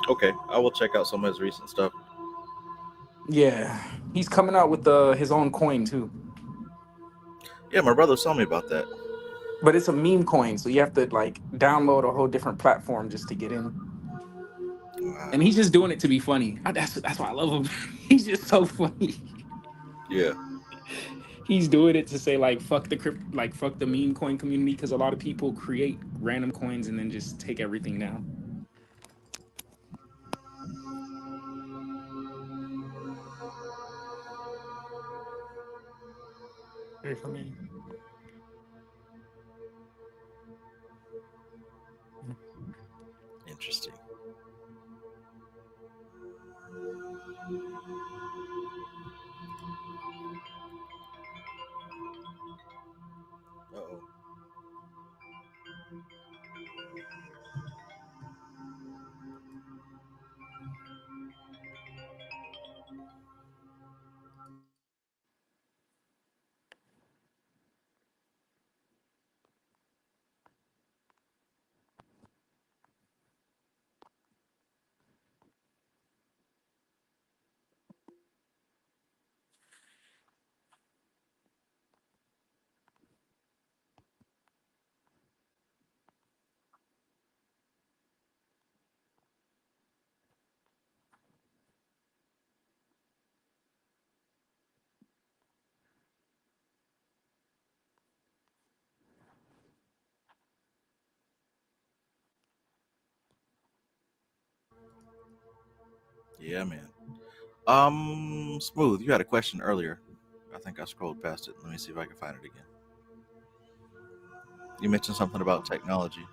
[SPEAKER 1] Okay. I will check out some of his recent stuff.
[SPEAKER 5] Yeah. He's coming out with his own coin too.
[SPEAKER 1] Yeah, my brother told me about that.
[SPEAKER 5] But it's a meme coin, so you have to like download a whole different platform just to get in.
[SPEAKER 1] Wow.
[SPEAKER 5] And he's just doing it to be funny. That's why I love him. He's just so funny.
[SPEAKER 1] Yeah.
[SPEAKER 5] He's doing it to say like fuck fuck the meme coin community because a lot of people create random coins and then just take everything down. Very funny.
[SPEAKER 1] Interesting. Yeah, man. Smooth, you had a question earlier. I think I scrolled past it. Let me see if I can find it again. You mentioned something about technology.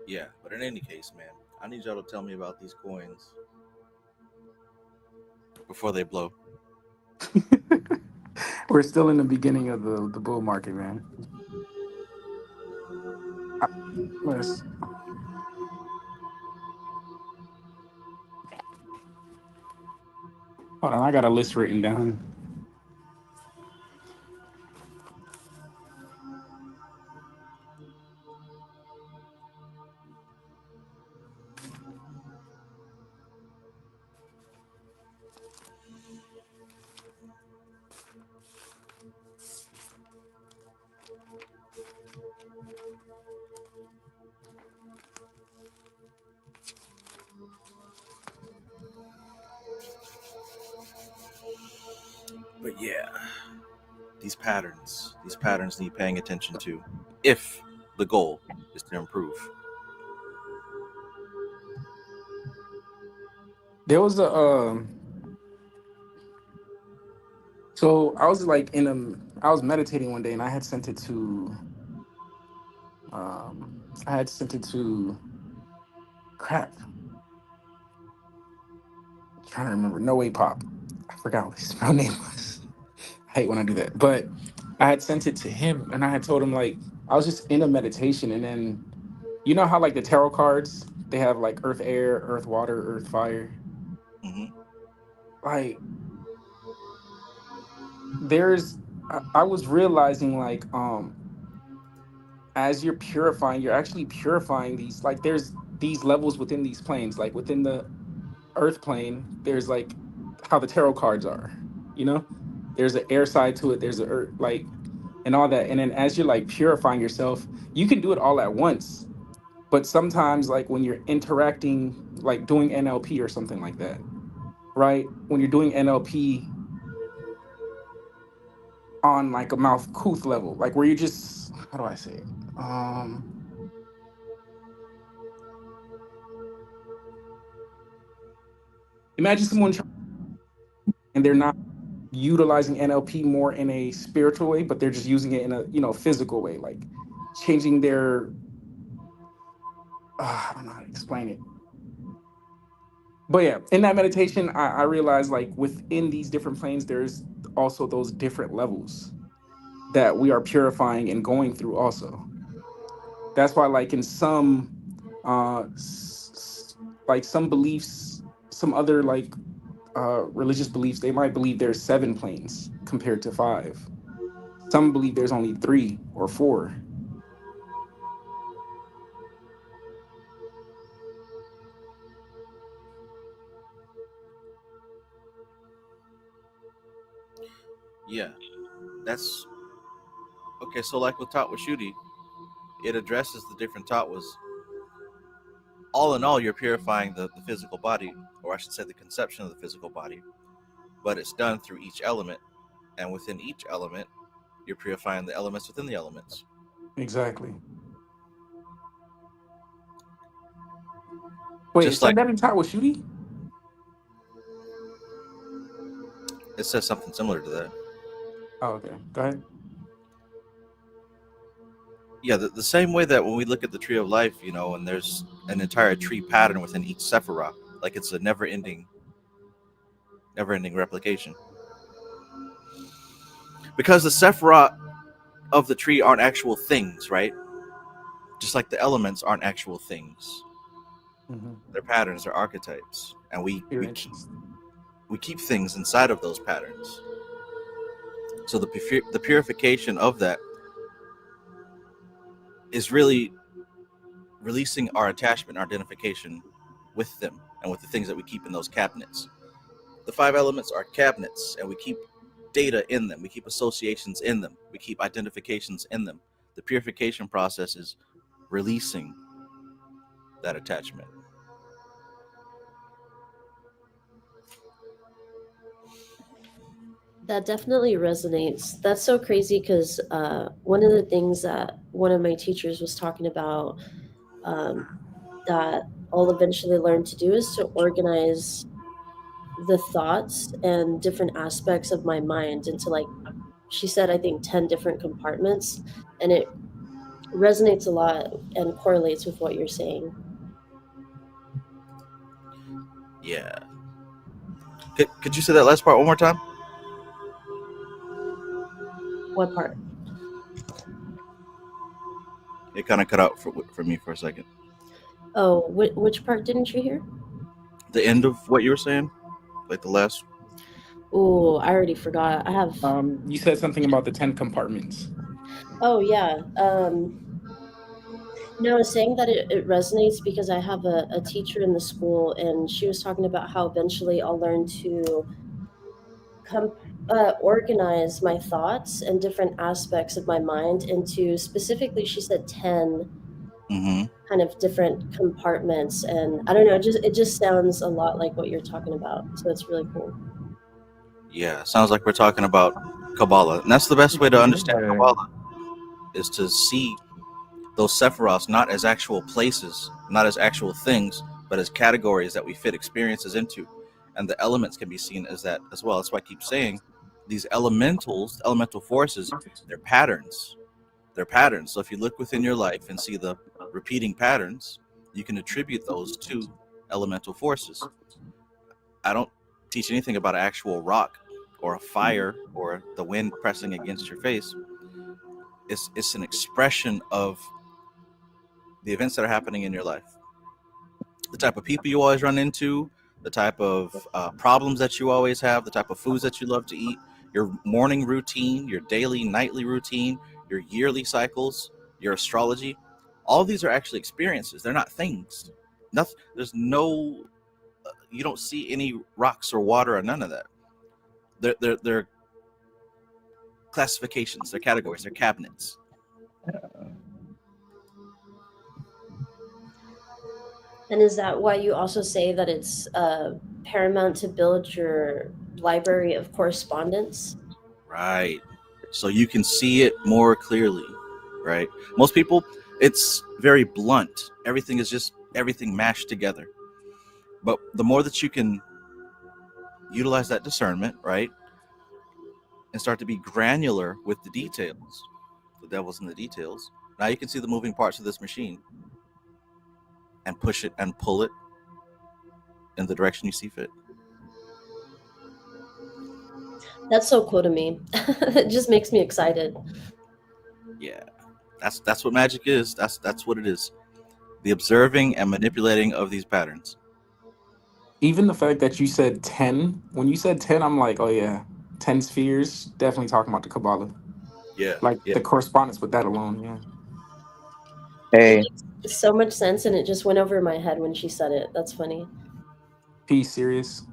[SPEAKER 1] Yeah, but in any case, man, I need y'all to tell me about these coins before they blow.
[SPEAKER 5] We're still in the beginning of the bull market, man. I, let's, hold on, I got a list written down.
[SPEAKER 1] But yeah, these patterns need paying attention to if the goal is to improve.
[SPEAKER 5] There was a so I was like I was meditating one day and I had sent it to um I had sent it to crap. I'm trying to remember. No Way Pop. I forgot what his real name was. I hate when I do that. But I had sent it to him and I had told him like I was just in a meditation and then you know how like the tarot cards they have like earth, air, earth, water, earth, fire.
[SPEAKER 1] Hmm.
[SPEAKER 5] Like I was realizing like as you're purifying, you're actually purifying these like there's these levels within these planes. Like within the earth plane, there's like how the tarot cards are, you know? There's an air side to it, there's a earth like and all that. And then as you're like purifying yourself, you can do it all at once. But sometimes like when you're interacting, like doing NLP or something like that, right? When you're doing NLP on like a mouth Kuth level, like where you just how do I say it? Imagine someone and they're not utilizing NLP more in a spiritual way, but they're just using it in a physical way, like changing their I don't know how to explain it. But yeah, in that meditation, I realized like within these different planes, there's also those different levels that we are purifying and going through also. That's why like in some like some beliefs, some other like religious beliefs, they might believe there's 7 planes compared to 5. Some believe there's only 3 or 4.
[SPEAKER 1] Yeah, that's okay. So, like with Tatwa Shuti, it addresses the different Tatwas. All in all, you're purifying the physical body, or I should say the conception of the physical body, but it's done through each element. And within each element, you're purifying the elements within the elements.
[SPEAKER 5] Exactly. Wait, it
[SPEAKER 1] Just
[SPEAKER 5] said
[SPEAKER 1] like
[SPEAKER 5] that in Tawashuti?
[SPEAKER 1] it says something similar to that.
[SPEAKER 5] Oh, okay. Go ahead.
[SPEAKER 1] Yeah, the same way that when we look at the tree of life, and there's an entire tree pattern within each Sephirah, like it's a never-ending replication. Because the Sephirah of the tree aren't actual things, right? Just like the elements aren't actual things.
[SPEAKER 5] Mm-hmm.
[SPEAKER 1] They're patterns, they're archetypes, and
[SPEAKER 5] Experiences.
[SPEAKER 1] we keep things inside of those patterns. So the purification of that is really releasing our attachment, our identification with them, and with the things that we keep in those cabinets. The 5 elements are cabinets, and we keep data in them. We keep associations in them. We keep identifications in them. The purification process is releasing that attachment.
[SPEAKER 7] That definitely resonates. That's so crazy because one of the things that one of my teachers was talking about, um, that I'll eventually learn to do, is to organize the thoughts and different aspects of my mind into, like she said, I think 10 different compartments. And it resonates a lot and correlates with what you're saying.
[SPEAKER 1] Yeah. Could you say that last part one more time?
[SPEAKER 7] What part?
[SPEAKER 1] It kind of cut out for me for a second.
[SPEAKER 7] Oh, which part didn't you hear?
[SPEAKER 1] The end of what you were saying, like the last.
[SPEAKER 7] Oh, I already forgot. I have.
[SPEAKER 5] You said something about the 10 compartments.
[SPEAKER 7] Oh, yeah. No, I was saying that it resonates because I have a teacher in the school, and she was talking about how eventually I'll learn to com- organize my thoughts and different aspects of my mind into, specifically, she said 10
[SPEAKER 1] Mm-hmm.
[SPEAKER 7] kind of different compartments. And I don't know, it just sounds a lot like what you're talking about. So it's really cool.
[SPEAKER 1] Yeah, sounds like we're talking about Kabbalah, and that's the best way to understand
[SPEAKER 5] Yeah.
[SPEAKER 1] Kabbalah is to see those sephiroths not as actual places, not as actual things, but as categories that we fit experiences into. And the elements can be seen as that as well. That's why I keep saying these elemental forces, they're patterns. They're patterns. So if you look within your life and see the repeating patterns, you can attribute those to elemental forces. I don't teach anything about an actual rock or a fire or the wind pressing against your face. It's an expression of the events that are happening in your life, the type of people you always run into, the type of problems that you always have, the type of foods that you love to eat, your morning routine, your daily, nightly routine, your yearly cycles, your astrology. All of these are actually experiences. They're not things. Nothing. There's no. You don't see any rocks or water or none of that. They're classifications. They're categories. They're cabinets.
[SPEAKER 7] And is that why you also say that it's paramount to build your library of correspondence?
[SPEAKER 1] Right. So you can see it more clearly, right? Most people, it's very blunt. Everything is just everything mashed together. But the more that you can utilize that discernment, right, and start to be granular with the details, the devil's in the details, now you can see the moving parts of this machine and push it and pull it in the direction you see fit.
[SPEAKER 7] That's so cool to me. It just makes me excited.
[SPEAKER 1] Yeah. That's what magic is. That's what it is. The observing and manipulating of these patterns.
[SPEAKER 5] Even the fact that you said 10, when you said 10, I'm like, oh yeah, 10 spheres, definitely talking about the Kabbalah.
[SPEAKER 1] Yeah.
[SPEAKER 5] Like
[SPEAKER 1] Yeah.
[SPEAKER 5] the correspondence with that alone, yeah.
[SPEAKER 7] It
[SPEAKER 8] Hey,
[SPEAKER 7] makes so much sense, and it just went over my head when she said it. That's funny.
[SPEAKER 5] Peace, serious.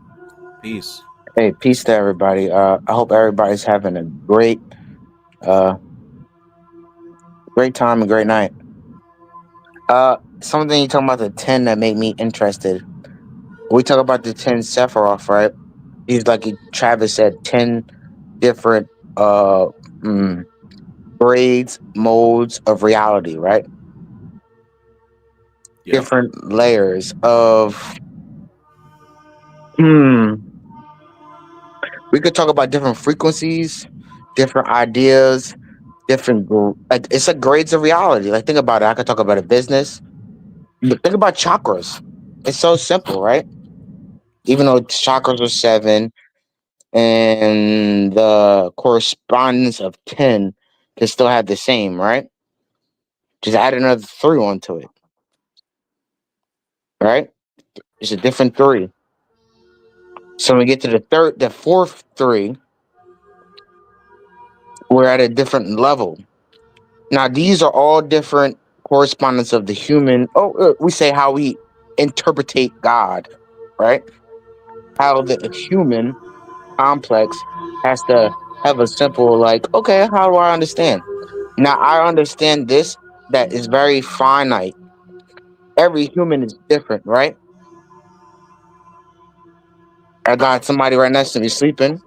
[SPEAKER 1] Peace.
[SPEAKER 8] hey, peace to everybody. I hope everybody's having a uh, great time and great night. Something you talking about the 10 that made me interested. We talk about the 10 Sephiroth, right? He's like Travis said, 10 different uh mm, grades, modes of reality, right?
[SPEAKER 1] Yep.
[SPEAKER 8] Different layers of. Hmm. We could talk about different frequencies, different ideas, like it's like grades of reality. Like think about it. I could talk about a business. But think about chakras. It's so simple, right? Even though chakras are seven and the correspondence of 10 can still have the same, right? Just add another three onto it, right? It's a different three. So when we get to the fourth three, we're at a different level. Now, these are all different correspondence of the human. Oh, we say how we interpretate God, right? How the human complex has to have a simple, like, okay, how do I understand? Now, I understand this that is very finite. Every human is different, right? I got somebody right next to me sleeping.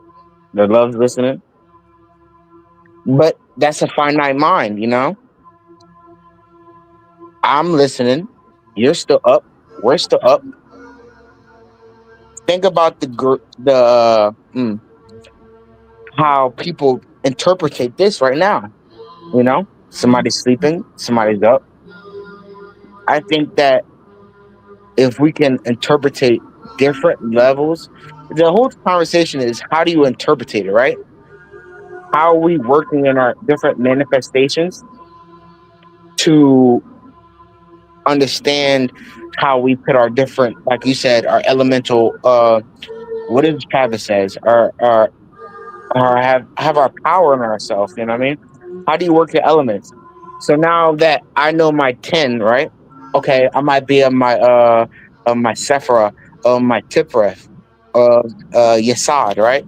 [SPEAKER 8] that loves listening. But that's a finite mind, you know? I'm listening. You're still up. We're still up. Think about how people interpretate this right now. You know, somebody's sleeping, somebody's up. I think that if we can interpretate different levels, the whole conversation is how do you interpretate it, right? How are we working in our different manifestations to understand how we put our different, like you said, our elemental, what did Travis says, our have our power in ourselves, you know what I mean? How do you work your elements? So now that I know my 10, right? Okay, I might be on my Sephira, on my Tipreth, of Yesod, right?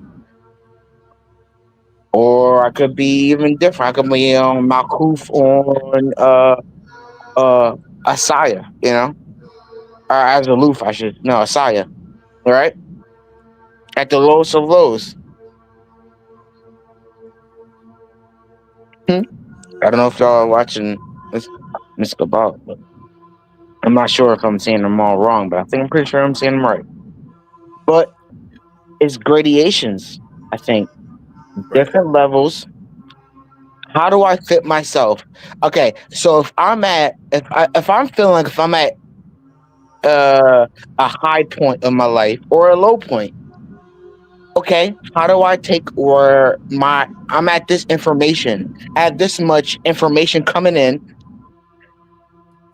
[SPEAKER 8] Or I could be even different. I could be on Malkuth on Asaya, you know? Or Azaloof, I should no Asaya, right? At the lowest of lows. Hmm? I don't know if y'all are watching Miss Cabal, but I'm not sure if I'm saying them all wrong, but I think I'm pretty sure I'm saying them right. But it's gradations, I think.
[SPEAKER 1] Right.
[SPEAKER 8] Different levels. How do I fit myself? Okay, so if I'm feeling like if I'm at a high point of my life or a low point, okay, how do I take where I'm at this information, at this much information coming in?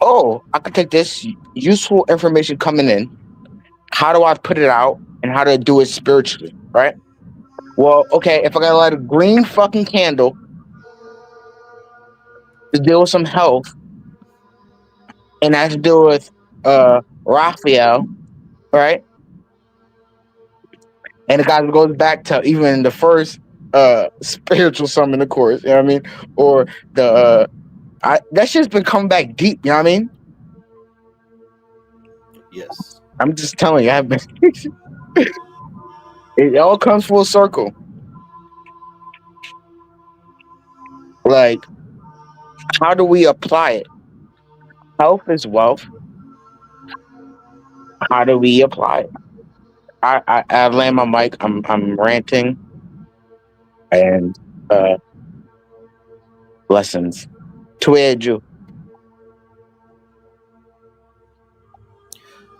[SPEAKER 8] Oh, I could take this useful information coming in. How do I put it out and how to do it spiritually, right? Well, okay, if I gotta light a green fucking candle to deal with some health, and I have to deal with Raphael, right? And it guys goes back to even the first spiritual summon, of course, you know what I mean? Or that shit's been coming back deep, you know what I mean?
[SPEAKER 1] Yes.
[SPEAKER 8] I'm just telling you, I've been it all comes full circle. Like, how do we apply it? Health is wealth. How do we apply it? I land my mic. I'm ranting and uh lessons. Tueju.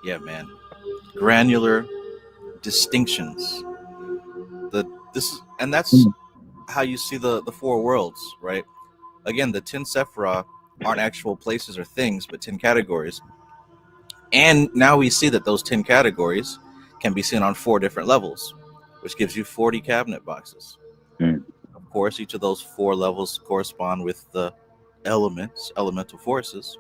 [SPEAKER 1] Yeah, man. Granular distinctions. The this is, and that's how you see the four worlds, right? Again, the 10 Sephira aren't actual places or things, but 10 categories. And now we see that those 10 categories can be seen on 4 different levels, which gives you 40 cabinet boxes.
[SPEAKER 8] Mm.
[SPEAKER 1] Of course, each of those 4 levels correspond with the elements, elemental forces.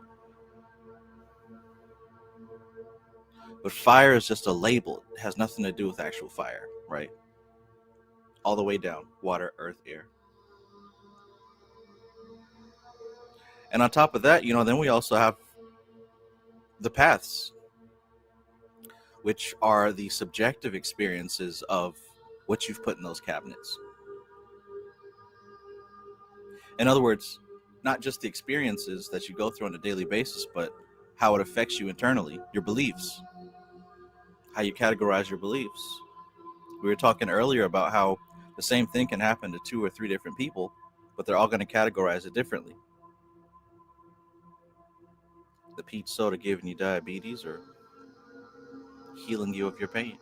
[SPEAKER 1] But fire is just a label. It has nothing to do with actual fire, right? All the way down: water, earth, air. And on top of that, then we also have the paths, which are the subjective experiences of what you've put in those cabinets. In other words, not just the experiences that you go through on a daily basis, but how it affects you internally, your beliefs, how you categorize your beliefs. We were talking earlier about how the same thing can happen to 2 or 3 different people, but they're all going to categorize it differently. The peach soda giving you diabetes or healing you of your pain.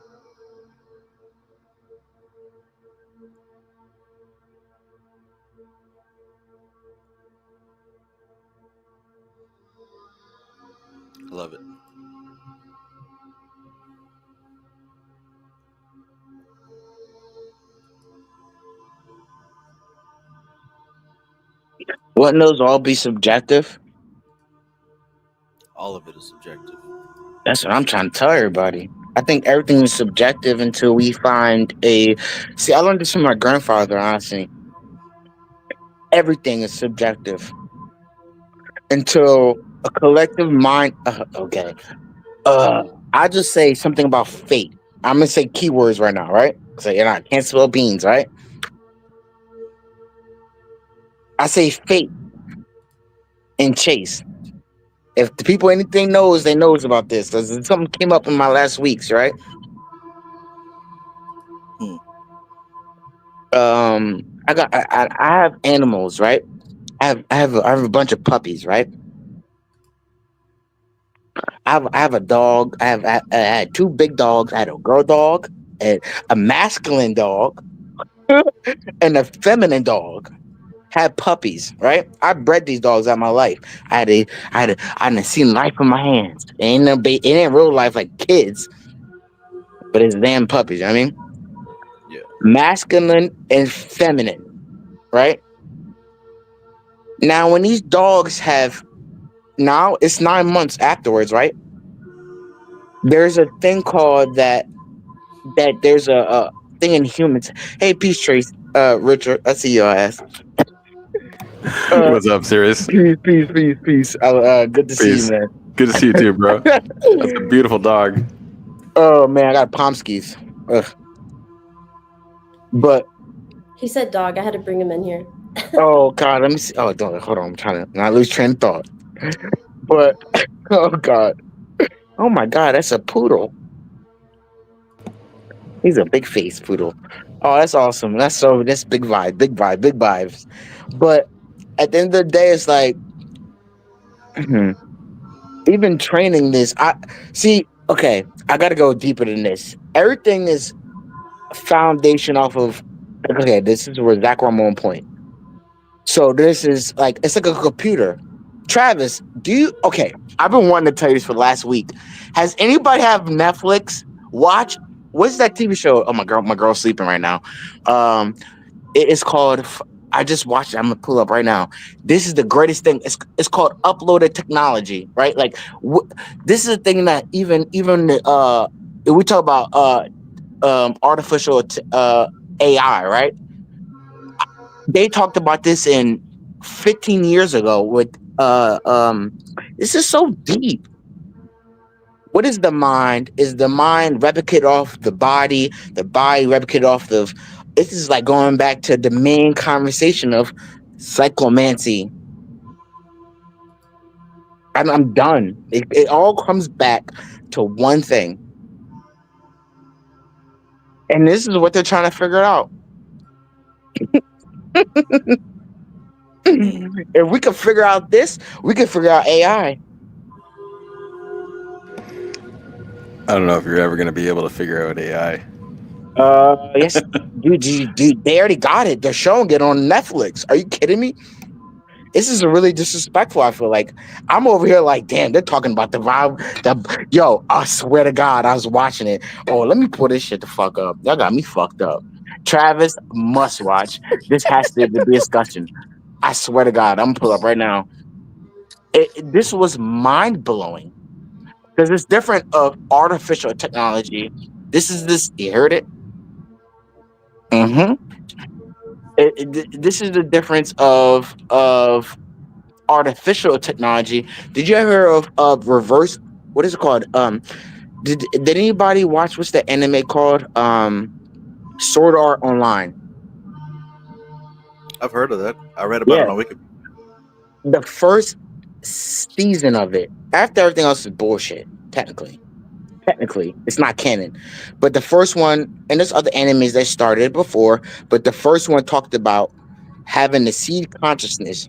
[SPEAKER 1] I love it.
[SPEAKER 8] Wouldn't those all be subjective?
[SPEAKER 1] All of it is subjective.
[SPEAKER 8] That's what I'm trying to tell everybody. I think everything is subjective until we find a. See, I learned this from my grandfather, honestly. Everything is subjective until a collective mind. Okay. I just say something about fate. I'm going to say keywords right now, right? So I can't spell beans, right? I say fate and chase. If the people anything knows, they knows about this. Because something came up in my last weeks, right? I have animals, right? I have a bunch of puppies, right? I have a dog. I had two big dogs. I had a girl dog, and a masculine dog, and a feminine dog. Had puppies, right? I bred these dogs out my life. I done seen life in my hands. It ain't real life like kids, but it's damn puppies. You know what I mean,
[SPEAKER 1] Yeah.
[SPEAKER 8] masculine and feminine, right? Now, when these dogs have now, it's 9 months afterwards, right? There's a thing called that there's a thing in humans. Hey, peace, Trace. Richard, I see your ass.
[SPEAKER 9] What's up, Sirius?
[SPEAKER 8] Peace. Good to see you,
[SPEAKER 9] Peace.
[SPEAKER 8] man.
[SPEAKER 9] Good to see you too, bro. That's a beautiful dog.
[SPEAKER 8] Oh man, I got Pomskis. Ugh. But
[SPEAKER 7] He said dog. I had to bring him in here.
[SPEAKER 8] oh god, let me see. Oh, don't hold on. I'm trying to not lose train of thought. But oh god, oh my god, that's a poodle. He's a big face poodle. Oh, that's awesome. That's big big vibes. But at the end of the day, it's like even training this. I see. Okay, I got to go deeper than this. Everything is foundation off of. Okay, this is where Zach Ramon point. So this is like it's like a computer. Travis, okay? I've been wanting to tell you this for the last week. Has anybody have Netflix? Watch what's that TV show? Oh, my girl's sleeping right now. It is called. I just watched it. I'm gonna pull up right now. This is the greatest thing. It's called uploaded technology, right? Like this is a thing that even we talk about artificial AI, right? They talked about this in 15 years ago with this is so deep. What is the mind? Is the mind replicate off the body replicate off the this is like going back to the main conversation of psychomancy. I'm done. It all comes back to one thing. And this is what they're trying to figure out. If we could figure out this, we could figure out AI.
[SPEAKER 9] I don't know if you're ever going to be able to figure out AI.
[SPEAKER 8] Yes, dude, they already got it. They're showing it on Netflix. Are you kidding me? This is really disrespectful. I feel like I'm over here like, damn, they're talking about the vibe. Yo, I swear to God, I was watching it. Oh, let me pull this shit the fuck up. Y'all got me fucked up. Travis, must watch. This has to be a discussion. I swear to God, I'm gonna pull up right now. This was mind blowing because it's different of artificial technology. You heard it. This is the difference of artificial technology. Did you ever hear of reverse? What is it called? Did anybody watch what's the anime called? Sword Art Online.
[SPEAKER 1] I've heard of that. I read about it on Wikipedia.
[SPEAKER 8] The first season of it, after everything else is bullshit. Technically, it's not canon. But the first one, and there's other animes that started before, but the first one talked about having the seed consciousness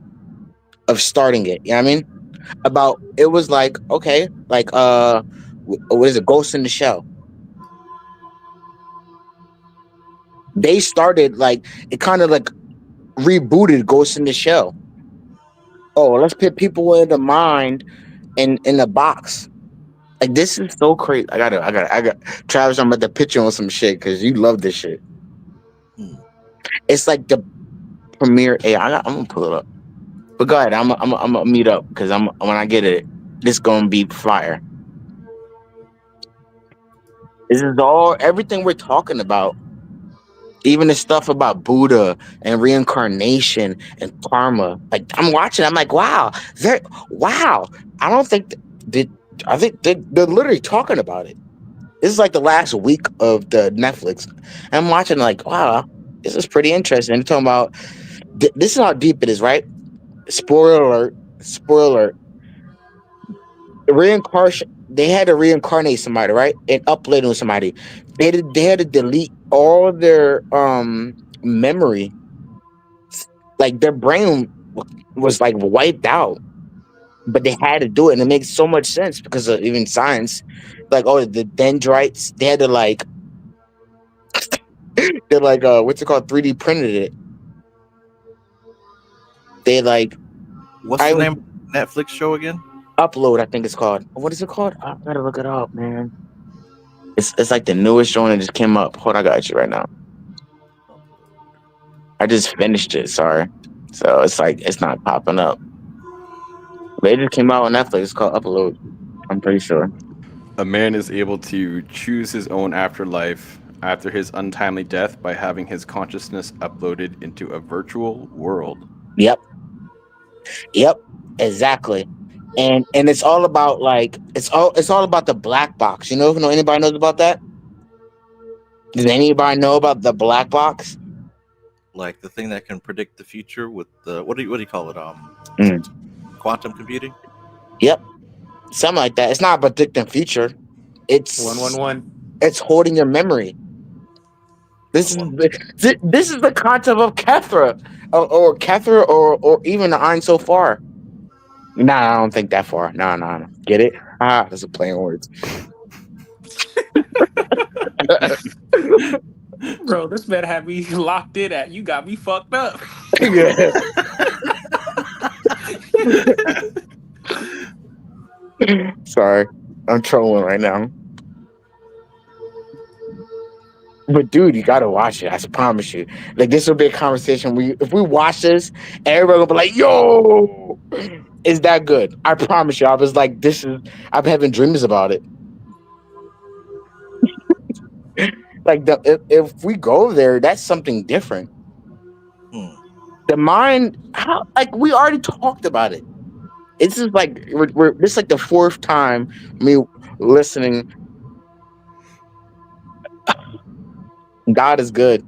[SPEAKER 8] of starting it. You know what I mean? About it was like, okay, like what is it, Ghost in the Shell? They started like it kind of like rebooted Ghost in the Shell. Oh, let's put people in the mind in the box. Like this is so crazy. I got Travis, I'm about to pitch you on some shit because you love this shit. It's like the premiere AI. I'm gonna pull it up. But go ahead, I'm gonna meet up because when I get it, this gonna be fire. This is everything we're talking about. Even the stuff about Buddha and reincarnation and karma. Like I'm watching, I'm like, wow. I don't think I think they're literally talking about it. This is like the last week of the Netflix. I'm watching like, wow, this is pretty interesting. They're talking about this is how deep it is, right? Spoiler alert. Spoiler alert. Reincarnation. They had to reincarnate somebody, right? And upload on somebody. They had to delete all their memory. Like their brain was like wiped out. But they had to do it, and it makes so much sense because of even science. Like, oh, the dendrites, they had to like they're like what's it called? 3D printed it. They like
[SPEAKER 1] What's
[SPEAKER 8] I
[SPEAKER 1] the
[SPEAKER 8] was
[SPEAKER 1] name of the Netflix show again?
[SPEAKER 8] upload, I think it's called. What is it called? I gotta look it up, man. It's like the newest show that just came up. Hold on, I got you right now. I just finished it, sorry. So it's like it's not popping up. But it just came out on Netflix. It's called Upload. I'm pretty sure.
[SPEAKER 9] A man is able to choose his own afterlife after his untimely death by having his consciousness uploaded into a virtual world.
[SPEAKER 8] Yep. Exactly. And it's all about like it's all about the black box. You know anybody knows about that? Does anybody know about the black box?
[SPEAKER 1] Like the thing that can predict the future with the what do you call it? Quantum computing.
[SPEAKER 8] Yep, something like that. It's not predicting future. It's
[SPEAKER 5] 111.
[SPEAKER 8] It's holding your memory. This is the concept of Kethra, or Kethra, or even the Ein so far. Nah, I don't think that far. No. Get it? That's a plain words.
[SPEAKER 5] Bro, this man had me locked in at you got me fucked up.
[SPEAKER 8] Yeah. Sorry, I'm trolling right now. But dude, you gotta watch it. I promise you. Like this will be a conversation. If we watch this, everybody will be like, "Yo, is that good?" I promise you. I was like, I'm having dreams about it. Like if we go there, that's something different. The mind, like we already talked about it. It's just like this is like the fourth time me listening. God is good.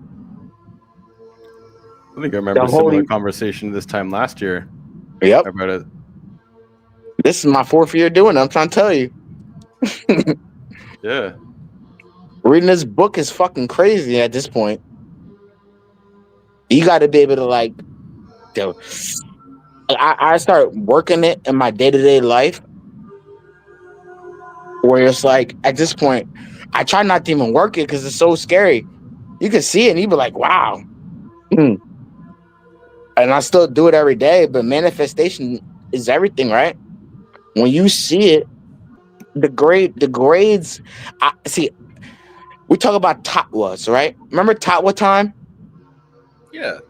[SPEAKER 9] I think I remember a similar conversation this time last year.
[SPEAKER 8] Yep.
[SPEAKER 9] About it.
[SPEAKER 8] This is my fourth year doing it. I'm trying to tell you.
[SPEAKER 9] Yeah.
[SPEAKER 8] Reading this book is fucking crazy at this point. You got to be able to like, I start working it in my day-to-day life where it's like, at this point, I try not to even work it because it's so scary. You can see it and you be like, wow. And I still do it every day, but manifestation is everything, right? When you see it, the grades, see, we talk about Tatwas, right? Remember Tatwa time?
[SPEAKER 1] Yeah.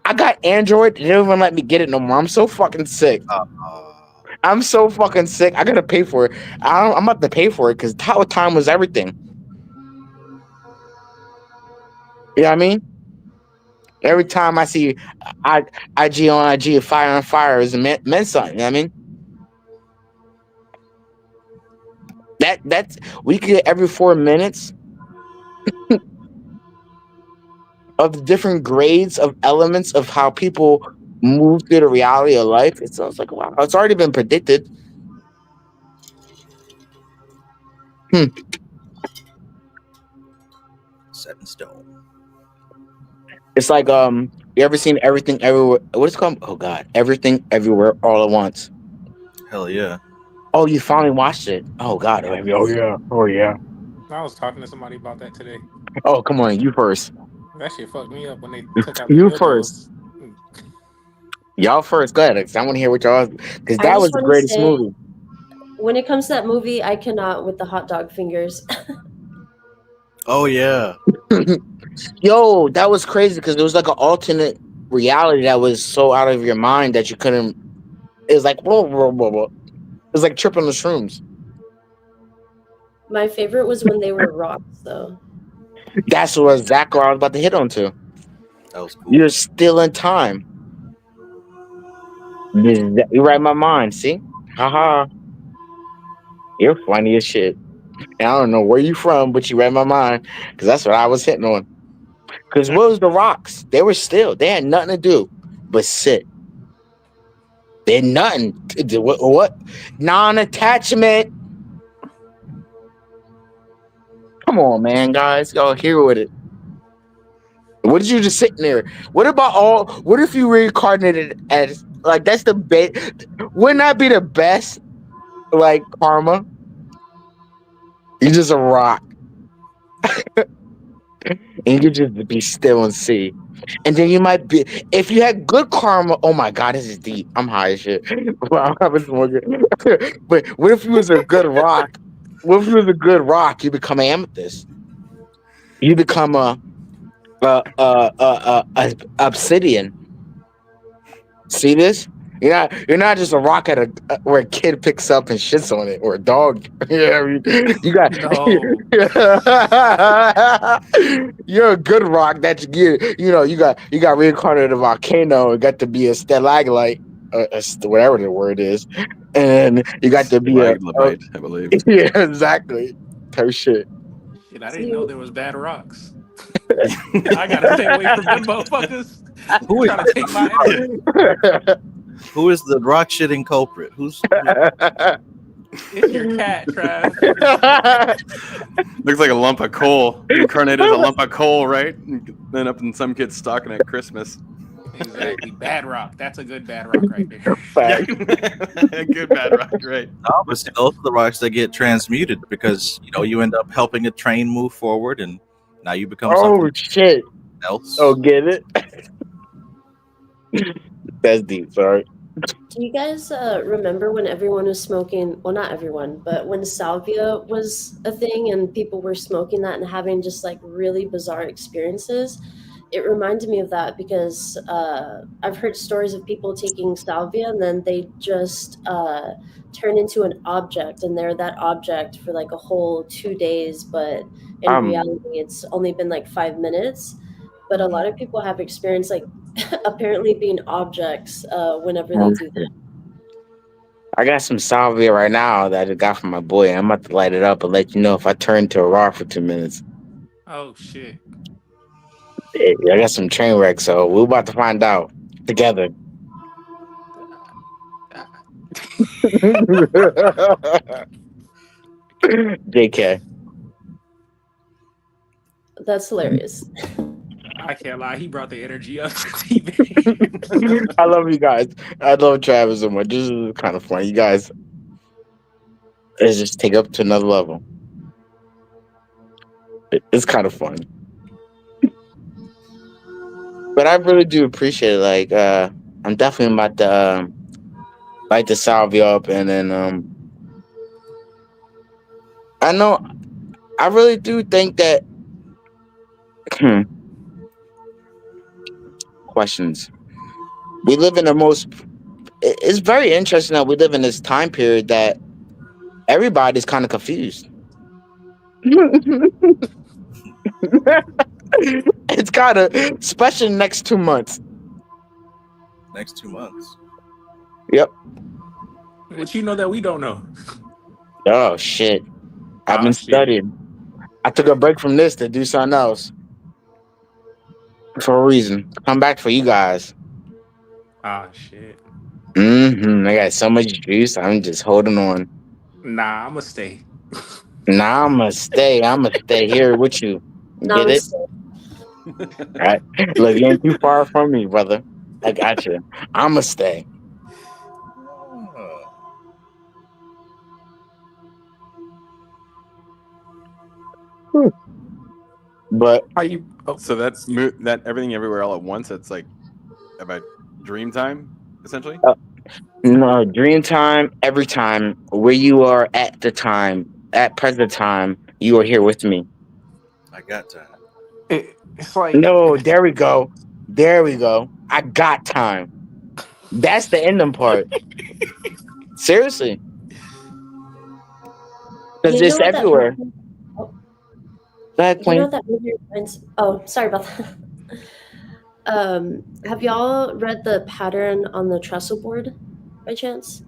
[SPEAKER 8] I got Android. They don't even let me get it no more. I'm so fucking sick. I'm so fucking sick. I gotta pay for it. I'm about to pay for it because Tatwa time was everything. You know what I mean? Every time I see IG on IG, fire on fire is meant something. You know what I mean? That's we could get every 4 minutes of the different grades of elements of how people move through the reality of life. It sounds like, wow, it's already been predicted.
[SPEAKER 1] Set in stone.
[SPEAKER 8] It's like you ever seen Everything Everywhere? What is it called? Oh God, Everything Everywhere All at Once.
[SPEAKER 1] Hell yeah.
[SPEAKER 8] Oh, you finally watched it. Oh God. Oh yeah.
[SPEAKER 5] I was talking to somebody about that today.
[SPEAKER 8] Oh, come on, you first.
[SPEAKER 5] That shit fucked me up when they took out the
[SPEAKER 8] You
[SPEAKER 5] dildos.
[SPEAKER 8] first. Y'all first. Go ahead. I want to hear what y'all, because that was the greatest movie.
[SPEAKER 7] When it comes to that movie, I cannot with the hot dog fingers.
[SPEAKER 1] Oh yeah.
[SPEAKER 8] Yo, that was crazy because it was like an alternate reality that was so out of your mind that you couldn't. It was like whoa. It was like tripping the shrooms.
[SPEAKER 7] My favorite was when they were rocks, though.
[SPEAKER 8] That's what exactly I was about to hit on to.
[SPEAKER 1] That was cool.
[SPEAKER 8] You're still in time. You read my mind, see? Haha. You're funny as shit. And I don't know where you from, but you read my mind because that's what I was hitting on. Because what was the rocks? They were still. They had nothing to do but sit. They had nothing to do. What? Non-attachment. Come on, man, guys. Y'all here with it. What did you just sitting there? What if you reincarnated as like that's the best? Wouldn't that be the best? Like karma? You're just a rock. And you just be still and see. And then you might be, if you had good karma. Oh my God, this is deep. I'm high as shit. Wow, I was more good. But what if you was a good rock? What if you was a good rock? You become amethyst. You become a obsidian. See this? You're not just a rock where a kid picks up and shits on it, or a dog. You got
[SPEAKER 5] No.
[SPEAKER 8] you're a good rock that you got reincarnated a volcano and got to be a stalagmite, whatever the word is, and you got to be a
[SPEAKER 9] Stalagmite, I believe.
[SPEAKER 8] yeah, exactly. Type shit.
[SPEAKER 5] Shit, I didn't know there was bad rocks. I gotta stay away from them motherfuckers.
[SPEAKER 1] Who is,
[SPEAKER 5] Trying to take my energy.
[SPEAKER 1] who is the rock shitting culprit? Who's
[SPEAKER 5] It's your cat, Trav.
[SPEAKER 9] Looks like a lump of coal. Incarnated as a lump of coal, right? And then up in some kid's stocking at Christmas.
[SPEAKER 5] Exactly. Bad rock. That's a good bad rock right there.
[SPEAKER 8] Fact.
[SPEAKER 9] Good bad rock, right?
[SPEAKER 1] obviously those are the rocks that get transmuted because you end up helping a train move forward and now you become
[SPEAKER 8] Oh
[SPEAKER 1] something
[SPEAKER 8] shit!
[SPEAKER 1] else.
[SPEAKER 8] Oh, get it? That's deep. Sorry.
[SPEAKER 7] Do you guys remember when everyone was smoking? Well, not everyone, but when salvia was a thing and people were smoking that and having just like really bizarre experiences? It reminded me of that because I've heard stories of people taking salvia and then they just turn into an object and they're that object for like a whole 2 days, but in reality it's only been like 5 minutes. But a lot of people have experienced like apparently being objects whenever they do that.
[SPEAKER 8] I got some salvia right now that I got from my boy. I'm about to light it up and let you know if I turn to a rock for 2 minutes.
[SPEAKER 5] Oh shit.
[SPEAKER 8] I got some train wreck, so we're about to find out together. JK.
[SPEAKER 7] That's hilarious.
[SPEAKER 5] I can't lie. He brought the energy up.
[SPEAKER 8] I love you guys. I love Travis so much. This is kind of fun. You guys, let's just take it up to another level. It's kind of fun. But I really do appreciate it. Like, I'm definitely about to light the salvia up, and then I know I really do think that questions. We live in the most. It's very interesting that we live in this time period that everybody's kind of confused. It's kind of, especially the next 2 months.
[SPEAKER 1] Next 2 months.
[SPEAKER 8] Yep.
[SPEAKER 5] What you know that we don't know?
[SPEAKER 8] Oh shit! I've been studying. I took a break from this to do something else for a reason. Come back for you guys.
[SPEAKER 5] Ah shit.
[SPEAKER 8] I got so much juice. I'm just holding on.
[SPEAKER 5] Nah, I'ma stay.
[SPEAKER 8] Nah, I'm gonna stay. I'm gonna stay here with you. Get it? All right. Look, you ain't too far from me, brother. I got you. I'm gonna stay. But
[SPEAKER 5] How you? Oh.
[SPEAKER 9] So that's that everything everywhere all at once. That's like about dream time, essentially.
[SPEAKER 8] No, dream time, every time, where you are at the time, at present time, you are here with me.
[SPEAKER 1] I got time.
[SPEAKER 5] It's like
[SPEAKER 8] no. There we go. There we go. I got time. That's the ending part. Seriously, because it's everywhere.
[SPEAKER 7] You know that movie? Oh, sorry about that. Have y'all read the pattern on the Trestle board by chance?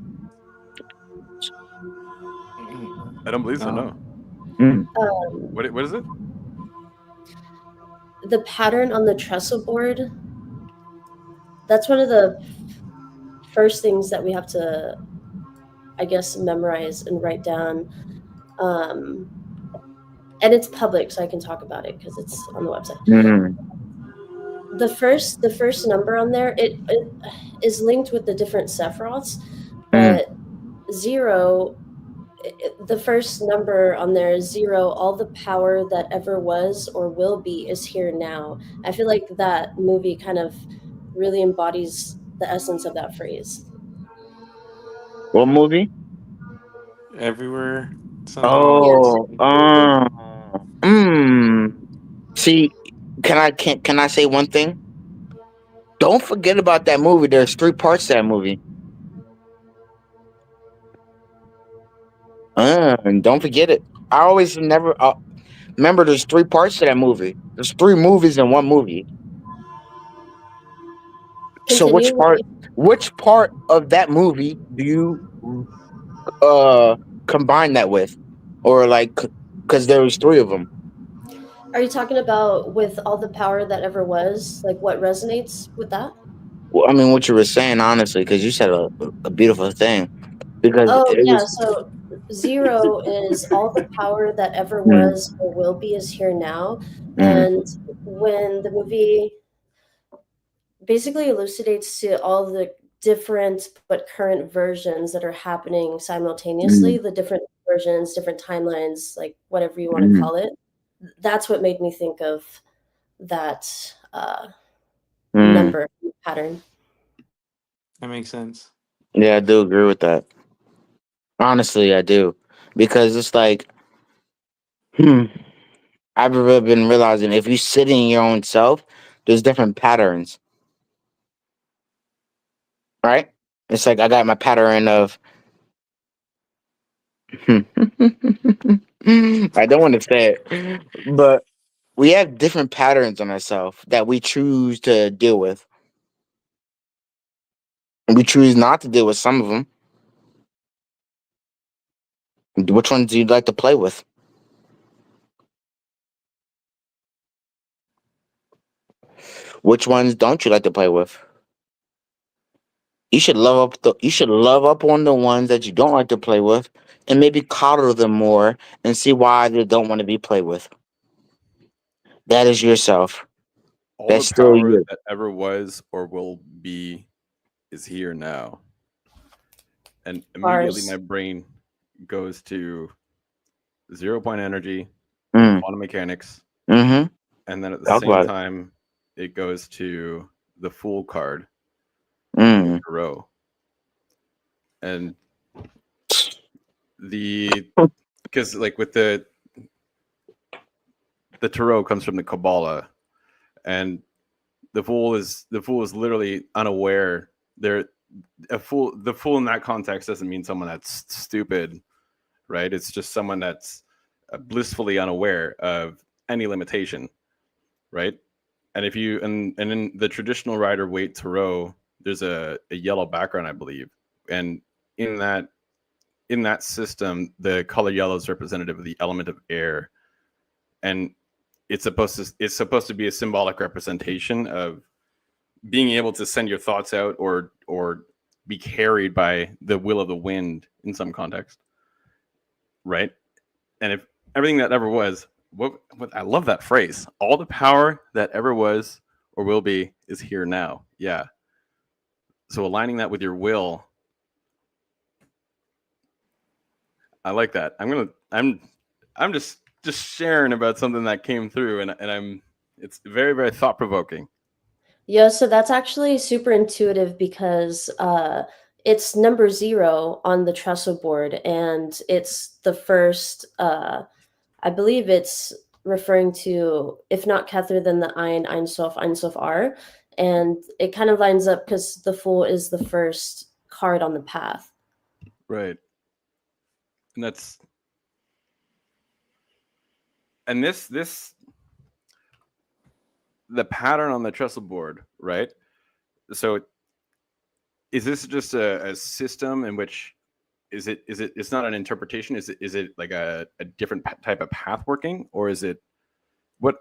[SPEAKER 9] I don't believe so. No.
[SPEAKER 8] Mm.
[SPEAKER 9] What is it?
[SPEAKER 7] The pattern on the trestle board, that's one of the first things that we have to, I guess, memorize and write down. And it's public, so I can talk about it because it's on the website.
[SPEAKER 8] Mm.
[SPEAKER 7] The first number on there, it is linked with the different Sephiroths,
[SPEAKER 8] Mm.
[SPEAKER 7] but zero, the first number on there is 0. All the power that ever was or will be is here now. I feel like that movie kind of really embodies the essence of that phrase.
[SPEAKER 8] What movie?
[SPEAKER 5] Everywhere, something all at
[SPEAKER 7] Yes.
[SPEAKER 8] Oh, see, can I say one thing? Don't forget about that movie. There's 3 parts to that movie. And don't forget it. I always never remember. There's 3 parts to that movie. There's 3 movies in one movie. So
[SPEAKER 7] Continue.
[SPEAKER 8] which part of that movie do you combine that with, or like, because there was 3 of them?
[SPEAKER 7] Are you talking about with all the power that ever was? Like what resonates with that?
[SPEAKER 8] Well, I mean, what you were saying, honestly, because you said a beautiful thing. Because
[SPEAKER 7] Oh,
[SPEAKER 8] it
[SPEAKER 7] yeah.
[SPEAKER 8] was.
[SPEAKER 7] So 0 is all the power that ever
[SPEAKER 8] Mm,
[SPEAKER 7] was or will be is here now.
[SPEAKER 8] mm,
[SPEAKER 7] And when the movie basically elucidates to all the different but current versions that are happening simultaneously,
[SPEAKER 8] mm,
[SPEAKER 7] the different versions, different timelines, like whatever you want to
[SPEAKER 8] mm,
[SPEAKER 7] call it, that's what made me think of that
[SPEAKER 8] mm.
[SPEAKER 7] number pattern.
[SPEAKER 5] That makes sense.
[SPEAKER 8] Yeah, I do agree with that. Honestly, I do, because it's like, hmm, I've really been realizing if you sit in your own self, there's different patterns, right? It's like I got my pattern of. I don't want to say it, but we have different patterns on ourselves that we choose to deal with. And we choose not to deal with some of them. Which ones do you like to play with? Which ones don't you like to play with? You should love up on the ones that you don't like to play with, and maybe coddle them more and see why they don't want to be played with. That is yourself.
[SPEAKER 9] All the
[SPEAKER 8] That's still
[SPEAKER 9] power
[SPEAKER 8] you.
[SPEAKER 9] that ever was or will be is here now. And immediately my
[SPEAKER 7] Bars.
[SPEAKER 9] brain goes to 0 point energy,
[SPEAKER 8] Mm,
[SPEAKER 9] quantum mechanics,
[SPEAKER 8] mm-hmm.
[SPEAKER 9] and then at the
[SPEAKER 8] Talk
[SPEAKER 9] same
[SPEAKER 8] about it.
[SPEAKER 9] time, it goes to the Fool card in the
[SPEAKER 8] Mm,
[SPEAKER 9] tarot. And the because like with the tarot comes from the Kabbalah, and the fool is literally unaware. The fool in that context doesn't mean someone that's stupid, right? It's just someone that's blissfully unaware of any limitation, right? And if you and in the traditional Rider Waite tarot, there's a yellow background, I believe, and in that system, the color yellow is representative of the element of air, and it's supposed to be a symbolic representation of being able to send your thoughts out or be carried by the will of the wind in some context, right? And if everything that ever was, what I love that phrase, all the power that ever was or will be is here now. Yeah. So aligning that with your will, I like that. I'm just sharing about something that came through, and it's very, very thought provoking.
[SPEAKER 7] Yeah, so that's actually super intuitive because it's number 0 on the trestle board, and it's the first. I believe it's referring to, if not Kether, then the Ein Sof, Ein Sof R, and it kind of lines up because the Fool is the first card on the path.
[SPEAKER 9] Right. And that's and this the pattern on the trestle board, right? So is this just a system in which it's not an interpretation? Is it like a different type of path working, or is it what?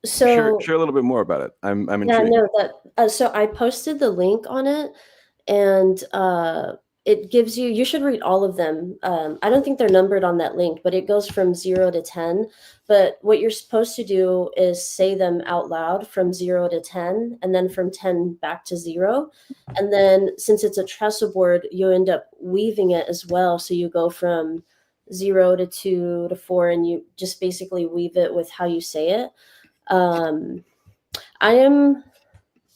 [SPEAKER 7] So
[SPEAKER 9] Share a little bit more about it. I'm
[SPEAKER 7] yeah,
[SPEAKER 9] intrigued.
[SPEAKER 7] no, that so I posted the link on it, and it gives you. You should read all of them. I don't think they're numbered on that link, but it goes from 0 to 10. But what you're supposed to do is say them out loud from 0 to 10, and then from 10 back to 0. And then since it's a trestle board, you end up weaving it as well. So you go from 0 to 2 to 4, and you just basically weave it with how you say it. I am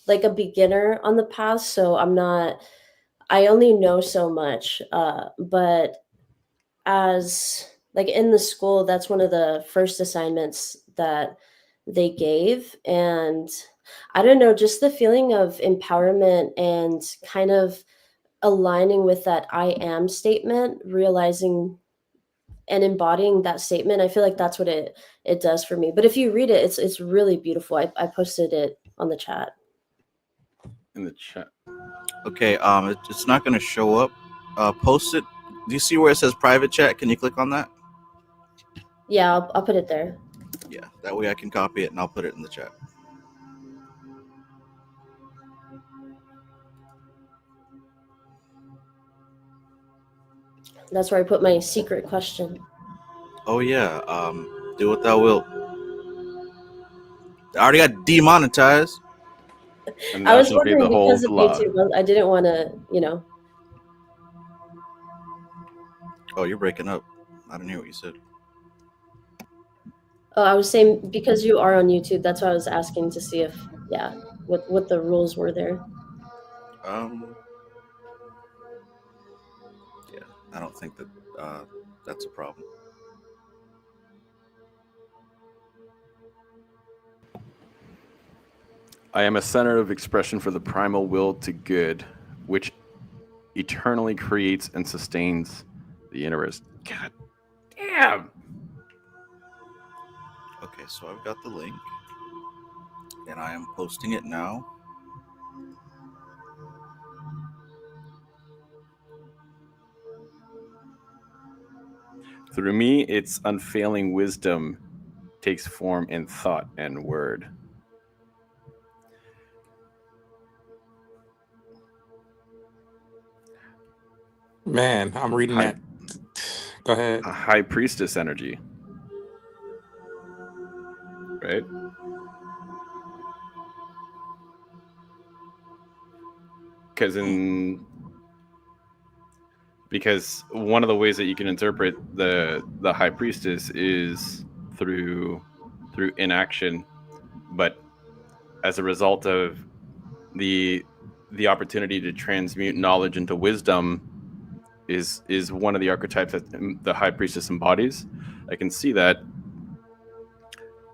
[SPEAKER 7] like a beginner on the path, so I only know so much. But as like in the school, that's one of the first assignments that they gave. And I don't know, just the feeling of empowerment and kind of aligning with that I am statement, realizing and embodying that statement. I feel like that's what it does for me. But if you read it, it's really beautiful. I posted it on the chat.
[SPEAKER 9] In the chat.
[SPEAKER 1] Okay, it's not going to show up. Post it. Do you see where it says private chat? Can you click on that?
[SPEAKER 7] Yeah, I'll put it there.
[SPEAKER 1] Yeah, that way I can copy it and I'll put it in the chat.
[SPEAKER 7] That's where I put my secret question.
[SPEAKER 1] Oh yeah, do what thou wilt. I already got demonetized.
[SPEAKER 9] And
[SPEAKER 7] I
[SPEAKER 9] thou
[SPEAKER 7] was
[SPEAKER 9] shalt be
[SPEAKER 7] wondering
[SPEAKER 9] the whole
[SPEAKER 7] because of
[SPEAKER 9] law.
[SPEAKER 7] YouTube. I didn't want to, you know.
[SPEAKER 1] Oh, you're breaking up. I didn't hear what you said.
[SPEAKER 7] Oh, I was saying because you are on YouTube. That's why I was asking to see if, yeah, what the rules were there.
[SPEAKER 1] Yeah, I don't think that that's a problem.
[SPEAKER 9] I am a center of expression for the primal will to good, which eternally creates and sustains the universe. God damn.
[SPEAKER 1] Okay, so I've got the link, and I am posting it now.
[SPEAKER 9] Through me, its unfailing wisdom takes form in thought and word.
[SPEAKER 5] Man, I'm reading that. Go ahead.
[SPEAKER 9] A high priestess energy. Right? Because one of the ways that you can interpret the high priestess is through inaction, but as a result of the opportunity to transmute knowledge into wisdom is one of the archetypes that the high priestess embodies. I can see that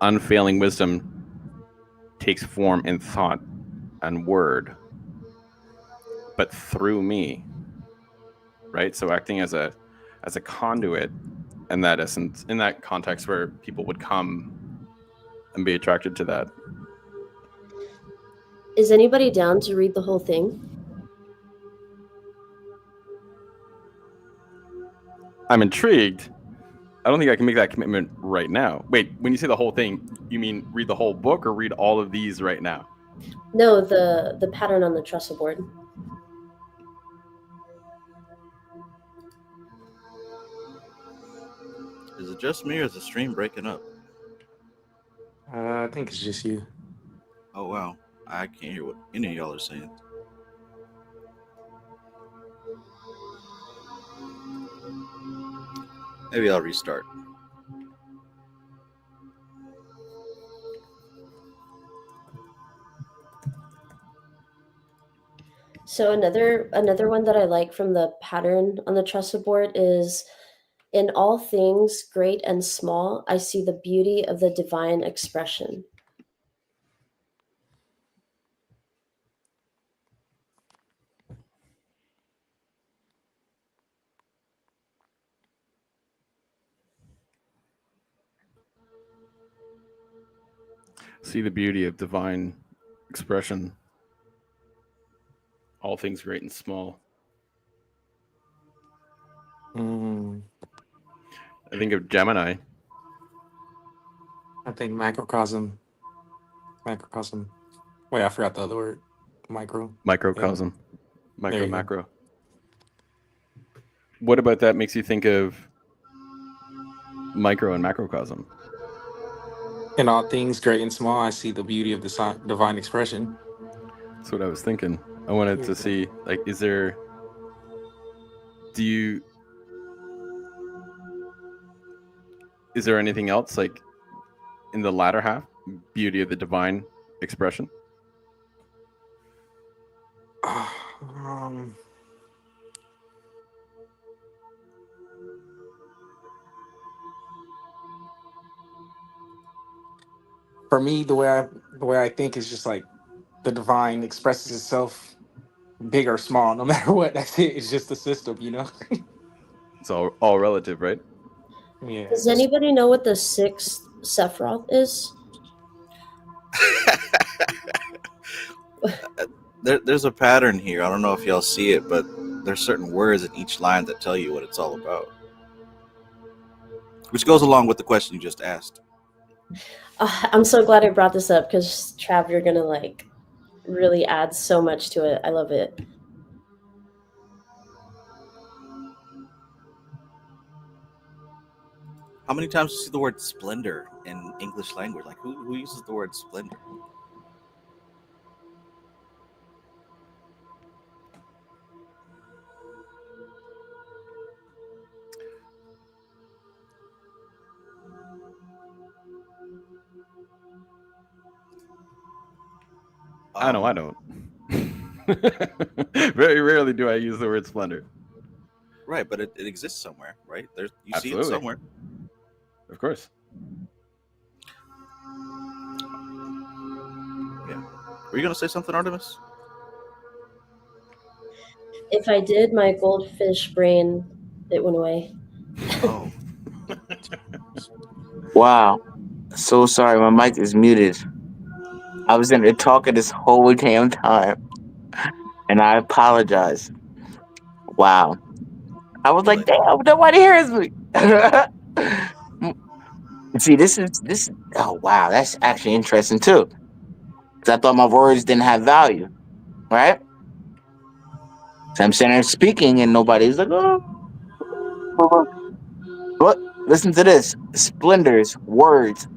[SPEAKER 9] unfailing wisdom takes form in thought and word, but through me, right? So acting as a conduit in that essence, in that context where people would come and be attracted to that.
[SPEAKER 7] Is anybody down to read the whole thing?
[SPEAKER 9] I'm intrigued. I don't think I can make that commitment right now. Wait, when you say the whole thing, you mean read the whole book or read all of these right now?
[SPEAKER 7] No, the pattern on the trestle board.
[SPEAKER 1] Is it just me or is the stream breaking up?
[SPEAKER 5] I think it's just you.
[SPEAKER 1] Oh wow, I can't hear what any of y'all are saying. Maybe I'll restart.
[SPEAKER 7] So another one that I like from the pattern on the trestle board is, in all things, great and small, I see the beauty of the divine expression.
[SPEAKER 9] See the beauty of divine expression. All things great and small.
[SPEAKER 5] Mm,
[SPEAKER 9] I think of Gemini.
[SPEAKER 5] I think macrocosm. Macrocosm. Wait, I forgot the other word. Micro. Yeah.
[SPEAKER 9] Microcosm.
[SPEAKER 5] There
[SPEAKER 9] Micro
[SPEAKER 5] you go.
[SPEAKER 9] macro. What about that makes you think of micro and macrocosm?
[SPEAKER 5] In all things, great and small, I see the beauty of the divine expression.
[SPEAKER 9] That's what I was thinking. I wanted to see, like, is there anything else, like, in the latter half, beauty of the divine expression?
[SPEAKER 5] Um, for me, the way I think is just like the divine expresses itself, big or small, no matter what. That's it. It's just a system, you know.
[SPEAKER 9] It's all relative, right?
[SPEAKER 5] Yeah.
[SPEAKER 7] Does anybody know what the sixth Sephiroth is?
[SPEAKER 1] There's a pattern here. I don't know if y'all see it, but there's certain words in each line that tell you what it's all about, which goes along with the question you just asked.
[SPEAKER 7] I'm so glad I brought this up because Trav, you're gonna like really add so much to it. I love it.
[SPEAKER 1] How many times do you see the word splendor in English language? Like, who uses the word splendor?
[SPEAKER 9] I know I don't. Very rarely do I use the word splendor.
[SPEAKER 1] Right, but it exists somewhere, right? You
[SPEAKER 9] Absolutely.
[SPEAKER 1] see it somewhere.
[SPEAKER 9] Of course.
[SPEAKER 1] Yeah. Were you gonna say something, Artemis?
[SPEAKER 7] If I did, my goldfish brain, it went away.
[SPEAKER 1] Oh.
[SPEAKER 8] Wow. So sorry, my mic is muted. I was in there talking this whole damn time. And I apologize. Wow. I was like, damn, nobody hears me. See, this. Oh wow, that's actually interesting too. Because I thought my words didn't have value, right? So I'm sitting there speaking, and nobody's like, oh. But listen to this: splendors, words.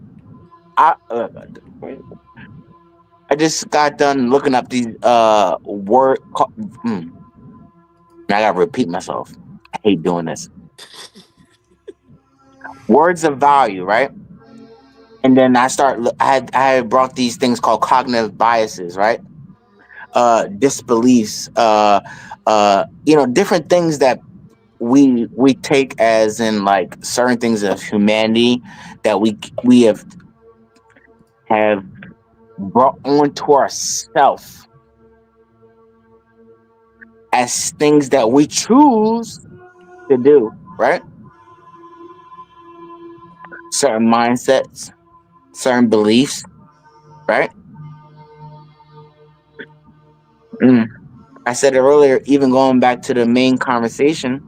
[SPEAKER 8] I just got done looking up these I gotta repeat myself. I hate doing this. Words of value, right? And then I had brought these things called cognitive biases, right? Disbeliefs, different things that we take as in like certain things of humanity that we have brought onto ourselves as things that we choose to do, right? Certain mindsets, certain beliefs, right? I said it earlier, even going back to the main conversation.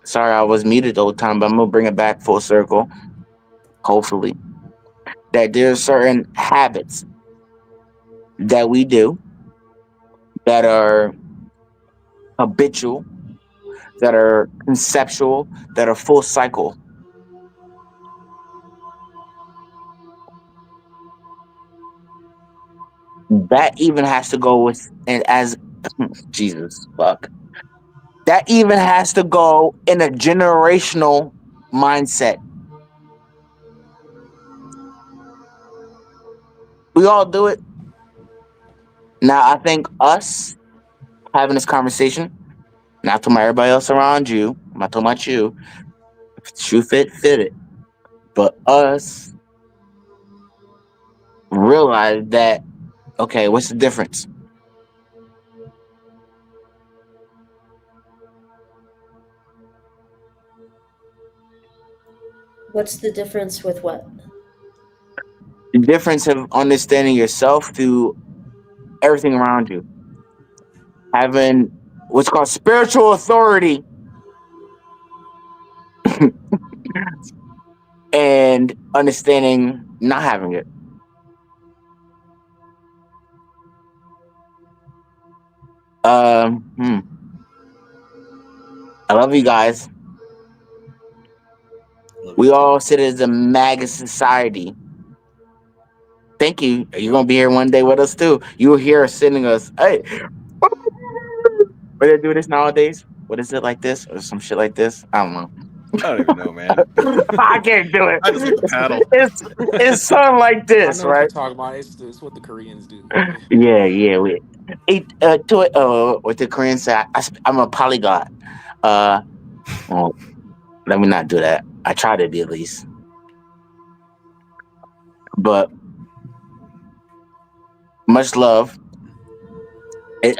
[SPEAKER 8] Sorry, I was muted the whole time, but I'm gonna bring it back full circle. Hopefully, that there's certain habits that we do that are habitual, that are conceptual, that are full cycle. That even has to go with, and as Jesus fuck, that even has to go in a generational mindset. We all do it. Now, I think us having this conversation, not talking about everybody else around you, I'm not talking about you. If it's shoe fit, fit it. But us realize that, okay, what's the difference?
[SPEAKER 7] What's the difference with what?
[SPEAKER 8] The difference of understanding yourself through everything around you. Having what's called spiritual authority and understanding not having it. I love you guys. We all sit as a Magus society. Thank you. You're gonna be here one day with us too. You'll hear us sending us, hey, where they do this nowadays? What is it like this or some shit like this? I don't know.
[SPEAKER 9] I don't even know, man.
[SPEAKER 8] I can't do it.
[SPEAKER 9] I just like to paddle.
[SPEAKER 8] It's something like
[SPEAKER 5] I
[SPEAKER 8] this,
[SPEAKER 5] know what you're
[SPEAKER 8] right?
[SPEAKER 5] talking about. It's what the Koreans do.
[SPEAKER 8] Yeah. What the Koreans say, I'm a polyglot. Well, let me not do that. I try to be at least. But much love.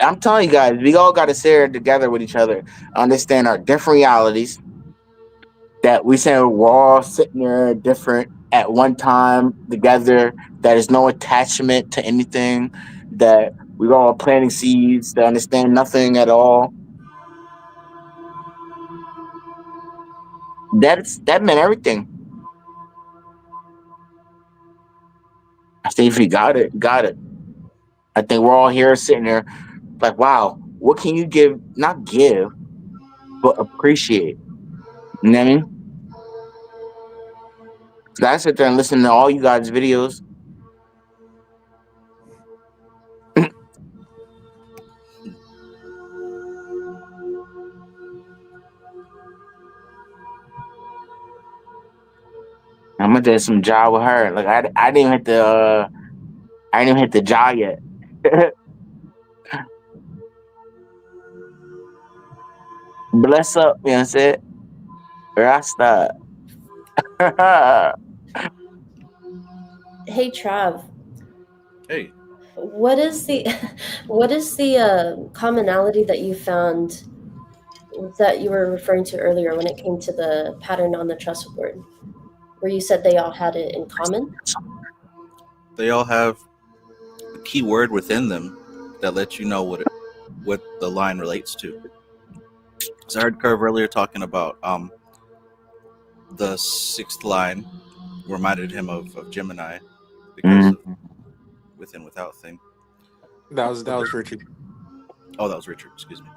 [SPEAKER 8] I'm telling you guys, we all got to sit here together with each other, understand our different realities. That we say we're all sitting there different at one time together. That there's no attachment to anything. That we're all planting seeds to understand nothing at all. That meant everything. I think if you got it, got it. I think we're all here sitting there like, wow, what can you give? Not give, but appreciate. You know what I mean? So I sit there and listen to all you guys' videos. I'm gonna do some jaw with her. Like I didn't even hit the jaw yet. Bless up, you know what I'm saying? Rasta.
[SPEAKER 7] Hey Trav,
[SPEAKER 1] Hey,
[SPEAKER 7] what is the commonality that you found that you were referring to earlier when it came to the pattern on the Trestle board, where you said they all had it in common?
[SPEAKER 1] they all have a key word within them that lets you know what the line relates to. So I heard Curve earlier talking about the sixth line reminded him of Gemini because of within without thing.
[SPEAKER 5] That was Richard.
[SPEAKER 1] Oh, that was Richard. Excuse me.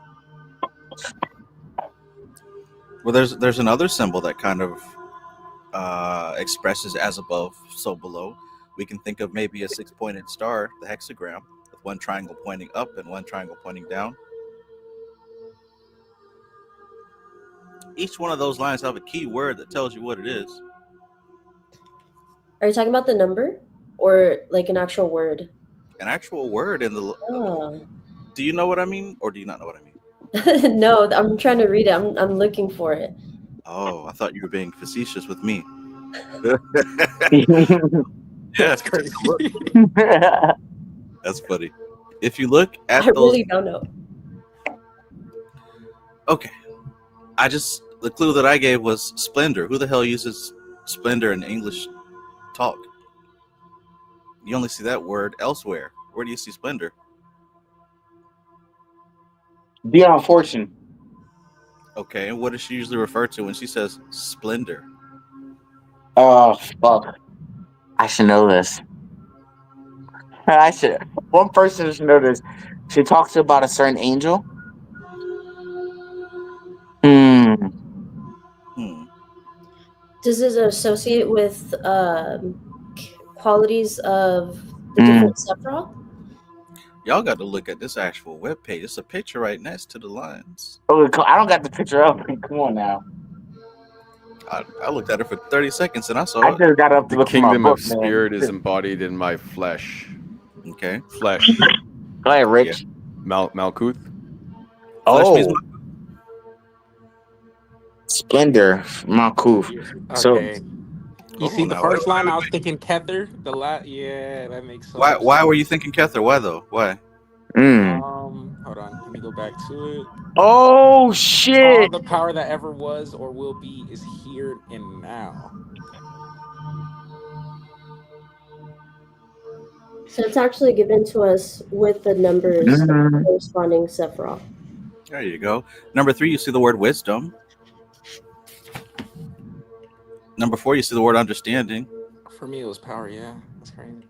[SPEAKER 1] Well, there's another symbol that kind of expresses as above, so below. We can think of maybe a six-pointed star, the hexagram, with one triangle pointing up and one triangle pointing down. Each one of those lines have a key word that tells you what it is.
[SPEAKER 7] Are you talking about the number or like an actual word?
[SPEAKER 1] An actual word in the.
[SPEAKER 7] Oh.
[SPEAKER 1] Do you know what I mean, or do you not know what I mean?
[SPEAKER 7] No, I'm trying to read it. I'm looking for it.
[SPEAKER 1] Oh, I thought you were being facetious with me.
[SPEAKER 5] That's crazy.
[SPEAKER 1] That's funny. If you look at
[SPEAKER 7] I
[SPEAKER 1] those,
[SPEAKER 7] really don't know.
[SPEAKER 1] okay. The clue that I gave was splendor. Who the hell uses splendor in English talk? You only see that word elsewhere. Where do you see splendor?
[SPEAKER 8] Beyond fortune.
[SPEAKER 1] Okay, and what does she usually refer to when she says splendor?
[SPEAKER 8] Oh fuck! I should know this. I should. One person should know this. She talks about a certain angel.
[SPEAKER 7] Does it associate with qualities of the different Sephiroth?
[SPEAKER 1] Y'all got to look at this actual webpage. It's a picture right next to the lines.
[SPEAKER 8] Oh, I don't got the picture up. Come on now.
[SPEAKER 1] I looked at it for 30 seconds and I saw
[SPEAKER 8] I just got up to
[SPEAKER 9] The
[SPEAKER 8] look for my
[SPEAKER 9] kingdom
[SPEAKER 8] book,
[SPEAKER 9] of
[SPEAKER 8] man.
[SPEAKER 9] spirit is embodied in my flesh.
[SPEAKER 1] Okay.
[SPEAKER 9] Flesh.
[SPEAKER 8] Go ahead, Rich.
[SPEAKER 9] Yeah. Malkuth.
[SPEAKER 8] Oh. Splendor, Malkuth.
[SPEAKER 5] Okay.
[SPEAKER 8] So,
[SPEAKER 5] you see the first line, I was thinking Kether. Yeah, that makes sense.
[SPEAKER 1] Why were you thinking Kether? Why though? Why?
[SPEAKER 5] Hold on, let me go back to it.
[SPEAKER 8] Oh shit!
[SPEAKER 5] All the power that ever was or will be is here and now.
[SPEAKER 7] So it's actually given to us with the numbers corresponding Sephiroth.
[SPEAKER 1] There you go. Number 3, you see the word wisdom. Number 4, you see the word understanding.
[SPEAKER 5] For me, it was power. Yeah, that's crazy.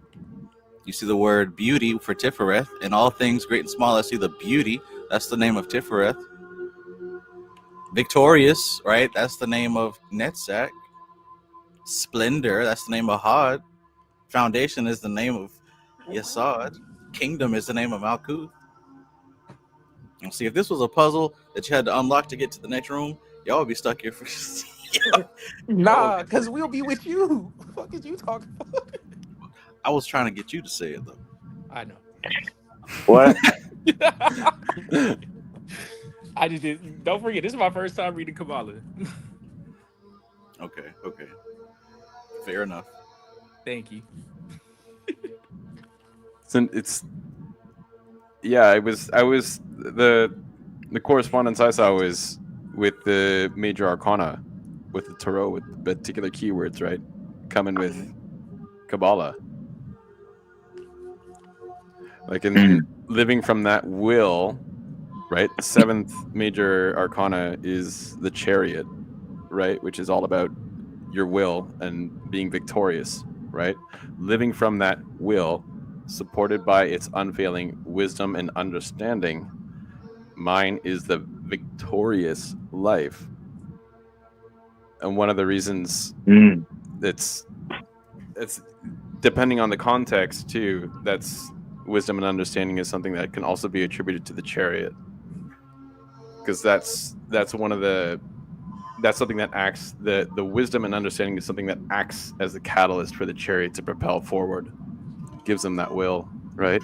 [SPEAKER 1] You see the word beauty for Tifereth. In all things great and small, I see the beauty. That's the name of Tifereth. Victorious, right? That's the name of Netzach. Splendor, that's the name of Hod. Foundation is the name of Yesod. Kingdom is the name of Malkuth. And see, if this was a puzzle that you had to unlock to get to the next room, y'all would be stuck here for.
[SPEAKER 5] Nah, because we'll be with you. What the fuck is you talking about?
[SPEAKER 1] I was trying to get you to say it though.
[SPEAKER 5] I know.
[SPEAKER 8] What?
[SPEAKER 5] I just did. Don't forget, this is my first time reading Kabbalah.
[SPEAKER 1] Okay. Fair enough.
[SPEAKER 5] Thank you.
[SPEAKER 9] It's yeah. I was the correspondence I saw was with the major arcana, with the tarot, with particular keywords, right? Coming with Kabbalah, like in living from that will, right? The 7th major arcana is the Chariot, right? Which is all about your will and being victorious, right? Living from that will, supported by its unfailing wisdom and understanding, mine is the victorious life. And one of the reasons it's depending on the context too, that's wisdom and understanding is something that can also be attributed to the Chariot, because that's something that acts, the wisdom and understanding is something that acts as the catalyst for the Chariot to propel forward, gives them that will, right?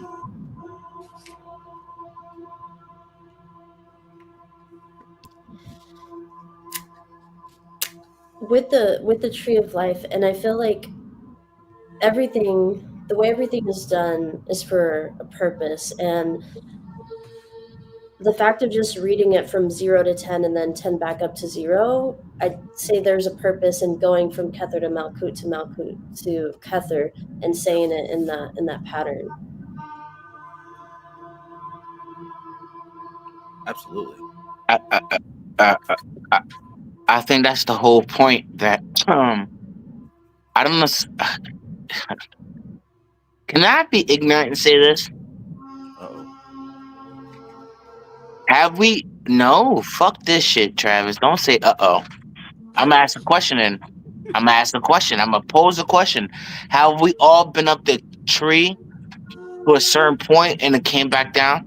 [SPEAKER 7] With the tree of life, and I feel like the way everything is done is for a purpose, and the fact of just reading it from 0 to 10 and then 10 back up to 0, I'd say there's a purpose in going from Kether to Malkut to Kether and saying it in that pattern.
[SPEAKER 1] Absolutely.
[SPEAKER 8] I think that's the whole point. That I don't know. Can I be ignorant and say this?
[SPEAKER 1] Uh-oh.
[SPEAKER 8] Have we? No, fuck this shit, Travis. Don't say uh-oh. I'm gonna ask a question and I'm gonna ask a question. I'm gonna pose a question. Have we all been up the tree to a certain point and it came back down?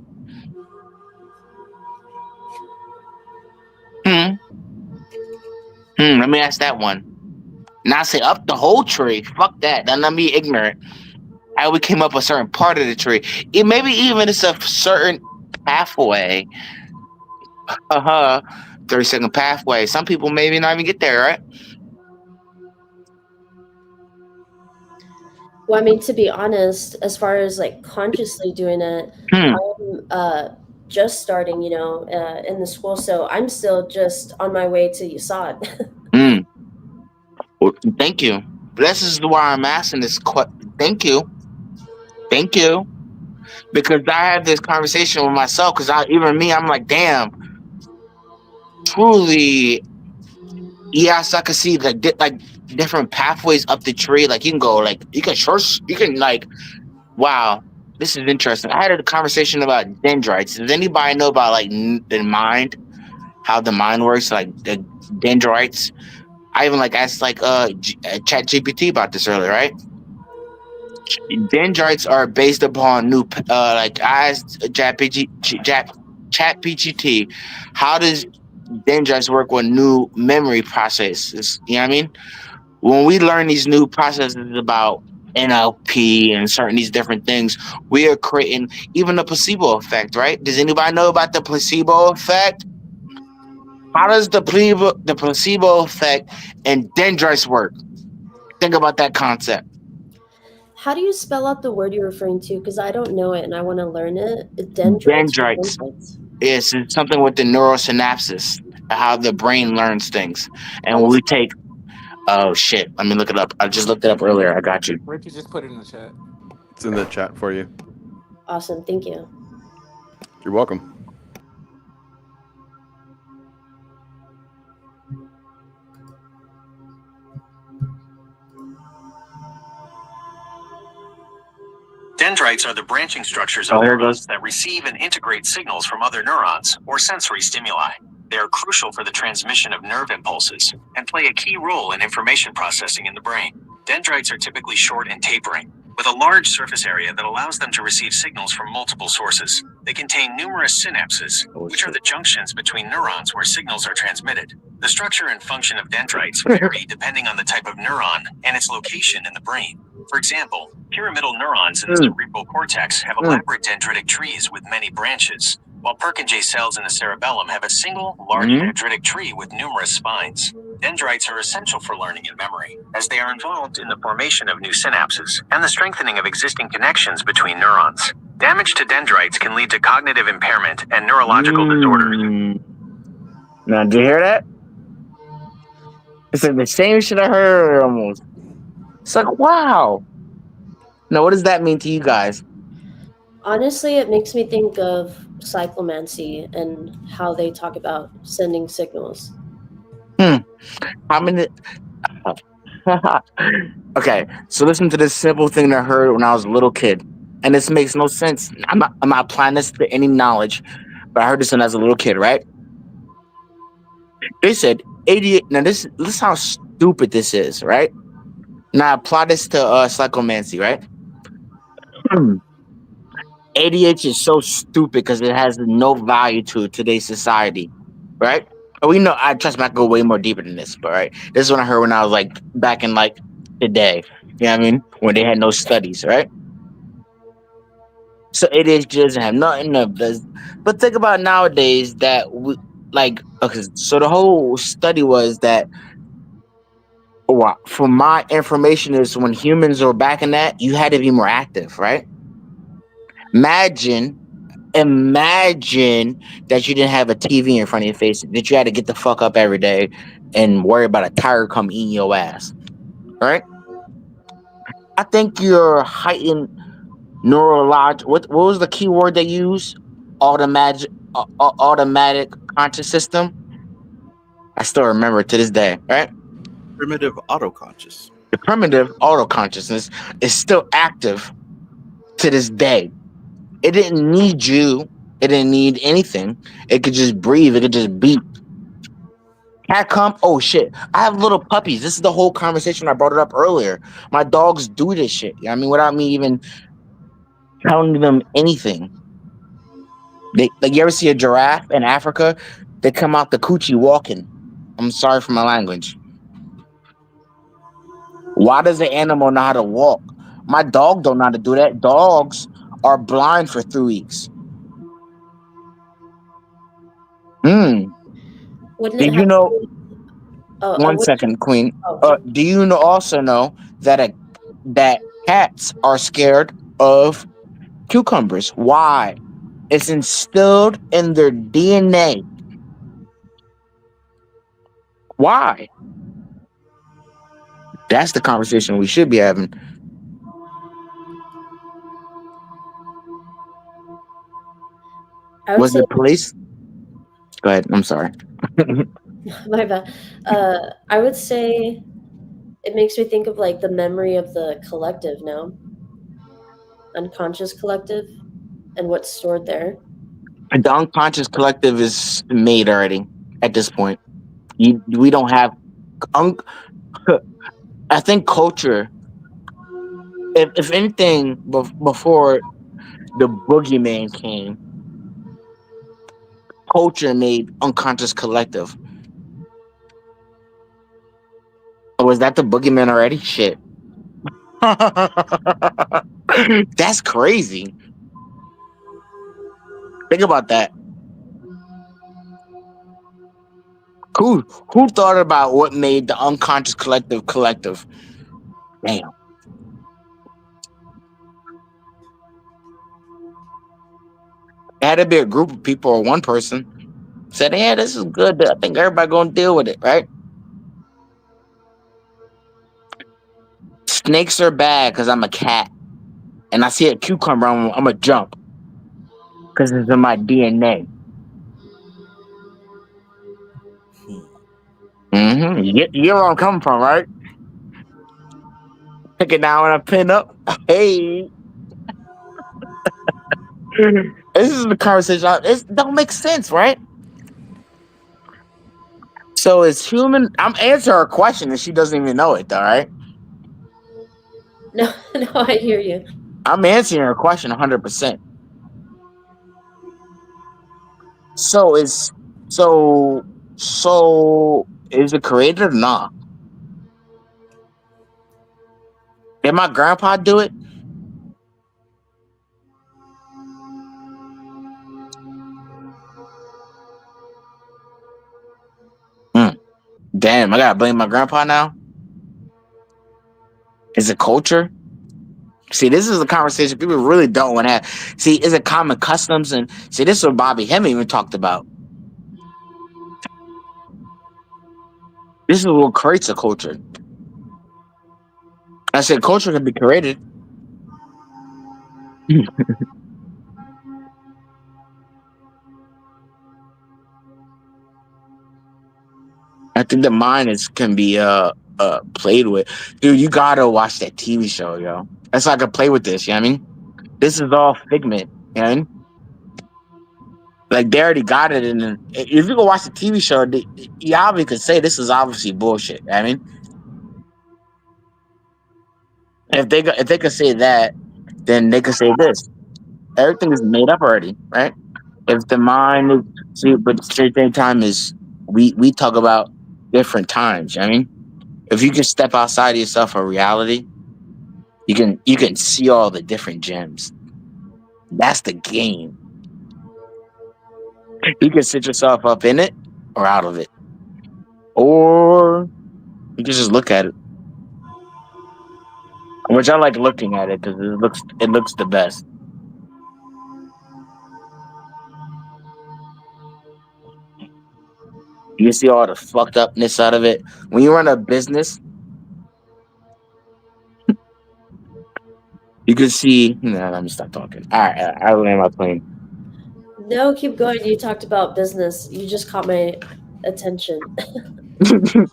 [SPEAKER 8] Let me ask that one. Not say up the whole tree. Fuck that. Then let me ignorant. How we came up a certain part of the tree. Maybe even it's a certain pathway. 30-second pathway. Some people maybe not even get there, right?
[SPEAKER 7] Well, I mean, to be honest, as far as like consciously doing it, I'm just starting, in the school, so I'm still just on my way to Yesod.
[SPEAKER 8] Well, thank you. This is why I'm asking this question. Thank you. Because I had this conversation with myself. Because even me, I'm like, damn. Truly, yes, I can see like different pathways up the tree. Like you can go, like you can like, wow, this is interesting. I had a conversation about dendrites. Does anybody know about like the mind, how the mind works, like the dendrites? I even like asked like Chat GPT about this earlier, right? Dendrites are based upon new like I asked Chat GPT, how does dendrites work with new memory processes? You know what I mean? When we learn these new processes about NLP and certain these different things, we are creating even the placebo effect, right? Does anybody know about the placebo effect? How does the placebo effect and dendrites work? Think about that concept.
[SPEAKER 7] How do you spell out the word you're referring to? Because I don't know it and I want to learn it.
[SPEAKER 8] Dendrites. It's something with the neurosynapses, how the brain learns things. And we take, oh shit, let me look it up. I just looked it up earlier. I got you.
[SPEAKER 5] Ricky just put it in the chat.
[SPEAKER 9] It's in the chat for you.
[SPEAKER 7] Awesome, thank you.
[SPEAKER 9] You're welcome.
[SPEAKER 10] Dendrites are the branching structures of neurons that receive and integrate signals from other neurons or sensory stimuli. They are crucial for the transmission of nerve impulses and play a key role in information processing in the brain. Dendrites are typically short and tapering, with a large surface area that allows them to receive signals from multiple sources. They contain numerous synapses, which are the junctions between neurons where signals are transmitted. The structure and function of dendrites vary depending on the type of neuron and its location in the brain. For example, pyramidal neurons in the cerebral cortex have elaborate dendritic trees with many branches, while Purkinje cells in the cerebellum have a single, large dendritic tree with numerous spines. Dendrites are essential for learning and memory, as they are involved in the formation of new synapses and the strengthening of existing connections between neurons. Damage to dendrites can lead to cognitive impairment and neurological disorders.
[SPEAKER 8] Now, did you hear that? It's like the same shit I heard almost. It's like, wow. Now, what does that mean to you guys?
[SPEAKER 7] Honestly, it makes me think of cyclomancy and how they talk about sending signals.
[SPEAKER 8] How many? Okay, so listen to this simple thing that I heard when I was a little kid, and this makes no sense. I'm not applying this to any knowledge, but I heard this when I was a little kid, right? They said 88. Now, listen how stupid this is, right? Now, apply this to psychomancy, right? ADH is so stupid because it has no value to today's society, right? We know, I trust me, I go way more deeper than this, but right? This is what I heard when I was like back in like the day, you know what I mean? When they had no studies, right? So ADHD doesn't have nothing of this. But think about nowadays that we like, okay, so the whole study was that, well, from my information is when humans were back in that, you had to be more active, right? Imagine that you didn't have a TV in front of your face, that you had to get the fuck up every day and worry about a tiger come eating your ass, right? I think your heightened neurolog. What was the key word they use? Automatic conscious system. I still remember it to this day, right?
[SPEAKER 1] Primitive autoconscious.
[SPEAKER 8] The primitive auto consciousness is still active to this day. It didn't need you. It didn't need anything. It could just breathe. It could just beat. Cat come. Oh shit! I have little puppies. This is the whole conversation. I brought it up earlier. My dogs do this shit. I mean, without me even telling them anything. They like, you ever see a giraffe in Africa? They come out the coochie walking. I'm sorry for my language. Why does the animal know how to walk? My dog don't know how to do that. Dogs are blind for 3 weeks.
[SPEAKER 7] Wouldn't
[SPEAKER 8] Do
[SPEAKER 7] it
[SPEAKER 8] you know?
[SPEAKER 7] Oh,
[SPEAKER 8] One second, Queen.
[SPEAKER 7] Oh,
[SPEAKER 8] Do you also know that that cats are scared of cucumbers? Why? It's instilled in their DNA. Why? That's the conversation we should be having. Was the police? Go ahead. I'm sorry.
[SPEAKER 7] My bad. I would say it makes me think of like the memory of the collective now, unconscious collective, and what's stored there.
[SPEAKER 8] The unconscious collective is made already at this point. We don't have. I think culture. If anything, before the boogeyman came, culture made unconscious collective. Or was that the boogeyman already? Shit. That's crazy. Think about that. Who thought about what made the unconscious collective collective? Damn. It had to be a group of people or one person said, "Yeah, this is good. I think everybody gonna deal with it, right?" Snakes are bad because I'm a cat, and I see a cucumber, I'm gonna jump because it's in my DNA. You get where I'm coming from, right? Pick it down and I pin up. Hey, This is the conversation. It don't make sense, right? So it's human. I'm answering her question and she doesn't even know it, all right?
[SPEAKER 7] No, no, I hear you.
[SPEAKER 8] I'm answering her question 100%. So is so so is it created or not? Did my grandpa do it? Hmm. Damn, I gotta blame my grandpa now. Is it culture? See, this is a conversation people really don't want to have. See, is it common customs? And see, this is what Bobby Hemming even talked about. This is what creates a culture. I said culture can be created. I think the mind can be played with. Dude, you gotta watch that TV show, yo. That's how I can play with this, you know what I mean? This is all figment, you know what I mean? Like they already got it, and if you go watch the TV show, you obviously could say this is obviously bullshit. You know what I mean, if they could say that, then they could say this. Everything is made up already, right? If the mind is see, but at the same time is we talk about different times. You know what I mean, if you can step outside of yourself of reality, you can see all the different gems. That's the game. You can sit yourself up in it or out of it, or you can just look at it. Which I like looking at it because it looks the best. You can see all the fucked upness out of it. When you run a business, you can see. Nah, let me stop talking. All right, I land my plane.
[SPEAKER 7] No, keep going. You talked about business. You just caught my attention.
[SPEAKER 8] Because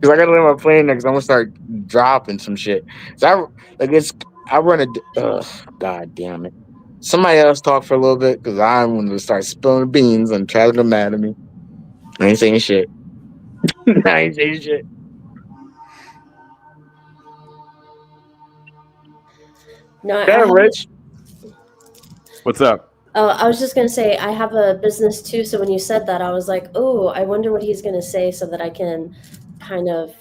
[SPEAKER 8] I gotta land my plane next. I'm gonna start dropping some shit. So I run a. God damn it! Somebody else talk for a little bit because I'm gonna start spilling beans and trying to get mad at me. I ain't saying shit. I ain't saying shit.
[SPEAKER 7] No, I
[SPEAKER 8] Yeah,
[SPEAKER 7] have.
[SPEAKER 8] Rich.
[SPEAKER 9] What's up?
[SPEAKER 7] Oh, I was just gonna say I have a business too. So when you said that, I was like, oh, I wonder what he's gonna say, so that I can kind of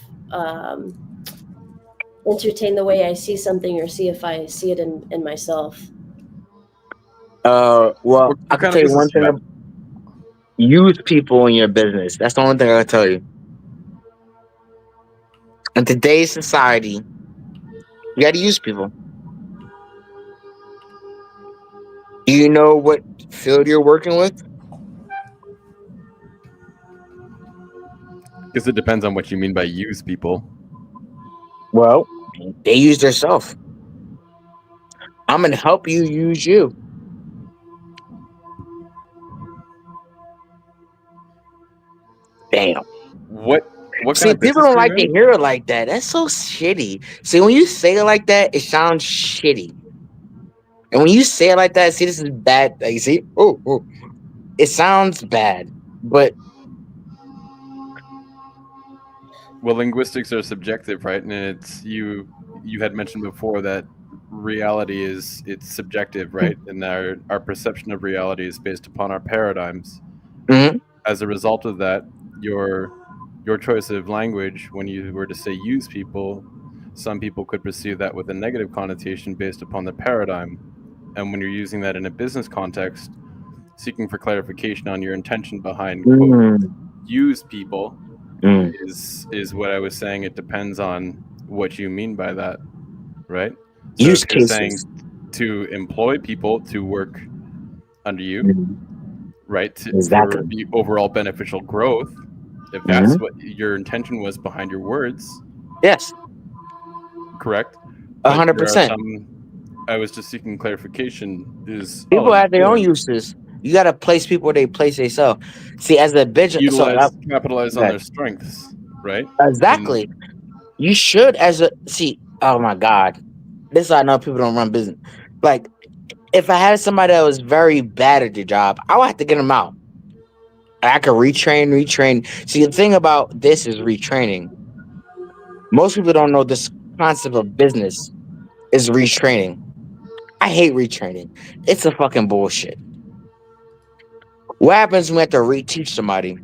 [SPEAKER 7] entertain the way I see something, or see if I see it in myself.
[SPEAKER 8] Well,
[SPEAKER 9] What
[SPEAKER 8] I can
[SPEAKER 9] kind
[SPEAKER 8] tell
[SPEAKER 9] of
[SPEAKER 8] you one
[SPEAKER 9] business you
[SPEAKER 8] thing.
[SPEAKER 9] have?
[SPEAKER 8] Use people in your business. That's the only thing I can tell you. In today's society, you got to use people. Do you know what field you're working with?
[SPEAKER 9] Guess it depends on what you mean by use people.
[SPEAKER 8] Well, they use themselves. I'm gonna help you use you. Damn.
[SPEAKER 9] What kind
[SPEAKER 8] See,
[SPEAKER 9] of
[SPEAKER 8] people
[SPEAKER 9] business
[SPEAKER 8] don't
[SPEAKER 9] are you
[SPEAKER 8] like to
[SPEAKER 9] in?
[SPEAKER 8] hear it like that. That's so shitty. See, when you say it like that, it sounds shitty. And when you say it like that, see, this is bad. Like, see, oh, it sounds bad, but
[SPEAKER 9] Well, linguistics are subjective, right? And it's you had mentioned before that reality it's subjective, right? And our perception of reality is based upon our paradigms.
[SPEAKER 8] mm-hmm.
[SPEAKER 9] As a result of that, your choice of language, when you were to say use people, some people could perceive that with a negative connotation based upon the paradigm. And when you're using that in a business context, seeking for clarification on your intention behind quote use people is what I was saying. It depends on what you mean by that, right? So
[SPEAKER 8] Use
[SPEAKER 9] if you're saying
[SPEAKER 8] cases.
[SPEAKER 9] to employ people to work under you, right, for
[SPEAKER 8] Exactly.
[SPEAKER 9] the overall beneficial growth, if that's what your intention was behind your words,
[SPEAKER 8] yes,
[SPEAKER 9] correct. But there are
[SPEAKER 8] 100%.
[SPEAKER 9] some. I was just seeking clarification. Is
[SPEAKER 8] People have their own uses. You got to place people where they place themselves. See, as a business,
[SPEAKER 9] capitalize on their strengths, right?
[SPEAKER 8] Exactly. You should, as a see. Oh my God, this is how I know people don't run business. Like If I had somebody that was very bad at the job, I would have to get them out. I could retrain. See, the thing about this is retraining. Most people don't know this concept of business is retraining. I hate retraining. It's a fucking bullshit. What happens when we have to reteach somebody?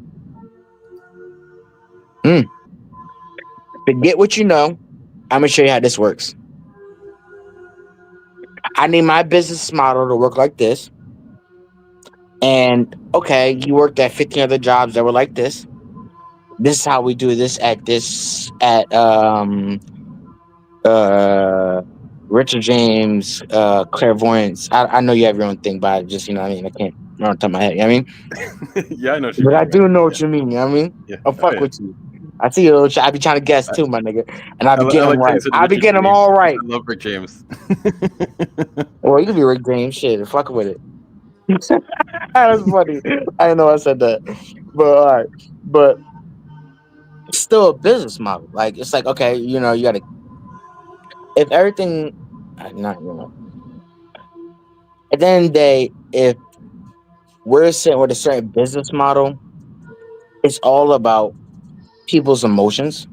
[SPEAKER 8] Forget what you know. I'm gonna show you how this works. I need my business model to work like this. And okay, you worked at 15 other jobs that were like this. This is how we do this at Richard James clairvoyance. I know you have your own thing, but I just, you know what I mean, I can't run on top of my head, you know what I mean?
[SPEAKER 9] Yeah, I know what you
[SPEAKER 8] But
[SPEAKER 9] mean.
[SPEAKER 8] I do know what you mean, you know what I mean?
[SPEAKER 9] Yeah.
[SPEAKER 8] I'll fuck with you. I see you. I be trying to guess too, my nigga, and I be
[SPEAKER 9] I
[SPEAKER 8] getting them
[SPEAKER 9] like
[SPEAKER 8] right.
[SPEAKER 9] things
[SPEAKER 8] I be getting them all right.
[SPEAKER 9] I love Rick James.
[SPEAKER 8] Well, you can be Rick James, shit, fuck with it. That's funny. I didn't know I said that, but all right, but it's still a business model. Like it's like okay, you know, you gotta if everything, not you know. At the end of the day, if we're sitting with a certain business model, it's all about people's emotions,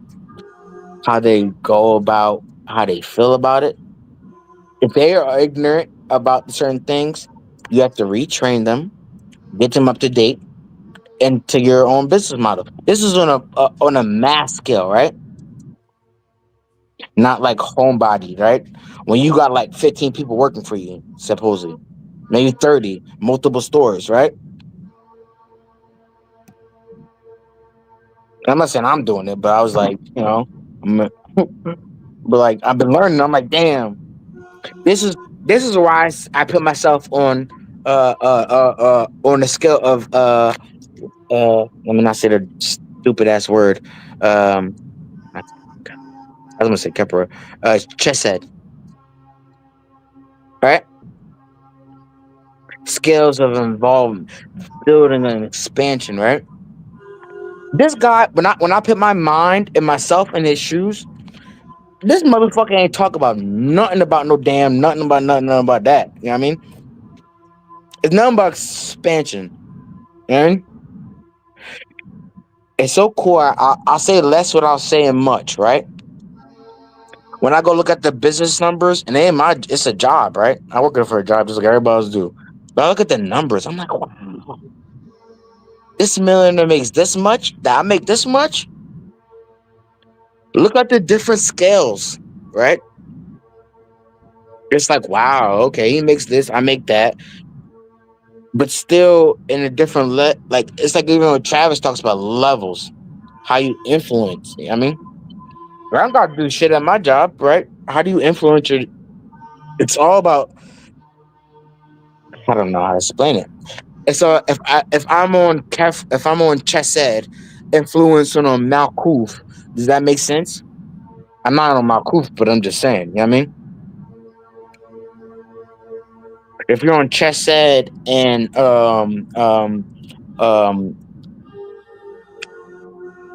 [SPEAKER 8] how they go about, how they feel about it. If they are ignorant about certain things, you have to retrain them, get them up to date into your own business model. This is on a mass scale, right? Not like homebody, right? When you got like 15 people working for you, supposedly, maybe 30, multiple stores, right? I'm not saying I'm doing it, but I was like, you know, but like I've been learning. I'm like, damn, this is why I put myself on the scale of let me not say the stupid ass word. I was gonna say Kepra, chess head, right? Scales of involvement, building and expansion, right? This guy, when I put my mind and myself in his shoes, this motherfucker ain't talk about nothing about no damn, nothing about that. You know what I mean? It's nothing about expansion. You know what I mean? It's so cool. I'll say less without saying much, right? When I go look at the business numbers, and it's a job, right? I work for a job just like everybody else do. But I look at the numbers, I'm like, wow, this millionaire makes this much, that I make this much. Look at the different scales, right? It's like, wow, okay, he makes this, I make that. But still in a different like it's like even when Travis talks about levels, how you influence. I mean, I don't gotta do shit at my job, right? How do you influence your it's all about I don't know how to explain it. And so if I'm on Chess Ed, influencing on Malkuf, does that make sense? I'm not on Malkuf, but I'm just saying, you know what I mean? If you're on Chess Ed and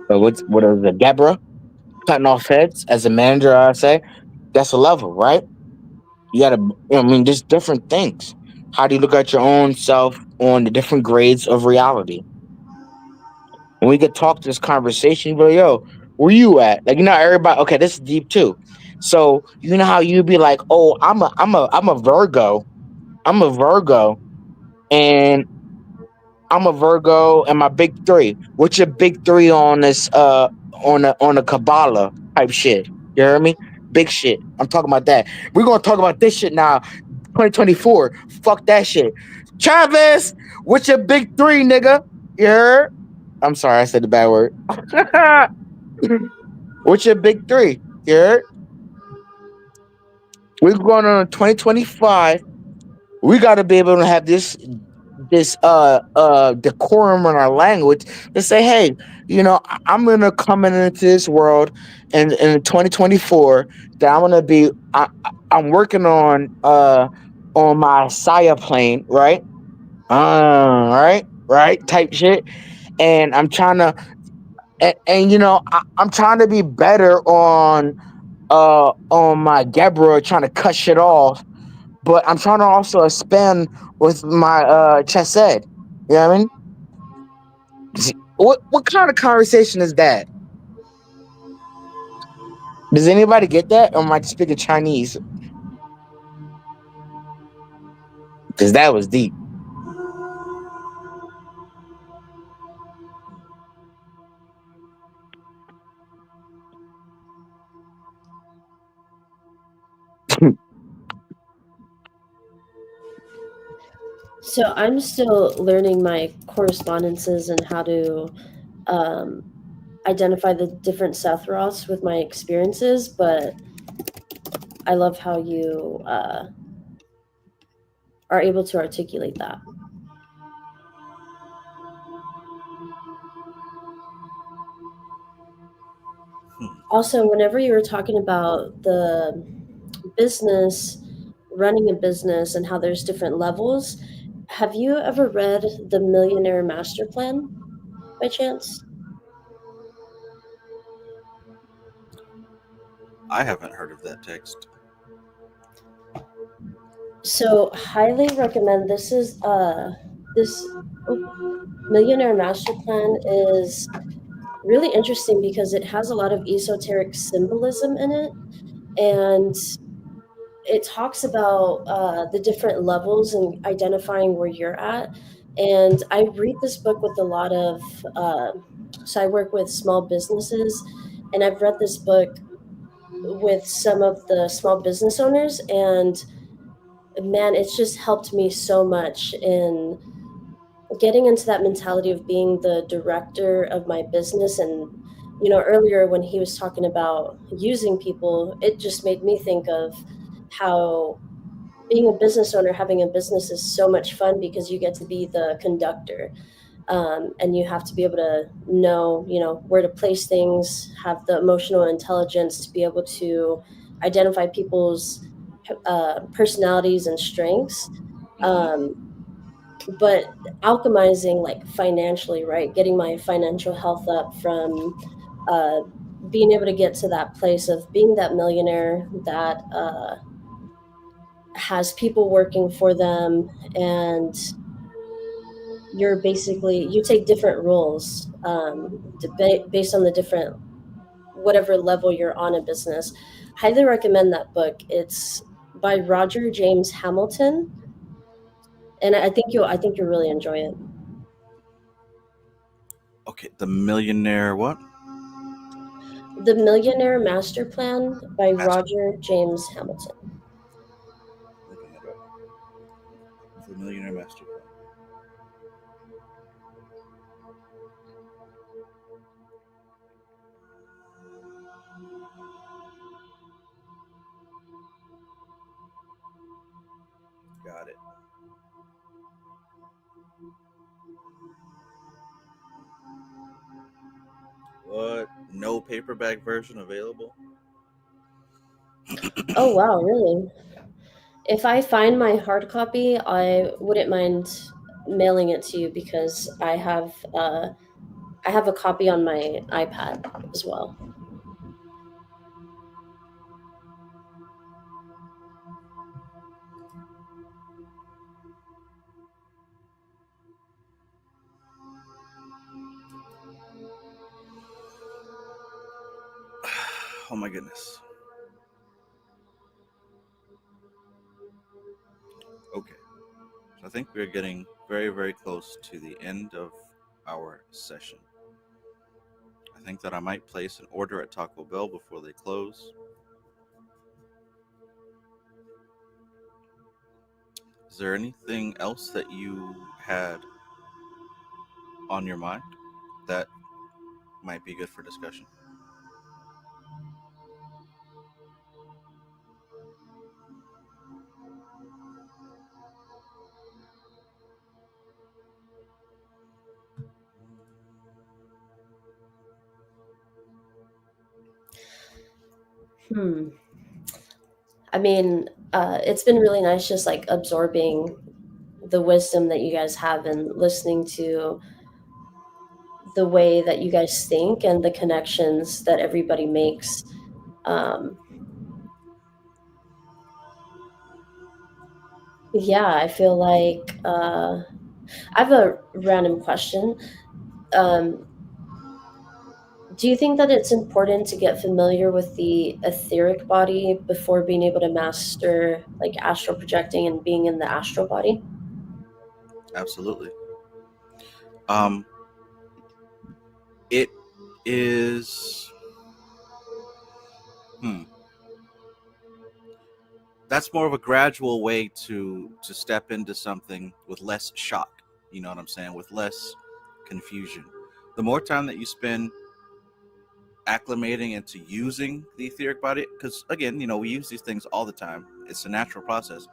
[SPEAKER 8] what is it, Deborah? Cutting off heads as a manager, I say, that's a level, right? You gotta, I mean, there's different things. How do you look at your own self on the different grades of reality? When we could talk this conversation, but yo, where you at? Like, you know, everybody. Okay, this is deep too. So you know how you'd be like, oh, I'm a Virgo, and I'm a Virgo, and my big three. What's your big three on this? On a Kabbalah type shit. You hear me? Big shit. I'm talking about that. We're gonna talk about this shit now. 2024. Fuck that shit. Travis, what's your big three, nigga? You heard? I'm sorry, I said the bad word. What's your big three? You heard? We're going on 2025. We got to be able to have this decorum in our language to say, hey, you know, I'm gonna come into this world in 2024 that I'm gonna be I'm working on my Saya plane, right? Right type shit. And I'm trying to and you know, I'm trying to be better on my Deborah trying to cut shit off. but I'm trying to also expand with my chest ed. You know what I mean? What kind of conversation is that? Does anybody get that, or am I just speaking Chinese? Because that was deep.
[SPEAKER 7] So I'm still learning my correspondences and how to identify the different Sephiroths with my experiences, but I love how you are able to articulate that. Also, whenever you were talking about the business, running a business, and how there's different levels, have you ever read The Millionaire Master Plan by chance?
[SPEAKER 1] I haven't heard of that text.
[SPEAKER 7] So, highly recommend. This Millionaire Master Plan is really interesting because it has a lot of esoteric symbolism in it, and it talks about the different levels and identifying where you're at. And I read this book with a lot of so I work with small businesses, and I've read this book with some of the small business owners, and man, it's just helped me so much in getting into that mentality of being the director of my business. And earlier when he was talking about using people, it just made me think of how being a business owner, having a business is so much fun because you get to be the conductor. And you have to be able to know where to place things, have the emotional intelligence to be able to identify people's personalities and strengths. But alchemizing, like, financially, right, getting my financial health up from uh, being able to get to that place of being that millionaire that has people working for them, and you take different roles based on the different whatever level you're on in business. Highly recommend that book. It's by Roger James Hamilton, and I think you'll really enjoy it.
[SPEAKER 1] Okay, The Millionaire what?
[SPEAKER 7] The Millionaire Master Plan by
[SPEAKER 1] Master.
[SPEAKER 7] Roger James Hamilton.
[SPEAKER 1] Looking it up. The Millionaire Master Plan. Got it. What? No paperback version available?
[SPEAKER 7] Oh wow, really? If I find my hard copy, I wouldn't mind mailing it to you because I have a copy on my iPad as well.
[SPEAKER 1] Oh my goodness. Okay. So I think we're getting very, very close to the end of our session. I think that I might place an order at Taco Bell before they close. Is there anything else that you had on your mind that might be good for discussion?
[SPEAKER 7] I mean, it's been really nice just like absorbing the wisdom that you guys have and listening to the way that you guys think and the connections that everybody makes. Um, Yeah, I feel like I have a random question. Um, do you think that it's important to get familiar with the etheric body before being able to master like astral projecting and being in the astral body?
[SPEAKER 1] Absolutely. Um, it is. Hmm. That's more of a gradual way to step into something with less shock. You know what I'm saying? With less confusion. The more time that you spend acclimating into using the etheric body, because again, we use these things all the time. It's a natural process,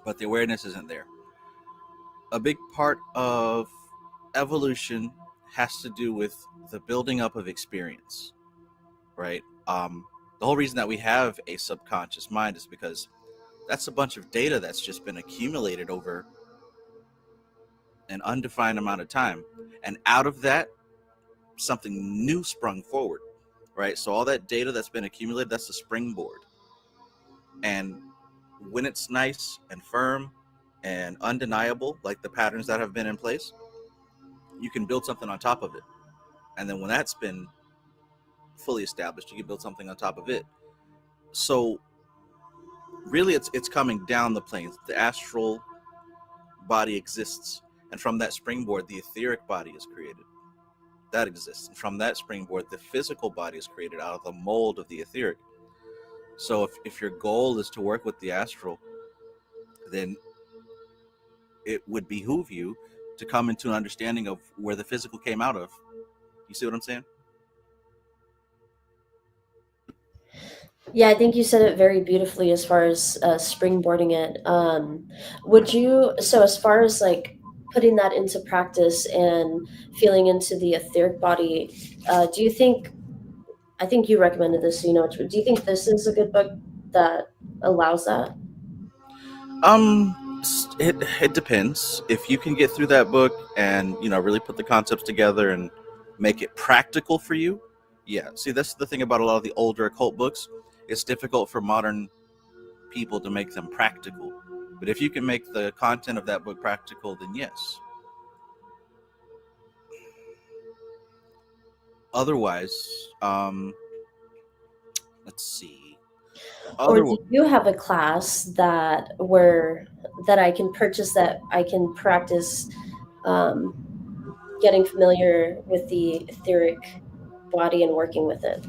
[SPEAKER 1] but the awareness isn't there. A big part of evolution has to do with the building up of experience, right? The whole reason that we have a subconscious mind is because that's a bunch of data that's just been accumulated over an undefined amount of time, and out of that, something new sprung forward, right? So all that data that's been accumulated, that's the springboard. And when it's nice and firm and undeniable, like the patterns that have been in place, you can build something on top of it. And then when that's been fully established, you can build something on top of it. So really, it's coming down the planes. The astral body exists, and from that springboard, the etheric body is created. That exists, and from that springboard, the physical body is created out of the mold of the etheric. So if your goal is to work with the astral, then it would behoove you to come into an understanding of where the physical came out of. You see what I'm saying?
[SPEAKER 7] Yeah, I think you said it very beautifully as far as springboarding it. Would you, so as far as like putting that into practice and feeling into the etheric body, do you think, I think you recommended this, so you know, do you think this is a good book that allows that?
[SPEAKER 1] It depends. If you can get through that book and really put the concepts together and make it practical for you, yeah. See, that's the thing about a lot of the older occult books. It's difficult for modern people to make them practical. But if you can make the content of that book practical, then yes. Otherwise, let's see.
[SPEAKER 7] Or
[SPEAKER 1] Other
[SPEAKER 7] do you have a class that I can purchase that I can practice um, getting familiar with the etheric body and working with it?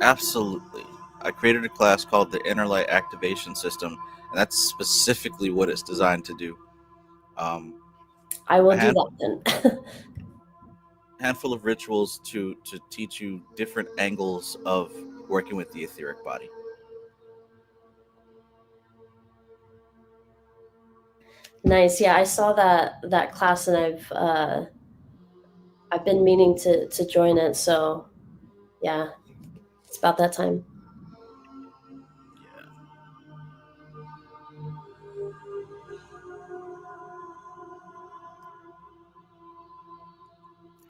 [SPEAKER 1] Absolutely. I created a class called the Inner Light Activation System, and that's specifically what it's designed to do. Um,
[SPEAKER 7] I
[SPEAKER 1] a
[SPEAKER 7] will do
[SPEAKER 1] handful,
[SPEAKER 7] that then.
[SPEAKER 1] handful of rituals to teach you different angles of working with the etheric body.
[SPEAKER 7] Nice. Yeah, I saw that class and I've been meaning to join it. So yeah, it's about that time.
[SPEAKER 1] Yeah.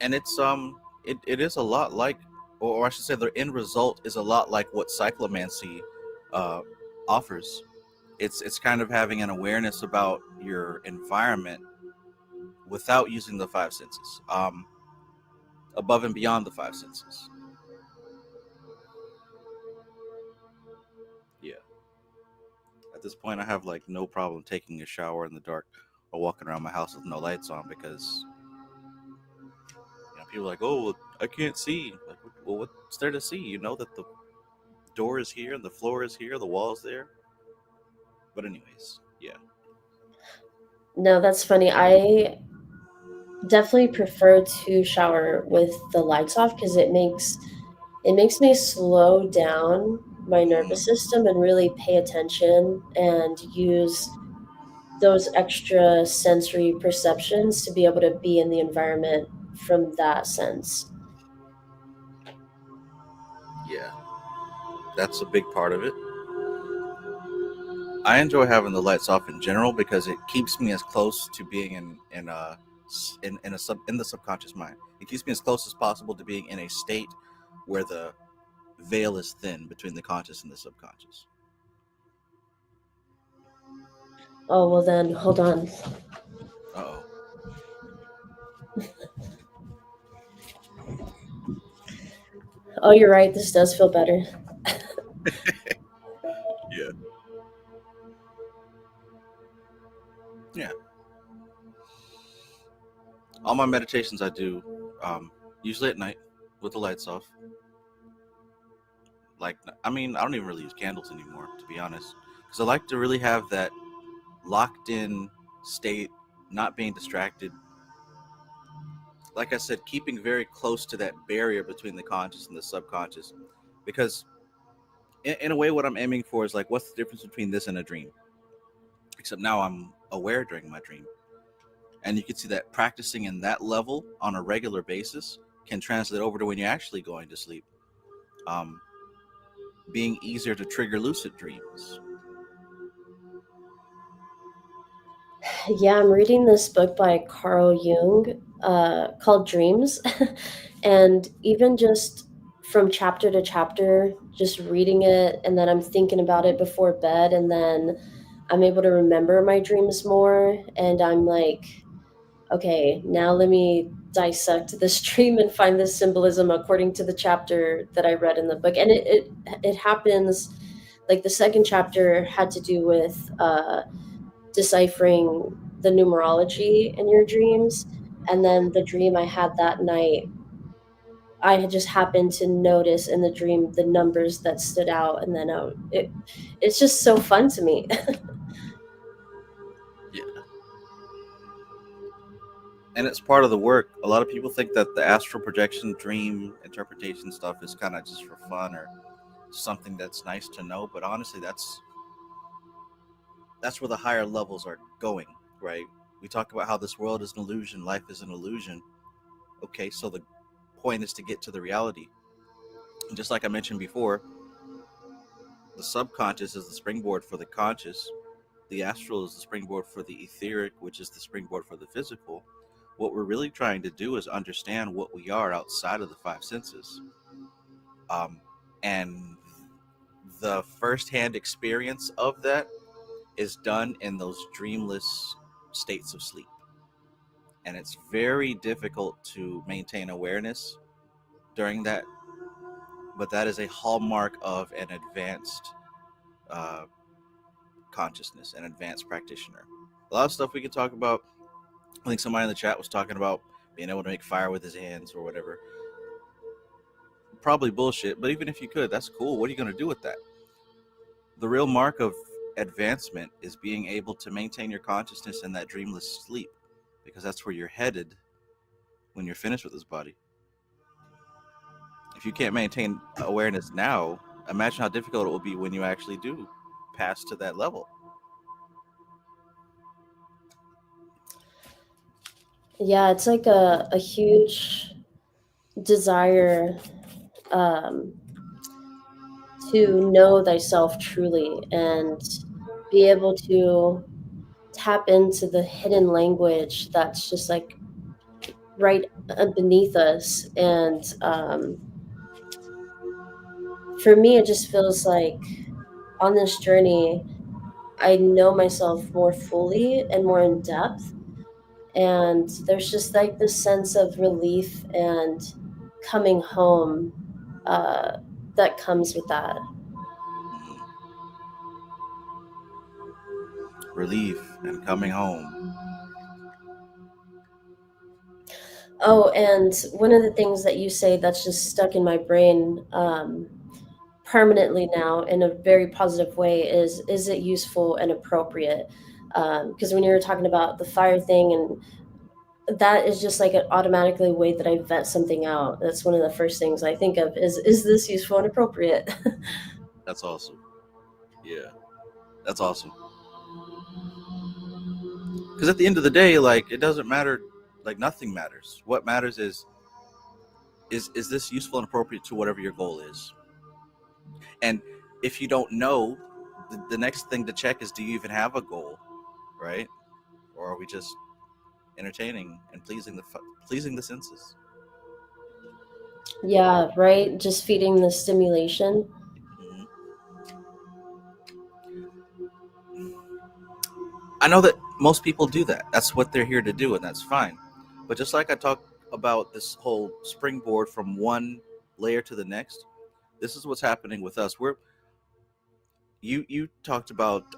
[SPEAKER 1] And it is a lot like, or I should say, the end result is a lot like what cyclomancy uh, offers. It's kind of having an awareness about your environment without using the five senses, above and beyond the five senses. Yeah. At this point, I have like no problem taking a shower in the dark or walking around my house with no lights on because people are like, oh, well, I can't see. Like, well, what's there to see? You know that the door is here, the floor is here, the wall's there. But anyways, yeah.
[SPEAKER 7] No, that's funny. I definitely prefer to shower with the lights off because it makes me slow down my nervous
[SPEAKER 1] Mm-hmm.
[SPEAKER 7] system and really pay attention and use those extra sensory perceptions to be able to be in the environment from that sense.
[SPEAKER 1] Yeah, that's a big part of it. I enjoy having the lights off in general because it keeps me as close to being in the subconscious mind. It keeps me as close as possible to being in a state where the veil is thin between the conscious and the subconscious.
[SPEAKER 7] Oh, well then, hold on.
[SPEAKER 1] Uh-oh.
[SPEAKER 7] Oh, you're right. This does feel better.
[SPEAKER 1] Yeah. Yeah. All my meditations I do usually at night with the lights off. Like, I mean, I don't even really use candles anymore, to be honest, because I like to really have that locked in state, not being distracted. Like I said, keeping very close to that barrier between the conscious and the subconscious, because in a way, what I'm aiming for is like, what's the difference between this and a dream? Except now I'm aware during my dream. And you can see that practicing in that level on a regular basis can translate over to when you're actually going to sleep, um, being easier to trigger lucid dreams.
[SPEAKER 7] Yeah, I'm reading this book by Carl Jung called Dreams. And even just from chapter to chapter, just reading it, and then I'm thinking about it before bed, and then I'm able to remember my dreams more. And I'm like, okay, now let me dissect this dream and find the symbolism according to the chapter that I read in the book. And it happens, like the second chapter had to do with deciphering the numerology in your dreams. And then the dream I had that night, I had just happened to notice in the dream the numbers that stood out. And then it's just so fun to me.
[SPEAKER 1] Yeah. And it's part of the work. A lot of people think that the astral projection dream interpretation stuff is kind of just for fun or something that's nice to know, but honestly that's where the higher levels are going, right? We talk about how this world is an illusion, life is an illusion. Okay, so the point is to get to the reality. And just like I mentioned before, the subconscious is the springboard for the conscious. The astral is the springboard for the etheric, which is the springboard for the physical. What we're really trying to do is understand what we are outside of the five senses. And the firsthand experience of that is done in those dreamless states of sleep. And it's very difficult to maintain awareness during that, but that is a hallmark of an advanced uh, consciousness, an advanced practitioner. A lot of stuff we can talk about. I think somebody in the chat was talking about being able to make fire with his hands or whatever. Probably bullshit, but even if you could, that's cool. What are you going to do with that? The real mark of advancement is being able to maintain your consciousness in that dreamless sleep, because that's where you're headed when you're finished with this body. If you can't maintain awareness now, imagine how difficult it will be when you actually do pass to that level.
[SPEAKER 7] Yeah, it's like a huge desire to know thyself truly and be able to tap into the hidden language that's just like right beneath us. And for me, it just feels like on this journey, I know myself more fully and more in depth. And there's just like this sense of relief and coming home that comes with that.
[SPEAKER 1] Relief and coming home.
[SPEAKER 7] Oh, and one of the things that you say that's just stuck in my brain permanently now in a very positive way is it useful and appropriate? Because when you were talking about the fire thing, and that is just like an automatically way that I vet something out. That's one of the first things I think of is this useful and appropriate?
[SPEAKER 1] That's awesome. Yeah, that's awesome. Because at the end of the day, like, it doesn't matter. Like, nothing matters. What matters is this useful and appropriate to whatever your goal is? And if you don't know, the next thing to check is, do you even have a goal, right? Or are we just entertaining and pleasing the senses?
[SPEAKER 7] Yeah, right. Just feeding the stimulation.
[SPEAKER 1] Mm-hmm. I know that most people do that. That's what they're here to do, and that's fine. But just like I talked about this whole springboard from one layer to the next, this is what's happening with us. You talked about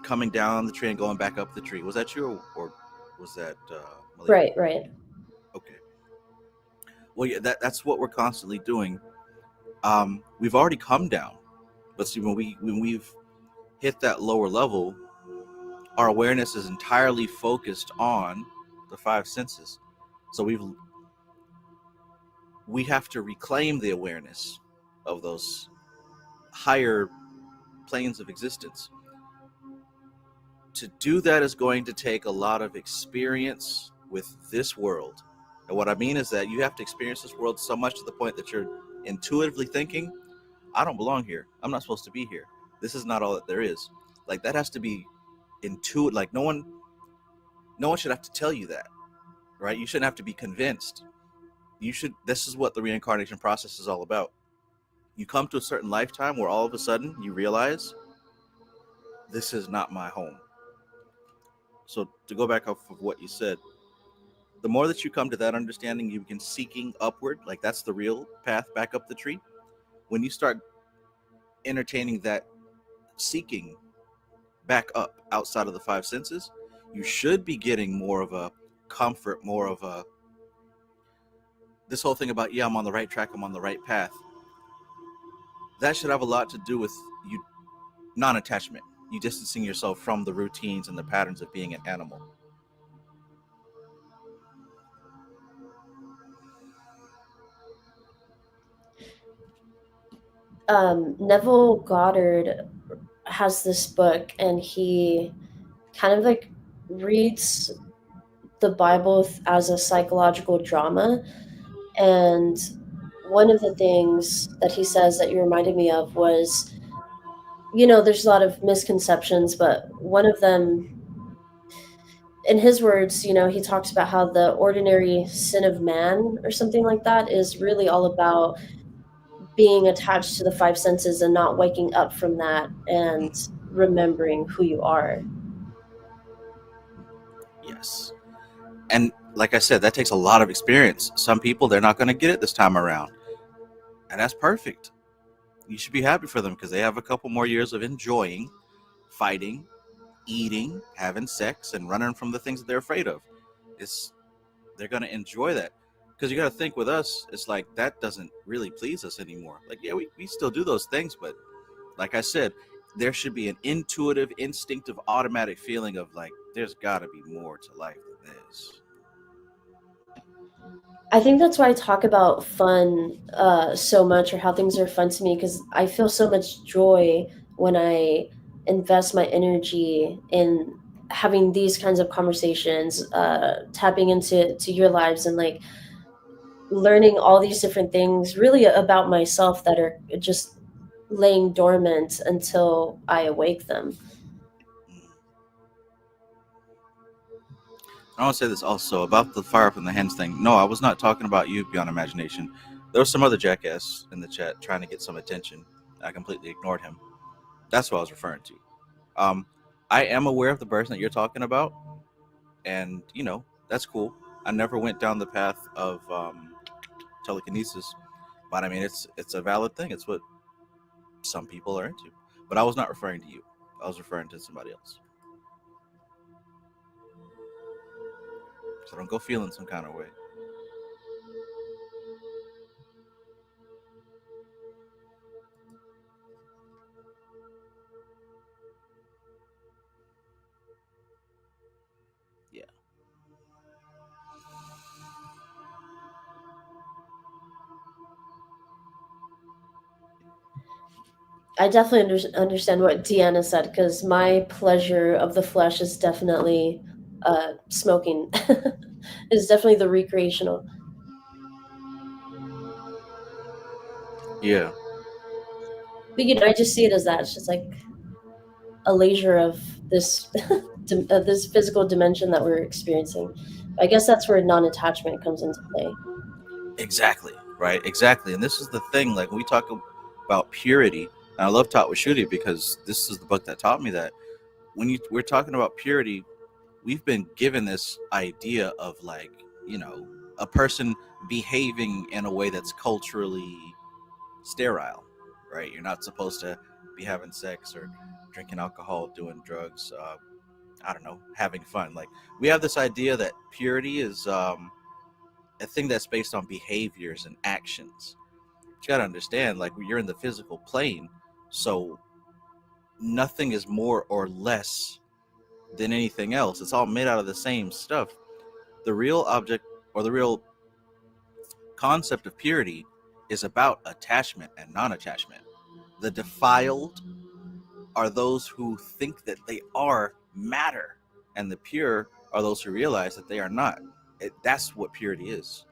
[SPEAKER 1] coming down the tree and going back up the tree. Was that you, or was that Malika?
[SPEAKER 7] Right.
[SPEAKER 1] Okay. Well, yeah, that's what we're constantly doing. We've already come down, but see, when we've hit that lower level, our awareness is entirely focused on the five senses. So we have to reclaim the awareness of those higher planes of existence. To do that is going to take a lot of experience with this world. And what I mean is that you have to experience this world so much to the point that you're intuitively thinking, I don't belong here. I'm not supposed to be here. This is not all that there is. Like, that has to be intuitive. Like, no one should have to tell you that, right? You shouldn't have to be convinced. This is what the reincarnation process is all about. You come to a certain lifetime where all of a sudden you realize, this is not my home. So to go back off of what you said, the more that you come to that understanding, you begin seeking upward. Like, that's the real path back up the tree. When you start entertaining that seeking back up outside of the five senses, you should be getting more of a comfort, more of a, this whole thing about, yeah, I'm on the right track, I'm on the right path. That should have a lot to do with you, non-attachment, you distancing yourself from the routines and the patterns of being an animal.
[SPEAKER 7] Neville Goddard has this book, and he kind of like reads the Bible as a psychological drama. And one of the things that he says that you reminded me of was, there's a lot of misconceptions, but one of them, in his words, he talks about how the ordinary sin of man or something like that is really all about being attached to the five senses and not waking up from that and remembering who you are.
[SPEAKER 1] Yes. And like I said, that takes a lot of experience. Some people, they're not going to get it this time around. And that's perfect. You should be happy for them because they have a couple more years of enjoying fighting, eating, having sex, and running from the things that they're afraid of. They're going to enjoy that. Because you got to think, with us, it's like that doesn't really please us anymore. Like, yeah, we still do those things, but like I said, there should be an intuitive, instinctive, automatic feeling of like, there's got to be more to life than this.
[SPEAKER 7] I think that's why I talk about fun so much, or how things are fun to me, because I feel so much joy when I invest my energy in having these kinds of conversations, tapping into your lives, and like learning all these different things really about myself that are just laying dormant until I awake them.
[SPEAKER 1] I want to say this also about the fire up in the hens thing. No, I was not talking about you beyond imagination. There was some other jackass in the chat trying to get some attention. I completely ignored him. That's what I was referring to. I am aware of the person that you're talking about, and that's cool. I never went down the path of telekinesis, but I mean, it's a valid thing. It's what some people are into. But I was not referring to you. I was referring to somebody else. So don't go feeling some kind of way. Yeah.
[SPEAKER 7] I definitely understand what Deanna said, because my pleasure of the flesh is definitely smoking. Is definitely the recreational.
[SPEAKER 1] Yeah.
[SPEAKER 7] But I just see it as that. It's just like a leisure of this this physical dimension that we're experiencing. I guess that's where non-attachment comes into play.
[SPEAKER 1] Exactly. Right. Exactly. And this is the thing. Like, when we talk about purity, and I love Taught with Shooty because this is the book that taught me that when we're talking about purity, we've been given this idea of like, you know, a person behaving in a way that's culturally sterile, right? You're not supposed to be having sex or drinking alcohol, doing drugs, I don't know, having fun. Like, we have this idea that purity is a thing that's based on behaviors and actions. You gotta understand, like, you're in the physical plane, so nothing is more or less than anything else. It's all made out of the same stuff. The real object, or the real concept of purity, is about attachment and non-attachment. The defiled are those who think that they are matter, and the pure are those who realize that they are not. That's what purity is.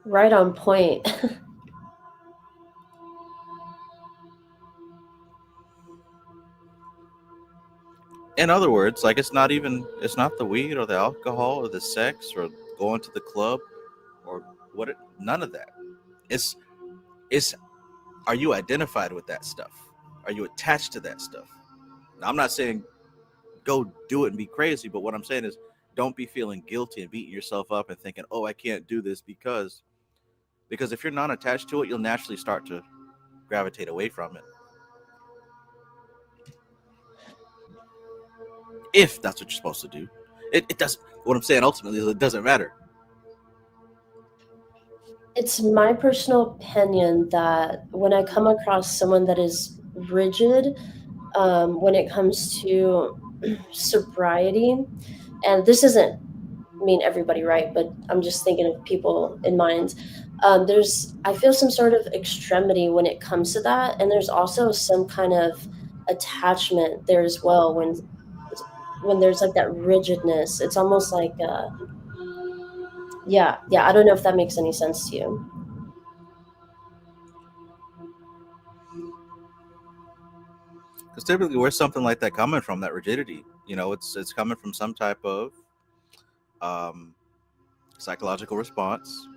[SPEAKER 7] Right on point.
[SPEAKER 1] In other words, like, it's not the weed or the alcohol or the sex or going to the club or none of that. It's are you identified with that stuff? Are you attached to that stuff? Now, I'm not saying go do it and be crazy, but what I'm saying is, don't be feeling guilty and beating yourself up and thinking, oh, I can't do this because if you're not attached to it, you'll naturally start to gravitate away from it. If that's what you're supposed to do. It doesn't, what I'm saying ultimately is, it doesn't matter.
[SPEAKER 7] It's my personal opinion that when I come across someone that is rigid when it comes to sobriety, and this isn't mean everybody, right? But I'm just thinking of people in mind. I feel some sort of extremity when it comes to that, and there's also some kind of attachment there as well. When there's like that rigidness, it's almost like yeah. I don't know if that makes any sense to you.
[SPEAKER 1] Because typically, where's something like that coming from? That rigidity, you know, it's coming from some type of psychological response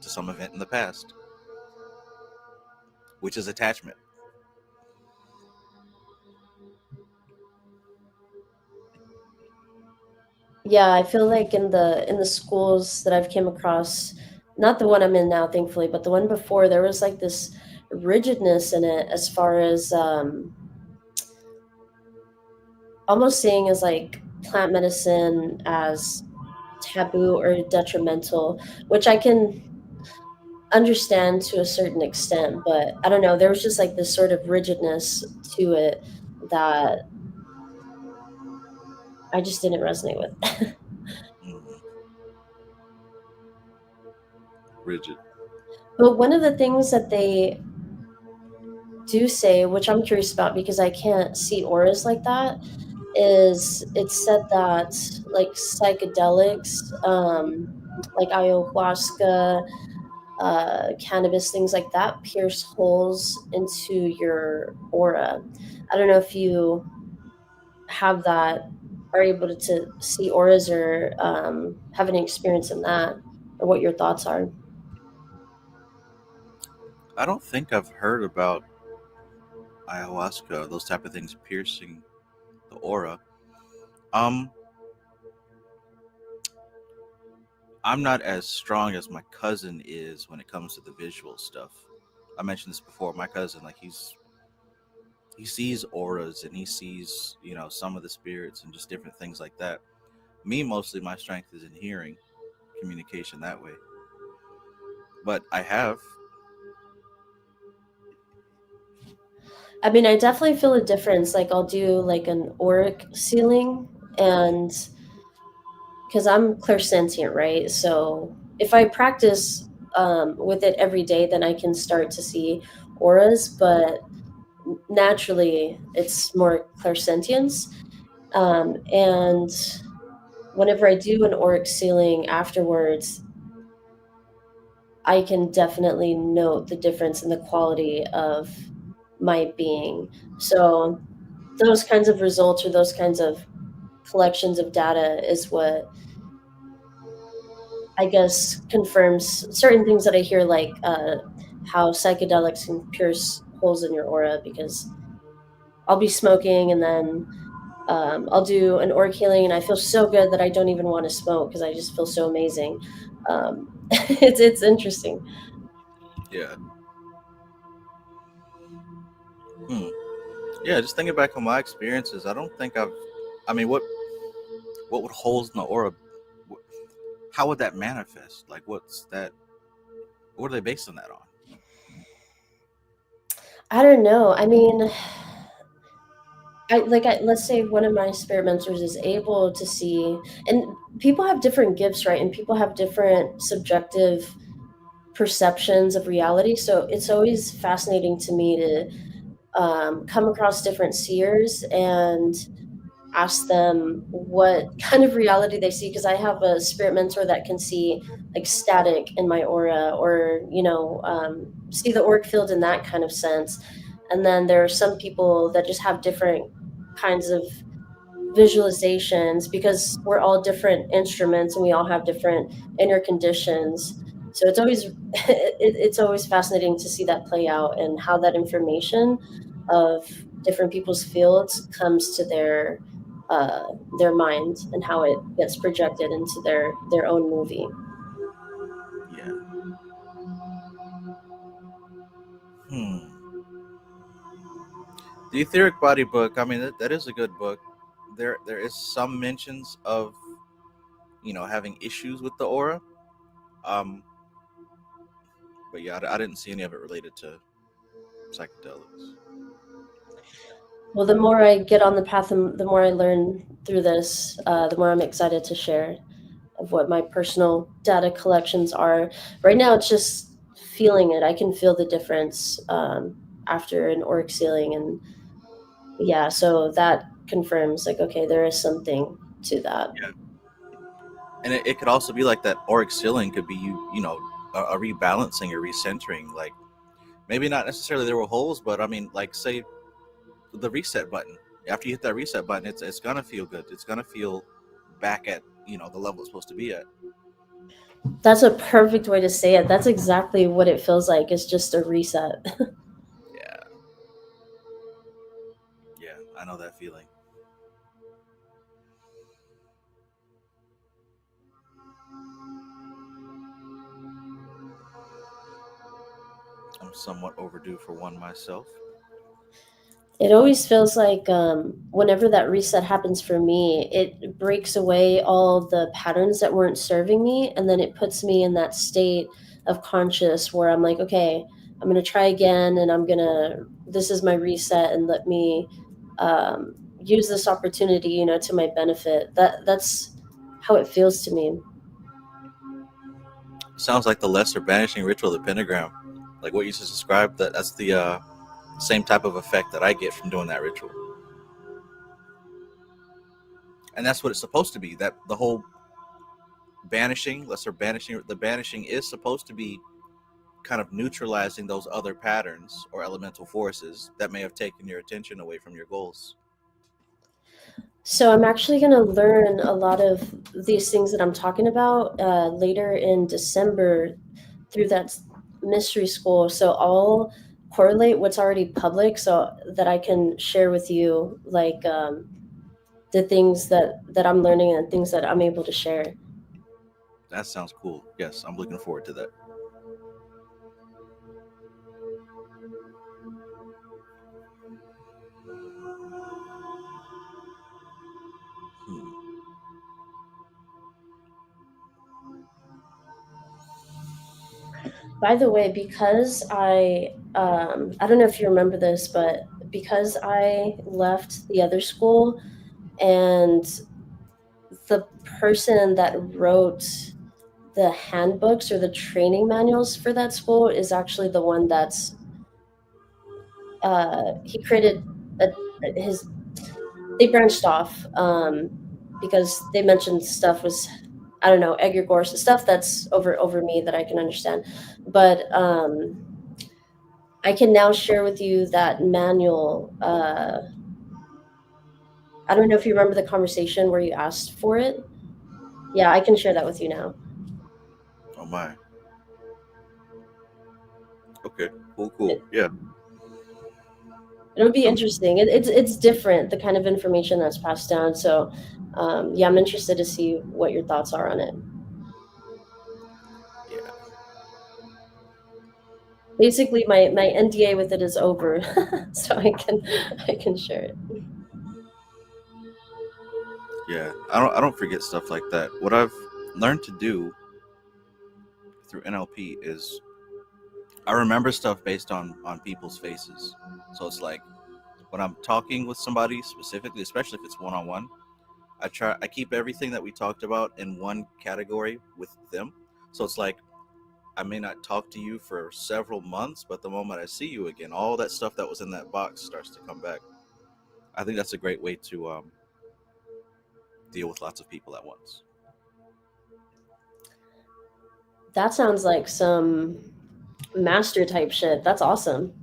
[SPEAKER 1] to some event in the past, which is attachment.
[SPEAKER 7] Yeah, I feel like in the schools that I've came across, not the one I'm in now, thankfully, but the one before, there was like this rigidness in it as far as almost seeing as like plant medicine as taboo or detrimental, which I can understand to a certain extent, but I don't know, there was just like this sort of rigidness to it that I just didn't resonate with.
[SPEAKER 1] Rigid.
[SPEAKER 7] But one of the things that they do say, which I'm curious about because I can't see auras like that, is it's said that like psychedelics, like ayahuasca, cannabis, things like that, pierce holes into your aura. I don't know if you have that, are able to see auras or have any experience in that, or what your thoughts are.
[SPEAKER 1] I don't think I've heard about ayahuasca, those type of things piercing the aura. Um, I'm not as strong as my cousin is when it comes to the visual stuff. I mentioned this before. My cousin, like, he sees auras and he sees, you know, some of the spirits and just different things like that. Me, mostly my strength is in hearing, communication that way. But I have.
[SPEAKER 7] I mean, I definitely feel a difference. Like, I'll do like an auric sealing, and because I'm clairsentient, right? So if I practice with it every day, then I can start to see auras. But naturally, it's more clairsentience. And whenever I do an auric sealing afterwards, I can definitely note the difference in the quality of my being. So those kinds of results or those kinds of collections of data is what I guess confirms certain things that I hear, like how psychedelics can pierce holes in your aura, because I'll be smoking, and then I'll do an orc healing, and I feel so good that I don't even want to smoke because I just feel so amazing. It's interesting.
[SPEAKER 1] Yeah. Yeah, just thinking back on my experiences, I don't think I mean, what would holes in the aura? How would that manifest? Like, what's that? What are they basing that on?
[SPEAKER 7] I don't know. I mean, let's say one of my spirit mentors is able to see, and people have different gifts, right? And people have different subjective perceptions of reality. So it's always fascinating to me to come across different seers and ask them what kind of reality they see, because I have a spirit mentor that can see like static in my aura, or see the auric field in that kind of sense. And then there are some people that just have different kinds of visualizations, because we're all different instruments and we all have different inner conditions. So it's always it's always fascinating to see that play out, and how that information of different people's fields comes to their mind, and how it gets projected into their own movie.
[SPEAKER 1] Yeah. Hmm. The Etheric Body book. I mean, that is a good book. There is some mentions of having issues with the aura. Um, but yeah, I didn't see any of it related to psychedelics.
[SPEAKER 7] Well, the more I get on the path, the more I learn through this, the more I'm excited to share of what my personal data collections are. Right now, it's just feeling it. I can feel the difference after an auric sealing, and yeah, so that confirms, like, okay, there is something to that.
[SPEAKER 1] Yeah. And it could also be like that auric sealing could be a rebalancing or recentering. Like, maybe not necessarily there were holes, but I mean, like, say the reset button. After you hit that reset button, it's gonna feel good. It's gonna feel back at the level it's supposed to be at.
[SPEAKER 7] That's a perfect way to say it. That's exactly what it feels like. It's just a reset.
[SPEAKER 1] Yeah. Yeah, I know that feeling. I'm somewhat overdue for one myself.
[SPEAKER 7] It always feels like whenever that reset happens for me, it breaks away all the patterns that weren't serving me. And then it puts me in that state of conscious where I'm like, okay, I'm going to try again. And this is my reset, and let me use this opportunity, to my benefit. That's how it feels to me.
[SPEAKER 1] Sounds like the lesser banishing ritual, the pentagram. Like what you just described, that's the same type of effect that I get from doing that ritual. And that's what it's supposed to be. That the whole banishing, lesser banishing, the banishing is supposed to be kind of neutralizing those other patterns or elemental forces that may have taken your attention away from your goals.
[SPEAKER 7] So I'm actually going to learn a lot of these things that I'm talking about later in December through that mystery school. So I'll correlate what's already public so that I can share with you, like, the things that I'm learning and things that I'm able to share.
[SPEAKER 1] That sounds cool. Yes, I'm looking forward to that.
[SPEAKER 7] By the way, because I don't know if you remember this, but because I left the other school, and the person that wrote the handbooks or the training manuals for that school is actually the one that's he created they branched off because they mentioned stuff was, I don't know, egregore stuff that's over me that I can understand. But I can now share with you that manual. I don't know if you remember the conversation where you asked for it. Yeah, I can share that with you now.
[SPEAKER 1] Oh my. Okay. Cool. Yeah.
[SPEAKER 7] It'll be interesting. It's different, the kind of information that's passed down. So, yeah, I'm interested to see what your thoughts are on it.
[SPEAKER 1] Yeah.
[SPEAKER 7] Basically, my NDA with it is over, so I can share it.
[SPEAKER 1] Yeah. I don't forget stuff like that. What I've learned to do through NLP is I remember stuff based on people's faces. So it's like when I'm talking with somebody specifically, especially if it's one on one, I keep everything that we talked about in one category with them. So it's like I may not talk to you for several months, but the moment I see you again, all that stuff that was in that box starts to come back. I think that's a great way to deal with lots of people at once.
[SPEAKER 7] That sounds like some master type shit. That's awesome.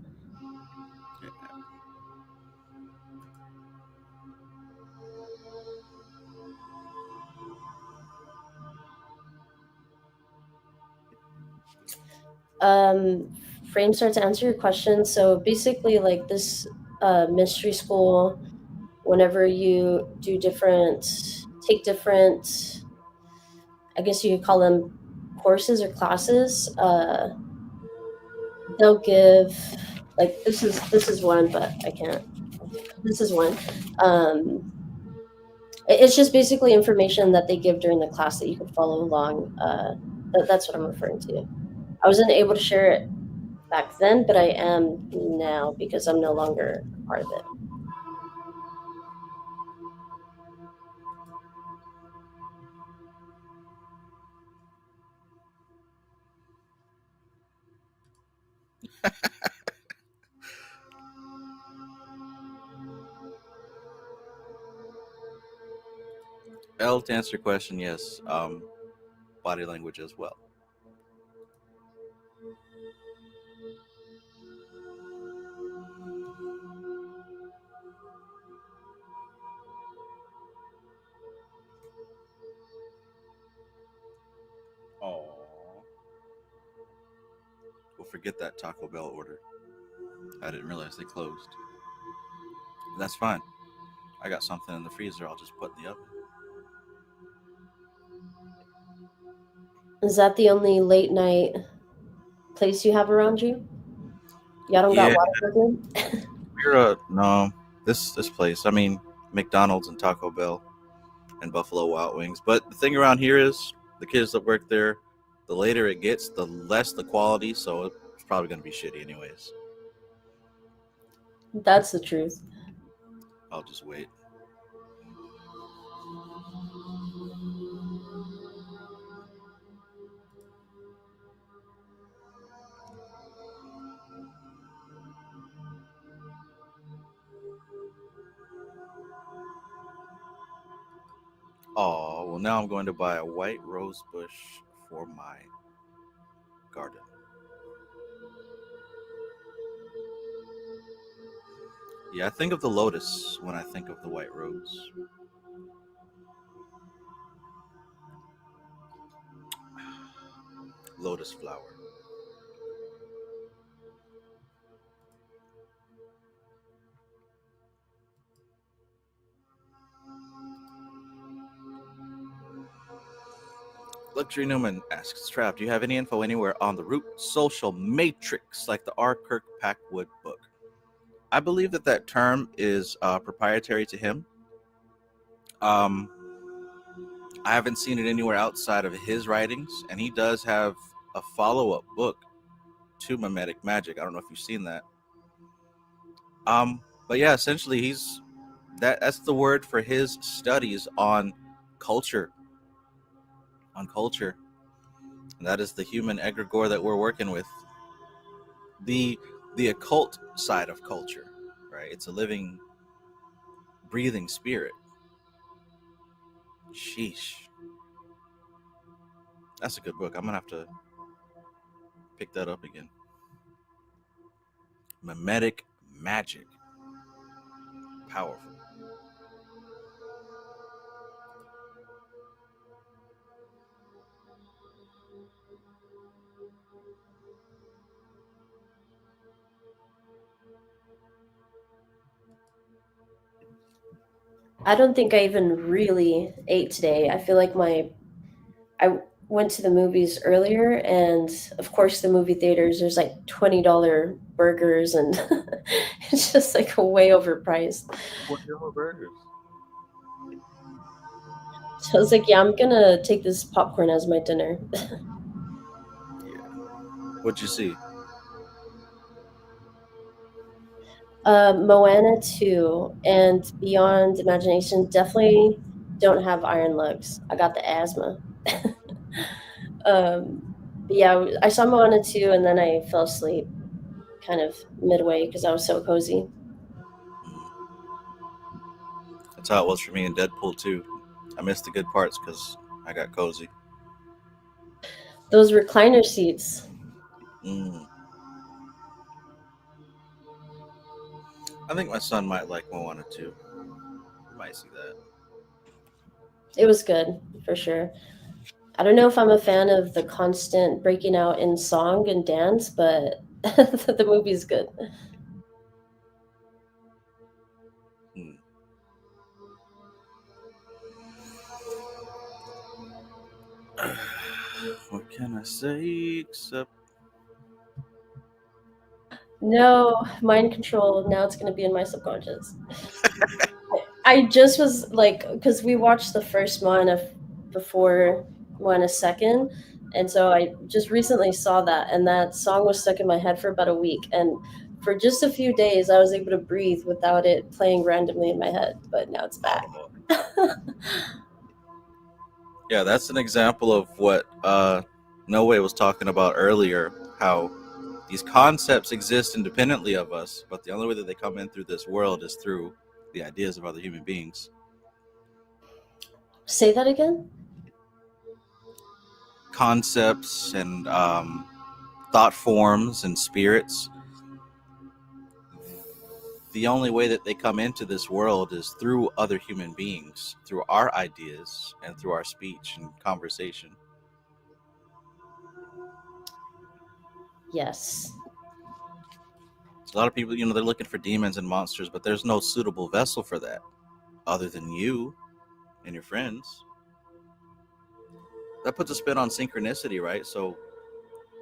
[SPEAKER 7] Framestart, to answer your question, so basically like this mystery school, whenever you do take different, I guess you could call them courses or classes, they'll give, like, this is one, but I can't, this is one. It's just basically information that they give during the class that you could follow along. That's what I'm referring to. I wasn't able to share it back then, but I am now because I'm no longer a part of it.
[SPEAKER 1] L, to answer your question, yes, body language as well. Oh, we'll forget that Taco Bell order. I didn't realize they closed. That's fine. I got something in the freezer. I'll just put in the oven.
[SPEAKER 7] Is that the only late night place you have around you? Y'all don't got
[SPEAKER 1] Yeah,
[SPEAKER 7] Whataburger?
[SPEAKER 1] we're no this place. I mean, McDonald's and Taco Bell and Buffalo Wild Wings. But the thing around here is the kids that work there, the later it gets, the less the quality. So it's probably going to be shitty anyways.
[SPEAKER 7] That's the truth.
[SPEAKER 1] I'll just wait. Oh, well, now I'm going to buy a white rose bush for my garden. Yeah, I think of the lotus when I think of the white rose. Lotus flower. Luxury Newman asks, Trav, do you have any info anywhere on the root social matrix like the R. Kirk Packwood book? I believe that term is proprietary to him. I haven't seen it anywhere outside of his writings, and he does have a follow-up book to Mimetic Magic. I don't know if you've seen that. But yeah, essentially that's the word for his studies on culture. On culture. And that is the human egregore that we're working with. The occult side of culture, right? It's a living, breathing spirit. Sheesh. That's a good book. I'm gonna have to pick that up again. Mimetic Magic. Powerful.
[SPEAKER 7] I don't think I even really ate today. I feel like I went to the movies earlier, and of course, the movie theaters, there's like $20 burgers, and it's just like way overpriced.
[SPEAKER 1] Burgers.
[SPEAKER 7] So I was like, yeah, I'm gonna take this popcorn as my dinner.
[SPEAKER 1] What'd you see?
[SPEAKER 7] Moana 2 and Beyond Imagination definitely don't have iron lugs. I got the asthma. But yeah, I saw Moana 2 and then I fell asleep kind of midway because I was so cozy.
[SPEAKER 1] That's how it was for me in Deadpool 2. I missed the good parts because I got cozy.
[SPEAKER 7] Those recliner seats.
[SPEAKER 1] Mm. I think my son might like Moana too. Might see that.
[SPEAKER 7] It was good for sure. I don't know if I'm a fan of the constant breaking out in song and dance, but the movie's good.
[SPEAKER 1] Mm. What can I say except
[SPEAKER 7] No, mind control. Now it's going to be in my subconscious. I just was like, because we watched the first Moana before Moana second, and so I just recently saw that, and that song was stuck in my head for about a week, and for just a few days, I was able to breathe without it playing randomly in my head. But now it's back.
[SPEAKER 1] yeah, that's an example of what No Way was talking about earlier. How these concepts exist independently of us, but the only way that they come in through this world is through the ideas of other human beings.
[SPEAKER 7] Say that again.
[SPEAKER 1] Concepts and thought forms and spirits. The only way that they come into this world is through other human beings, through our ideas and through our speech and conversation.
[SPEAKER 7] Yes.
[SPEAKER 1] A lot of people, they're looking for demons and monsters, but there's no suitable vessel for that other than you and your friends. That puts a spin on synchronicity, right? So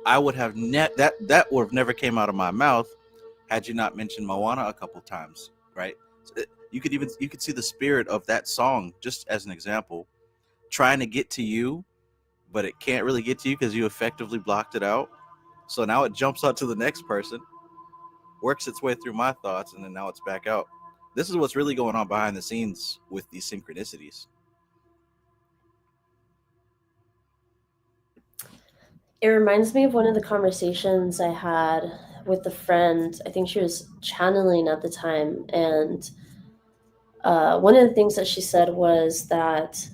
[SPEAKER 1] I would have that would have never came out of my mouth had you not mentioned Moana a couple times, right? You could see the spirit of that song, just as an example, trying to get to you, but it can't really get to you because you effectively blocked it out. So now it jumps out to the next person, works its way through my thoughts, and then now it's back out. This is what's really going on behind the scenes with these synchronicities.
[SPEAKER 7] It reminds me of one of the conversations I had with a friend. I think she was channeling at the time, and one of the things that she said was that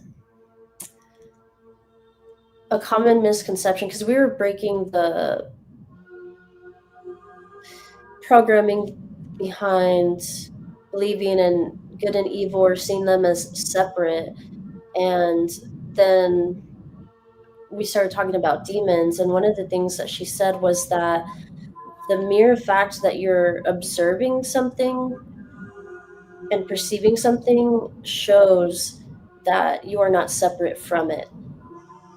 [SPEAKER 7] a common misconception, because we were breaking the programming behind believing in good and evil or seeing them as separate, and then we started talking about demons, and one of the things that she said was that the mere fact that you're observing something and perceiving something shows that you are not separate from it.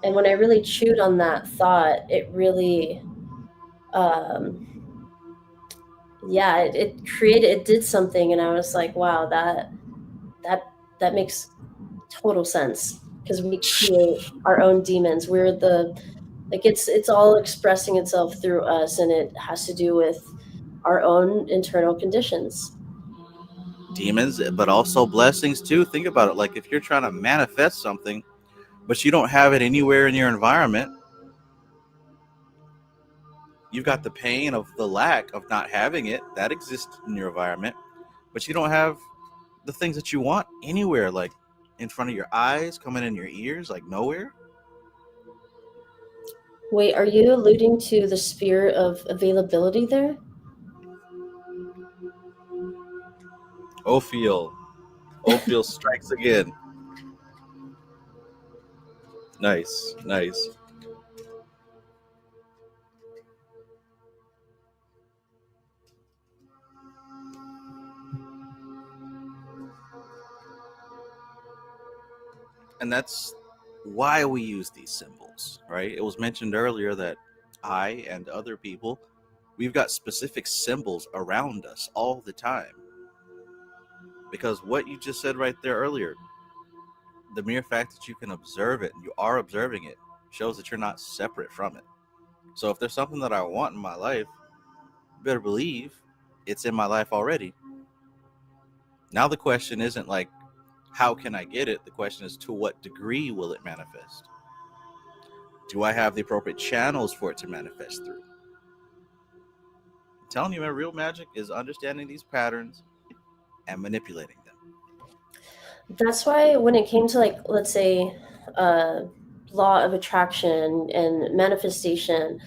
[SPEAKER 7] And when I really chewed on that thought, it really it did something, and I was like, wow, that makes total sense, because we create our own demons. We're it's all expressing itself through us, and it has to do with our own internal conditions.
[SPEAKER 1] Demons, but also blessings too. Think about it. Like if you're trying to manifest something, but you don't have it anywhere in your environment, you've got the pain of the lack of not having it that exists in your environment, but you don't have the things that you want anywhere, like in front of your eyes, coming in your ears, like nowhere.
[SPEAKER 7] Wait, are you alluding to the spirit of availability there?
[SPEAKER 1] Ophiel strikes again. Nice. And that's why we use these symbols, right? It was mentioned earlier that I and other people, we've got specific symbols around us all the time. Because what you just said right there earlier, the mere fact that you can observe it and you are observing it shows that you're not separate from it. So if there's something that I want in my life, you better believe it's in my life already. Now the question isn't like, how can I get it? The question is, to what degree will it manifest? Do I have the appropriate channels for it to manifest through? I'm telling you, man, real magic is understanding these patterns and manipulating them.
[SPEAKER 7] That's why when it came to, like, let's say, law of attraction and manifestation,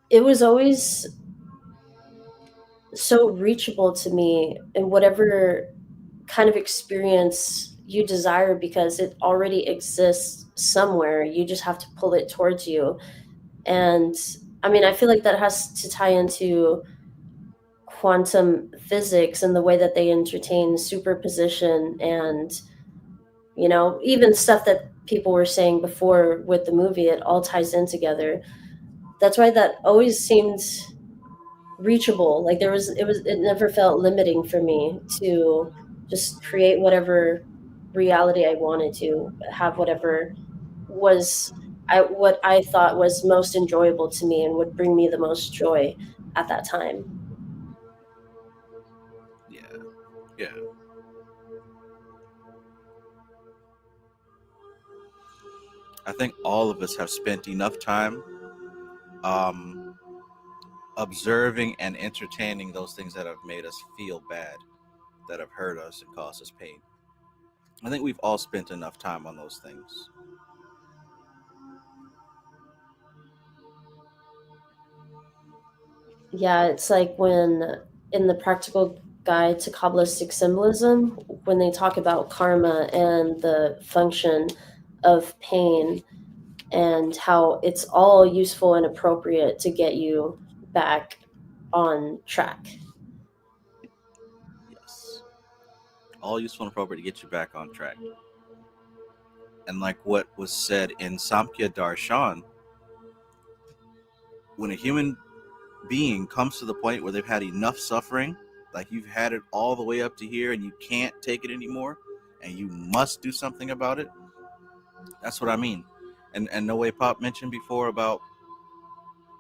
[SPEAKER 7] it was always so reachable to me in whatever kind of experience you desire, because it already exists somewhere. You just have to pull it towards you. And I mean, I feel like that has to tie into quantum physics and the way that they entertain superposition, and even stuff that people were saying before with the movie. It all ties in together. That's why that always seemed reachable. Like it never felt limiting for me to just create whatever reality I wanted, to have whatever was what I thought was most enjoyable to me and would bring me the most joy at that time.
[SPEAKER 1] Yeah. I think all of us have spent enough time observing and entertaining those things that have made us feel bad, that have hurt us and caused us pain. I think we've all spent enough time on those things.
[SPEAKER 7] Yeah, it's like when in the Practical Guide to Kabbalistic Symbolism, when they talk about karma and the function of pain, and how it's all useful and appropriate to get you back on track.
[SPEAKER 1] Yes. All useful and appropriate to get you back on track. And like what was said in Samkhya Darshan, when a human being comes to the point where they've had enough suffering, like you've had it all the way up to here and you can't take it anymore and you must do something about it, that's what I mean. And No Way Pop mentioned before about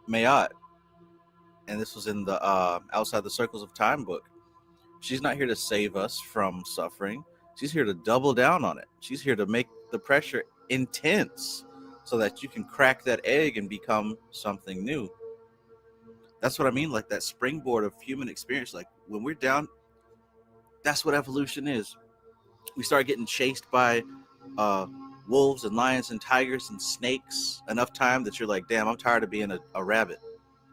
[SPEAKER 1] Mayat, and this was in the Outside the Circles of Time book. She's not here to save us from suffering. She's here to double down on it. She's here to make the pressure intense so that you can crack that egg and become something new. That's what I mean, like that springboard of human experience. Like when we're down, that's what evolution is. We start getting chased by wolves and lions and tigers and snakes enough time that you're like, damn, I'm tired of being a rabbit.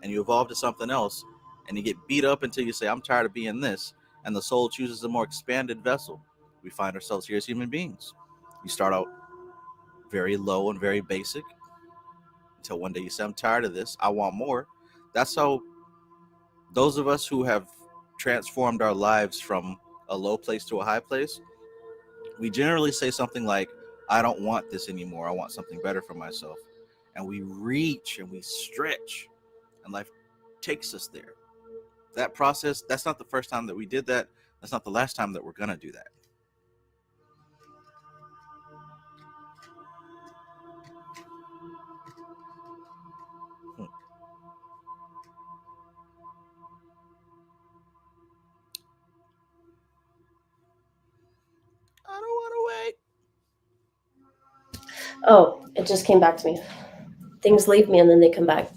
[SPEAKER 1] And you evolve to something else and you get beat up until you say, I'm tired of being this. And the soul chooses a more expanded vessel. We find ourselves here as human beings. You start out very low and very basic until one day you say, I'm tired of this. I want more. That's how those of us who have transformed our lives from a low place to a high place, we generally say something like, I don't want this anymore. I want something better for myself. And we reach and we stretch, and life takes us there. That process, that's not the first time that we did that. That's not the last time that we're going to do that. I don't want to wait.
[SPEAKER 7] Oh, it just came back to me. Things leave me and then they come back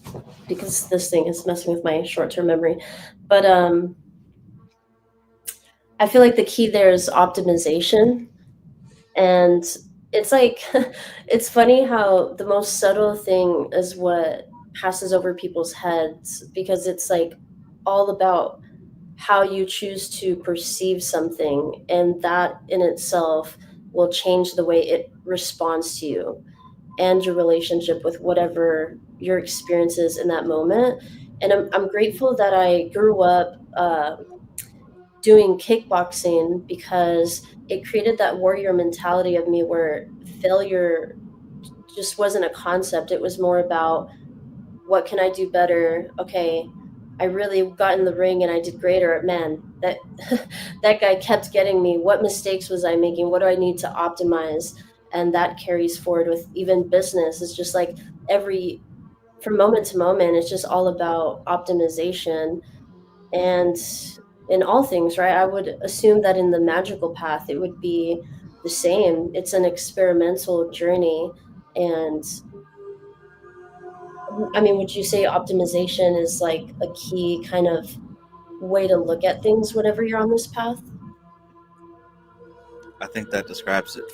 [SPEAKER 7] because this thing is messing with my short-term memory. But I feel like the key there is optimization. And it's like, it's funny how the most subtle thing is what passes over people's heads, because it's like all about how you choose to perceive something, and that in itself will change the way it responds to you and your relationship with whatever your experience is in that moment. And I'm grateful that I grew up doing kickboxing because it created that warrior mentality of me where failure just wasn't a concept. It was more about what can I do better? Okay, I really got in the ring and I did great, or man, that that guy kept getting me. What mistakes was I making? What do I need to optimize? And that carries forward with even business. It's just like from moment to moment, it's just all about optimization. And in all things, right? I would assume that in the magical path, it would be the same. It's an experimental journey. And I mean, would you say optimization is like a key kind of way to look at things whenever you're on this path?
[SPEAKER 1] I think that describes it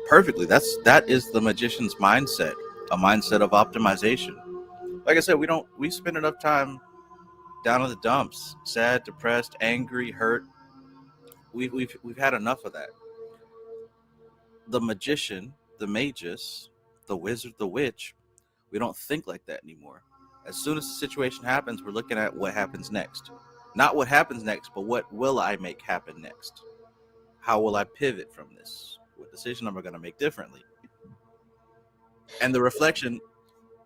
[SPEAKER 1] perfectly. That is the magician's mindset, a mindset of optimization. Like I said, we spend enough time down in the dumps, sad, depressed, angry, hurt. We've had enough of that. The magician, the magus, the wizard, the witch, we don't think like that anymore. As soon as the situation happens, we're looking at what happens next. Not what happens next, but what will I make happen next? How will I pivot from this? What decision am I going to make differently? And the reflection,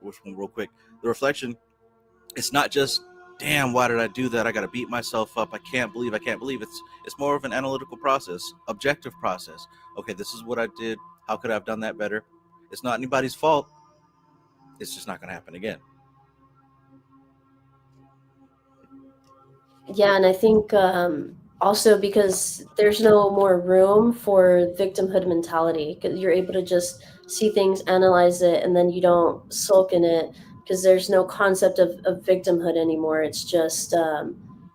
[SPEAKER 1] which one real quick, the reflection, it's not just, damn, why did I do that? I got to beat myself up. I can't believe. It's more of an analytical process, objective process. Okay, this is what I did. How could I have done that better? It's not anybody's fault. It's just not going to happen again.
[SPEAKER 7] Yeah, and I think also because there's no more room for victimhood mentality, because you're able to just see things, analyze it, and then you don't sulk in it because there's no concept of victimhood anymore. It's just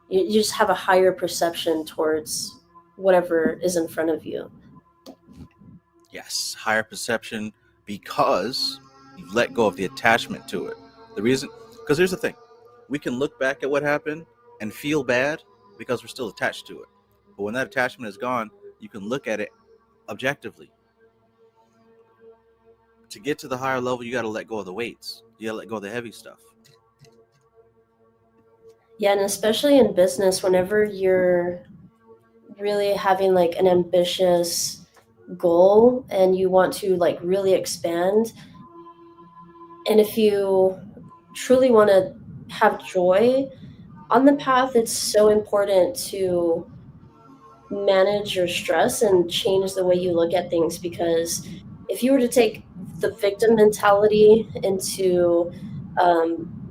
[SPEAKER 7] you just have a higher perception towards whatever is in front of you.
[SPEAKER 1] Yes, higher perception because you've let go of the attachment to it. The reason, because here's the thing, we can look back at what happened and feel bad because we're still attached to it. But when that attachment is gone, you can look at it objectively. To get to the higher level, you got to let go of the weights. You got to let go of the heavy stuff.
[SPEAKER 7] Yeah, and especially in business, whenever you're really having like an ambitious goal and you want to like really expand, and if you truly want to have joy on the path, it's so important to manage your stress and change the way you look at things, because if you were to take the victim mentality into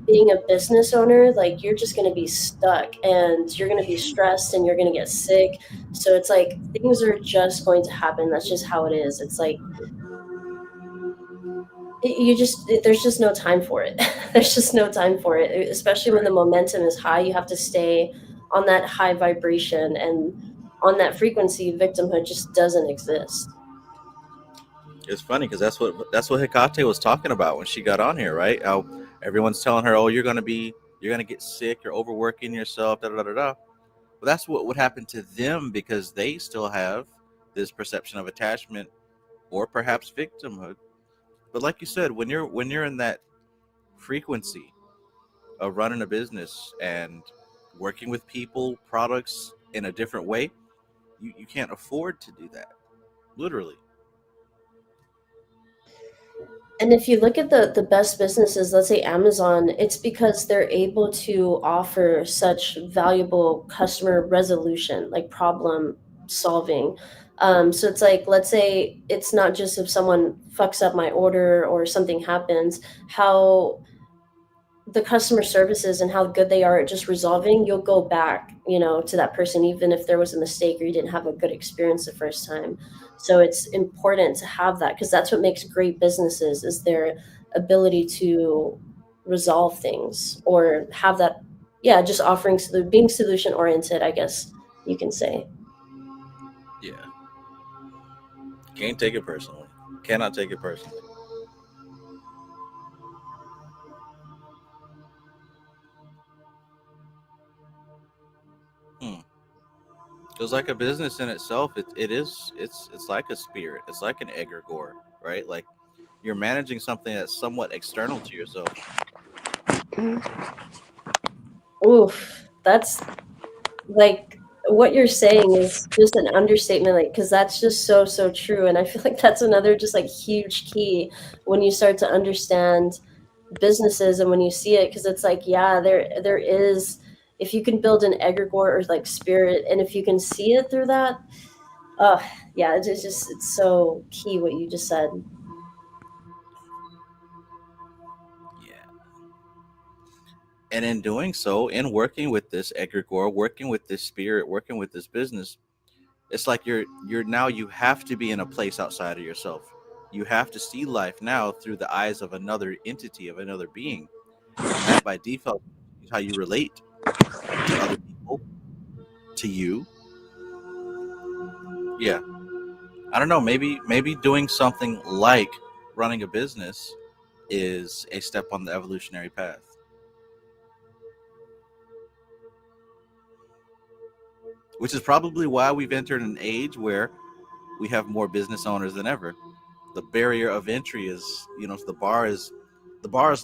[SPEAKER 7] being a business owner, like you're just going to be stuck and you're going to be stressed and you're going to get sick. So it's like things are just going to happen. That's just how it is. It's like there's just no time for it. There's just no time for it, especially when the momentum is high. You have to stay on that high vibration, and on that frequency, victimhood just doesn't exist.
[SPEAKER 1] It's funny because that's what Hecate was talking about when she got on here, right? How everyone's telling her, "Oh, you're gonna get sick. You're overworking yourself." Da da da da. But that's what would happen to them because they still have this perception of attachment or perhaps victimhood. But like you said, when you're in that frequency of running a business and working with people, products in a different way, you can't afford to do that. Literally.
[SPEAKER 7] And if you look at the best businesses, let's say Amazon, it's because they're able to offer such valuable customer resolution, like problem solving. So it's like, let's say it's not just if someone fucks up my order or something happens, how the customer services and how good they are at just resolving, you'll go back, to that person, even if there was a mistake or you didn't have a good experience the first time. So it's important to have that, because that's what makes great businesses, is their ability to resolve things or have that, just offering, being solution oriented, I guess you can say.
[SPEAKER 1] Yeah. Can't take it personally. Cannot take it personally. Because like a business in itself, it's like a spirit. It's like an egregore, right? Like you're managing something that's somewhat external to yourself.
[SPEAKER 7] Oof, that's like what you're saying is just an understatement, like, because that's just so true. And I feel like that's another just like huge key when you start to understand businesses and when you see it, because it's like, yeah, there is, if you can build an egregore or like spirit, and if you can see it through that, yeah, it's so key what you just said.
[SPEAKER 1] Yeah. And in doing so, in working with this egregore, working with this spirit, working with this business, it's like you're now, you have to be in a place outside of yourself. You have to see life now through the eyes of another entity, of another being. And that by default is how you relate to other people, to you. Yeah. I don't know, maybe doing something like running a business is a step on the evolutionary path. Which is probably why we've entered an age where we have more business owners than ever. The barrier of entry is, the bar is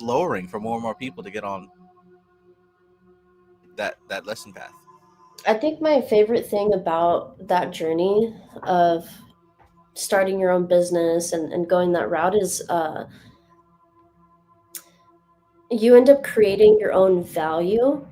[SPEAKER 1] lowering for more and more people to get on that lesson path.
[SPEAKER 7] I think my favorite thing about that journey of starting your own business and going that route is you end up creating your own value,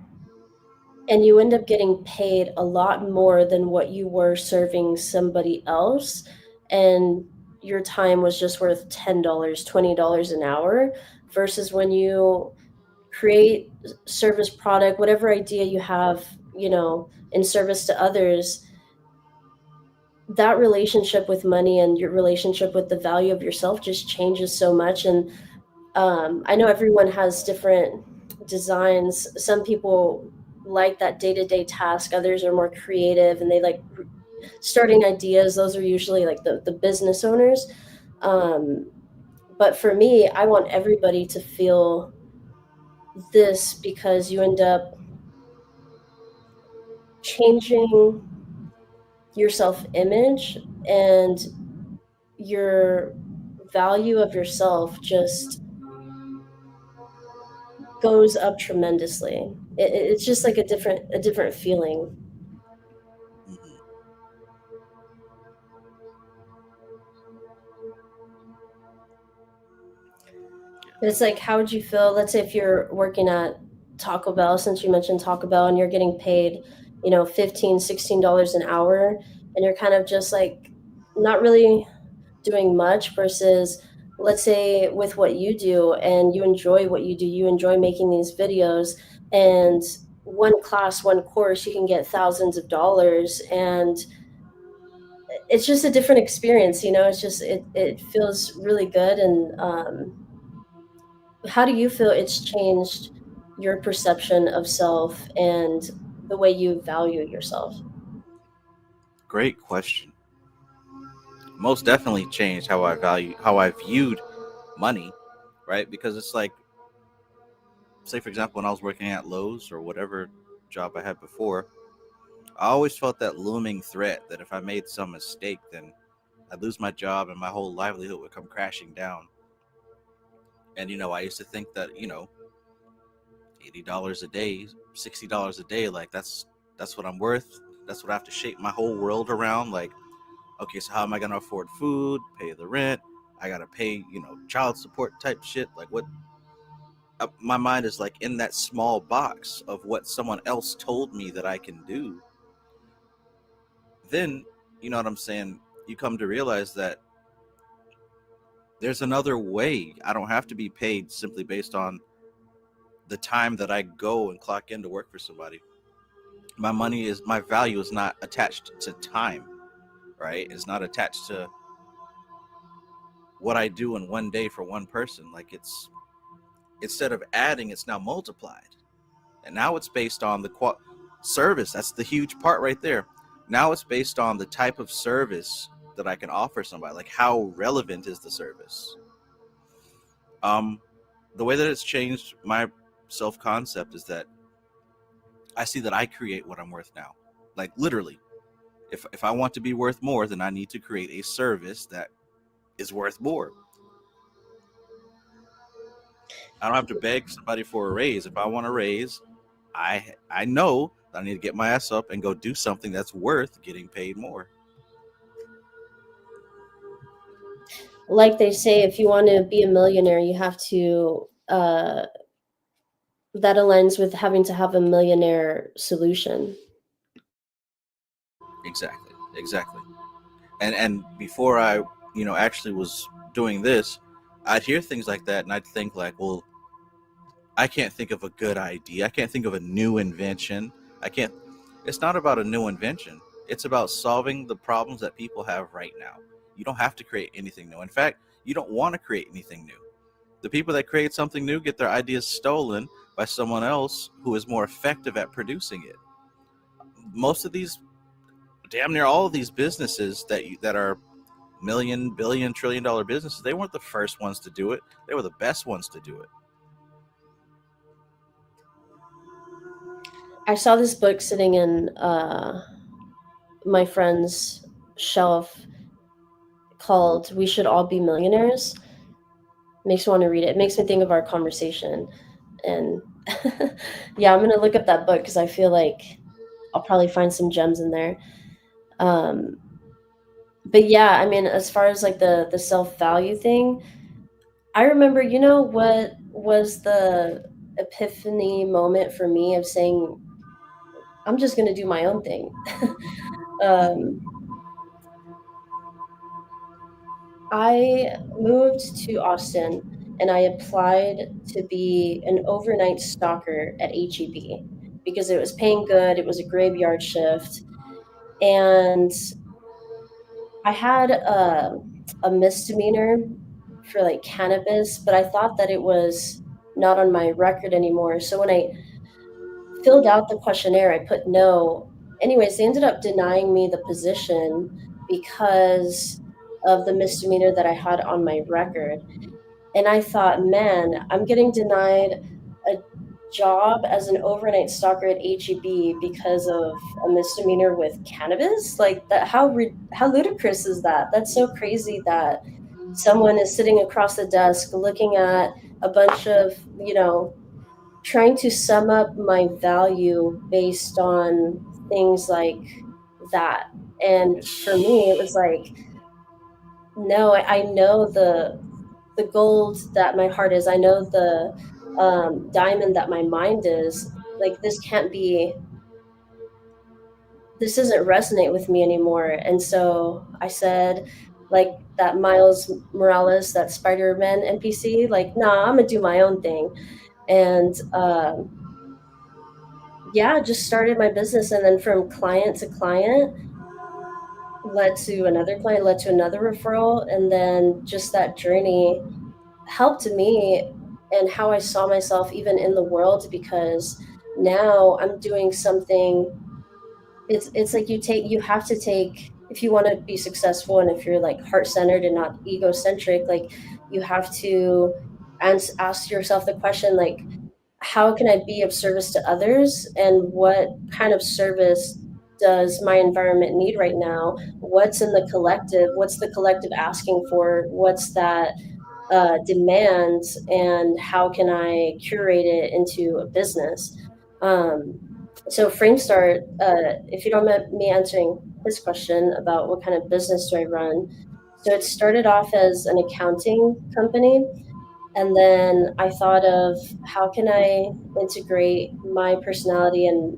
[SPEAKER 7] and you end up getting paid a lot more than what you were serving somebody else, and your time was just worth $10, $20 an hour, versus when you create service, product, whatever idea you have, in service to others, that relationship with money and your relationship with the value of yourself just changes so much. And I know everyone has different designs. Some people like that day-to-day task, others are more creative and they like starting ideas. Those are usually like the business owners. But for me, I want everybody to feel this, because you end up changing your self-image, and your value of yourself just goes up tremendously. It's just like a different feeling.
[SPEAKER 1] Mhm.
[SPEAKER 7] It's like, how would you feel, let's say if you're working at Taco Bell, since you mentioned Taco Bell, and you're getting paid, $15-16 an hour, and you're kind of just like not really doing much, versus let's say with what you do and you enjoy what you do, you enjoy making these videos, and one class, one course, you can get thousands of dollars, and it's just a different experience. It's just, it feels really good. And how do you feel it's changed your perception of self and the way you value yourself?
[SPEAKER 1] Great question. Most definitely changed how I viewed money, right? Because it's like, say for example, when I was working at Lowe's or whatever job I had before, I always felt that looming threat that if I made some mistake, then I'd lose my job and my whole livelihood would come crashing down. And I used to think that $80 a day, $60 a day, like that's what I'm worth. That's what I have to shape my whole world around. Like, okay, so how am I gonna afford food, pay the rent? I gotta pay, child support type shit. Like, what? My mind is like in that small box of what someone else told me that I can do. Then, you know what I'm saying? You come to realize that there's another way. I don't have to be paid simply based on the time that I go and clock in to work for somebody. My value is not attached to time, right? It's not attached to what I do in one day for one person. Like, it's, instead of adding, it's now multiplied. And now it's based on the service. That's the huge part right there. Now it's based on the type of service that I can offer somebody. Like, how relevant is the service? The way that it's changed my self-concept is that I see that I create what I'm worth now. Like, literally, if I want to be worth more, then I need to create a service that is worth more. I don't have to beg somebody for a raise. If I want a raise, I know I need to get my ass up and go do something that's worth getting paid more.
[SPEAKER 7] Like they say, if you want to be a millionaire, you have to, that aligns with having to have a millionaire solution.
[SPEAKER 1] Exactly. And before I, actually was doing this, I'd hear things like that and I'd think like, well, I can't think of a good idea. I can't think of a new invention. It's not about a new invention. It's about solving the problems that people have right now. You don't have to create anything new. In fact, you don't want to create anything new. The people that create something new get their ideas stolen by someone else who is more effective at producing it. Most of these, damn near all of these businesses that are million, billion, $1 trillion businesses, they weren't the first ones to do it. They were the best ones to do it.
[SPEAKER 7] I saw this book sitting in my friend's shelf called "We Should All Be Millionaires." Makes me want to read it. It makes me think of our conversation. And yeah, I'm gonna look up that book because I feel like I'll probably find some gems in there. But yeah, I mean, as far as like the self-value thing, I remember, what was the epiphany moment for me of saying, I'm just gonna do my own thing. I moved to Austin and I applied to be an overnight stalker at HEB because it was paying good. It was a graveyard shift. And I had a misdemeanor for like cannabis, but I thought that it was not on my record anymore. So when I filled out the questionnaire, I put no. Anyways, they ended up denying me the position because of the misdemeanor that I had on my record. And I thought, man, I'm getting denied a job as an overnight stalker at HEB because of a misdemeanor with cannabis. Like that, how ludicrous is that? That's so crazy that someone is sitting across the desk looking at a bunch of, trying to sum up my value based on things like that. And for me, it was like, no, I know the gold that my heart is. I know the diamond that my mind is. Like this doesn't resonate with me anymore. And so I said, like that Miles Morales, that Spider-Man NPC, like, nah, I'm gonna do my own thing. And yeah, just started my business, and then from client to client led to another client, led to another referral, and then just that journey helped me and how I saw myself even in the world, because now I'm doing something. It's like you have to take, if you want to be successful and if you're like heart-centered and not egocentric, like you have to ask yourself the question, like, how can I be of service to others, and what kind of service does my environment need right now? What's in the collective? What's the collective asking for? What's that demand, and how can I curate it into a business? So Framestart, if you don't mind me answering his question about what kind of business do I run, so it started off as an accounting company. And then I thought of, how can I integrate my personality, and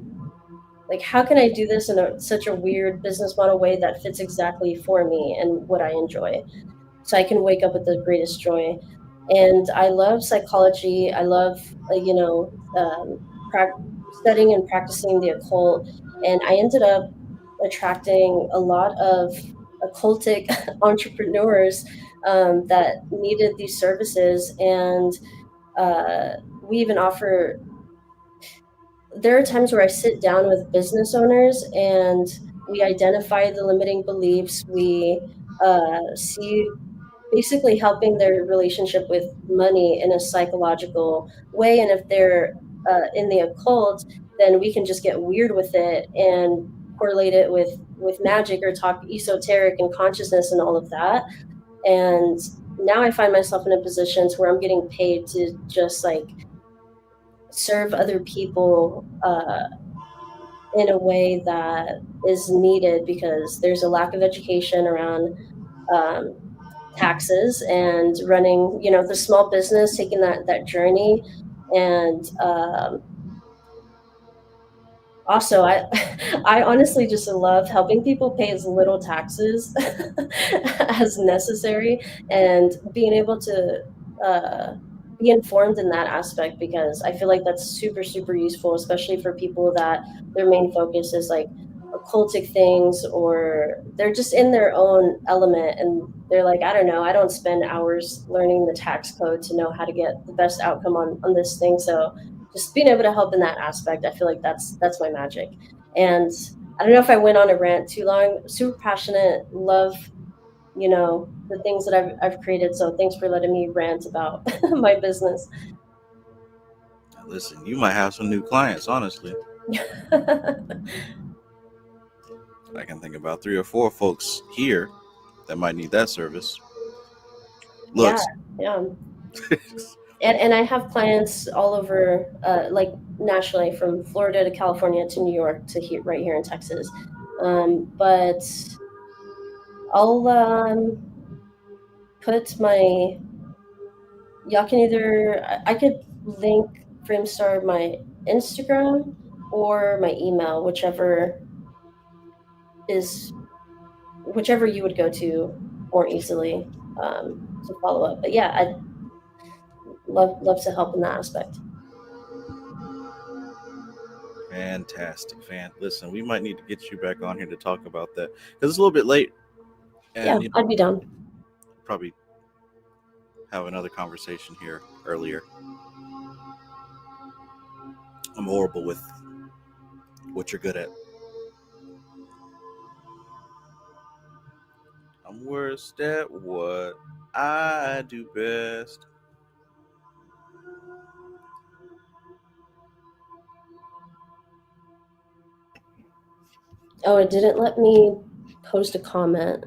[SPEAKER 7] like, how can I do this in such a weird business model way that fits exactly for me and what I enjoy, so I can wake up with the greatest joy. And I love psychology. I love, studying and practicing the occult. And I ended up attracting a lot of occultic entrepreneurs that needed these services. And we even offer, there are times where I sit down with business owners and we identify the limiting beliefs. We see basically helping their relationship with money in a psychological way. And if they're in the occult, then we can just get weird with it and correlate it with magic, or talk esoteric and consciousness and all of that. And now I find myself in a position where I'm getting paid to just like serve other people in a way that is needed, because there's a lack of education around um, taxes and running, the small business, taking that journey. And also, I I honestly just love helping people pay as little taxes as necessary, and being able to uh, be informed in that aspect, because I feel like that's super super useful, especially for people that their main focus is like occultic things, or they're just in their own element, and they're like, I don't know, I don't spend hours learning the tax code to know how to get the best outcome on this thing. So just being able to help in that aspect, I feel like that's my magic. And I don't know if I went on a rant too long. Super passionate, love, the things that I've created. So thanks for letting me rant about my business.
[SPEAKER 1] Listen, you might have some new clients, honestly. I can think about 3 or 4 folks here that might need that service. Look,
[SPEAKER 7] yeah. And I have clients all over, like nationally, from Florida to California to New York to here, right here in Texas. But I'll put my, y'all can either, I could link Framestar my Instagram or my email, whichever you would go to more easily, to follow up. But yeah, I'd love to help in that aspect.
[SPEAKER 1] fantastic, Listen, we might need to get you back on here to talk about that because it's a little bit late. And
[SPEAKER 7] Yeah, I'd be down.
[SPEAKER 1] Probably have another conversation here earlier. I'm horrible with what you're good at. I'm worst at what I do best.
[SPEAKER 7] Oh, it didn't let me post a comment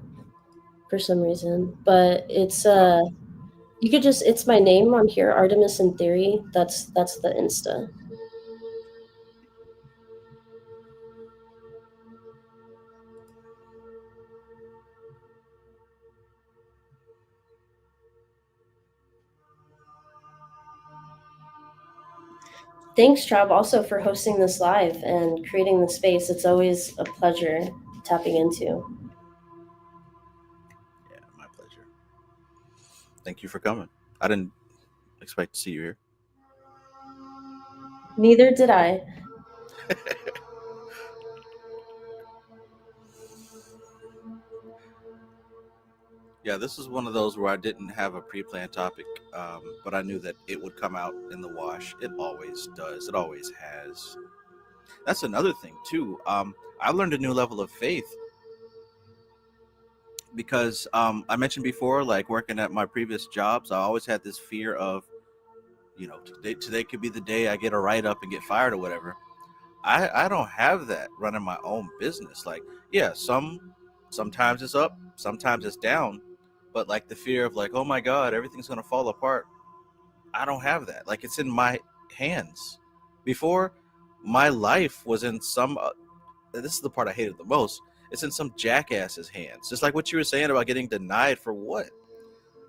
[SPEAKER 7] for some reason, but it's you could just, it's my name on here, Artemis in Theory. That's the Insta. Thanks, Trav, also for hosting this live and creating the space. It's always a pleasure tapping into.
[SPEAKER 1] Yeah, my pleasure. Thank you for coming. I didn't expect to see you here.
[SPEAKER 7] Neither did I.
[SPEAKER 1] Yeah, this is one of those where I didn't have a pre-planned topic, but I knew that it would come out in the wash. It always does. It always has. That's another thing too. I learned a new level of faith because I mentioned before, like working at my previous jobs, I always had this fear of, today could be the day I get a write up and get fired or whatever. I don't have that running my own business. Like, yeah, sometimes it's up, sometimes it's down, but like the fear of like, oh my God, everything's gonna fall apart. I don't have that. Like, it's in my hands. Before, my life was in some. This is the part I hated the most. It's in some jackass's hands. Just like what you were saying about getting denied for what?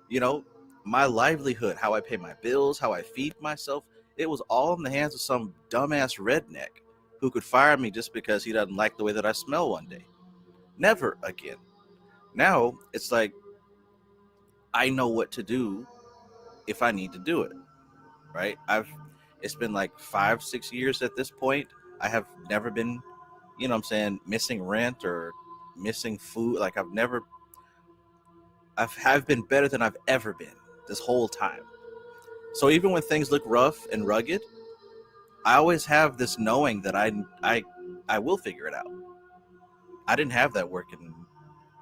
[SPEAKER 1] You know, my livelihood, how I pay my bills, how I feed myself. It was all in the hands of some dumbass redneck who could fire me just because he doesn't like the way that I smell one day. Never again. Now it's like I know what to do if I need to do it. Right? It's been like 5-6 years at this point. I have never been, missing rent or missing food. Like I've been better than I've ever been this whole time. So even when things look rough and rugged, I always have this knowing that I will figure it out. I didn't have that work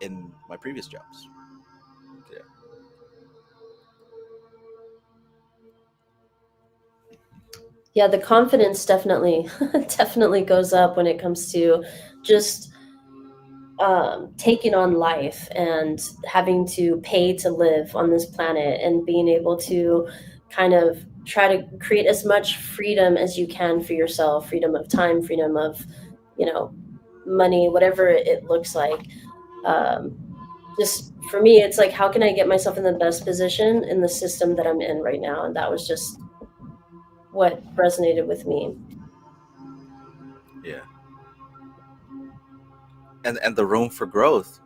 [SPEAKER 1] in my previous jobs. Yeah.
[SPEAKER 7] Yeah, the confidence definitely definitely goes up when it comes to just taking on life and having to pay to live on this planet, and being able to kind of try to create as much freedom as you can for yourself, freedom of time, freedom of money, whatever it looks like. Just for me, it's like, how can I get myself in the best position in the system that I'm in right now? And that was just what resonated with me.
[SPEAKER 1] Yeah. And the room for growth.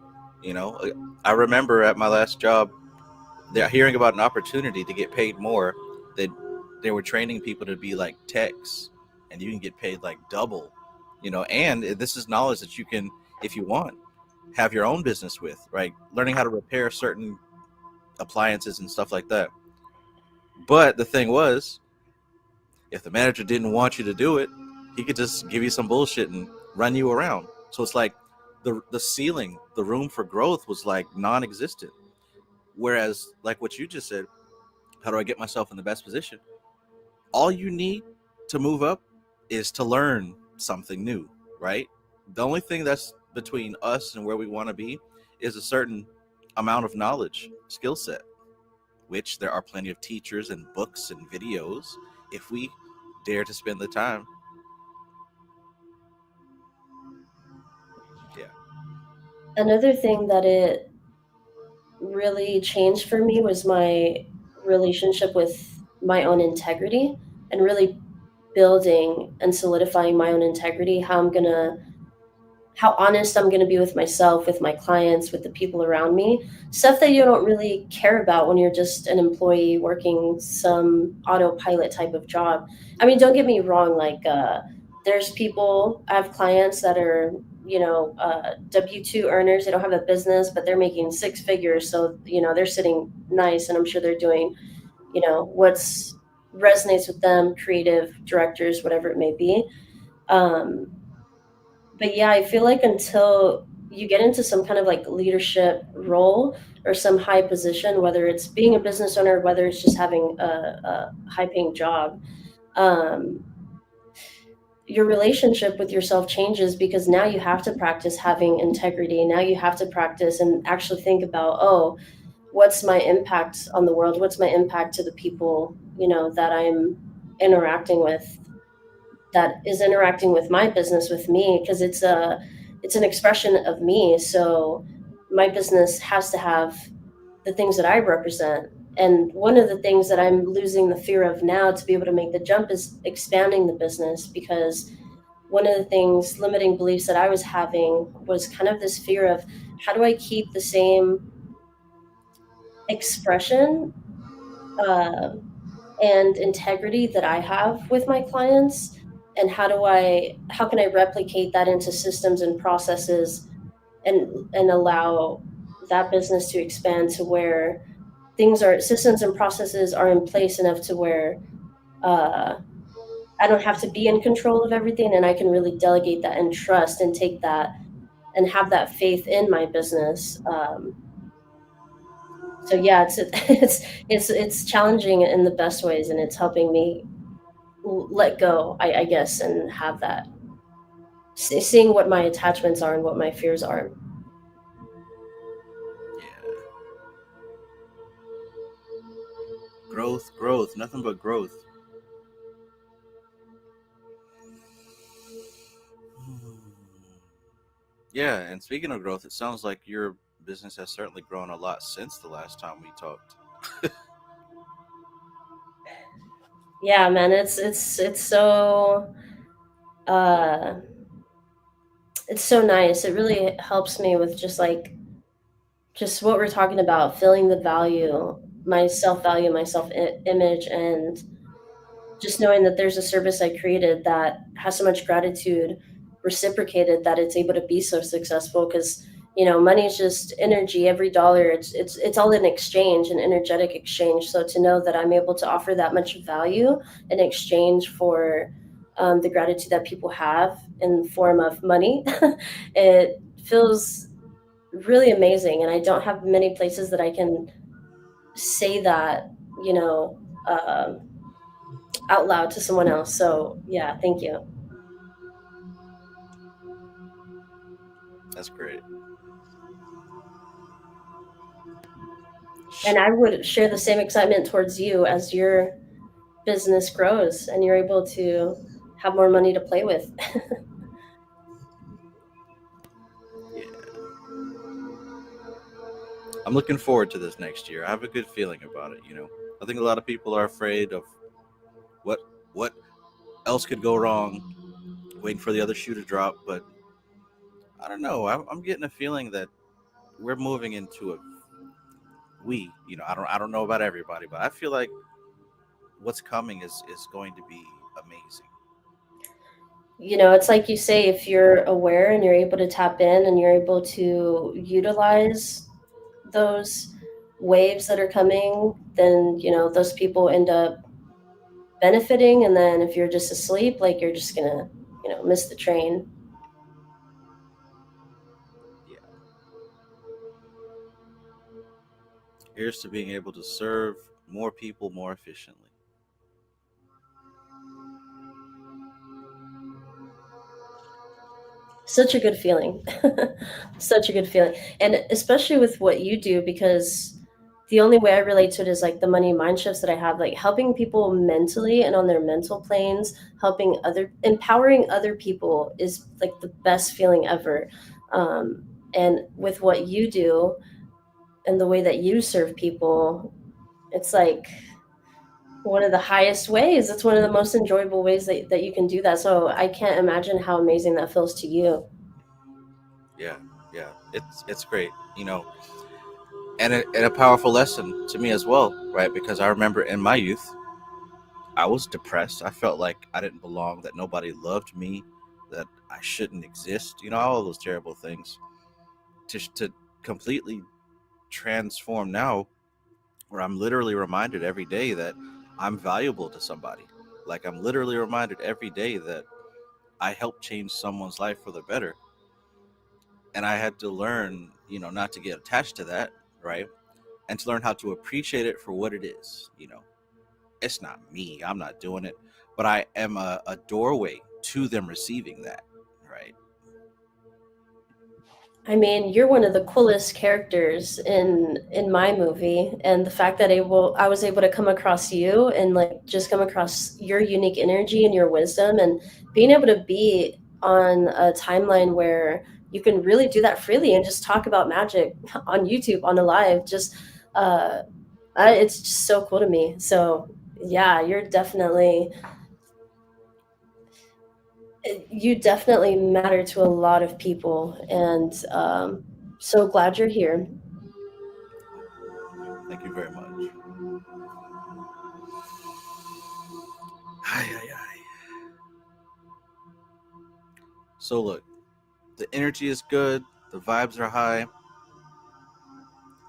[SPEAKER 1] I remember at my last job, they're hearing about an opportunity to get paid more. They were training people to be like techs, and you can get paid like double. And this is knowledge that you can, if you want, have your own business with, right? Learning how to repair certain appliances and stuff like that. But the thing was, if the manager didn't want you to do it, he could just give you some bullshit and run you around. So it's like the ceiling, the room for growth was like non-existent. Whereas, like what you just said, how do I get myself in the best position? All you need to move up is to learn something new, right? The only thing that's between us and where we want to be is a certain amount of knowledge, skill set, which there are plenty of teachers and books and videos if we dare to spend the time. Yeah.
[SPEAKER 7] Another thing that it really changed for me was my relationship with my own integrity, and really building and solidifying my own integrity, how honest I'm gonna be with myself, with my clients, with the people around me. Stuff that you don't really care about when you're just an employee working some autopilot type of job. I mean, don't get me wrong, like there's people, I have clients that are, W-2 earners. They don't have a business, but they're making six figures. So, they're sitting nice, and I'm sure they're doing, what's resonates with them, creative directors, whatever it may be. But yeah, I feel like until you get into some kind of like leadership role or some high position, whether it's being a business owner, whether it's just having a high paying job, your relationship with yourself changes, because now you have to practice having integrity. Now you have to practice and actually think about, oh, what's my impact on the world? What's my impact to the people, that I'm interacting with, that is interacting with my business, with me, because it's an expression of me. So my business has to have the things that I represent. And one of the things that I'm losing the fear of now to be able to make the jump is expanding the business, because one of the things, limiting beliefs that I was having was kind of this fear of, how do I keep the same expression and integrity that I have with my clients, and how can I replicate that into systems and processes, and allow that business to expand to where systems and processes are in place enough to where I don't have to be in control of everything, and I can really delegate that and trust and take that and have that faith in my business. So yeah, it's challenging in the best ways, and it's helping me let go, I guess, and have that, seeing what my attachments are and what my fears are.
[SPEAKER 1] Yeah. Growth, nothing but growth. Yeah, and speaking of growth, it sounds like your business has certainly grown a lot since the last time we talked.
[SPEAKER 7] Yeah, man, it's so it's so nice. It really helps me with just what we're talking about, feeling the value, my self-value, my self-image, and just knowing that there's a service I created that has so much gratitude reciprocated, that it's able to be so successful. Because money is just energy. Every dollar, it's all an exchange, an energetic exchange. So to know that I'm able to offer that much value in exchange for the gratitude that people have in the form of money, it feels really amazing. And I don't have many places that I can say that, out loud to someone else. So yeah, thank you.
[SPEAKER 1] That's great.
[SPEAKER 7] And I would share the same excitement towards you as your business grows and you're able to have more money to play with.
[SPEAKER 1] I'm looking forward to this next year. I have a good feeling about it. I think a lot of people are afraid of what what else could go wrong, waiting for the other shoe to drop. But I don't know. I'm getting a feeling that we're moving into a I don't know about everybody, but I feel like what's coming is going to be amazing.
[SPEAKER 7] It's like you say, if you're aware and you're able to tap in and you're able to utilize those waves that are coming, then those people end up benefiting. And then if you're just asleep, like, you're just gonna miss the train.
[SPEAKER 1] Yeah. Here's to being able to serve more people more efficiently.
[SPEAKER 7] Such a good feeling. Such a good feeling. And especially with what you do, because the only way I relate to it is like the money mind shifts that I have, like helping people mentally and on their mental planes, empowering other people is like the best feeling ever. And with what you do and the way that you serve people, it's like one of the highest ways. It's one of the most enjoyable ways that you can do that. So I can't imagine how amazing that feels to you.
[SPEAKER 1] Yeah, it's great, and a powerful lesson to me as well, right? Because I remember in my youth, I was depressed. I felt like I didn't belong, that nobody loved me, that I shouldn't exist. All those terrible things. To completely transform now, where I'm literally reminded every day that I'm valuable to somebody. Like, I'm literally reminded every day that I helped change someone's life for the better. And I had to learn, not to get attached to that, right? And to learn how to appreciate it for what it is. It's not me, I'm not doing it, but I am a doorway to them receiving that, right?
[SPEAKER 7] I mean, you're one of the coolest characters in my movie, and the fact that I was able to come across you and like just come across your unique energy and your wisdom, and being able to be on a timeline where you can really do that freely and just talk about magic on YouTube on a live, just it's just so cool to me. So yeah, you definitely matter to a lot of people, and so glad you're here.
[SPEAKER 1] Thank you very much. Ay, ay, ay. So look, the energy is good, the vibes are high.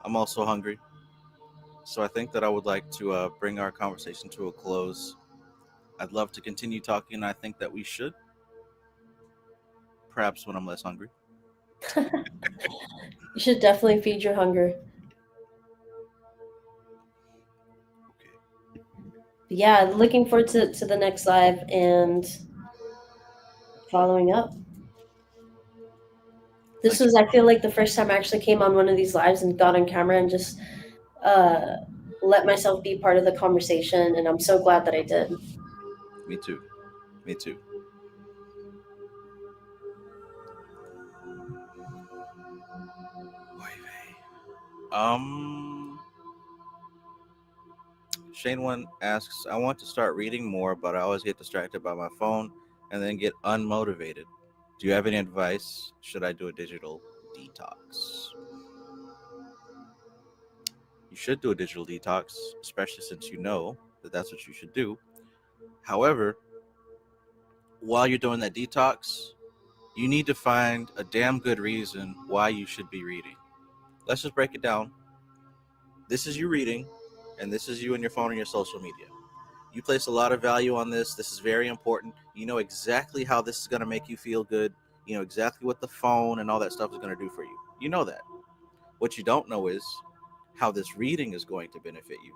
[SPEAKER 1] I'm also hungry. So I think that I would like to bring our conversation to a close. I'd love to continue talking, and I think that we should, perhaps when I'm less hungry.
[SPEAKER 7] You should definitely feed your hunger.
[SPEAKER 1] Okay.
[SPEAKER 7] But yeah, looking forward to the next live and following up. This was, I feel like, the first time I actually came on one of these lives and got on camera and just let myself be part of the conversation, and I'm so glad that I did.
[SPEAKER 1] Me too. Me too. Shane one asks, I want to start reading more, but I always get distracted by my phone and then get unmotivated. Do you have any advice? Should I do a digital detox? You should do a digital detox, especially since you know that that's what you should do. However, while you're doing that detox, you need to find a damn good reason why you should be reading. Let's just break it down. This is you reading, and this is you and your phone and your social media. You place a lot of value on this. This is very important. You know exactly how this is going to make you feel good. You know exactly what the phone and all that stuff is going to do for you. You know that. What you don't know is how this reading is going to benefit you.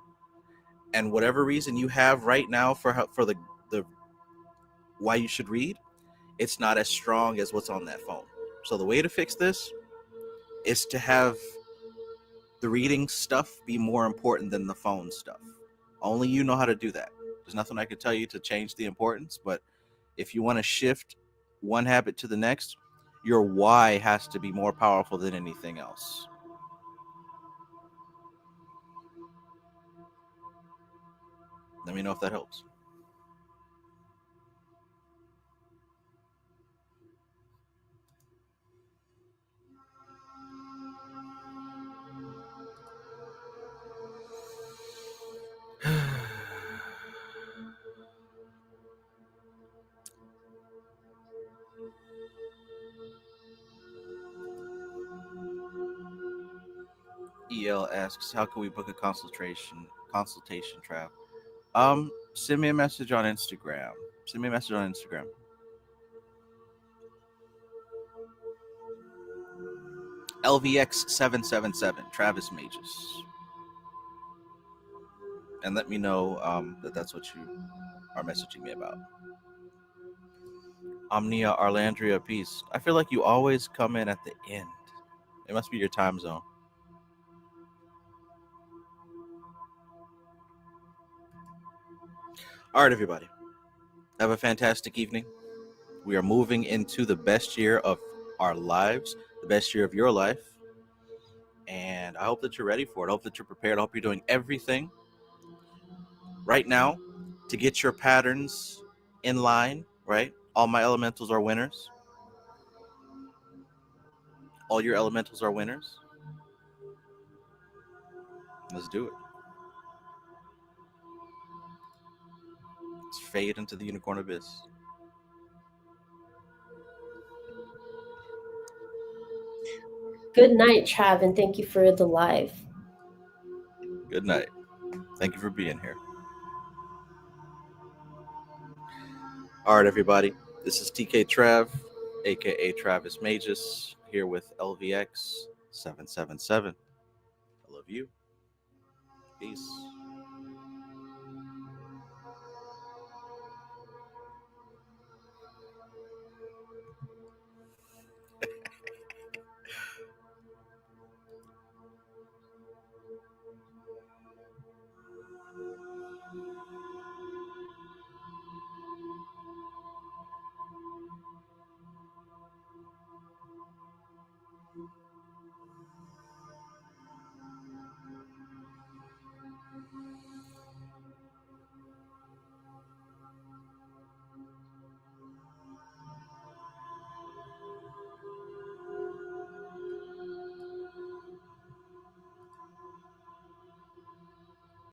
[SPEAKER 1] And whatever reason you have right now for the why you should read, it's not as strong as what's on that phone. So the way to fix this is to have the reading stuff be more important than the phone stuff. Only you know how to do that. There's nothing I could tell you to change the importance, but if you want to shift one habit to the next, your why has to be more powerful than anything else. Let me know if that helps. EL asks, how can we book a consultation, Trav? Send me a message on Instagram. LVX777, Travis Magus. And let me know that's what you are messaging me about. Omnia Arlandria, peace. I feel like you always come in at the end. It must be your time zone. All right, everybody. Have a fantastic evening. We are moving into the best year of our lives, the best year of your life. And I hope that you're ready for it. I hope that you're prepared. I hope you're doing everything right now to get your patterns in line, right? All my elementals are winners. All your elementals are winners. Let's do it. Let's fade into the unicorn abyss.
[SPEAKER 7] Good night, Trav, and thank you for the live.
[SPEAKER 1] Good night. Thank you for being here. All right, everybody. This is TK Trav, aka Travis Magus, here with LVX777. I love you. Peace.